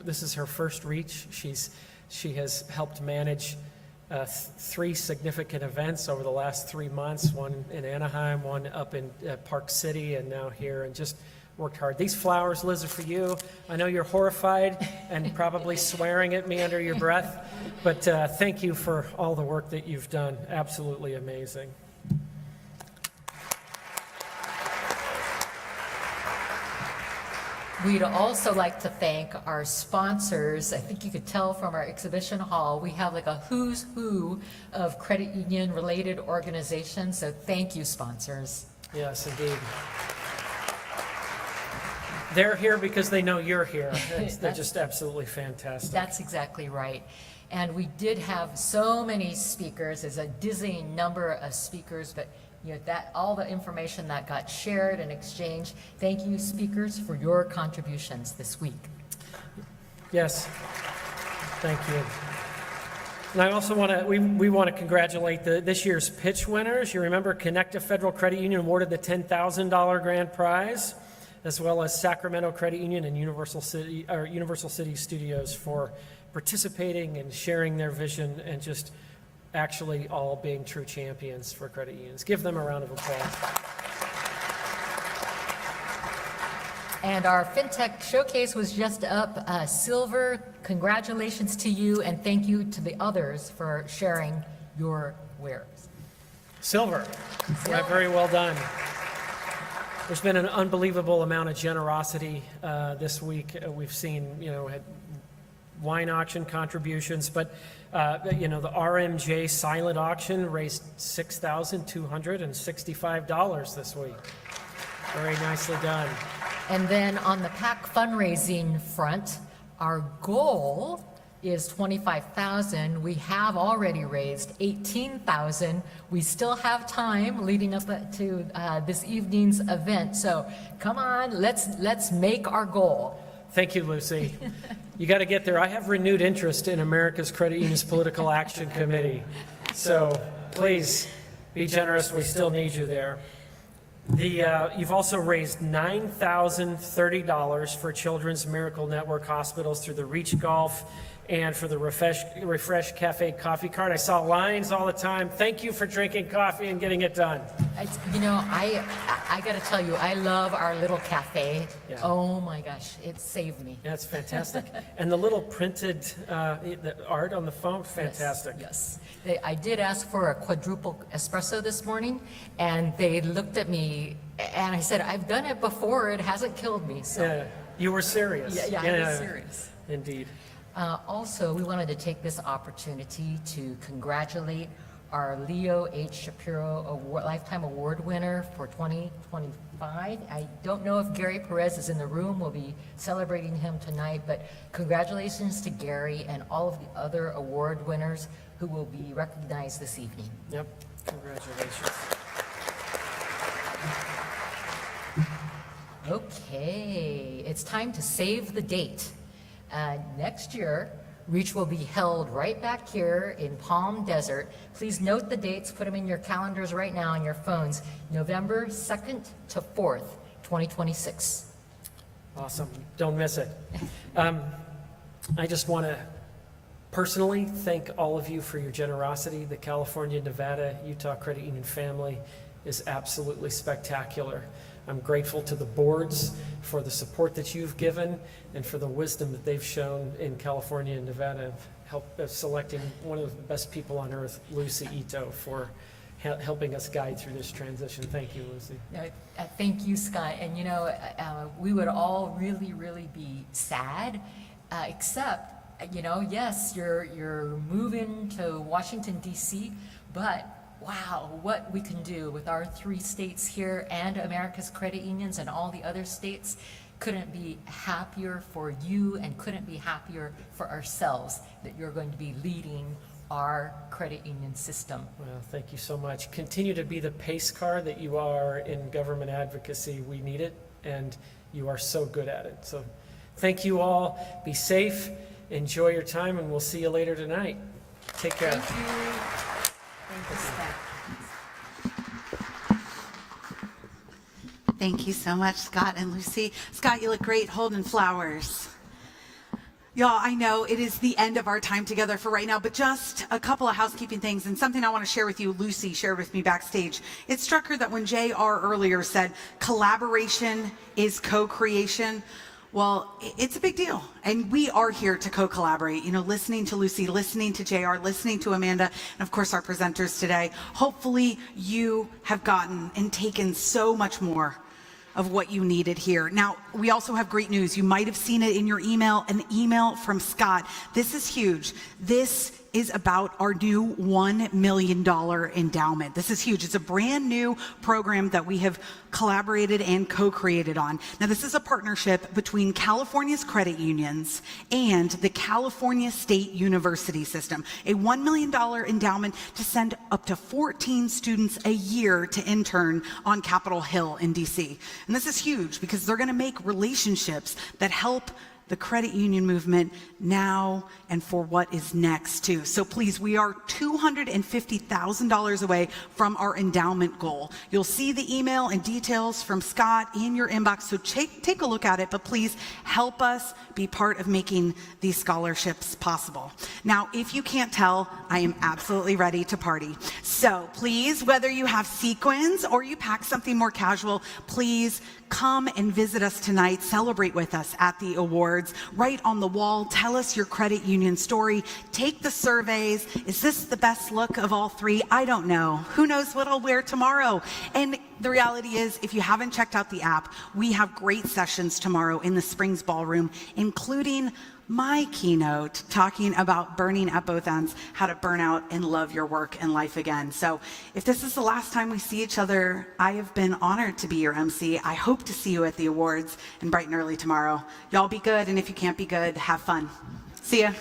this is her first reach. She has helped manage 3 significant events over the last 3 months, one in Anaheim, one up in Park City, and now here, and just worked hard. These flowers, Liz, are for you. I know you're horrified and probably swearing at me under your breath, but thank you for all the work that you've done. Absolutely amazing.
We'd also like to thank our sponsors. I think you could tell from our exhibition hall, we have like a who's who of credit union related organizations. So thank you, sponsors.
Yes, indeed. They're here because they know you're here. They're just absolutely fantastic.
That's exactly right. And we did have so many speakers. There's a dizzying number of speakers, but all the information that got shared and exchanged. Thank you, speakers, for your contributions this week.
Yes, thank you. And I also want to, we want to congratulate this year's pitch winners. You remember Connecta Federal Credit Union awarded the $10,000 grand prize, as well as Sacramento Credit Union and Universal City Studios for participating and sharing their vision and just actually all being true champions for credit unions. Give them a round of applause.
And our FinTech Showcase was just up. Silver, congratulations to you, and thank you to the others for sharing your wares.
Silver. Yeah, very well done. There's been an unbelievable amount of generosity this week. We've seen, wine auction contributions, but you know, the RMJ silent auction raised $6,265 this week. Very nicely done.
And then on the PAC fundraising front, our goal is $25,000. We have already raised $18,000. We still have time leading up to this evening's event. So come on, let's make our goal.
Thank you, Lucy. You got to get there. I have renewed interest in America's Credit Union's Political Action Committee. So please be generous. We still need you there. You've also raised $9,030 for Children's Miracle Network hospitals through the Reach Golf and for the Refresh Cafe coffee cart. I saw lines all the time. Thank you for drinking coffee and getting it done.
You know, I got to tell you, I love our little cafe.
Yeah.
Oh my gosh, it saved me.
That's fantastic. And the little printed the art on the phone, fantastic.
Yes. I did ask for a quadruple espresso this morning, and they looked at me, and I said, I've done it before. It hasn't killed me. So.
Yeah, you were serious.
Yeah, I was serious.
Indeed.
Also, we wanted to take this opportunity to congratulate our Leo H. Shapiro Lifetime Award winner for 2025. I don't know if Gary Perez is in the room. We'll be celebrating him tonight, but congratulations to Gary and all of the other award winners who will be recognized this evening.
Yep, congratulations.
Okay, it's time to save the date. Next year, Reach will be held right back here in Palm Desert. Please note the dates, put them in your calendars right now on your phones. November 2nd to 4th, 2026.
Awesome, don't miss it. I just want to personally thank all of you for your generosity. The California, Nevada, Utah Credit Union family is absolutely spectacular. I'm grateful to the boards for the support that you've given and for the wisdom that they've shown in California and Nevada of selecting one of the best people on earth, Lucy Ito, for helping us guide through this transition. Thank you, Lucy.
Thank you, Scott. And you know, we would all really, really be sad, except, you know, yes, you're moving to Washington, D.C., but wow, what we can do with our 3 states here and America's credit unions and all the other states. Couldn't be happier for you and couldn't be happier for ourselves that you're going to be leading our credit union system.
Well, thank you so much. Continue to be the pace car that you are in government advocacy. We need it, and you are so good at it. So thank you all. Be safe. Enjoy your time, and we'll see you later tonight. Take care.
Thank you. Thank you, Scott.
Thank you so much, Scott and Lucy. Scott, you look great holding flowers. Y'all, I know it is the end of our time together for right now, but just a couple of housekeeping things and something I want to share with you. Lucy shared with me backstage. It struck her that when JR earlier said collaboration is co-creation, well, it's a big deal. And we are here to co-collaborate, you know, listening to Lucy, listening to JR, listening to Amanda, and of course our presenters today. Hopefully you have gotten and taken so much more of what you needed here. Now, we also have great news. You might have seen it in your email, an email from Scott. This is huge. This is about our new $1 million endowment. This is huge. It's a brand new program that we have collaborated and co-created on. Now, this is a partnership between California's credit unions and the California State University System, a $1 million endowment to send up to 14 students a year to intern on Capitol Hill in DC. And this is huge because they're going to make relationships that help the credit union movement now and for what is next too. So please, we are $250,000 away from our endowment goal. You'll see the email and details from Scott in your inbox, so take a look at it, but please help us be part of making these scholarships possible. Now, if you can't tell, I am absolutely ready to party. So please, whether you have sequins or you pack something more casual, please come and visit us tonight, celebrate with us at the awards. Write on the wall, tell us your credit union story, take the surveys. Is this the best look of all 3? I don't know. Who knows what I'll wear tomorrow? And the reality is, if you haven't checked out the app, we have great sessions tomorrow in the Springs Ballroom, including my keynote talking about burning at both ends, how to burn out and love your work and life again. So if this is the last time we see each other, I have been honored to be your MC. I hope to see you at the awards in bright and early tomorrow. Y'all be good, and if you can't be good, have fun. See ya.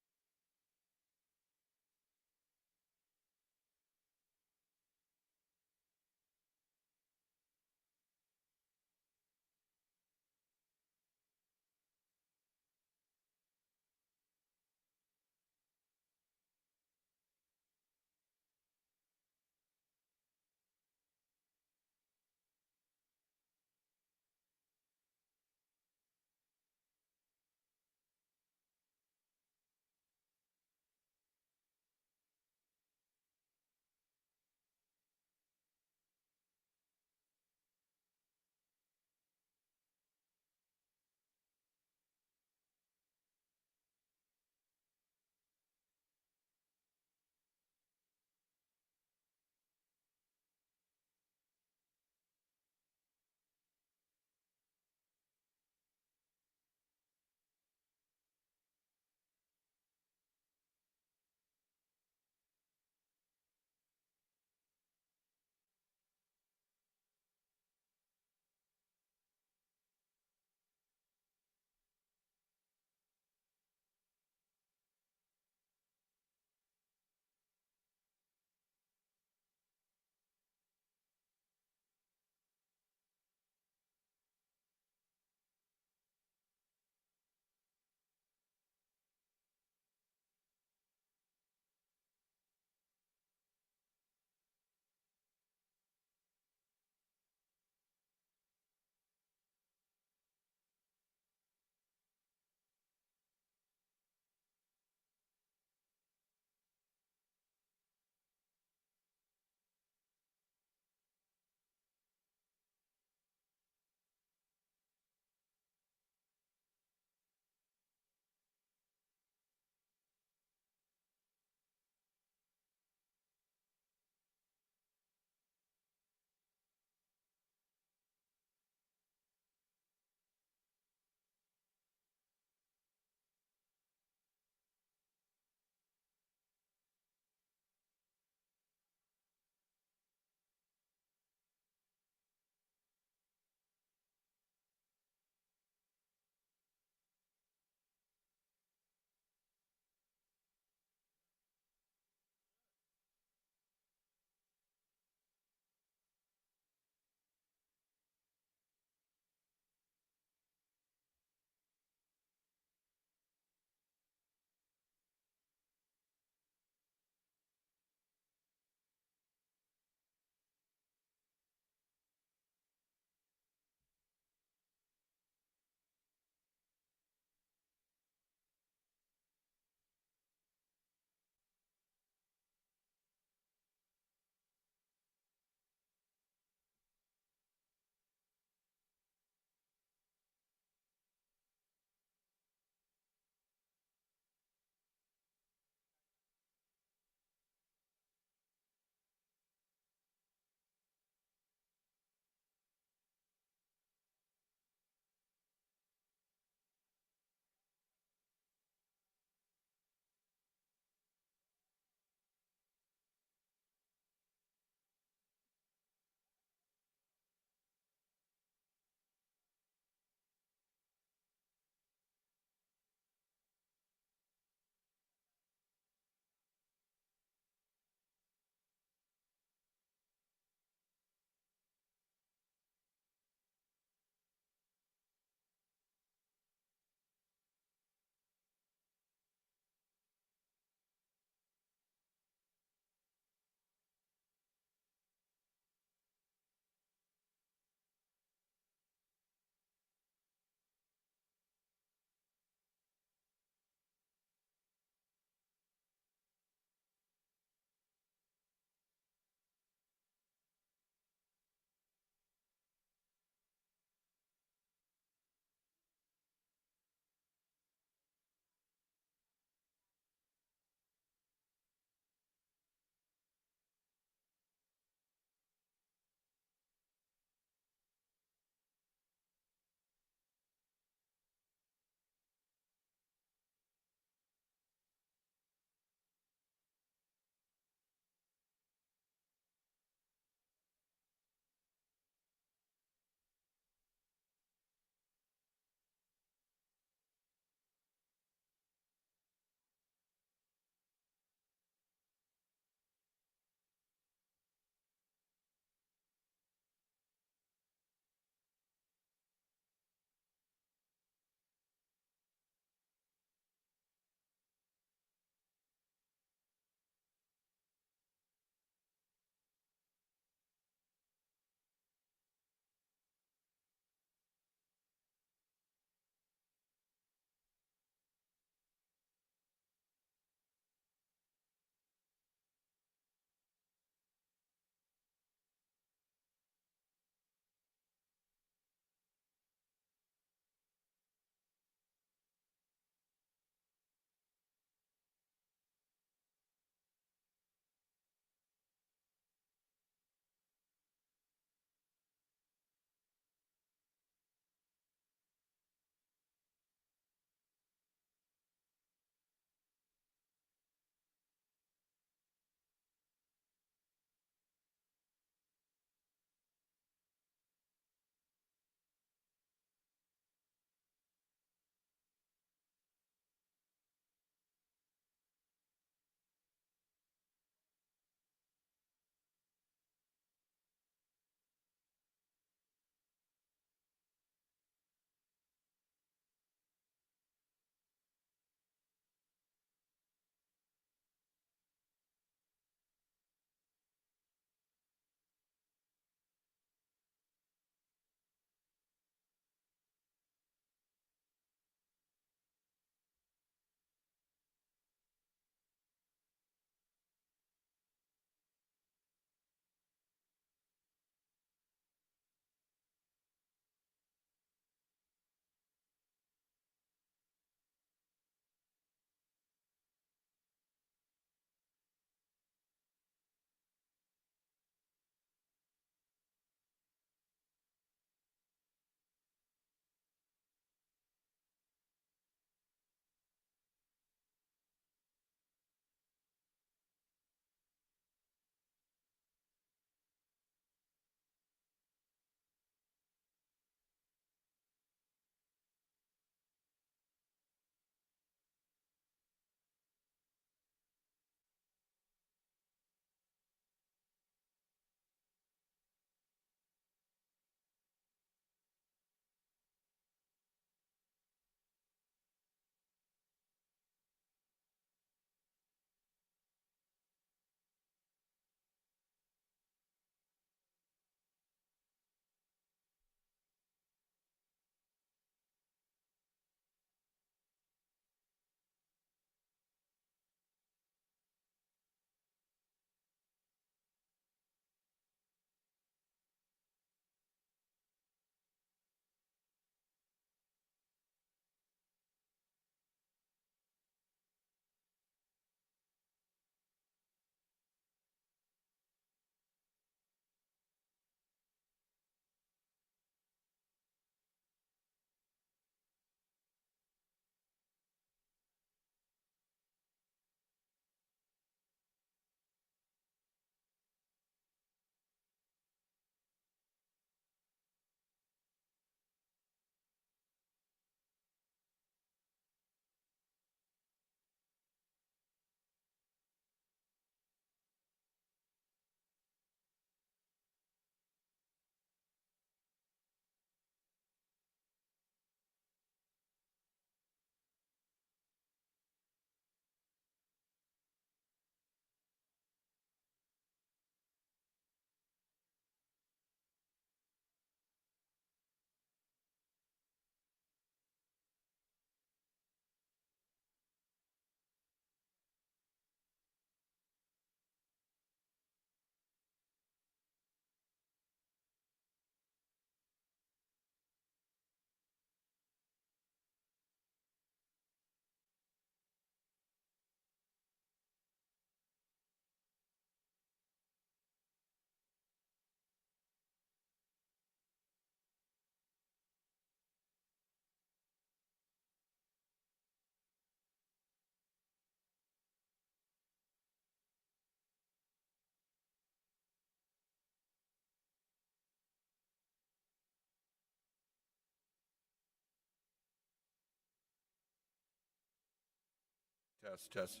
Test, test.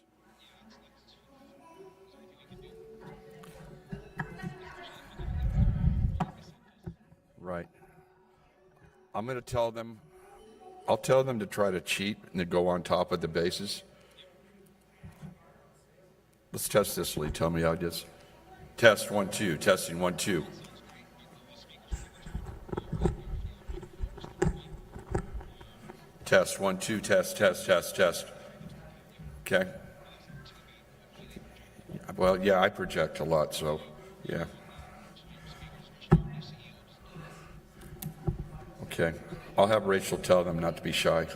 Right. I'm going to tell them, I'll tell them to try to cheat and to go on top of the bases. Let's test this, Lee. Tell me how it is. Test 1, 2. Testing 1, 2. Test 1, 2. Test, test, test, test. Okay. Well, yeah, I project a lot, so yeah. Okay. I'll have Rachel tell them not to be shy.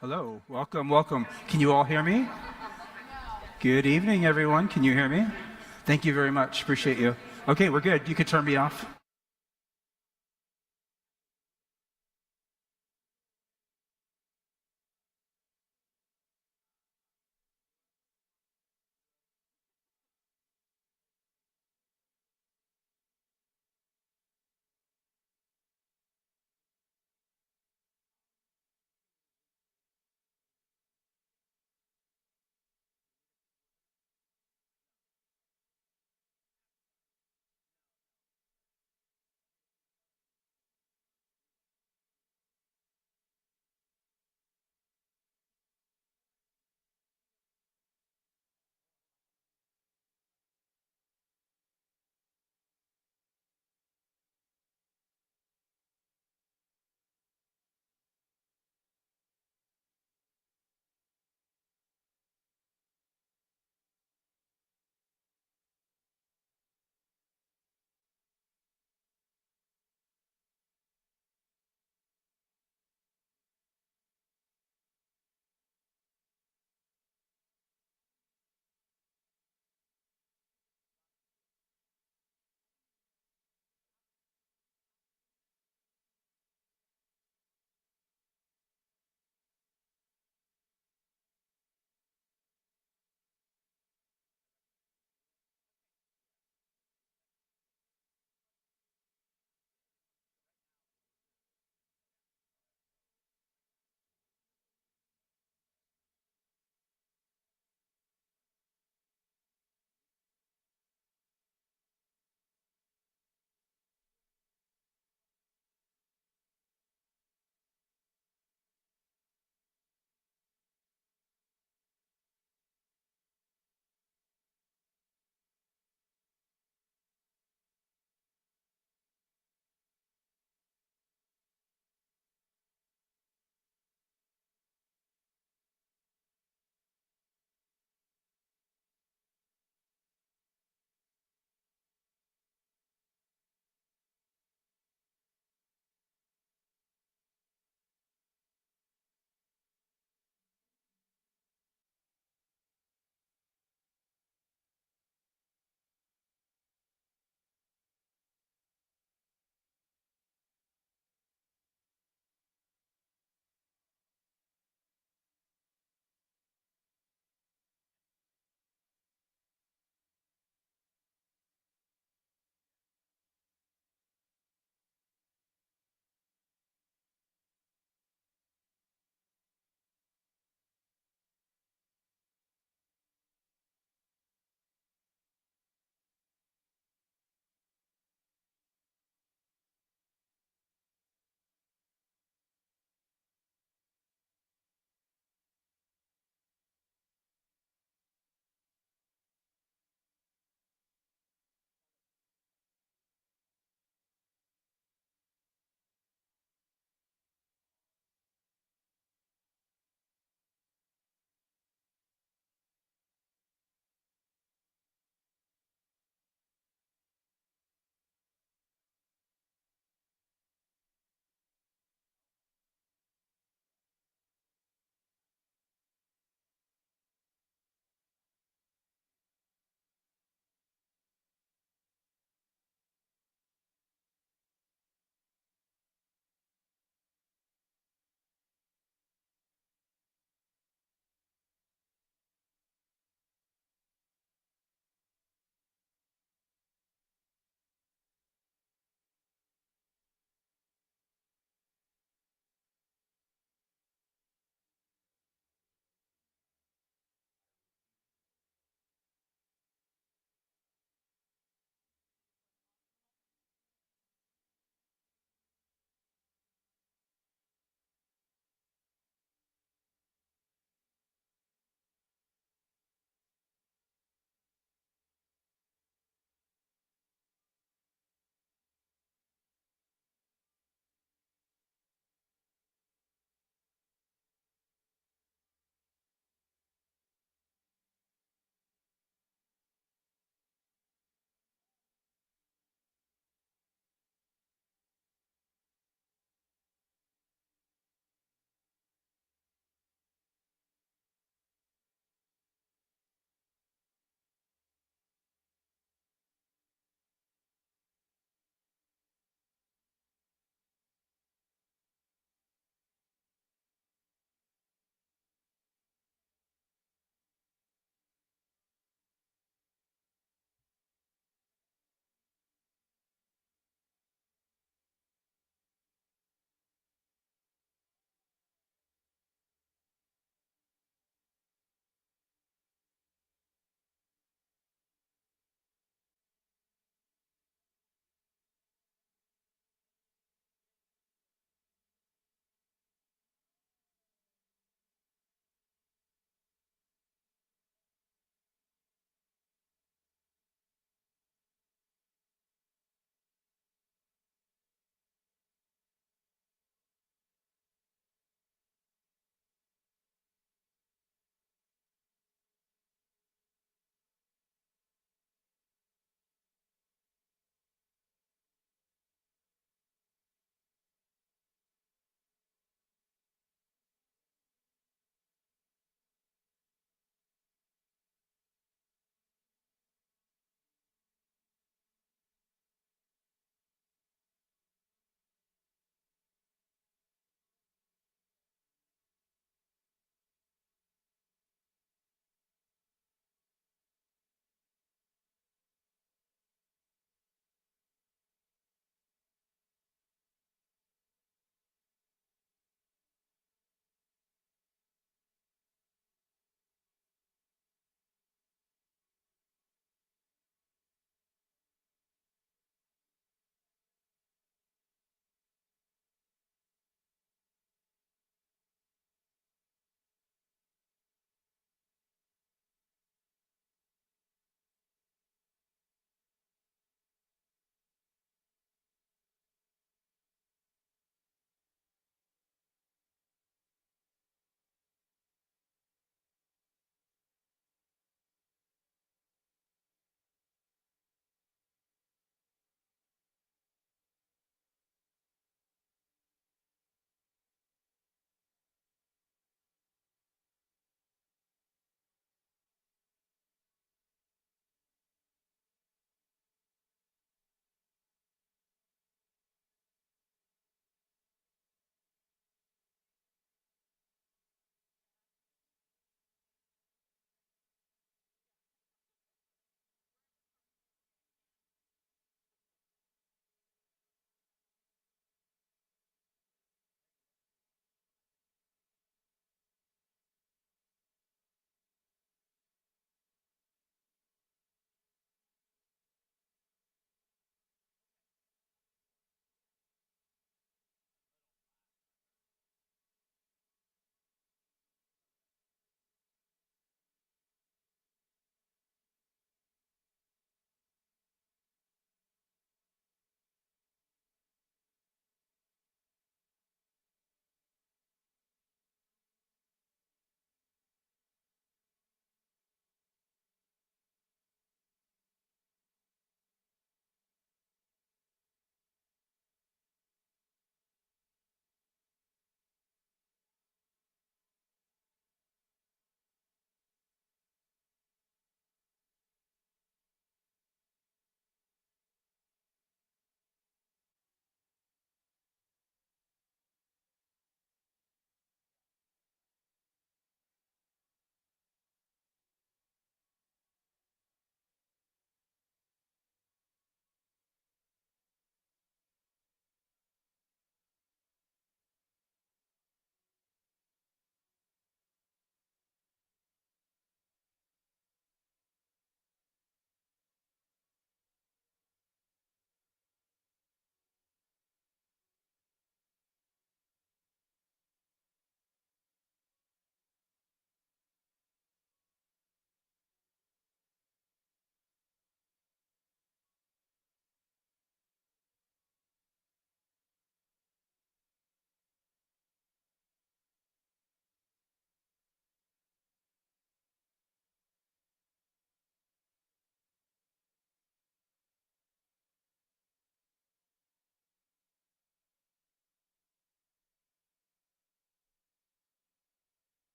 Hello, welcome, welcome. Can you all hear me? Good evening, everyone. Can you hear me? Thank you very much. Appreciate you. Okay, we're good. You can turn me off.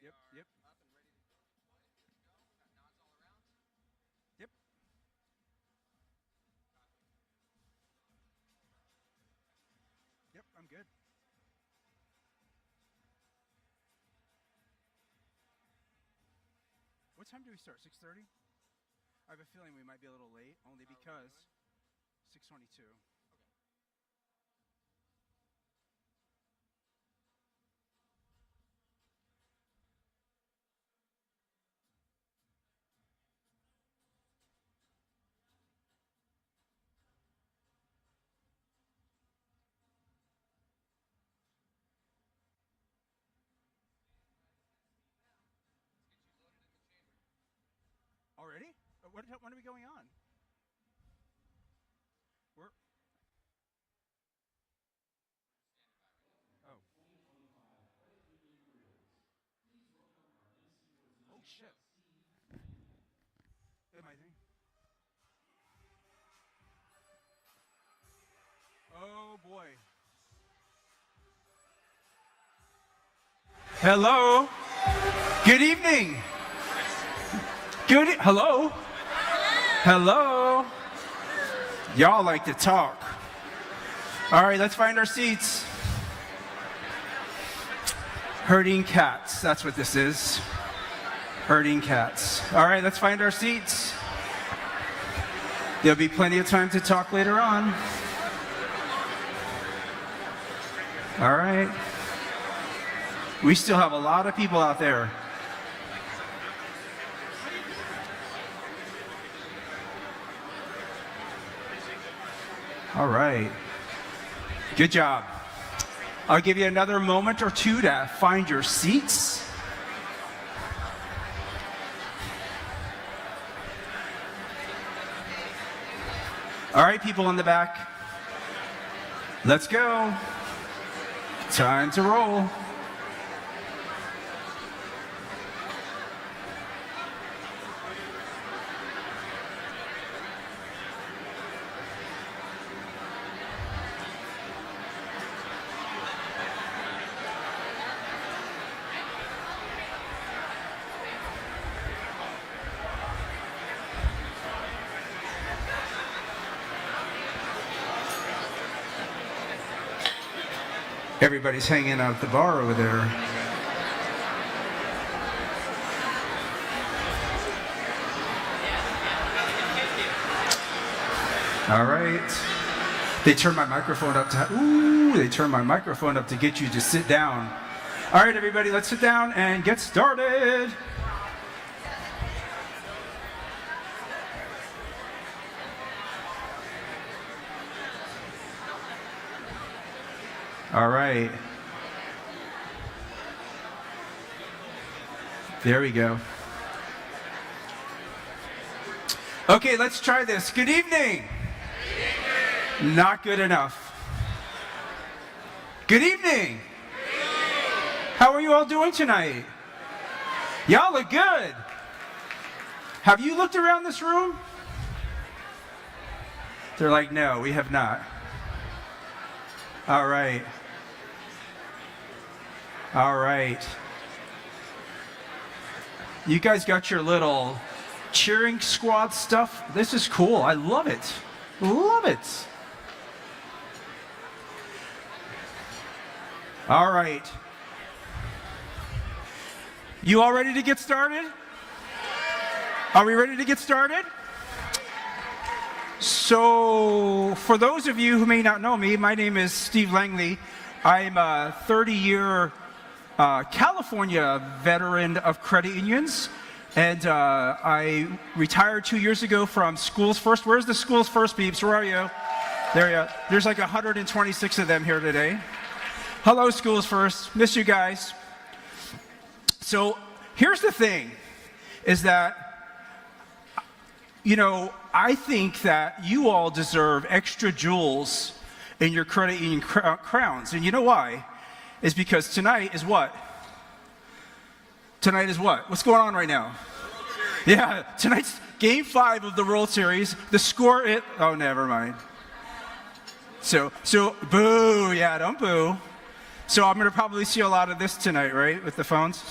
Yep. Yep. Yep, I'm good. What time do we start? 6:30? I have a feeling we might be a little late, only because 6:22. Already? When are we going on? We're. Oh. Oh shit. Am I thing? Oh boy. Hello. Good evening. Hello. Hello. Y'all like to talk. All right, let's find our seats. Herding cats. That's what this is. Herding cats. All right, let's find our seats. There'll be plenty of time to talk later on. All right. We still have a lot of people out there. All right. Good job. I'll give you another moment or two to find your seats. All right, people in the back. Let's go. Time to roll. Everybody's hanging out at the bar over there. All right. They turned my microphone up they turned my microphone up to get you to sit down. All right, everybody, let's sit down and get started. All right. There we go. Okay, let's try this. Good evening. Not good enough. Good evening. How are you all doing tonight? Y'all look good. Have you looked around this room? They're like, no, we have not. All right. All right. You guys got your little cheering squad stuff. This is cool. I love it. Love it. All right. You all ready to get started? Are we ready to get started? So, for those of you who may not know me, my name is Steve Langley. I'm a 30-year California veteran of credit unions, and I retired 2 years ago from Schools First. Where's the Schools First peeps? Where are you? There you are. There's like 126 of them here today. Hello, Schools First. Miss you guys. So, here's the thing, is that I think that you all deserve extra jewels in your credit union crowns. And you know why? It's because tonight is what? Tonight is what? What's going on right now? Yeah, tonight's Game 5 of the World Series. The score oh, never mind. So boo. Yeah, don't boo. So I'm going to probably see a lot of this tonight, right, with the phones?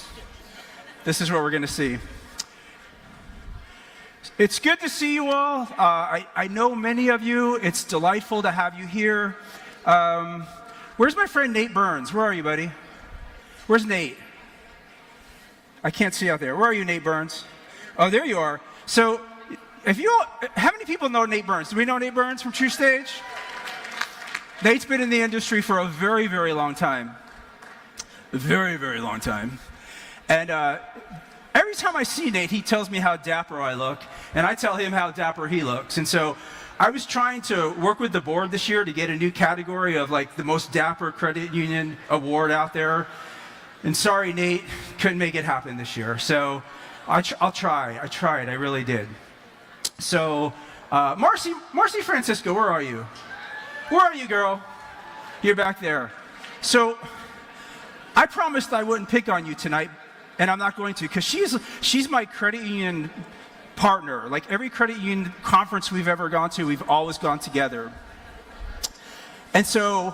This is what we're going to see. It's good to see you all. I know many of you. It's delightful to have you here. Where's my friend Nate Burns? Where are you, buddy? Where's Nate? I can't see out there. Where are you, Nate Burns? Oh, there you are. So, how many people know Nate Burns? Do we know Nate Burns from True Stage? Nate's been in the industry for a very, very long time. A very, very long time. And every time I see Nate, he tells me how dapper I look, and I tell him how dapper he looks. And so I was trying to work with the board this year to get a new category of like the most dapper credit union award out there. And sorry, Nate, couldn't make it happen this year. So I'll try. I tried. I really did. So Marcy Francisco, where are you? Where are you, girl? You're back there. So I promised I wouldn't pick on you tonight, and I'm not going to, because she's my credit union partner. Like every credit union conference we've ever gone to, we've always gone together. And so,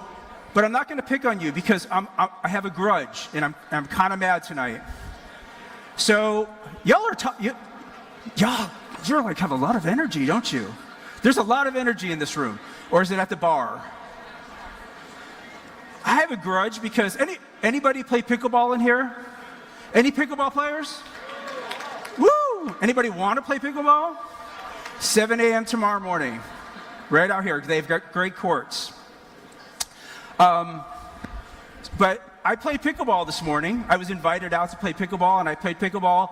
but I'm not going to pick on you because I have a grudge, and I'm kind of mad tonight. So y'all you're like have a lot of energy, don't you? There's a lot of energy in this room, or is it at the bar? I have a grudge because anybody play pickleball in here? Any pickleball players? Woo! Anybody want to play pickleball? 7 a.m. tomorrow morning, right out here. They've got great courts. But I played pickleball this morning. I was invited out to play pickleball, and I played pickleball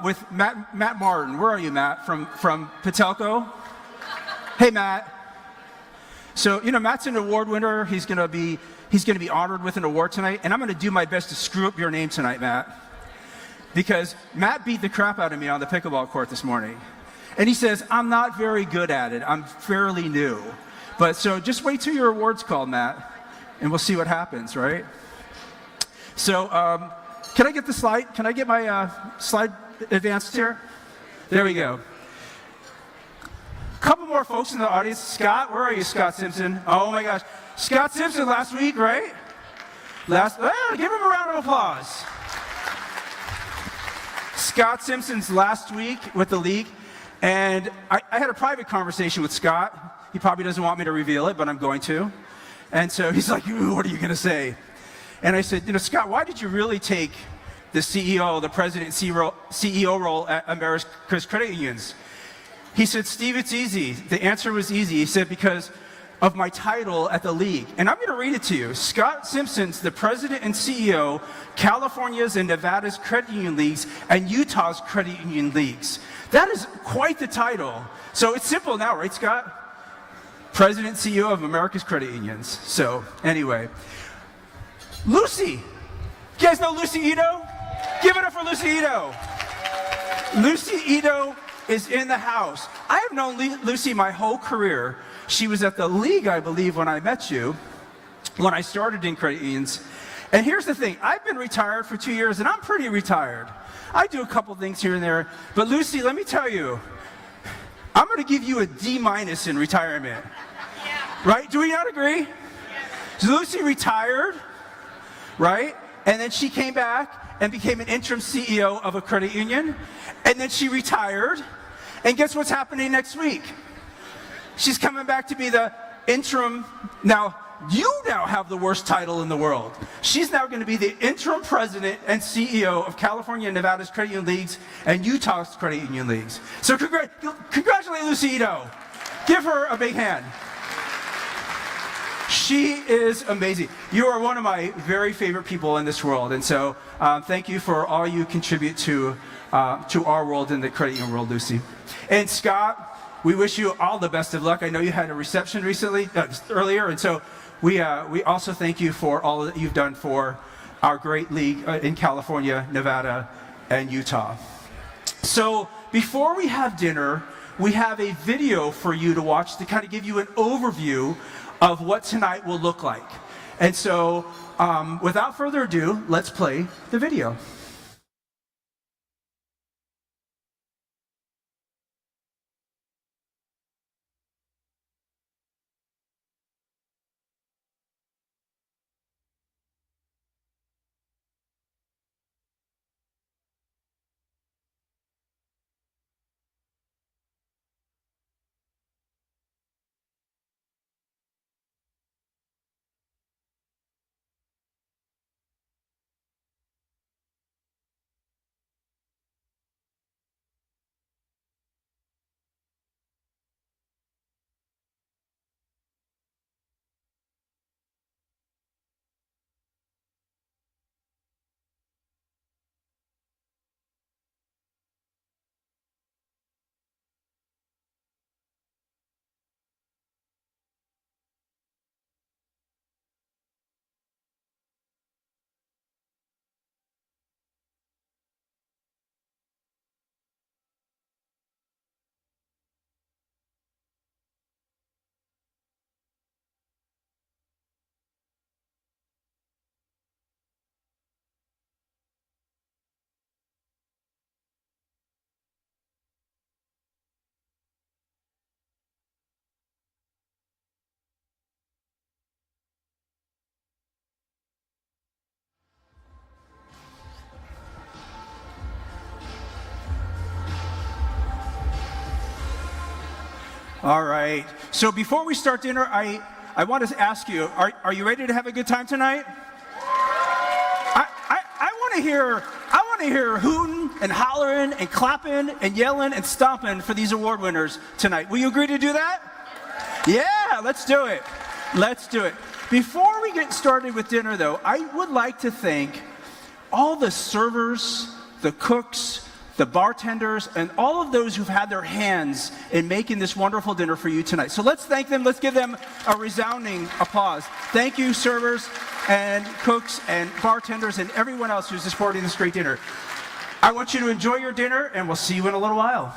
with Matt Martin. Where are you, Matt? From Patelco? Hey, Matt. So, you know, Matt's an award winner. He's going to be honored with an award tonight, and I'm going to do my best to screw up your name tonight, Matt. Because Matt beat the crap out of me on the pickleball court this morning. And he says, I'm not very good at it. I'm fairly new. But so just wait till your award's called, Matt, and we'll see what happens, right? So can I get the slide? Can I get my slide advanced here? There we go. A couple more folks in the audience. Scott, where are you, Scott Simpson? Oh my gosh. Scott Simpson last week, right? Give him a round of applause. Scott Simpson's last week with the league, and I had a private conversation with Scott. He probably doesn't want me to reveal it, but I'm going to. And so he's like, "Ooh, what are you going to say?" And I said, Scott, why did you really take the CEO, the president CEO role at America's Credit Unions? He said, Steve, it's easy. The answer was easy. He said, because of my title at the league. And I'm going to read it to you. Scott Simpson's the president and CEO, California's and Nevada's credit union leagues, and Utah's credit union leagues. That is quite the title. So it's simple now, right, Scott? President and CEO of America's credit unions. So anyway, Lucy. You guys know Lucy Ito? Give it up for Lucy Ito. Lucy Ito is in the house. I have known Lucy my whole career. She was at the league, I believe, when I met you, when I started in credit unions. And here's the thing. I've been retired for 2 years, and I'm pretty retired. I do a couple things here and there. But Lucy, let me tell you, I'm going to give you a D- in retirement. Yeah. Right? Do we not agree? Yeah. So Lucy retired, right? And then she came back and became an interim CEO of a credit union. And then she retired. And guess what's happening next week? She's coming back to be the interim. Now, you now have the worst title in the world. She's now going to be the interim president and CEO of California and Nevada's credit union leagues and Utah's credit union leagues. So congratulate Lucy Ito. Give her a big hand. She is amazing. You are one of my very favorite people in this world. And so thank you for all you contribute to our world in the credit union world, Lucy. And Scott, we wish you all the best of luck. I know you had a reception earlier, and so we also thank you for all that you've done for our great league in California, Nevada, and Utah. So before we have dinner, we have a video for you to watch to kind of give you an overview of what tonight will look like. And so without further ado, let's play the video. All right. So before we start dinner, I want to ask you, are you ready to have a good time tonight? I want to hear hooting and hollering and clapping and yelling and stomping for these award winners tonight. Will you agree to do that? Yeah, let's do it. Let's do it. Before we get started with dinner, though, I would like to thank all the servers, the cooks, the bartenders, and all of those who've had their hands in making this wonderful dinner for you tonight. So let's thank them. Let's give them a resounding applause. Thank you, servers and cooks and bartenders and everyone else who's supporting this great dinner. I want you to enjoy your dinner, and we'll see you in a little while.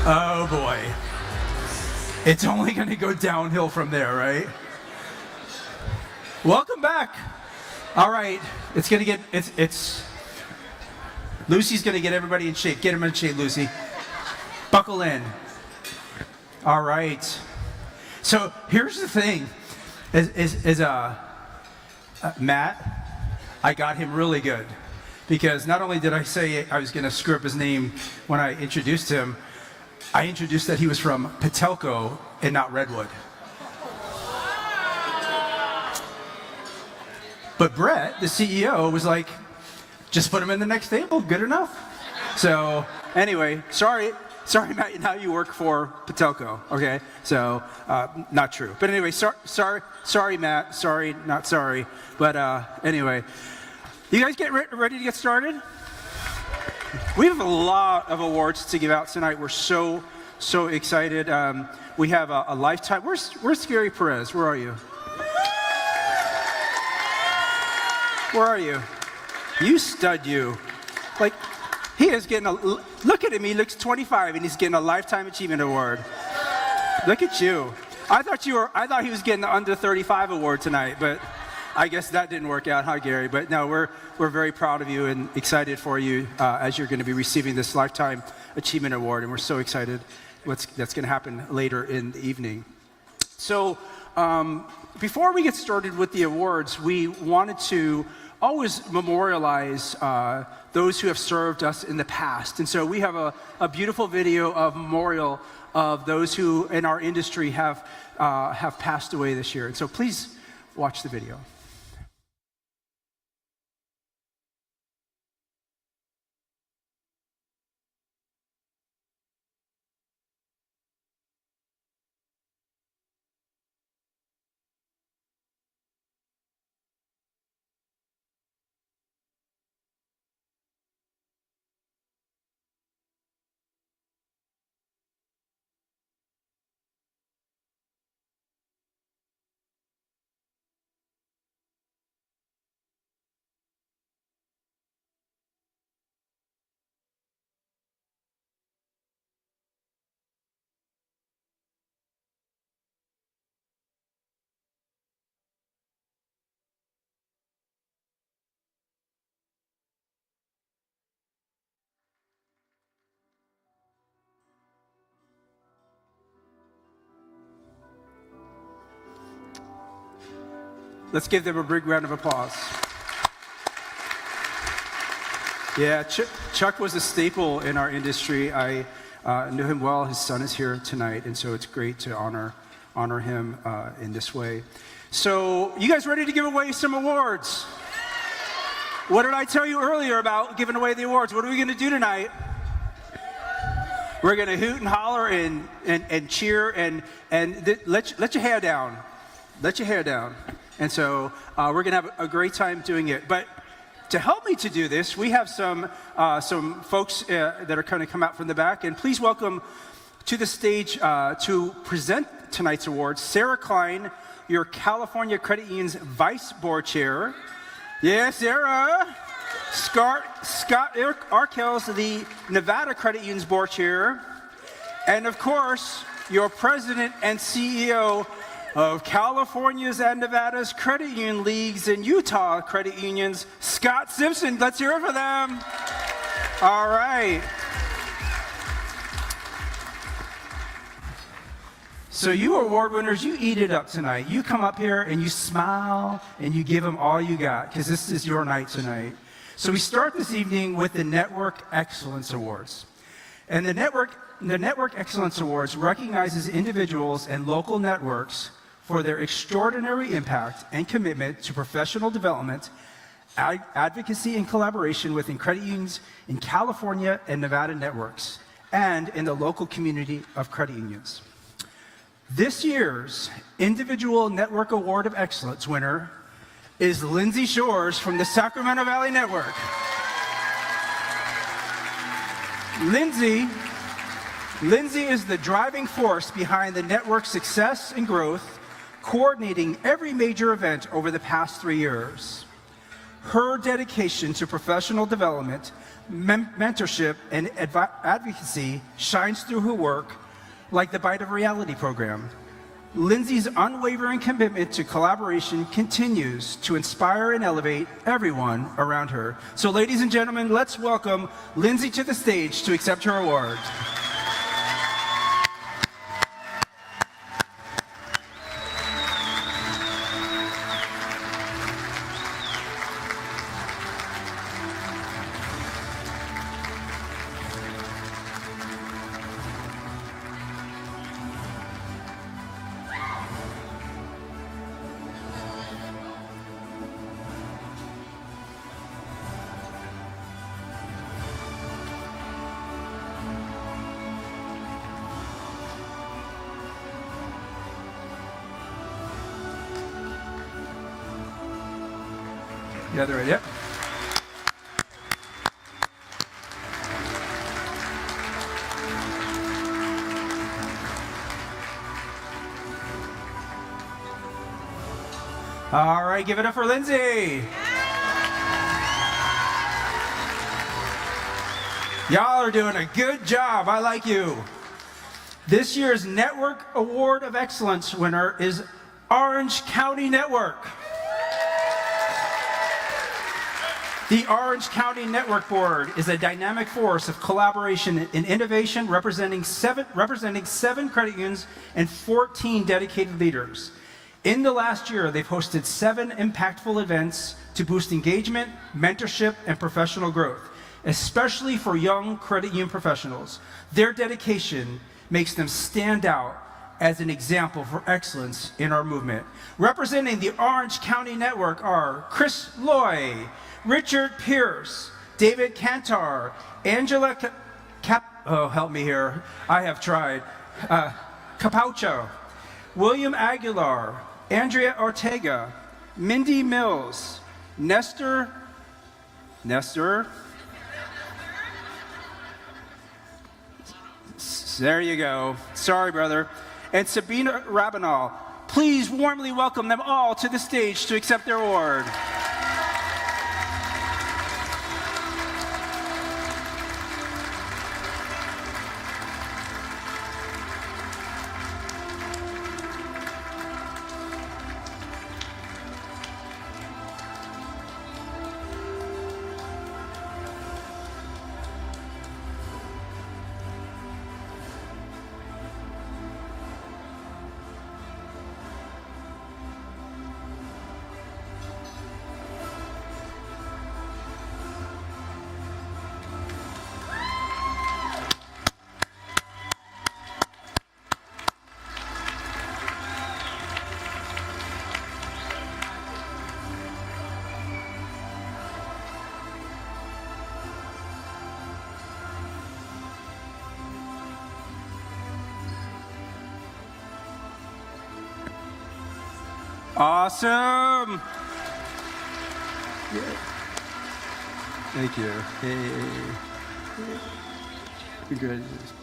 Oh boy. It's only going to go downhill from there, right? Welcome back. All right. It's going to get, Lucy's going to get everybody in shape. Get him in shape, Lucy. Buckle in. All right. So here's the thing. Matt, I got him really good. Because not only did I say I was going to screw up his name when I introduced him, I introduced that he was from Patelco and not Redwood. But Brett, the CEO, was like, just put him in the next table, good enough. So anyway, sorry, Matt, now you work for Patelco, okay? So, not true. But anyway, sorry, Matt, sorry, not sorry. But anyway, you guys get ready to get started? We have a lot of awards to give out tonight. We're so excited. We have a lifetime. Where's Gary Perez? Where are you? Where are you? You stud, you. Like, he is getting look at him. He looks 25 and he's getting a Lifetime Achievement Award. Look at you. I thought he was getting the under 35 award tonight, but I guess that didn't work out, huh, Gary? But no, we're very proud of you and excited for you as you're going to be receiving this Lifetime Achievement Award, and we're so excited that's going to happen later in the evening. So before we get started with the awards, we wanted to always memorialize those who have served us in the past. And so we have a beautiful video of memorial of those who in our industry have passed away this year. And so please watch the video. Let's give them a big round of applause. Yeah, Chuck was a staple in our industry. I knew him well. His son is here tonight, and so it's great to honor him in this way. So, you guys ready to give away some awards? What did I tell you earlier about giving away the awards? What are we going to do tonight? We're going to hoot and holler and cheer and let your hair down. Let your hair down. And so we're going to have a great time doing it. But to help me to do this, we have some folks that are going to come out from the back. And please welcome to the stage to present tonight's awards, Sarah Klein, your California Credit Union's Vice Board Chair. Yeah, Sarah. Scott Arkels, the Nevada Credit Union's Board Chair. And of course, your President and CEO of California's and Nevada's credit union leagues and Utah credit unions, Scott Simpson. Let's hear it for them. All right. So you award winners, you eat it up tonight. You come up here and you smile and you give them all you got, because this is your night tonight. So we start this evening with the Network Excellence Awards. And the Network Excellence Awards recognizes individuals and local networks for their extraordinary impact and commitment to professional development, advocacy, and collaboration within credit unions in California and Nevada networks, and in the local community of credit unions. This year's Individual Network Award of Excellence winner is Lindsay Shores from the Sacramento Valley Network. Lindsay is the driving force behind the network's success and growth, coordinating every major event over the past 3 years. Her dedication to professional development, mentorship, and advocacy shines through her work like the Bite of Reality program. Lindsay's unwavering commitment to collaboration continues to inspire and elevate everyone around her. So ladies and gentlemen, let's welcome Lindsay to the stage to accept her award. Yeah, they're ready. Yep. All right, give it up for Lindsay. Y'all are doing a good job. I like you. This year's Network Award of Excellence winner is Orange County Network. The Orange County Network Board is a dynamic force of collaboration and innovation representing seven credit unions and 14 dedicated leaders. In the last year, they've hosted 7 impactful events to boost engagement, mentorship, and professional growth, especially for young credit union professionals. Their dedication makes them stand out as an example for excellence in our movement. Representing the Orange County Network are Chris Loy, Richard Pierce, David Cantar, Angela oh, help me here, I have tried, Capaucho, William Aguilar, Andrea Ortega, Mindy Mills, Nestor, there you go, sorry brother, and Sabina Rabinal. Please warmly welcome them all to the stage to accept their award. Awesome. Thank you. Hey. Congratulations.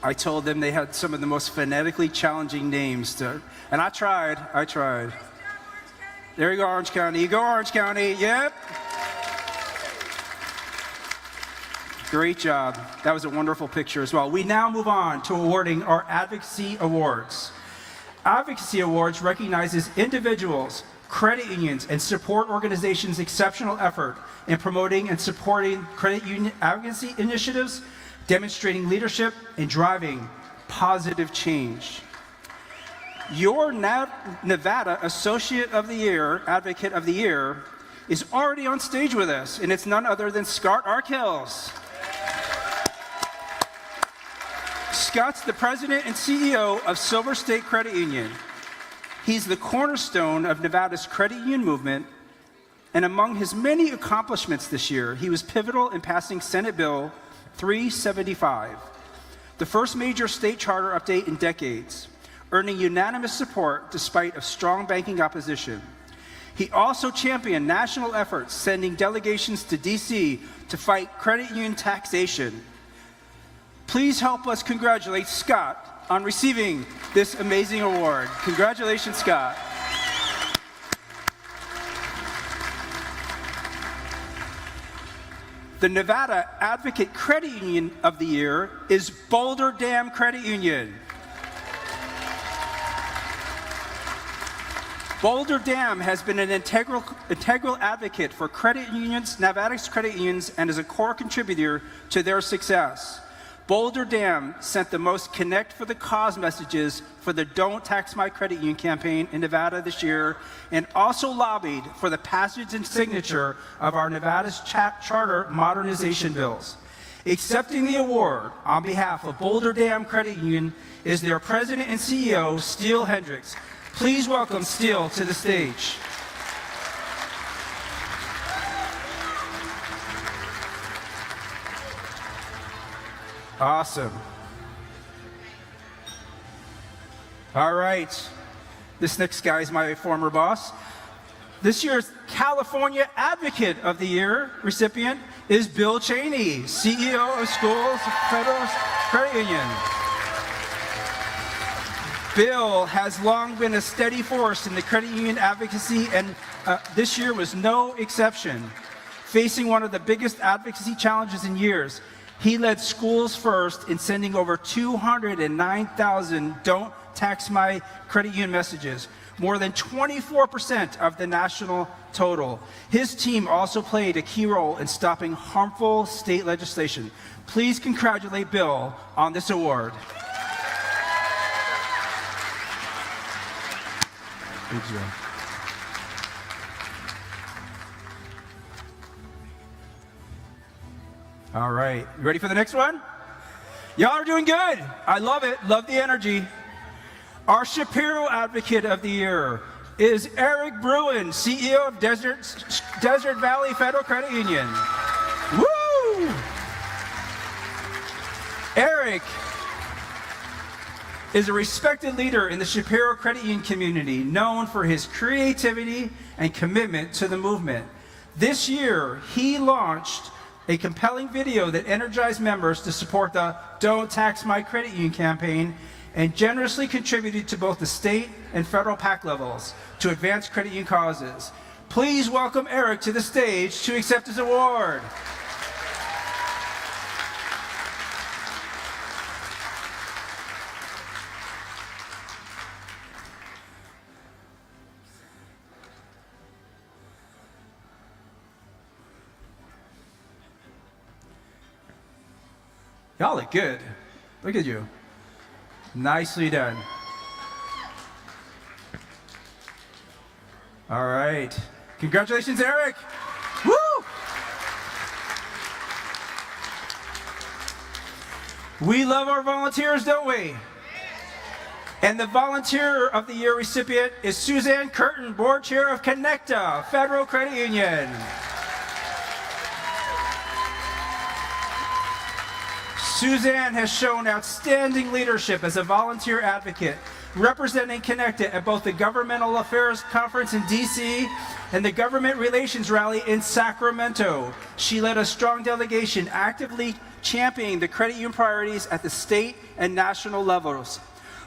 I told them they had some of the most phonetically challenging names to, and I tried. There you go, Orange County. You go, Orange County. Yep. Great job. That was a wonderful picture as well. We now move on to awarding our Advocacy Awards. Advocacy Awards recognizes individuals, credit unions, and support organizations' exceptional effort in promoting and supporting credit union advocacy initiatives, demonstrating leadership, and driving positive change. Your Nevada Associate of the Year, Advocate of the Year, is already on stage with us, and it's none other than Scott Arkills. Scott's the president and CEO of Silver State Credit Union. He's the cornerstone of Nevada's credit union movement, and among his many accomplishments this year, he was pivotal in passing Senate Bill 375, the first major state charter update in decades, earning unanimous support despite of strong banking opposition. He also championed national efforts, sending delegations to DC to fight credit union taxation. Please help us congratulate Scott on receiving this amazing award. Congratulations, Scott. The Nevada Advocate Credit Union of the Year is Boulder Dam Credit Union. Boulder Dam has been an integral advocate for credit unions, Nevada's credit unions, and is a core contributor to their success. Boulder Dam sent the most Connect for the Cause messages for the Don't Tax My Credit Union campaign in Nevada this year, and also lobbied for the passage and signature of our Nevada's charter modernization bills. Accepting the award on behalf of Boulder Dam Credit Union is their president and CEO, Steele Hendricks. Please welcome Steele to the stage. Awesome. All right. This next guy is my former boss. This year's California Advocate of the Year recipient is Bill Cheney, CEO of Schools Federal Credit Union. Bill has long been a steady force in the credit union advocacy, and this year was no exception. Facing one of the biggest advocacy challenges in years, he led Schools First in sending over 209,000 Don't Tax My Credit Union messages, more than 24% of the national total. His team also played a key role in stopping harmful state legislation. Please congratulate Bill on this award. Good job. All right, you ready for the next one? Y'all are doing good. I love it, love the energy. Our Shapiro Advocate of the Year is Eric Bruin, CEO of Desert Valley Federal Credit Union. Woo! Eric is a respected leader in the Shapiro Credit Union community, known for his creativity and commitment to the movement. This year, he launched a compelling video that energized members to support the Don't Tax My Credit Union campaign and generously contributed to both the state and federal PAC levels to advance credit union causes. Please welcome Eric to the stage to accept his award. Y'all look good. Look at you. Nicely done. All right. Congratulations, Eric. Woo! We love our volunteers, don't we? And the Volunteer of the Year recipient is Suzanne Curtin, Board Chair of Connecta Federal Credit Union. Suzanne has shown outstanding leadership as a volunteer advocate, representing Connecta at both the Governmental Affairs Conference in DC and the Government Relations Rally in Sacramento. She led a strong delegation actively championing the credit union priorities at the state and national levels.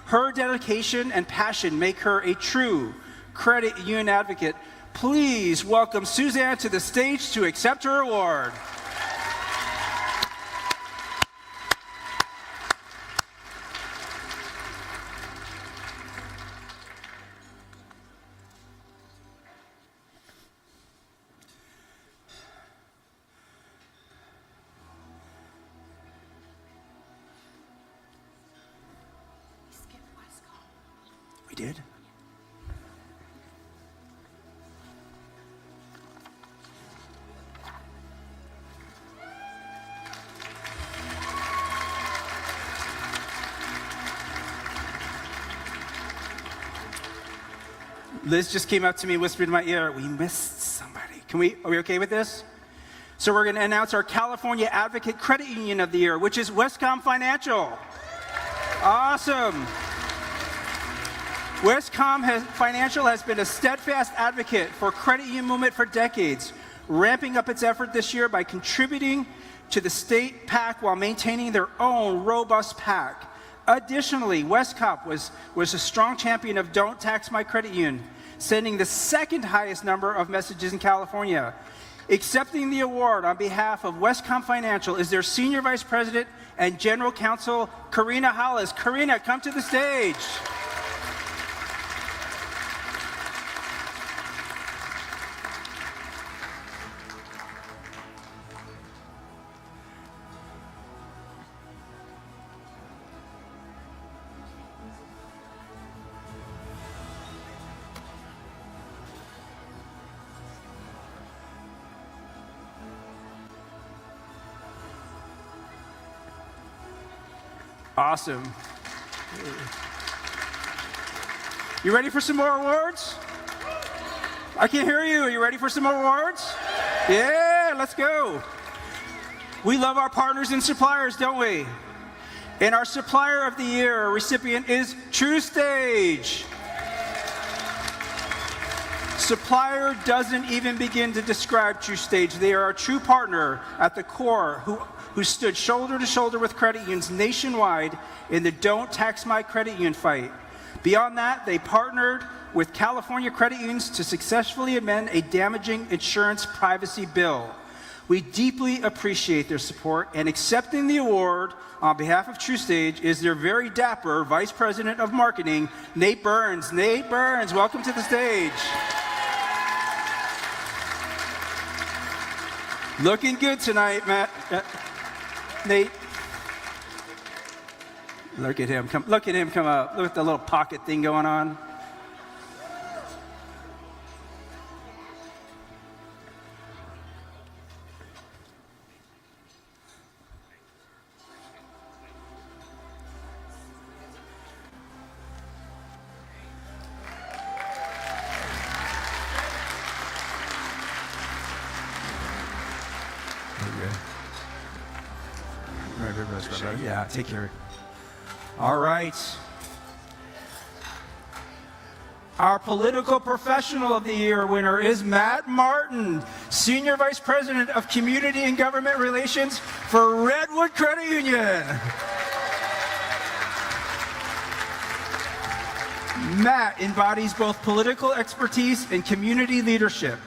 Her dedication and passion make her a true credit union advocate. Please welcome Suzanne to the stage to accept her award. We did? Liz just came up to me and whispered in my ear, we missed somebody. Are we okay with this? So we're going to announce our California Advocate Credit Union of the Year, which is Westcom Financial. Awesome. Westcom Financial has been a steadfast advocate for credit union movement for decades. ramping up its effort this year by contributing to the state PAC while maintaining their own robust PAC. Additionally, Westcop was a strong champion of Don't Tax My Credit Union, sending the second highest number of messages in California. Accepting the award on behalf of Westcom Financial is their Senior Vice President and General Counsel, Karina Hollis. Karina, come to the stage. Awesome. You ready for some more awards? I can't hear you. Are you ready for some more awards? Yeah, let's go. We love our partners and suppliers, don't we? And our Supplier of the Year recipient is TrueStage. Supplier doesn't even begin to describe TrueStage. They are a true partner at the core who stood shoulder to shoulder with credit unions nationwide in the Don't Tax My Credit Union fight. Beyond that, they partnered with California credit unions to successfully amend a damaging insurance privacy bill. We deeply appreciate their support, and accepting the award on behalf of TrueStage is their very dapper Vice President of Marketing, Nate Burns. Nate Burns, welcome to the stage. Looking good tonight, Matt. Nate. Look at him. Look at him come up. Look at the little pocket thing going on. Yeah, take care. All right. Our Political Professional of the Year winner is Matt Martin, Senior Vice President of Community and Government Relations for Redwood Credit Union. Matt embodies both political expertise and community leadership.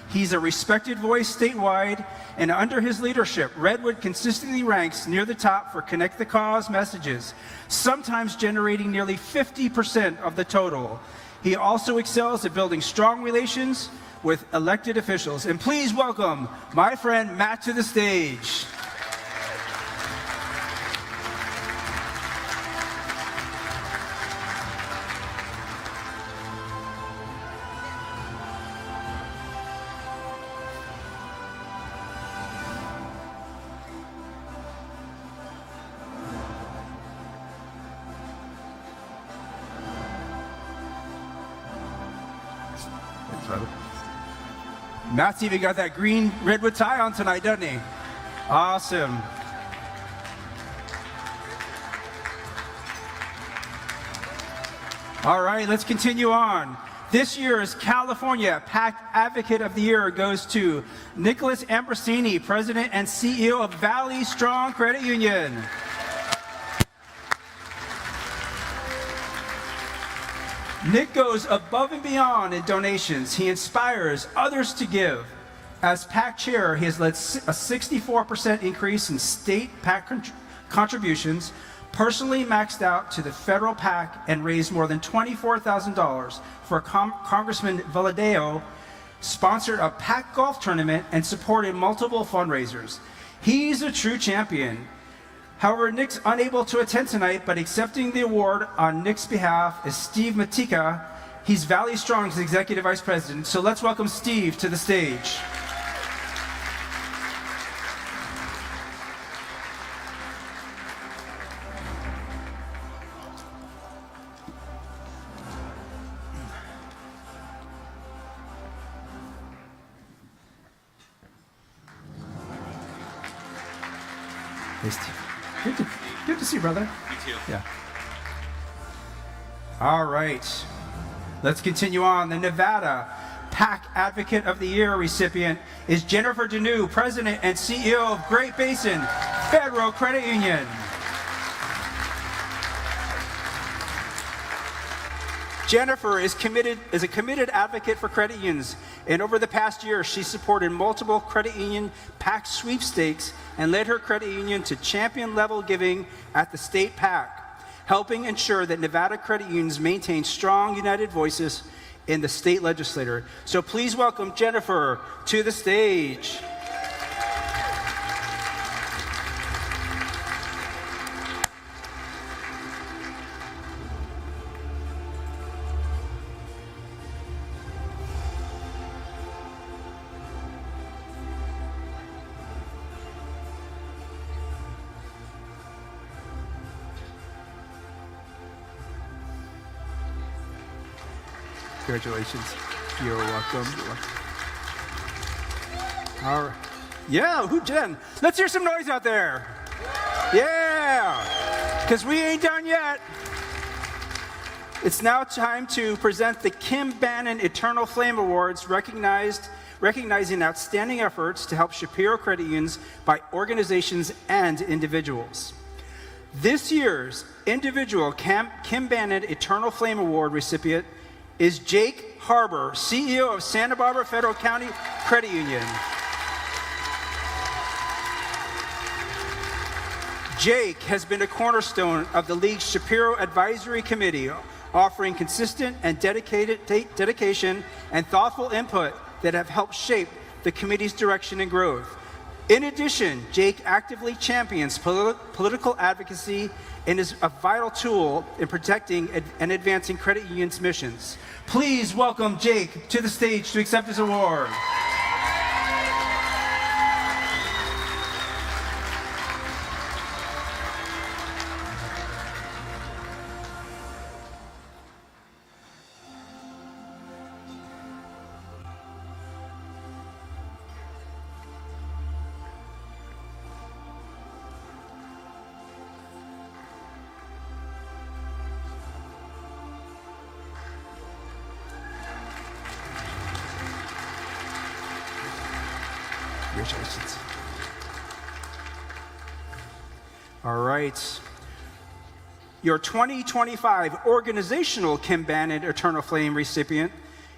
He's a respected voice statewide, and under his leadership, Redwood consistently ranks near the top for Connect the Cause messages, sometimes generating nearly 50% of the total. He also excels at building strong relations with elected officials. And please welcome my friend Matt to the stage. Matt's even got that green Redwood tie on tonight, doesn't he? Awesome. All right, let's continue on. This year's California PAC Advocate of the Year goes to Nicholas Ambrosini, President and CEO of Valley Strong Credit Union. Nick goes above and beyond in donations. He inspires others to give. As PAC chair, he has led a 64% increase in state PAC contributions, personally maxed out to the federal PAC, and raised more than $24,000 for Congressman Valadao, sponsored a PAC golf tournament, and supported multiple fundraisers. He's a true champion. However, Nick's unable to attend tonight, but accepting the award on Nick's behalf is Steve Matika. He's Valley Strong's Executive Vice President. So let's welcome Steve to the stage. Hey, Steve. Good to see you, brother.
Me too.
Yeah. All right. Let's continue on. The Nevada PAC Advocate of the Year recipient is Jennifer Deneau, President and CEO of Great Basin Federal Credit Union. Jennifer is a committed advocate for credit unions, and over the past year, she supported multiple credit union PAC sweepstakes and led her credit union to champion-level giving at the state PAC, helping ensure that Nevada credit unions maintain strong, united voices in the state legislature. So please welcome Jennifer to the stage. Congratulations. You're welcome. All right. Yeah, who, Jen? Let's hear some noise out there. Yeah, because we ain't done yet. It's now time to present the Kim Bannon Eternal Flame Awards, recognizing outstanding efforts to help Shapiro credit unions by organizations and individuals. This year's individual Kim Bannon Eternal Flame Award recipient is Jake Harbor, CEO of Santa Barbara Federal County Credit Union. Jake has been a cornerstone of the League's Shapiro Advisory Committee, offering consistent and dedication and thoughtful input that have helped shape the committee's direction and growth. In addition, Jake actively champions political advocacy and is a vital tool in protecting and advancing credit unions' missions. Please welcome Jake to the stage to accept his award. Congratulations. All right. Your 2025 organizational Kim Bannon Eternal Flame recipient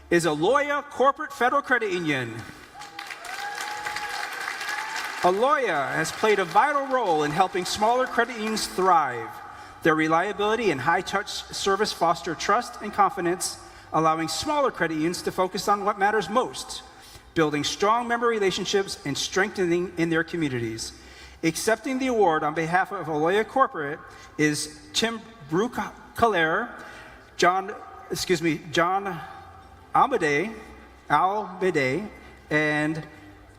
is Aloya Corporate Federal Credit Union. Aloya has played a vital role in helping smaller credit unions thrive. Their reliability and high-touch service foster trust and confidence, allowing smaller credit unions to focus on what matters most, building strong member relationships and strengthening in their communities. Accepting the award on behalf of Aloya Corporate is Tim Brucaler, John Almade, and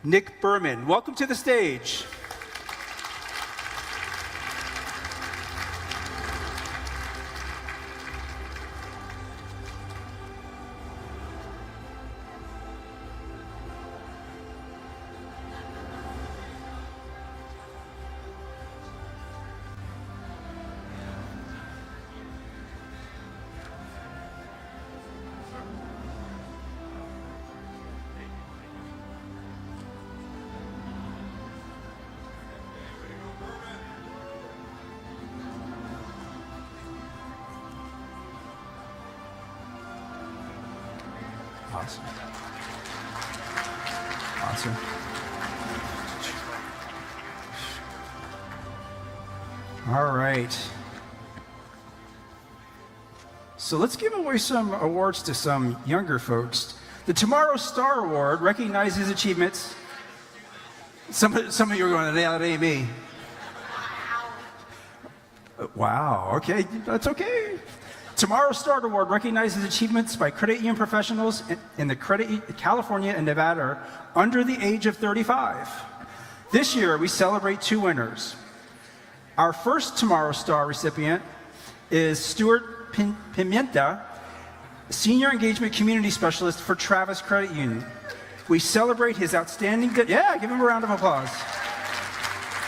Nick Berman. Welcome to the stage. Awesome. Awesome. All right. So let's give away some awards to some younger folks. The Tomorrow Star Award recognizes achievements. Some of you are going, that ain't me. Wow, okay, that's okay. Tomorrow Star Award recognizes achievements by credit union professionals in the California and Nevada under the age of 35. This year, we celebrate two winners. Our first Tomorrow Star recipient is Stuart Pimienta, Senior Engagement Community Specialist for Travis Credit Union. We celebrate his outstanding, give him a round of applause.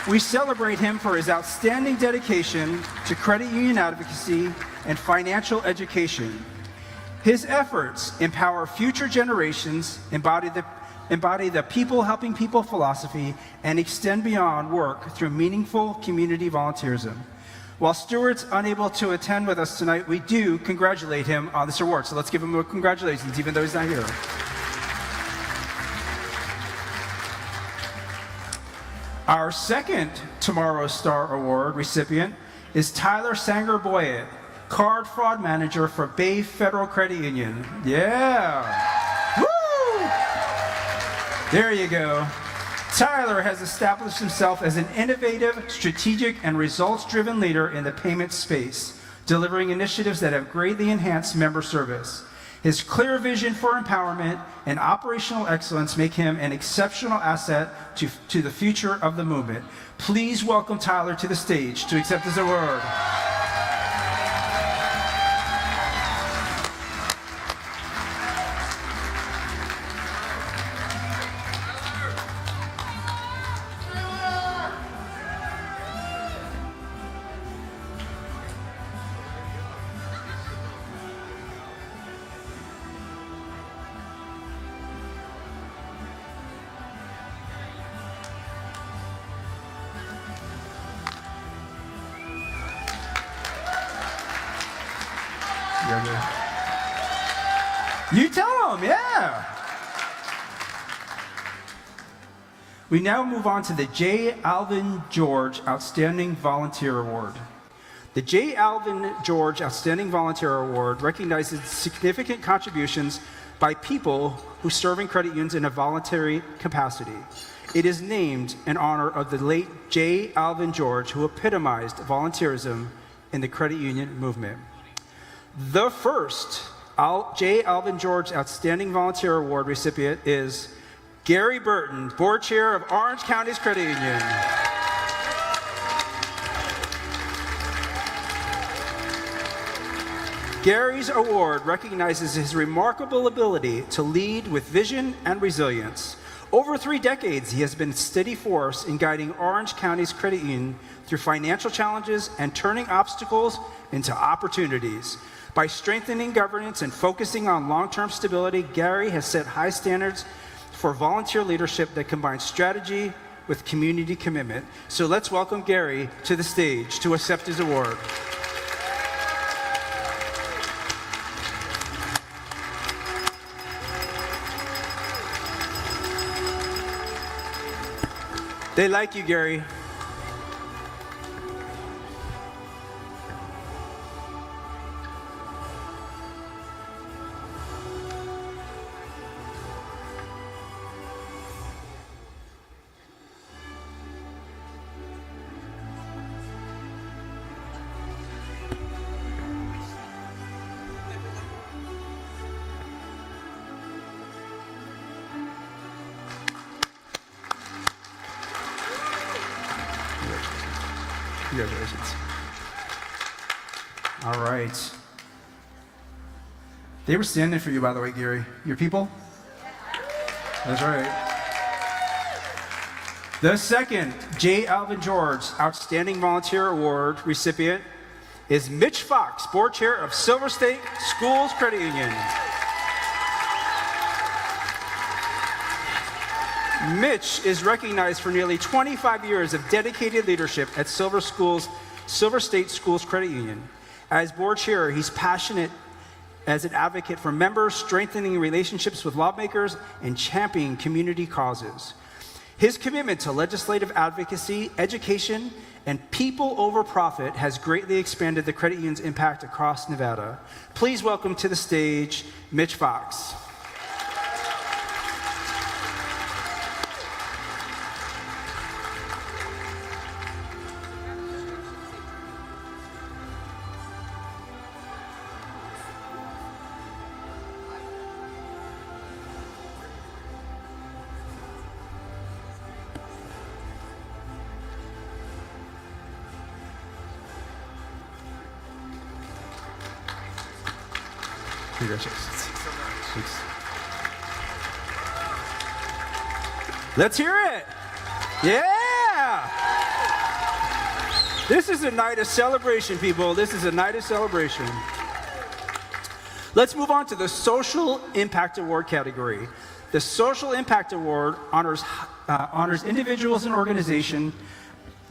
We celebrate him for his outstanding dedication to credit union advocacy and financial education. His efforts empower future generations, embody the people helping people philosophy, and extend beyond work through meaningful community volunteerism. While Stuart's unable to attend with us tonight, we do congratulate him on this award. So let's give him a congratulations, even though he's not here. Our second Tomorrow Star Award recipient is Tyler Sanger-Boyett, Card Fraud Manager for Bay Federal Credit Union. Yeah! Woo! There you go. Tyler has established himself as an innovative, strategic, and results-driven leader in the payment space, delivering initiatives that have greatly enhanced member service. His clear vision for empowerment and operational excellence make him an exceptional asset to the future of the movement. Please welcome Tyler to the stage to accept his award. You tell them, yeah. We now move on to the J. Alvin George Outstanding Volunteer Award. The J. Alvin George Outstanding Volunteer Award recognizes significant contributions by people who serve in credit unions in a voluntary capacity. It is named in honor of the late J. Alvin George, who epitomized volunteerism in the credit union movement. The first J. Alvin George Outstanding Volunteer Award recipient is Gary Burton, Board Chair of Orange County's Credit Union. Gary's award recognizes his remarkable ability to lead with vision and resilience. Over 3 decades, he has been a steady force in guiding Orange County's credit union through financial challenges and turning obstacles into opportunities. By strengthening governance and focusing on long-term stability, Gary has set high standards for volunteer leadership that combines strategy with community commitment. So let's welcome Gary to the stage to accept his award. They like you, Gary. Congratulations. All right. They were standing for you, by the way, Gary. Your people? That's right. The second J. Alvin George Outstanding Volunteer Award recipient is Mitch Fox, Board Chair of Silver State Schools Credit Union. Mitch is recognized for nearly 25 years of dedicated leadership at Silver State Schools Credit Union. As board chair, he's passionate as an advocate for members, strengthening relationships with lawmakers, and championing community causes. His commitment to legislative advocacy, education, and people over profit has greatly expanded the credit union's impact across Nevada. Please welcome to the stage, Mitch Fox. Congratulations. Let's hear it. Yeah. This is a night of celebration, people. This is a night of celebration. Let's move on to the Social Impact Award category. The Social Impact Award honors individuals and organizations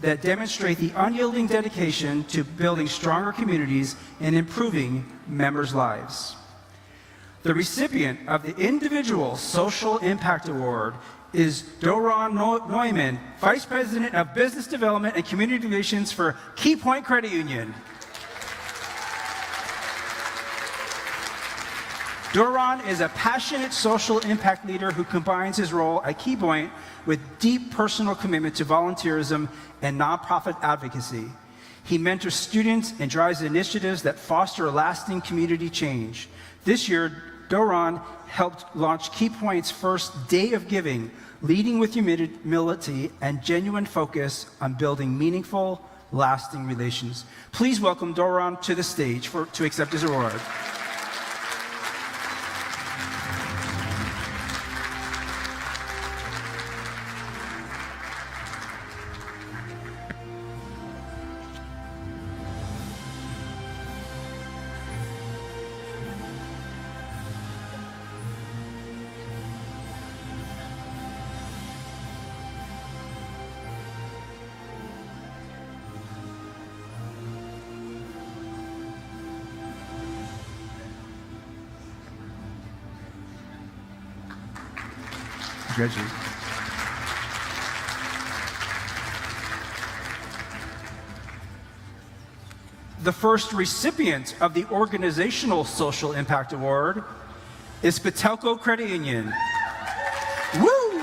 that demonstrate the unyielding dedication to building stronger communities and improving members' lives. The recipient of the Individual Social Impact Award is Doron Neumann, Vice President of Business Development and Community Relations for Key Point Credit Union. Doron is a passionate social impact leader who combines his role at Key Point with deep personal commitment to volunteerism and nonprofit advocacy. He mentors students and drives initiatives that foster lasting community change. This year, Doron helped launch Key Point's first Day of Giving, leading with humility and genuine focus on building meaningful, lasting relations. Please welcome Doron to the stage to accept his award. Congratulations. The first recipient of the Organizational Social Impact Award is Patelco Credit Union. Woo!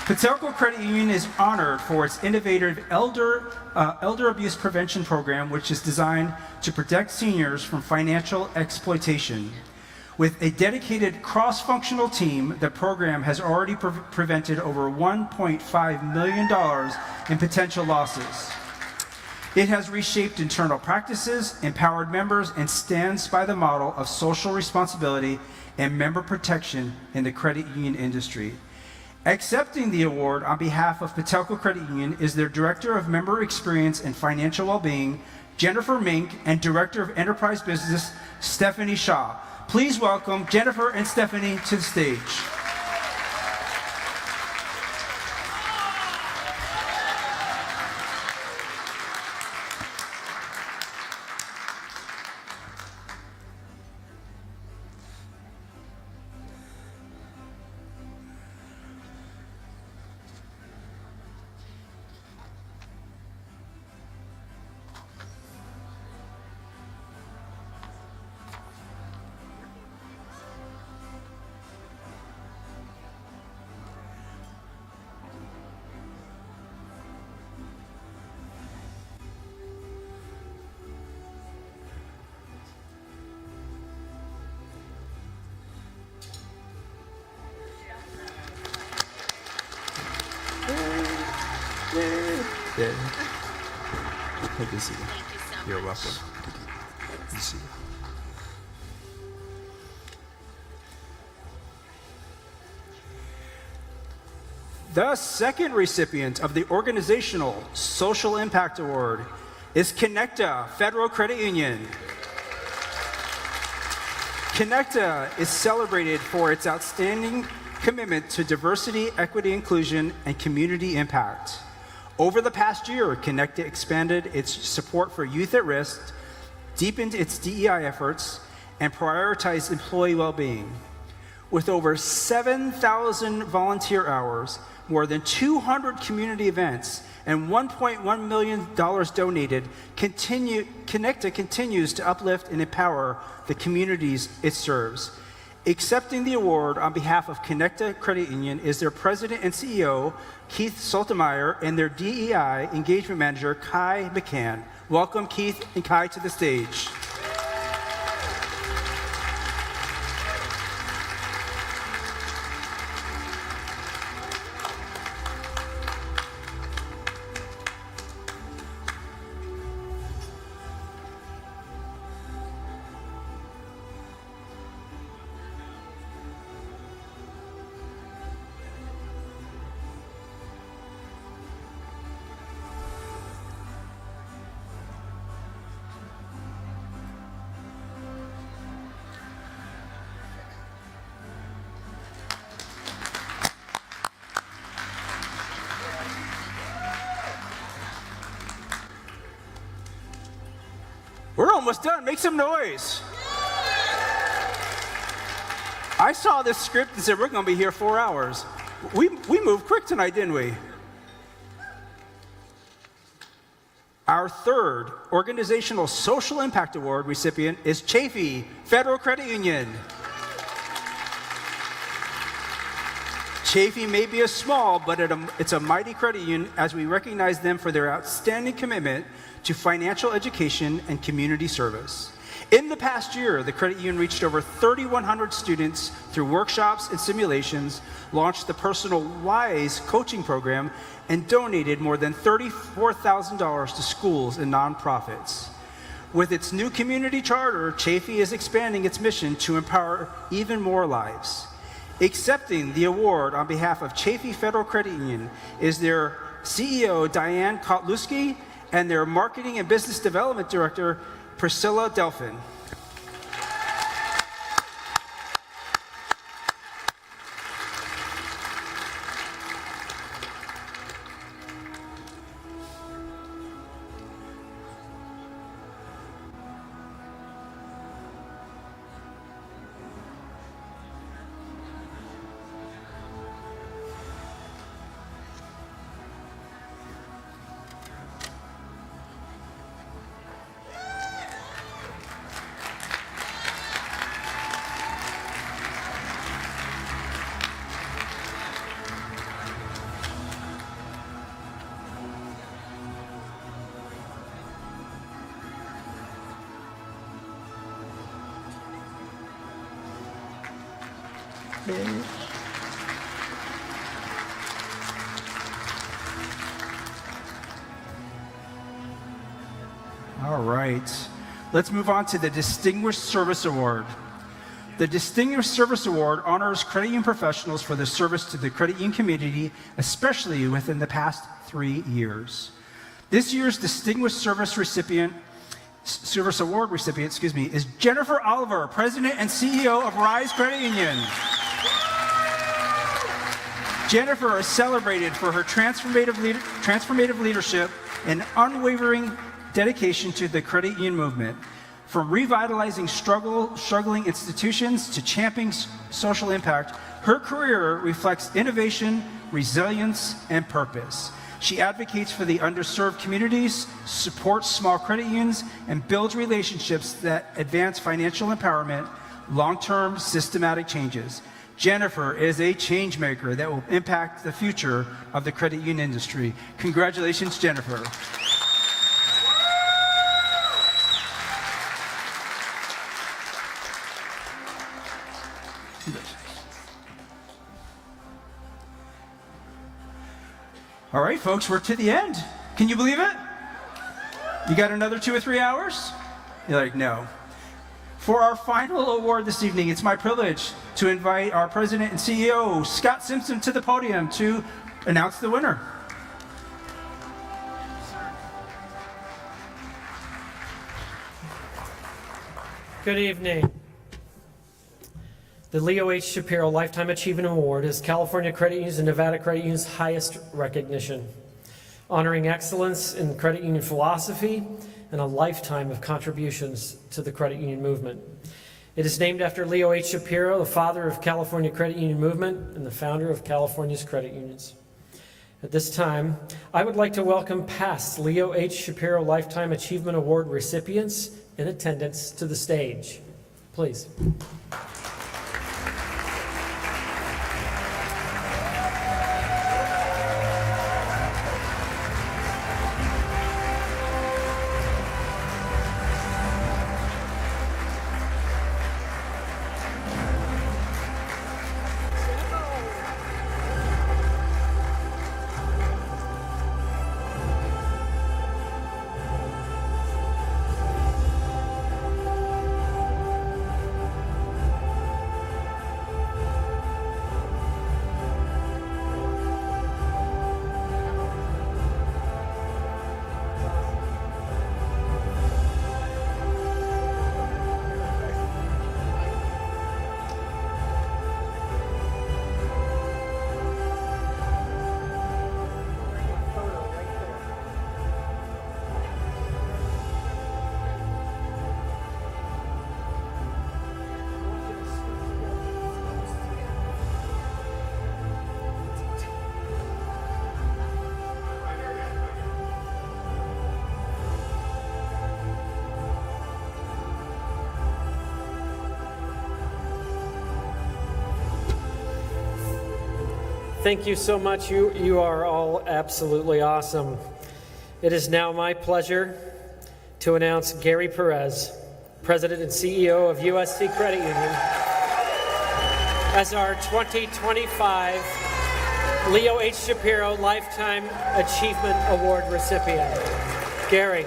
Patelco Credit Union is honored for its innovative elder abuse prevention program, which is designed to protect seniors from financial exploitation. With a dedicated cross-functional team, the program has already prevented over $1.5 million in potential losses. It has reshaped internal practices, empowered members, and stands by the model of social responsibility and member protection in the credit union industry. Accepting the award on behalf of Patelco Credit Union is their Director of Member Experience and Financial Wellbeing, Jennifer Mink, and Director of Enterprise Business, Stephanie Shaw. Please welcome Jennifer and Stephanie to the stage.
Yeah. Good to see you. You're welcome. Good to see you.
The second recipient of the Organizational Social Impact Award is Connecta Federal Credit Union. Connecta is celebrated for its outstanding commitment to diversity, equity, inclusion, and community impact. Over the past year, Connecta expanded its support for youth at risk, deepened its DEI efforts, and prioritized employee well-being. With over 7,000 volunteer hours, more than 200 community events, and $1.1 million donated, Connecta continues to uplift and empower the communities it serves. Accepting the award on behalf of Connecta Credit Union is their President and CEO, Keith Saltemeyer, and their DEI Engagement Manager, Kai McCann. Welcome, Keith and Kai, to the stage. We're almost done. Make some noise. I saw this script and said we're going to be here 4 hours. We moved quick tonight, didn't we? Our third Organizational Social Impact Award recipient is Chafee Federal Credit Union. Chafee may be a small, but it's a mighty credit union as we recognize them for their outstanding commitment to financial education and community service. In the past year, the credit union reached over 3,100 students through workshops and simulations, launched the Personal Wise coaching program, and donated more than $34,000 to schools and nonprofits. With its new community charter, Chafee is expanding its mission to empower even more lives. Accepting the award on behalf of Chafee Federal Credit Union is their CEO, Diane Kotluski, and their Marketing and Business Development Director, Priscilla Delphin. All right, let's move on to the Distinguished Service Award. The Distinguished Service Award honors credit union professionals for their service to the credit union community, especially within the past 3 years. This year's Distinguished Service Award recipient, is Jennifer Oliver, President and CEO of Rise Credit Union. Jennifer is celebrated for her transformative leadership and unwavering dedication to the credit union movement. From revitalizing struggling institutions to championing social impact, her career reflects innovation, resilience, and purpose. She advocates for the underserved communities, supports small credit unions, and builds relationships that advance financial empowerment, long-term systematic changes. Jennifer is a change maker that will impact the future of the credit union industry. Congratulations, Jennifer. All right, folks, we're to the end. Can you believe it? You got another 2 or 3 hours? You're like, no. For our final award this evening, it's my privilege to invite our President and CEO, Scott Simpson, to the podium to announce the winner.
Good evening. The Leo H. Shapiro Lifetime Achievement Award is California Credit Union's and Nevada Credit Union's highest recognition, honoring excellence in credit union philosophy and a lifetime of contributions to the credit union movement. It is named after Leo H. Shapiro, the father of California credit union movement and the founder of California's credit unions. At this time, I would like to welcome past Leo H. Shapiro Lifetime Achievement Award recipients in attendance to the stage. Please. Thank you so much. You are all absolutely awesome. It is now my pleasure to announce Gary Perez, President and CEO of USC Credit Union, as our 2025 Leo H. Shapiro Lifetime Achievement Award recipient. Gary.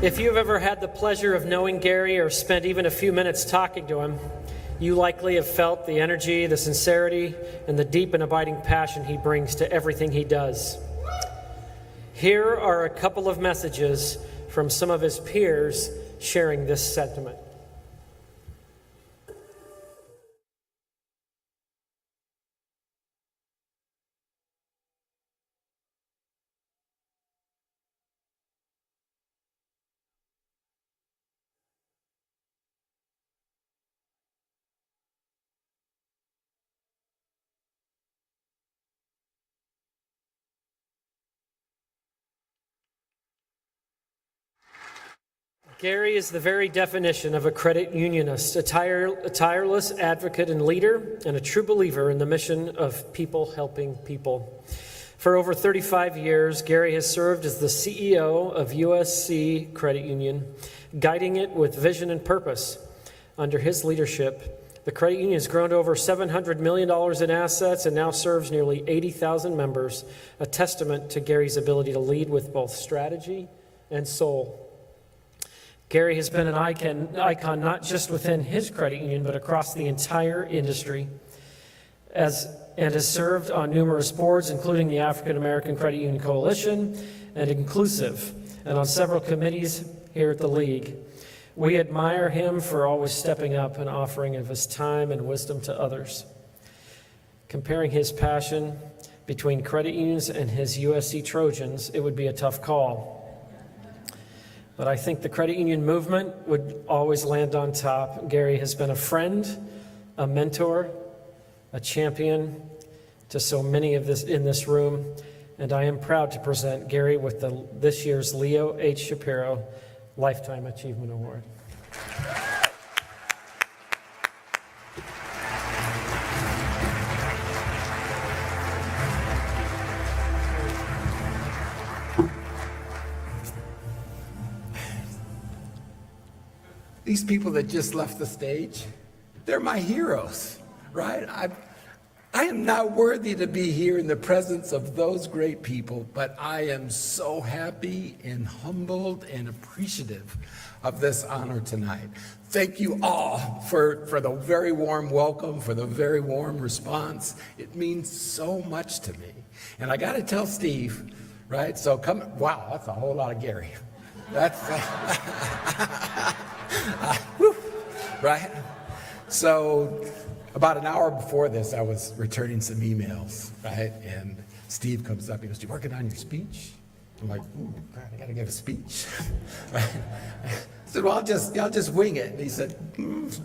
If you've ever had the pleasure of knowing Gary or spent even a few minutes talking to him, you likely have felt the energy, the sincerity, and the deep and abiding passion he brings to everything he does. Here are a couple of messages from some of his peers sharing this sentiment. Gary is the very definition of a credit unionist, a tireless advocate and leader, and a true believer in the mission of people helping people. For over 35 years, Gary has served as the CEO of USC Credit Union, guiding it with vision and purpose. Under his leadership, the credit union has grown to over $700 million in assets and now serves nearly 80,000 members, a testament to Gary's ability to lead with both strategy and soul. Gary has been an icon not just within his credit union, but across the entire industry, and has served on numerous boards, including the African American Credit Union Coalition and Inclusive, and on several committees here at the League. We admire him for always stepping up and offering of his time and wisdom to others. Comparing his passion between credit unions and his USC Trojans, it would be a tough call. But I think the credit union movement would always land on top. Gary has been a friend, a mentor, a champion to so many of this in this room, and I am proud to present Gary with this year's Leo H. Shapiro Lifetime Achievement Award.
These people that just left the stage, they're my heroes, right? I am not worthy to be here in the presence of those great people, but I am so happy and humbled and appreciative of this honor tonight. Thank you all for the very warm welcome, for the very warm response. It means so much to me. And I got to tell Steve, right? So come, wow, that's a whole lot of Gary. That's, right? So about an hour before this, I was returning some emails, right? And Steve comes up, he goes, "You working on your speech?" I'm like, "Ooh, God, I gotta give a speech." Right? I said, "Well, I'll just wing it." And he said,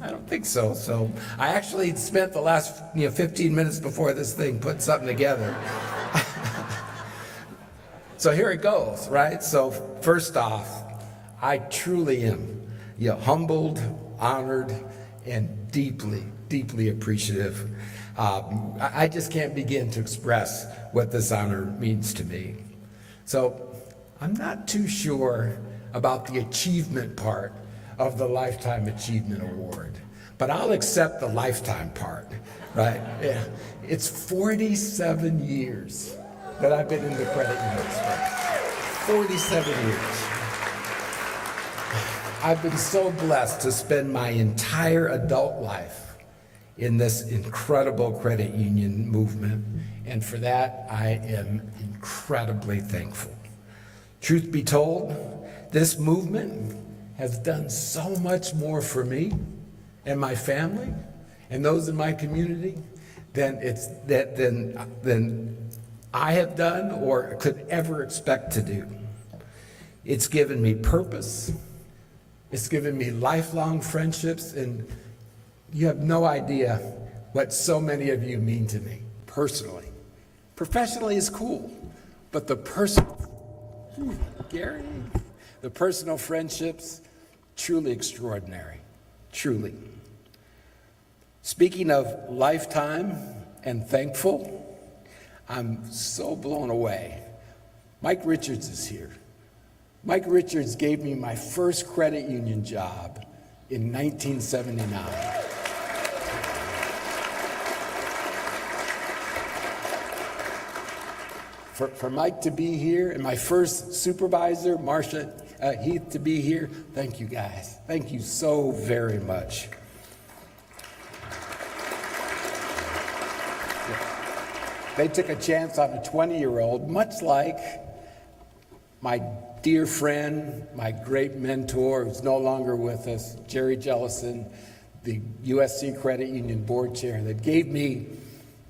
"I don't think so." So I actually spent the last 15 minutes before this thing putting something together. So here it goes, right? So first off, I truly am humbled, honored, and deeply, deeply appreciative. I just can't begin to express what this honor means to me. So I'm not too sure about the achievement part of the Lifetime Achievement Award, but I'll accept the lifetime part, right? Yeah. It's 47 years that I've been in the credit union space. 47 years. I've been so blessed to spend my entire adult life in this incredible credit union movement, and for that, I am incredibly thankful. Truth be told, this movement has done so much more for me and my family and those in my community than I have done or could ever expect to do. It's given me purpose. It's given me lifelong friendships, and you have no idea what so many of you mean to me personally. Professionally is cool, but the personal, Gary, the personal friendships, truly extraordinary, truly. Speaking of lifetime and thankful, I'm so blown away. Mike Richards is here. Mike Richards gave me my first credit union job in 1979. For Mike to be here and my first supervisor, Marcia Heath, to be here, thank you guys. Thank you so very much. They took a chance on a 20-year-old, much like my dear friend, my great mentor, who's no longer with us, Jerry Jellison, the USC Credit Union Board Chair, that gave me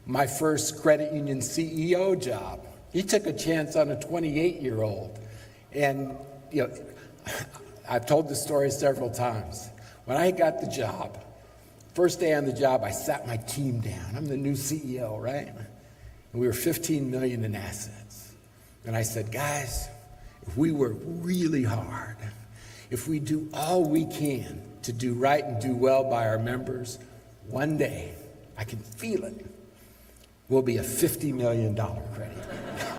my first credit union CEO job. He took a chance on a 28-year-old. And, I've told this story several times. When I got the job, first day on the job, I sat my team down. I'm the new CEO, right? And we were $15 million in assets. And I said, guys, if we work really hard, if we do all we can to do right and do well by our members, one day, I can feel it, we'll be a $50 million credit union.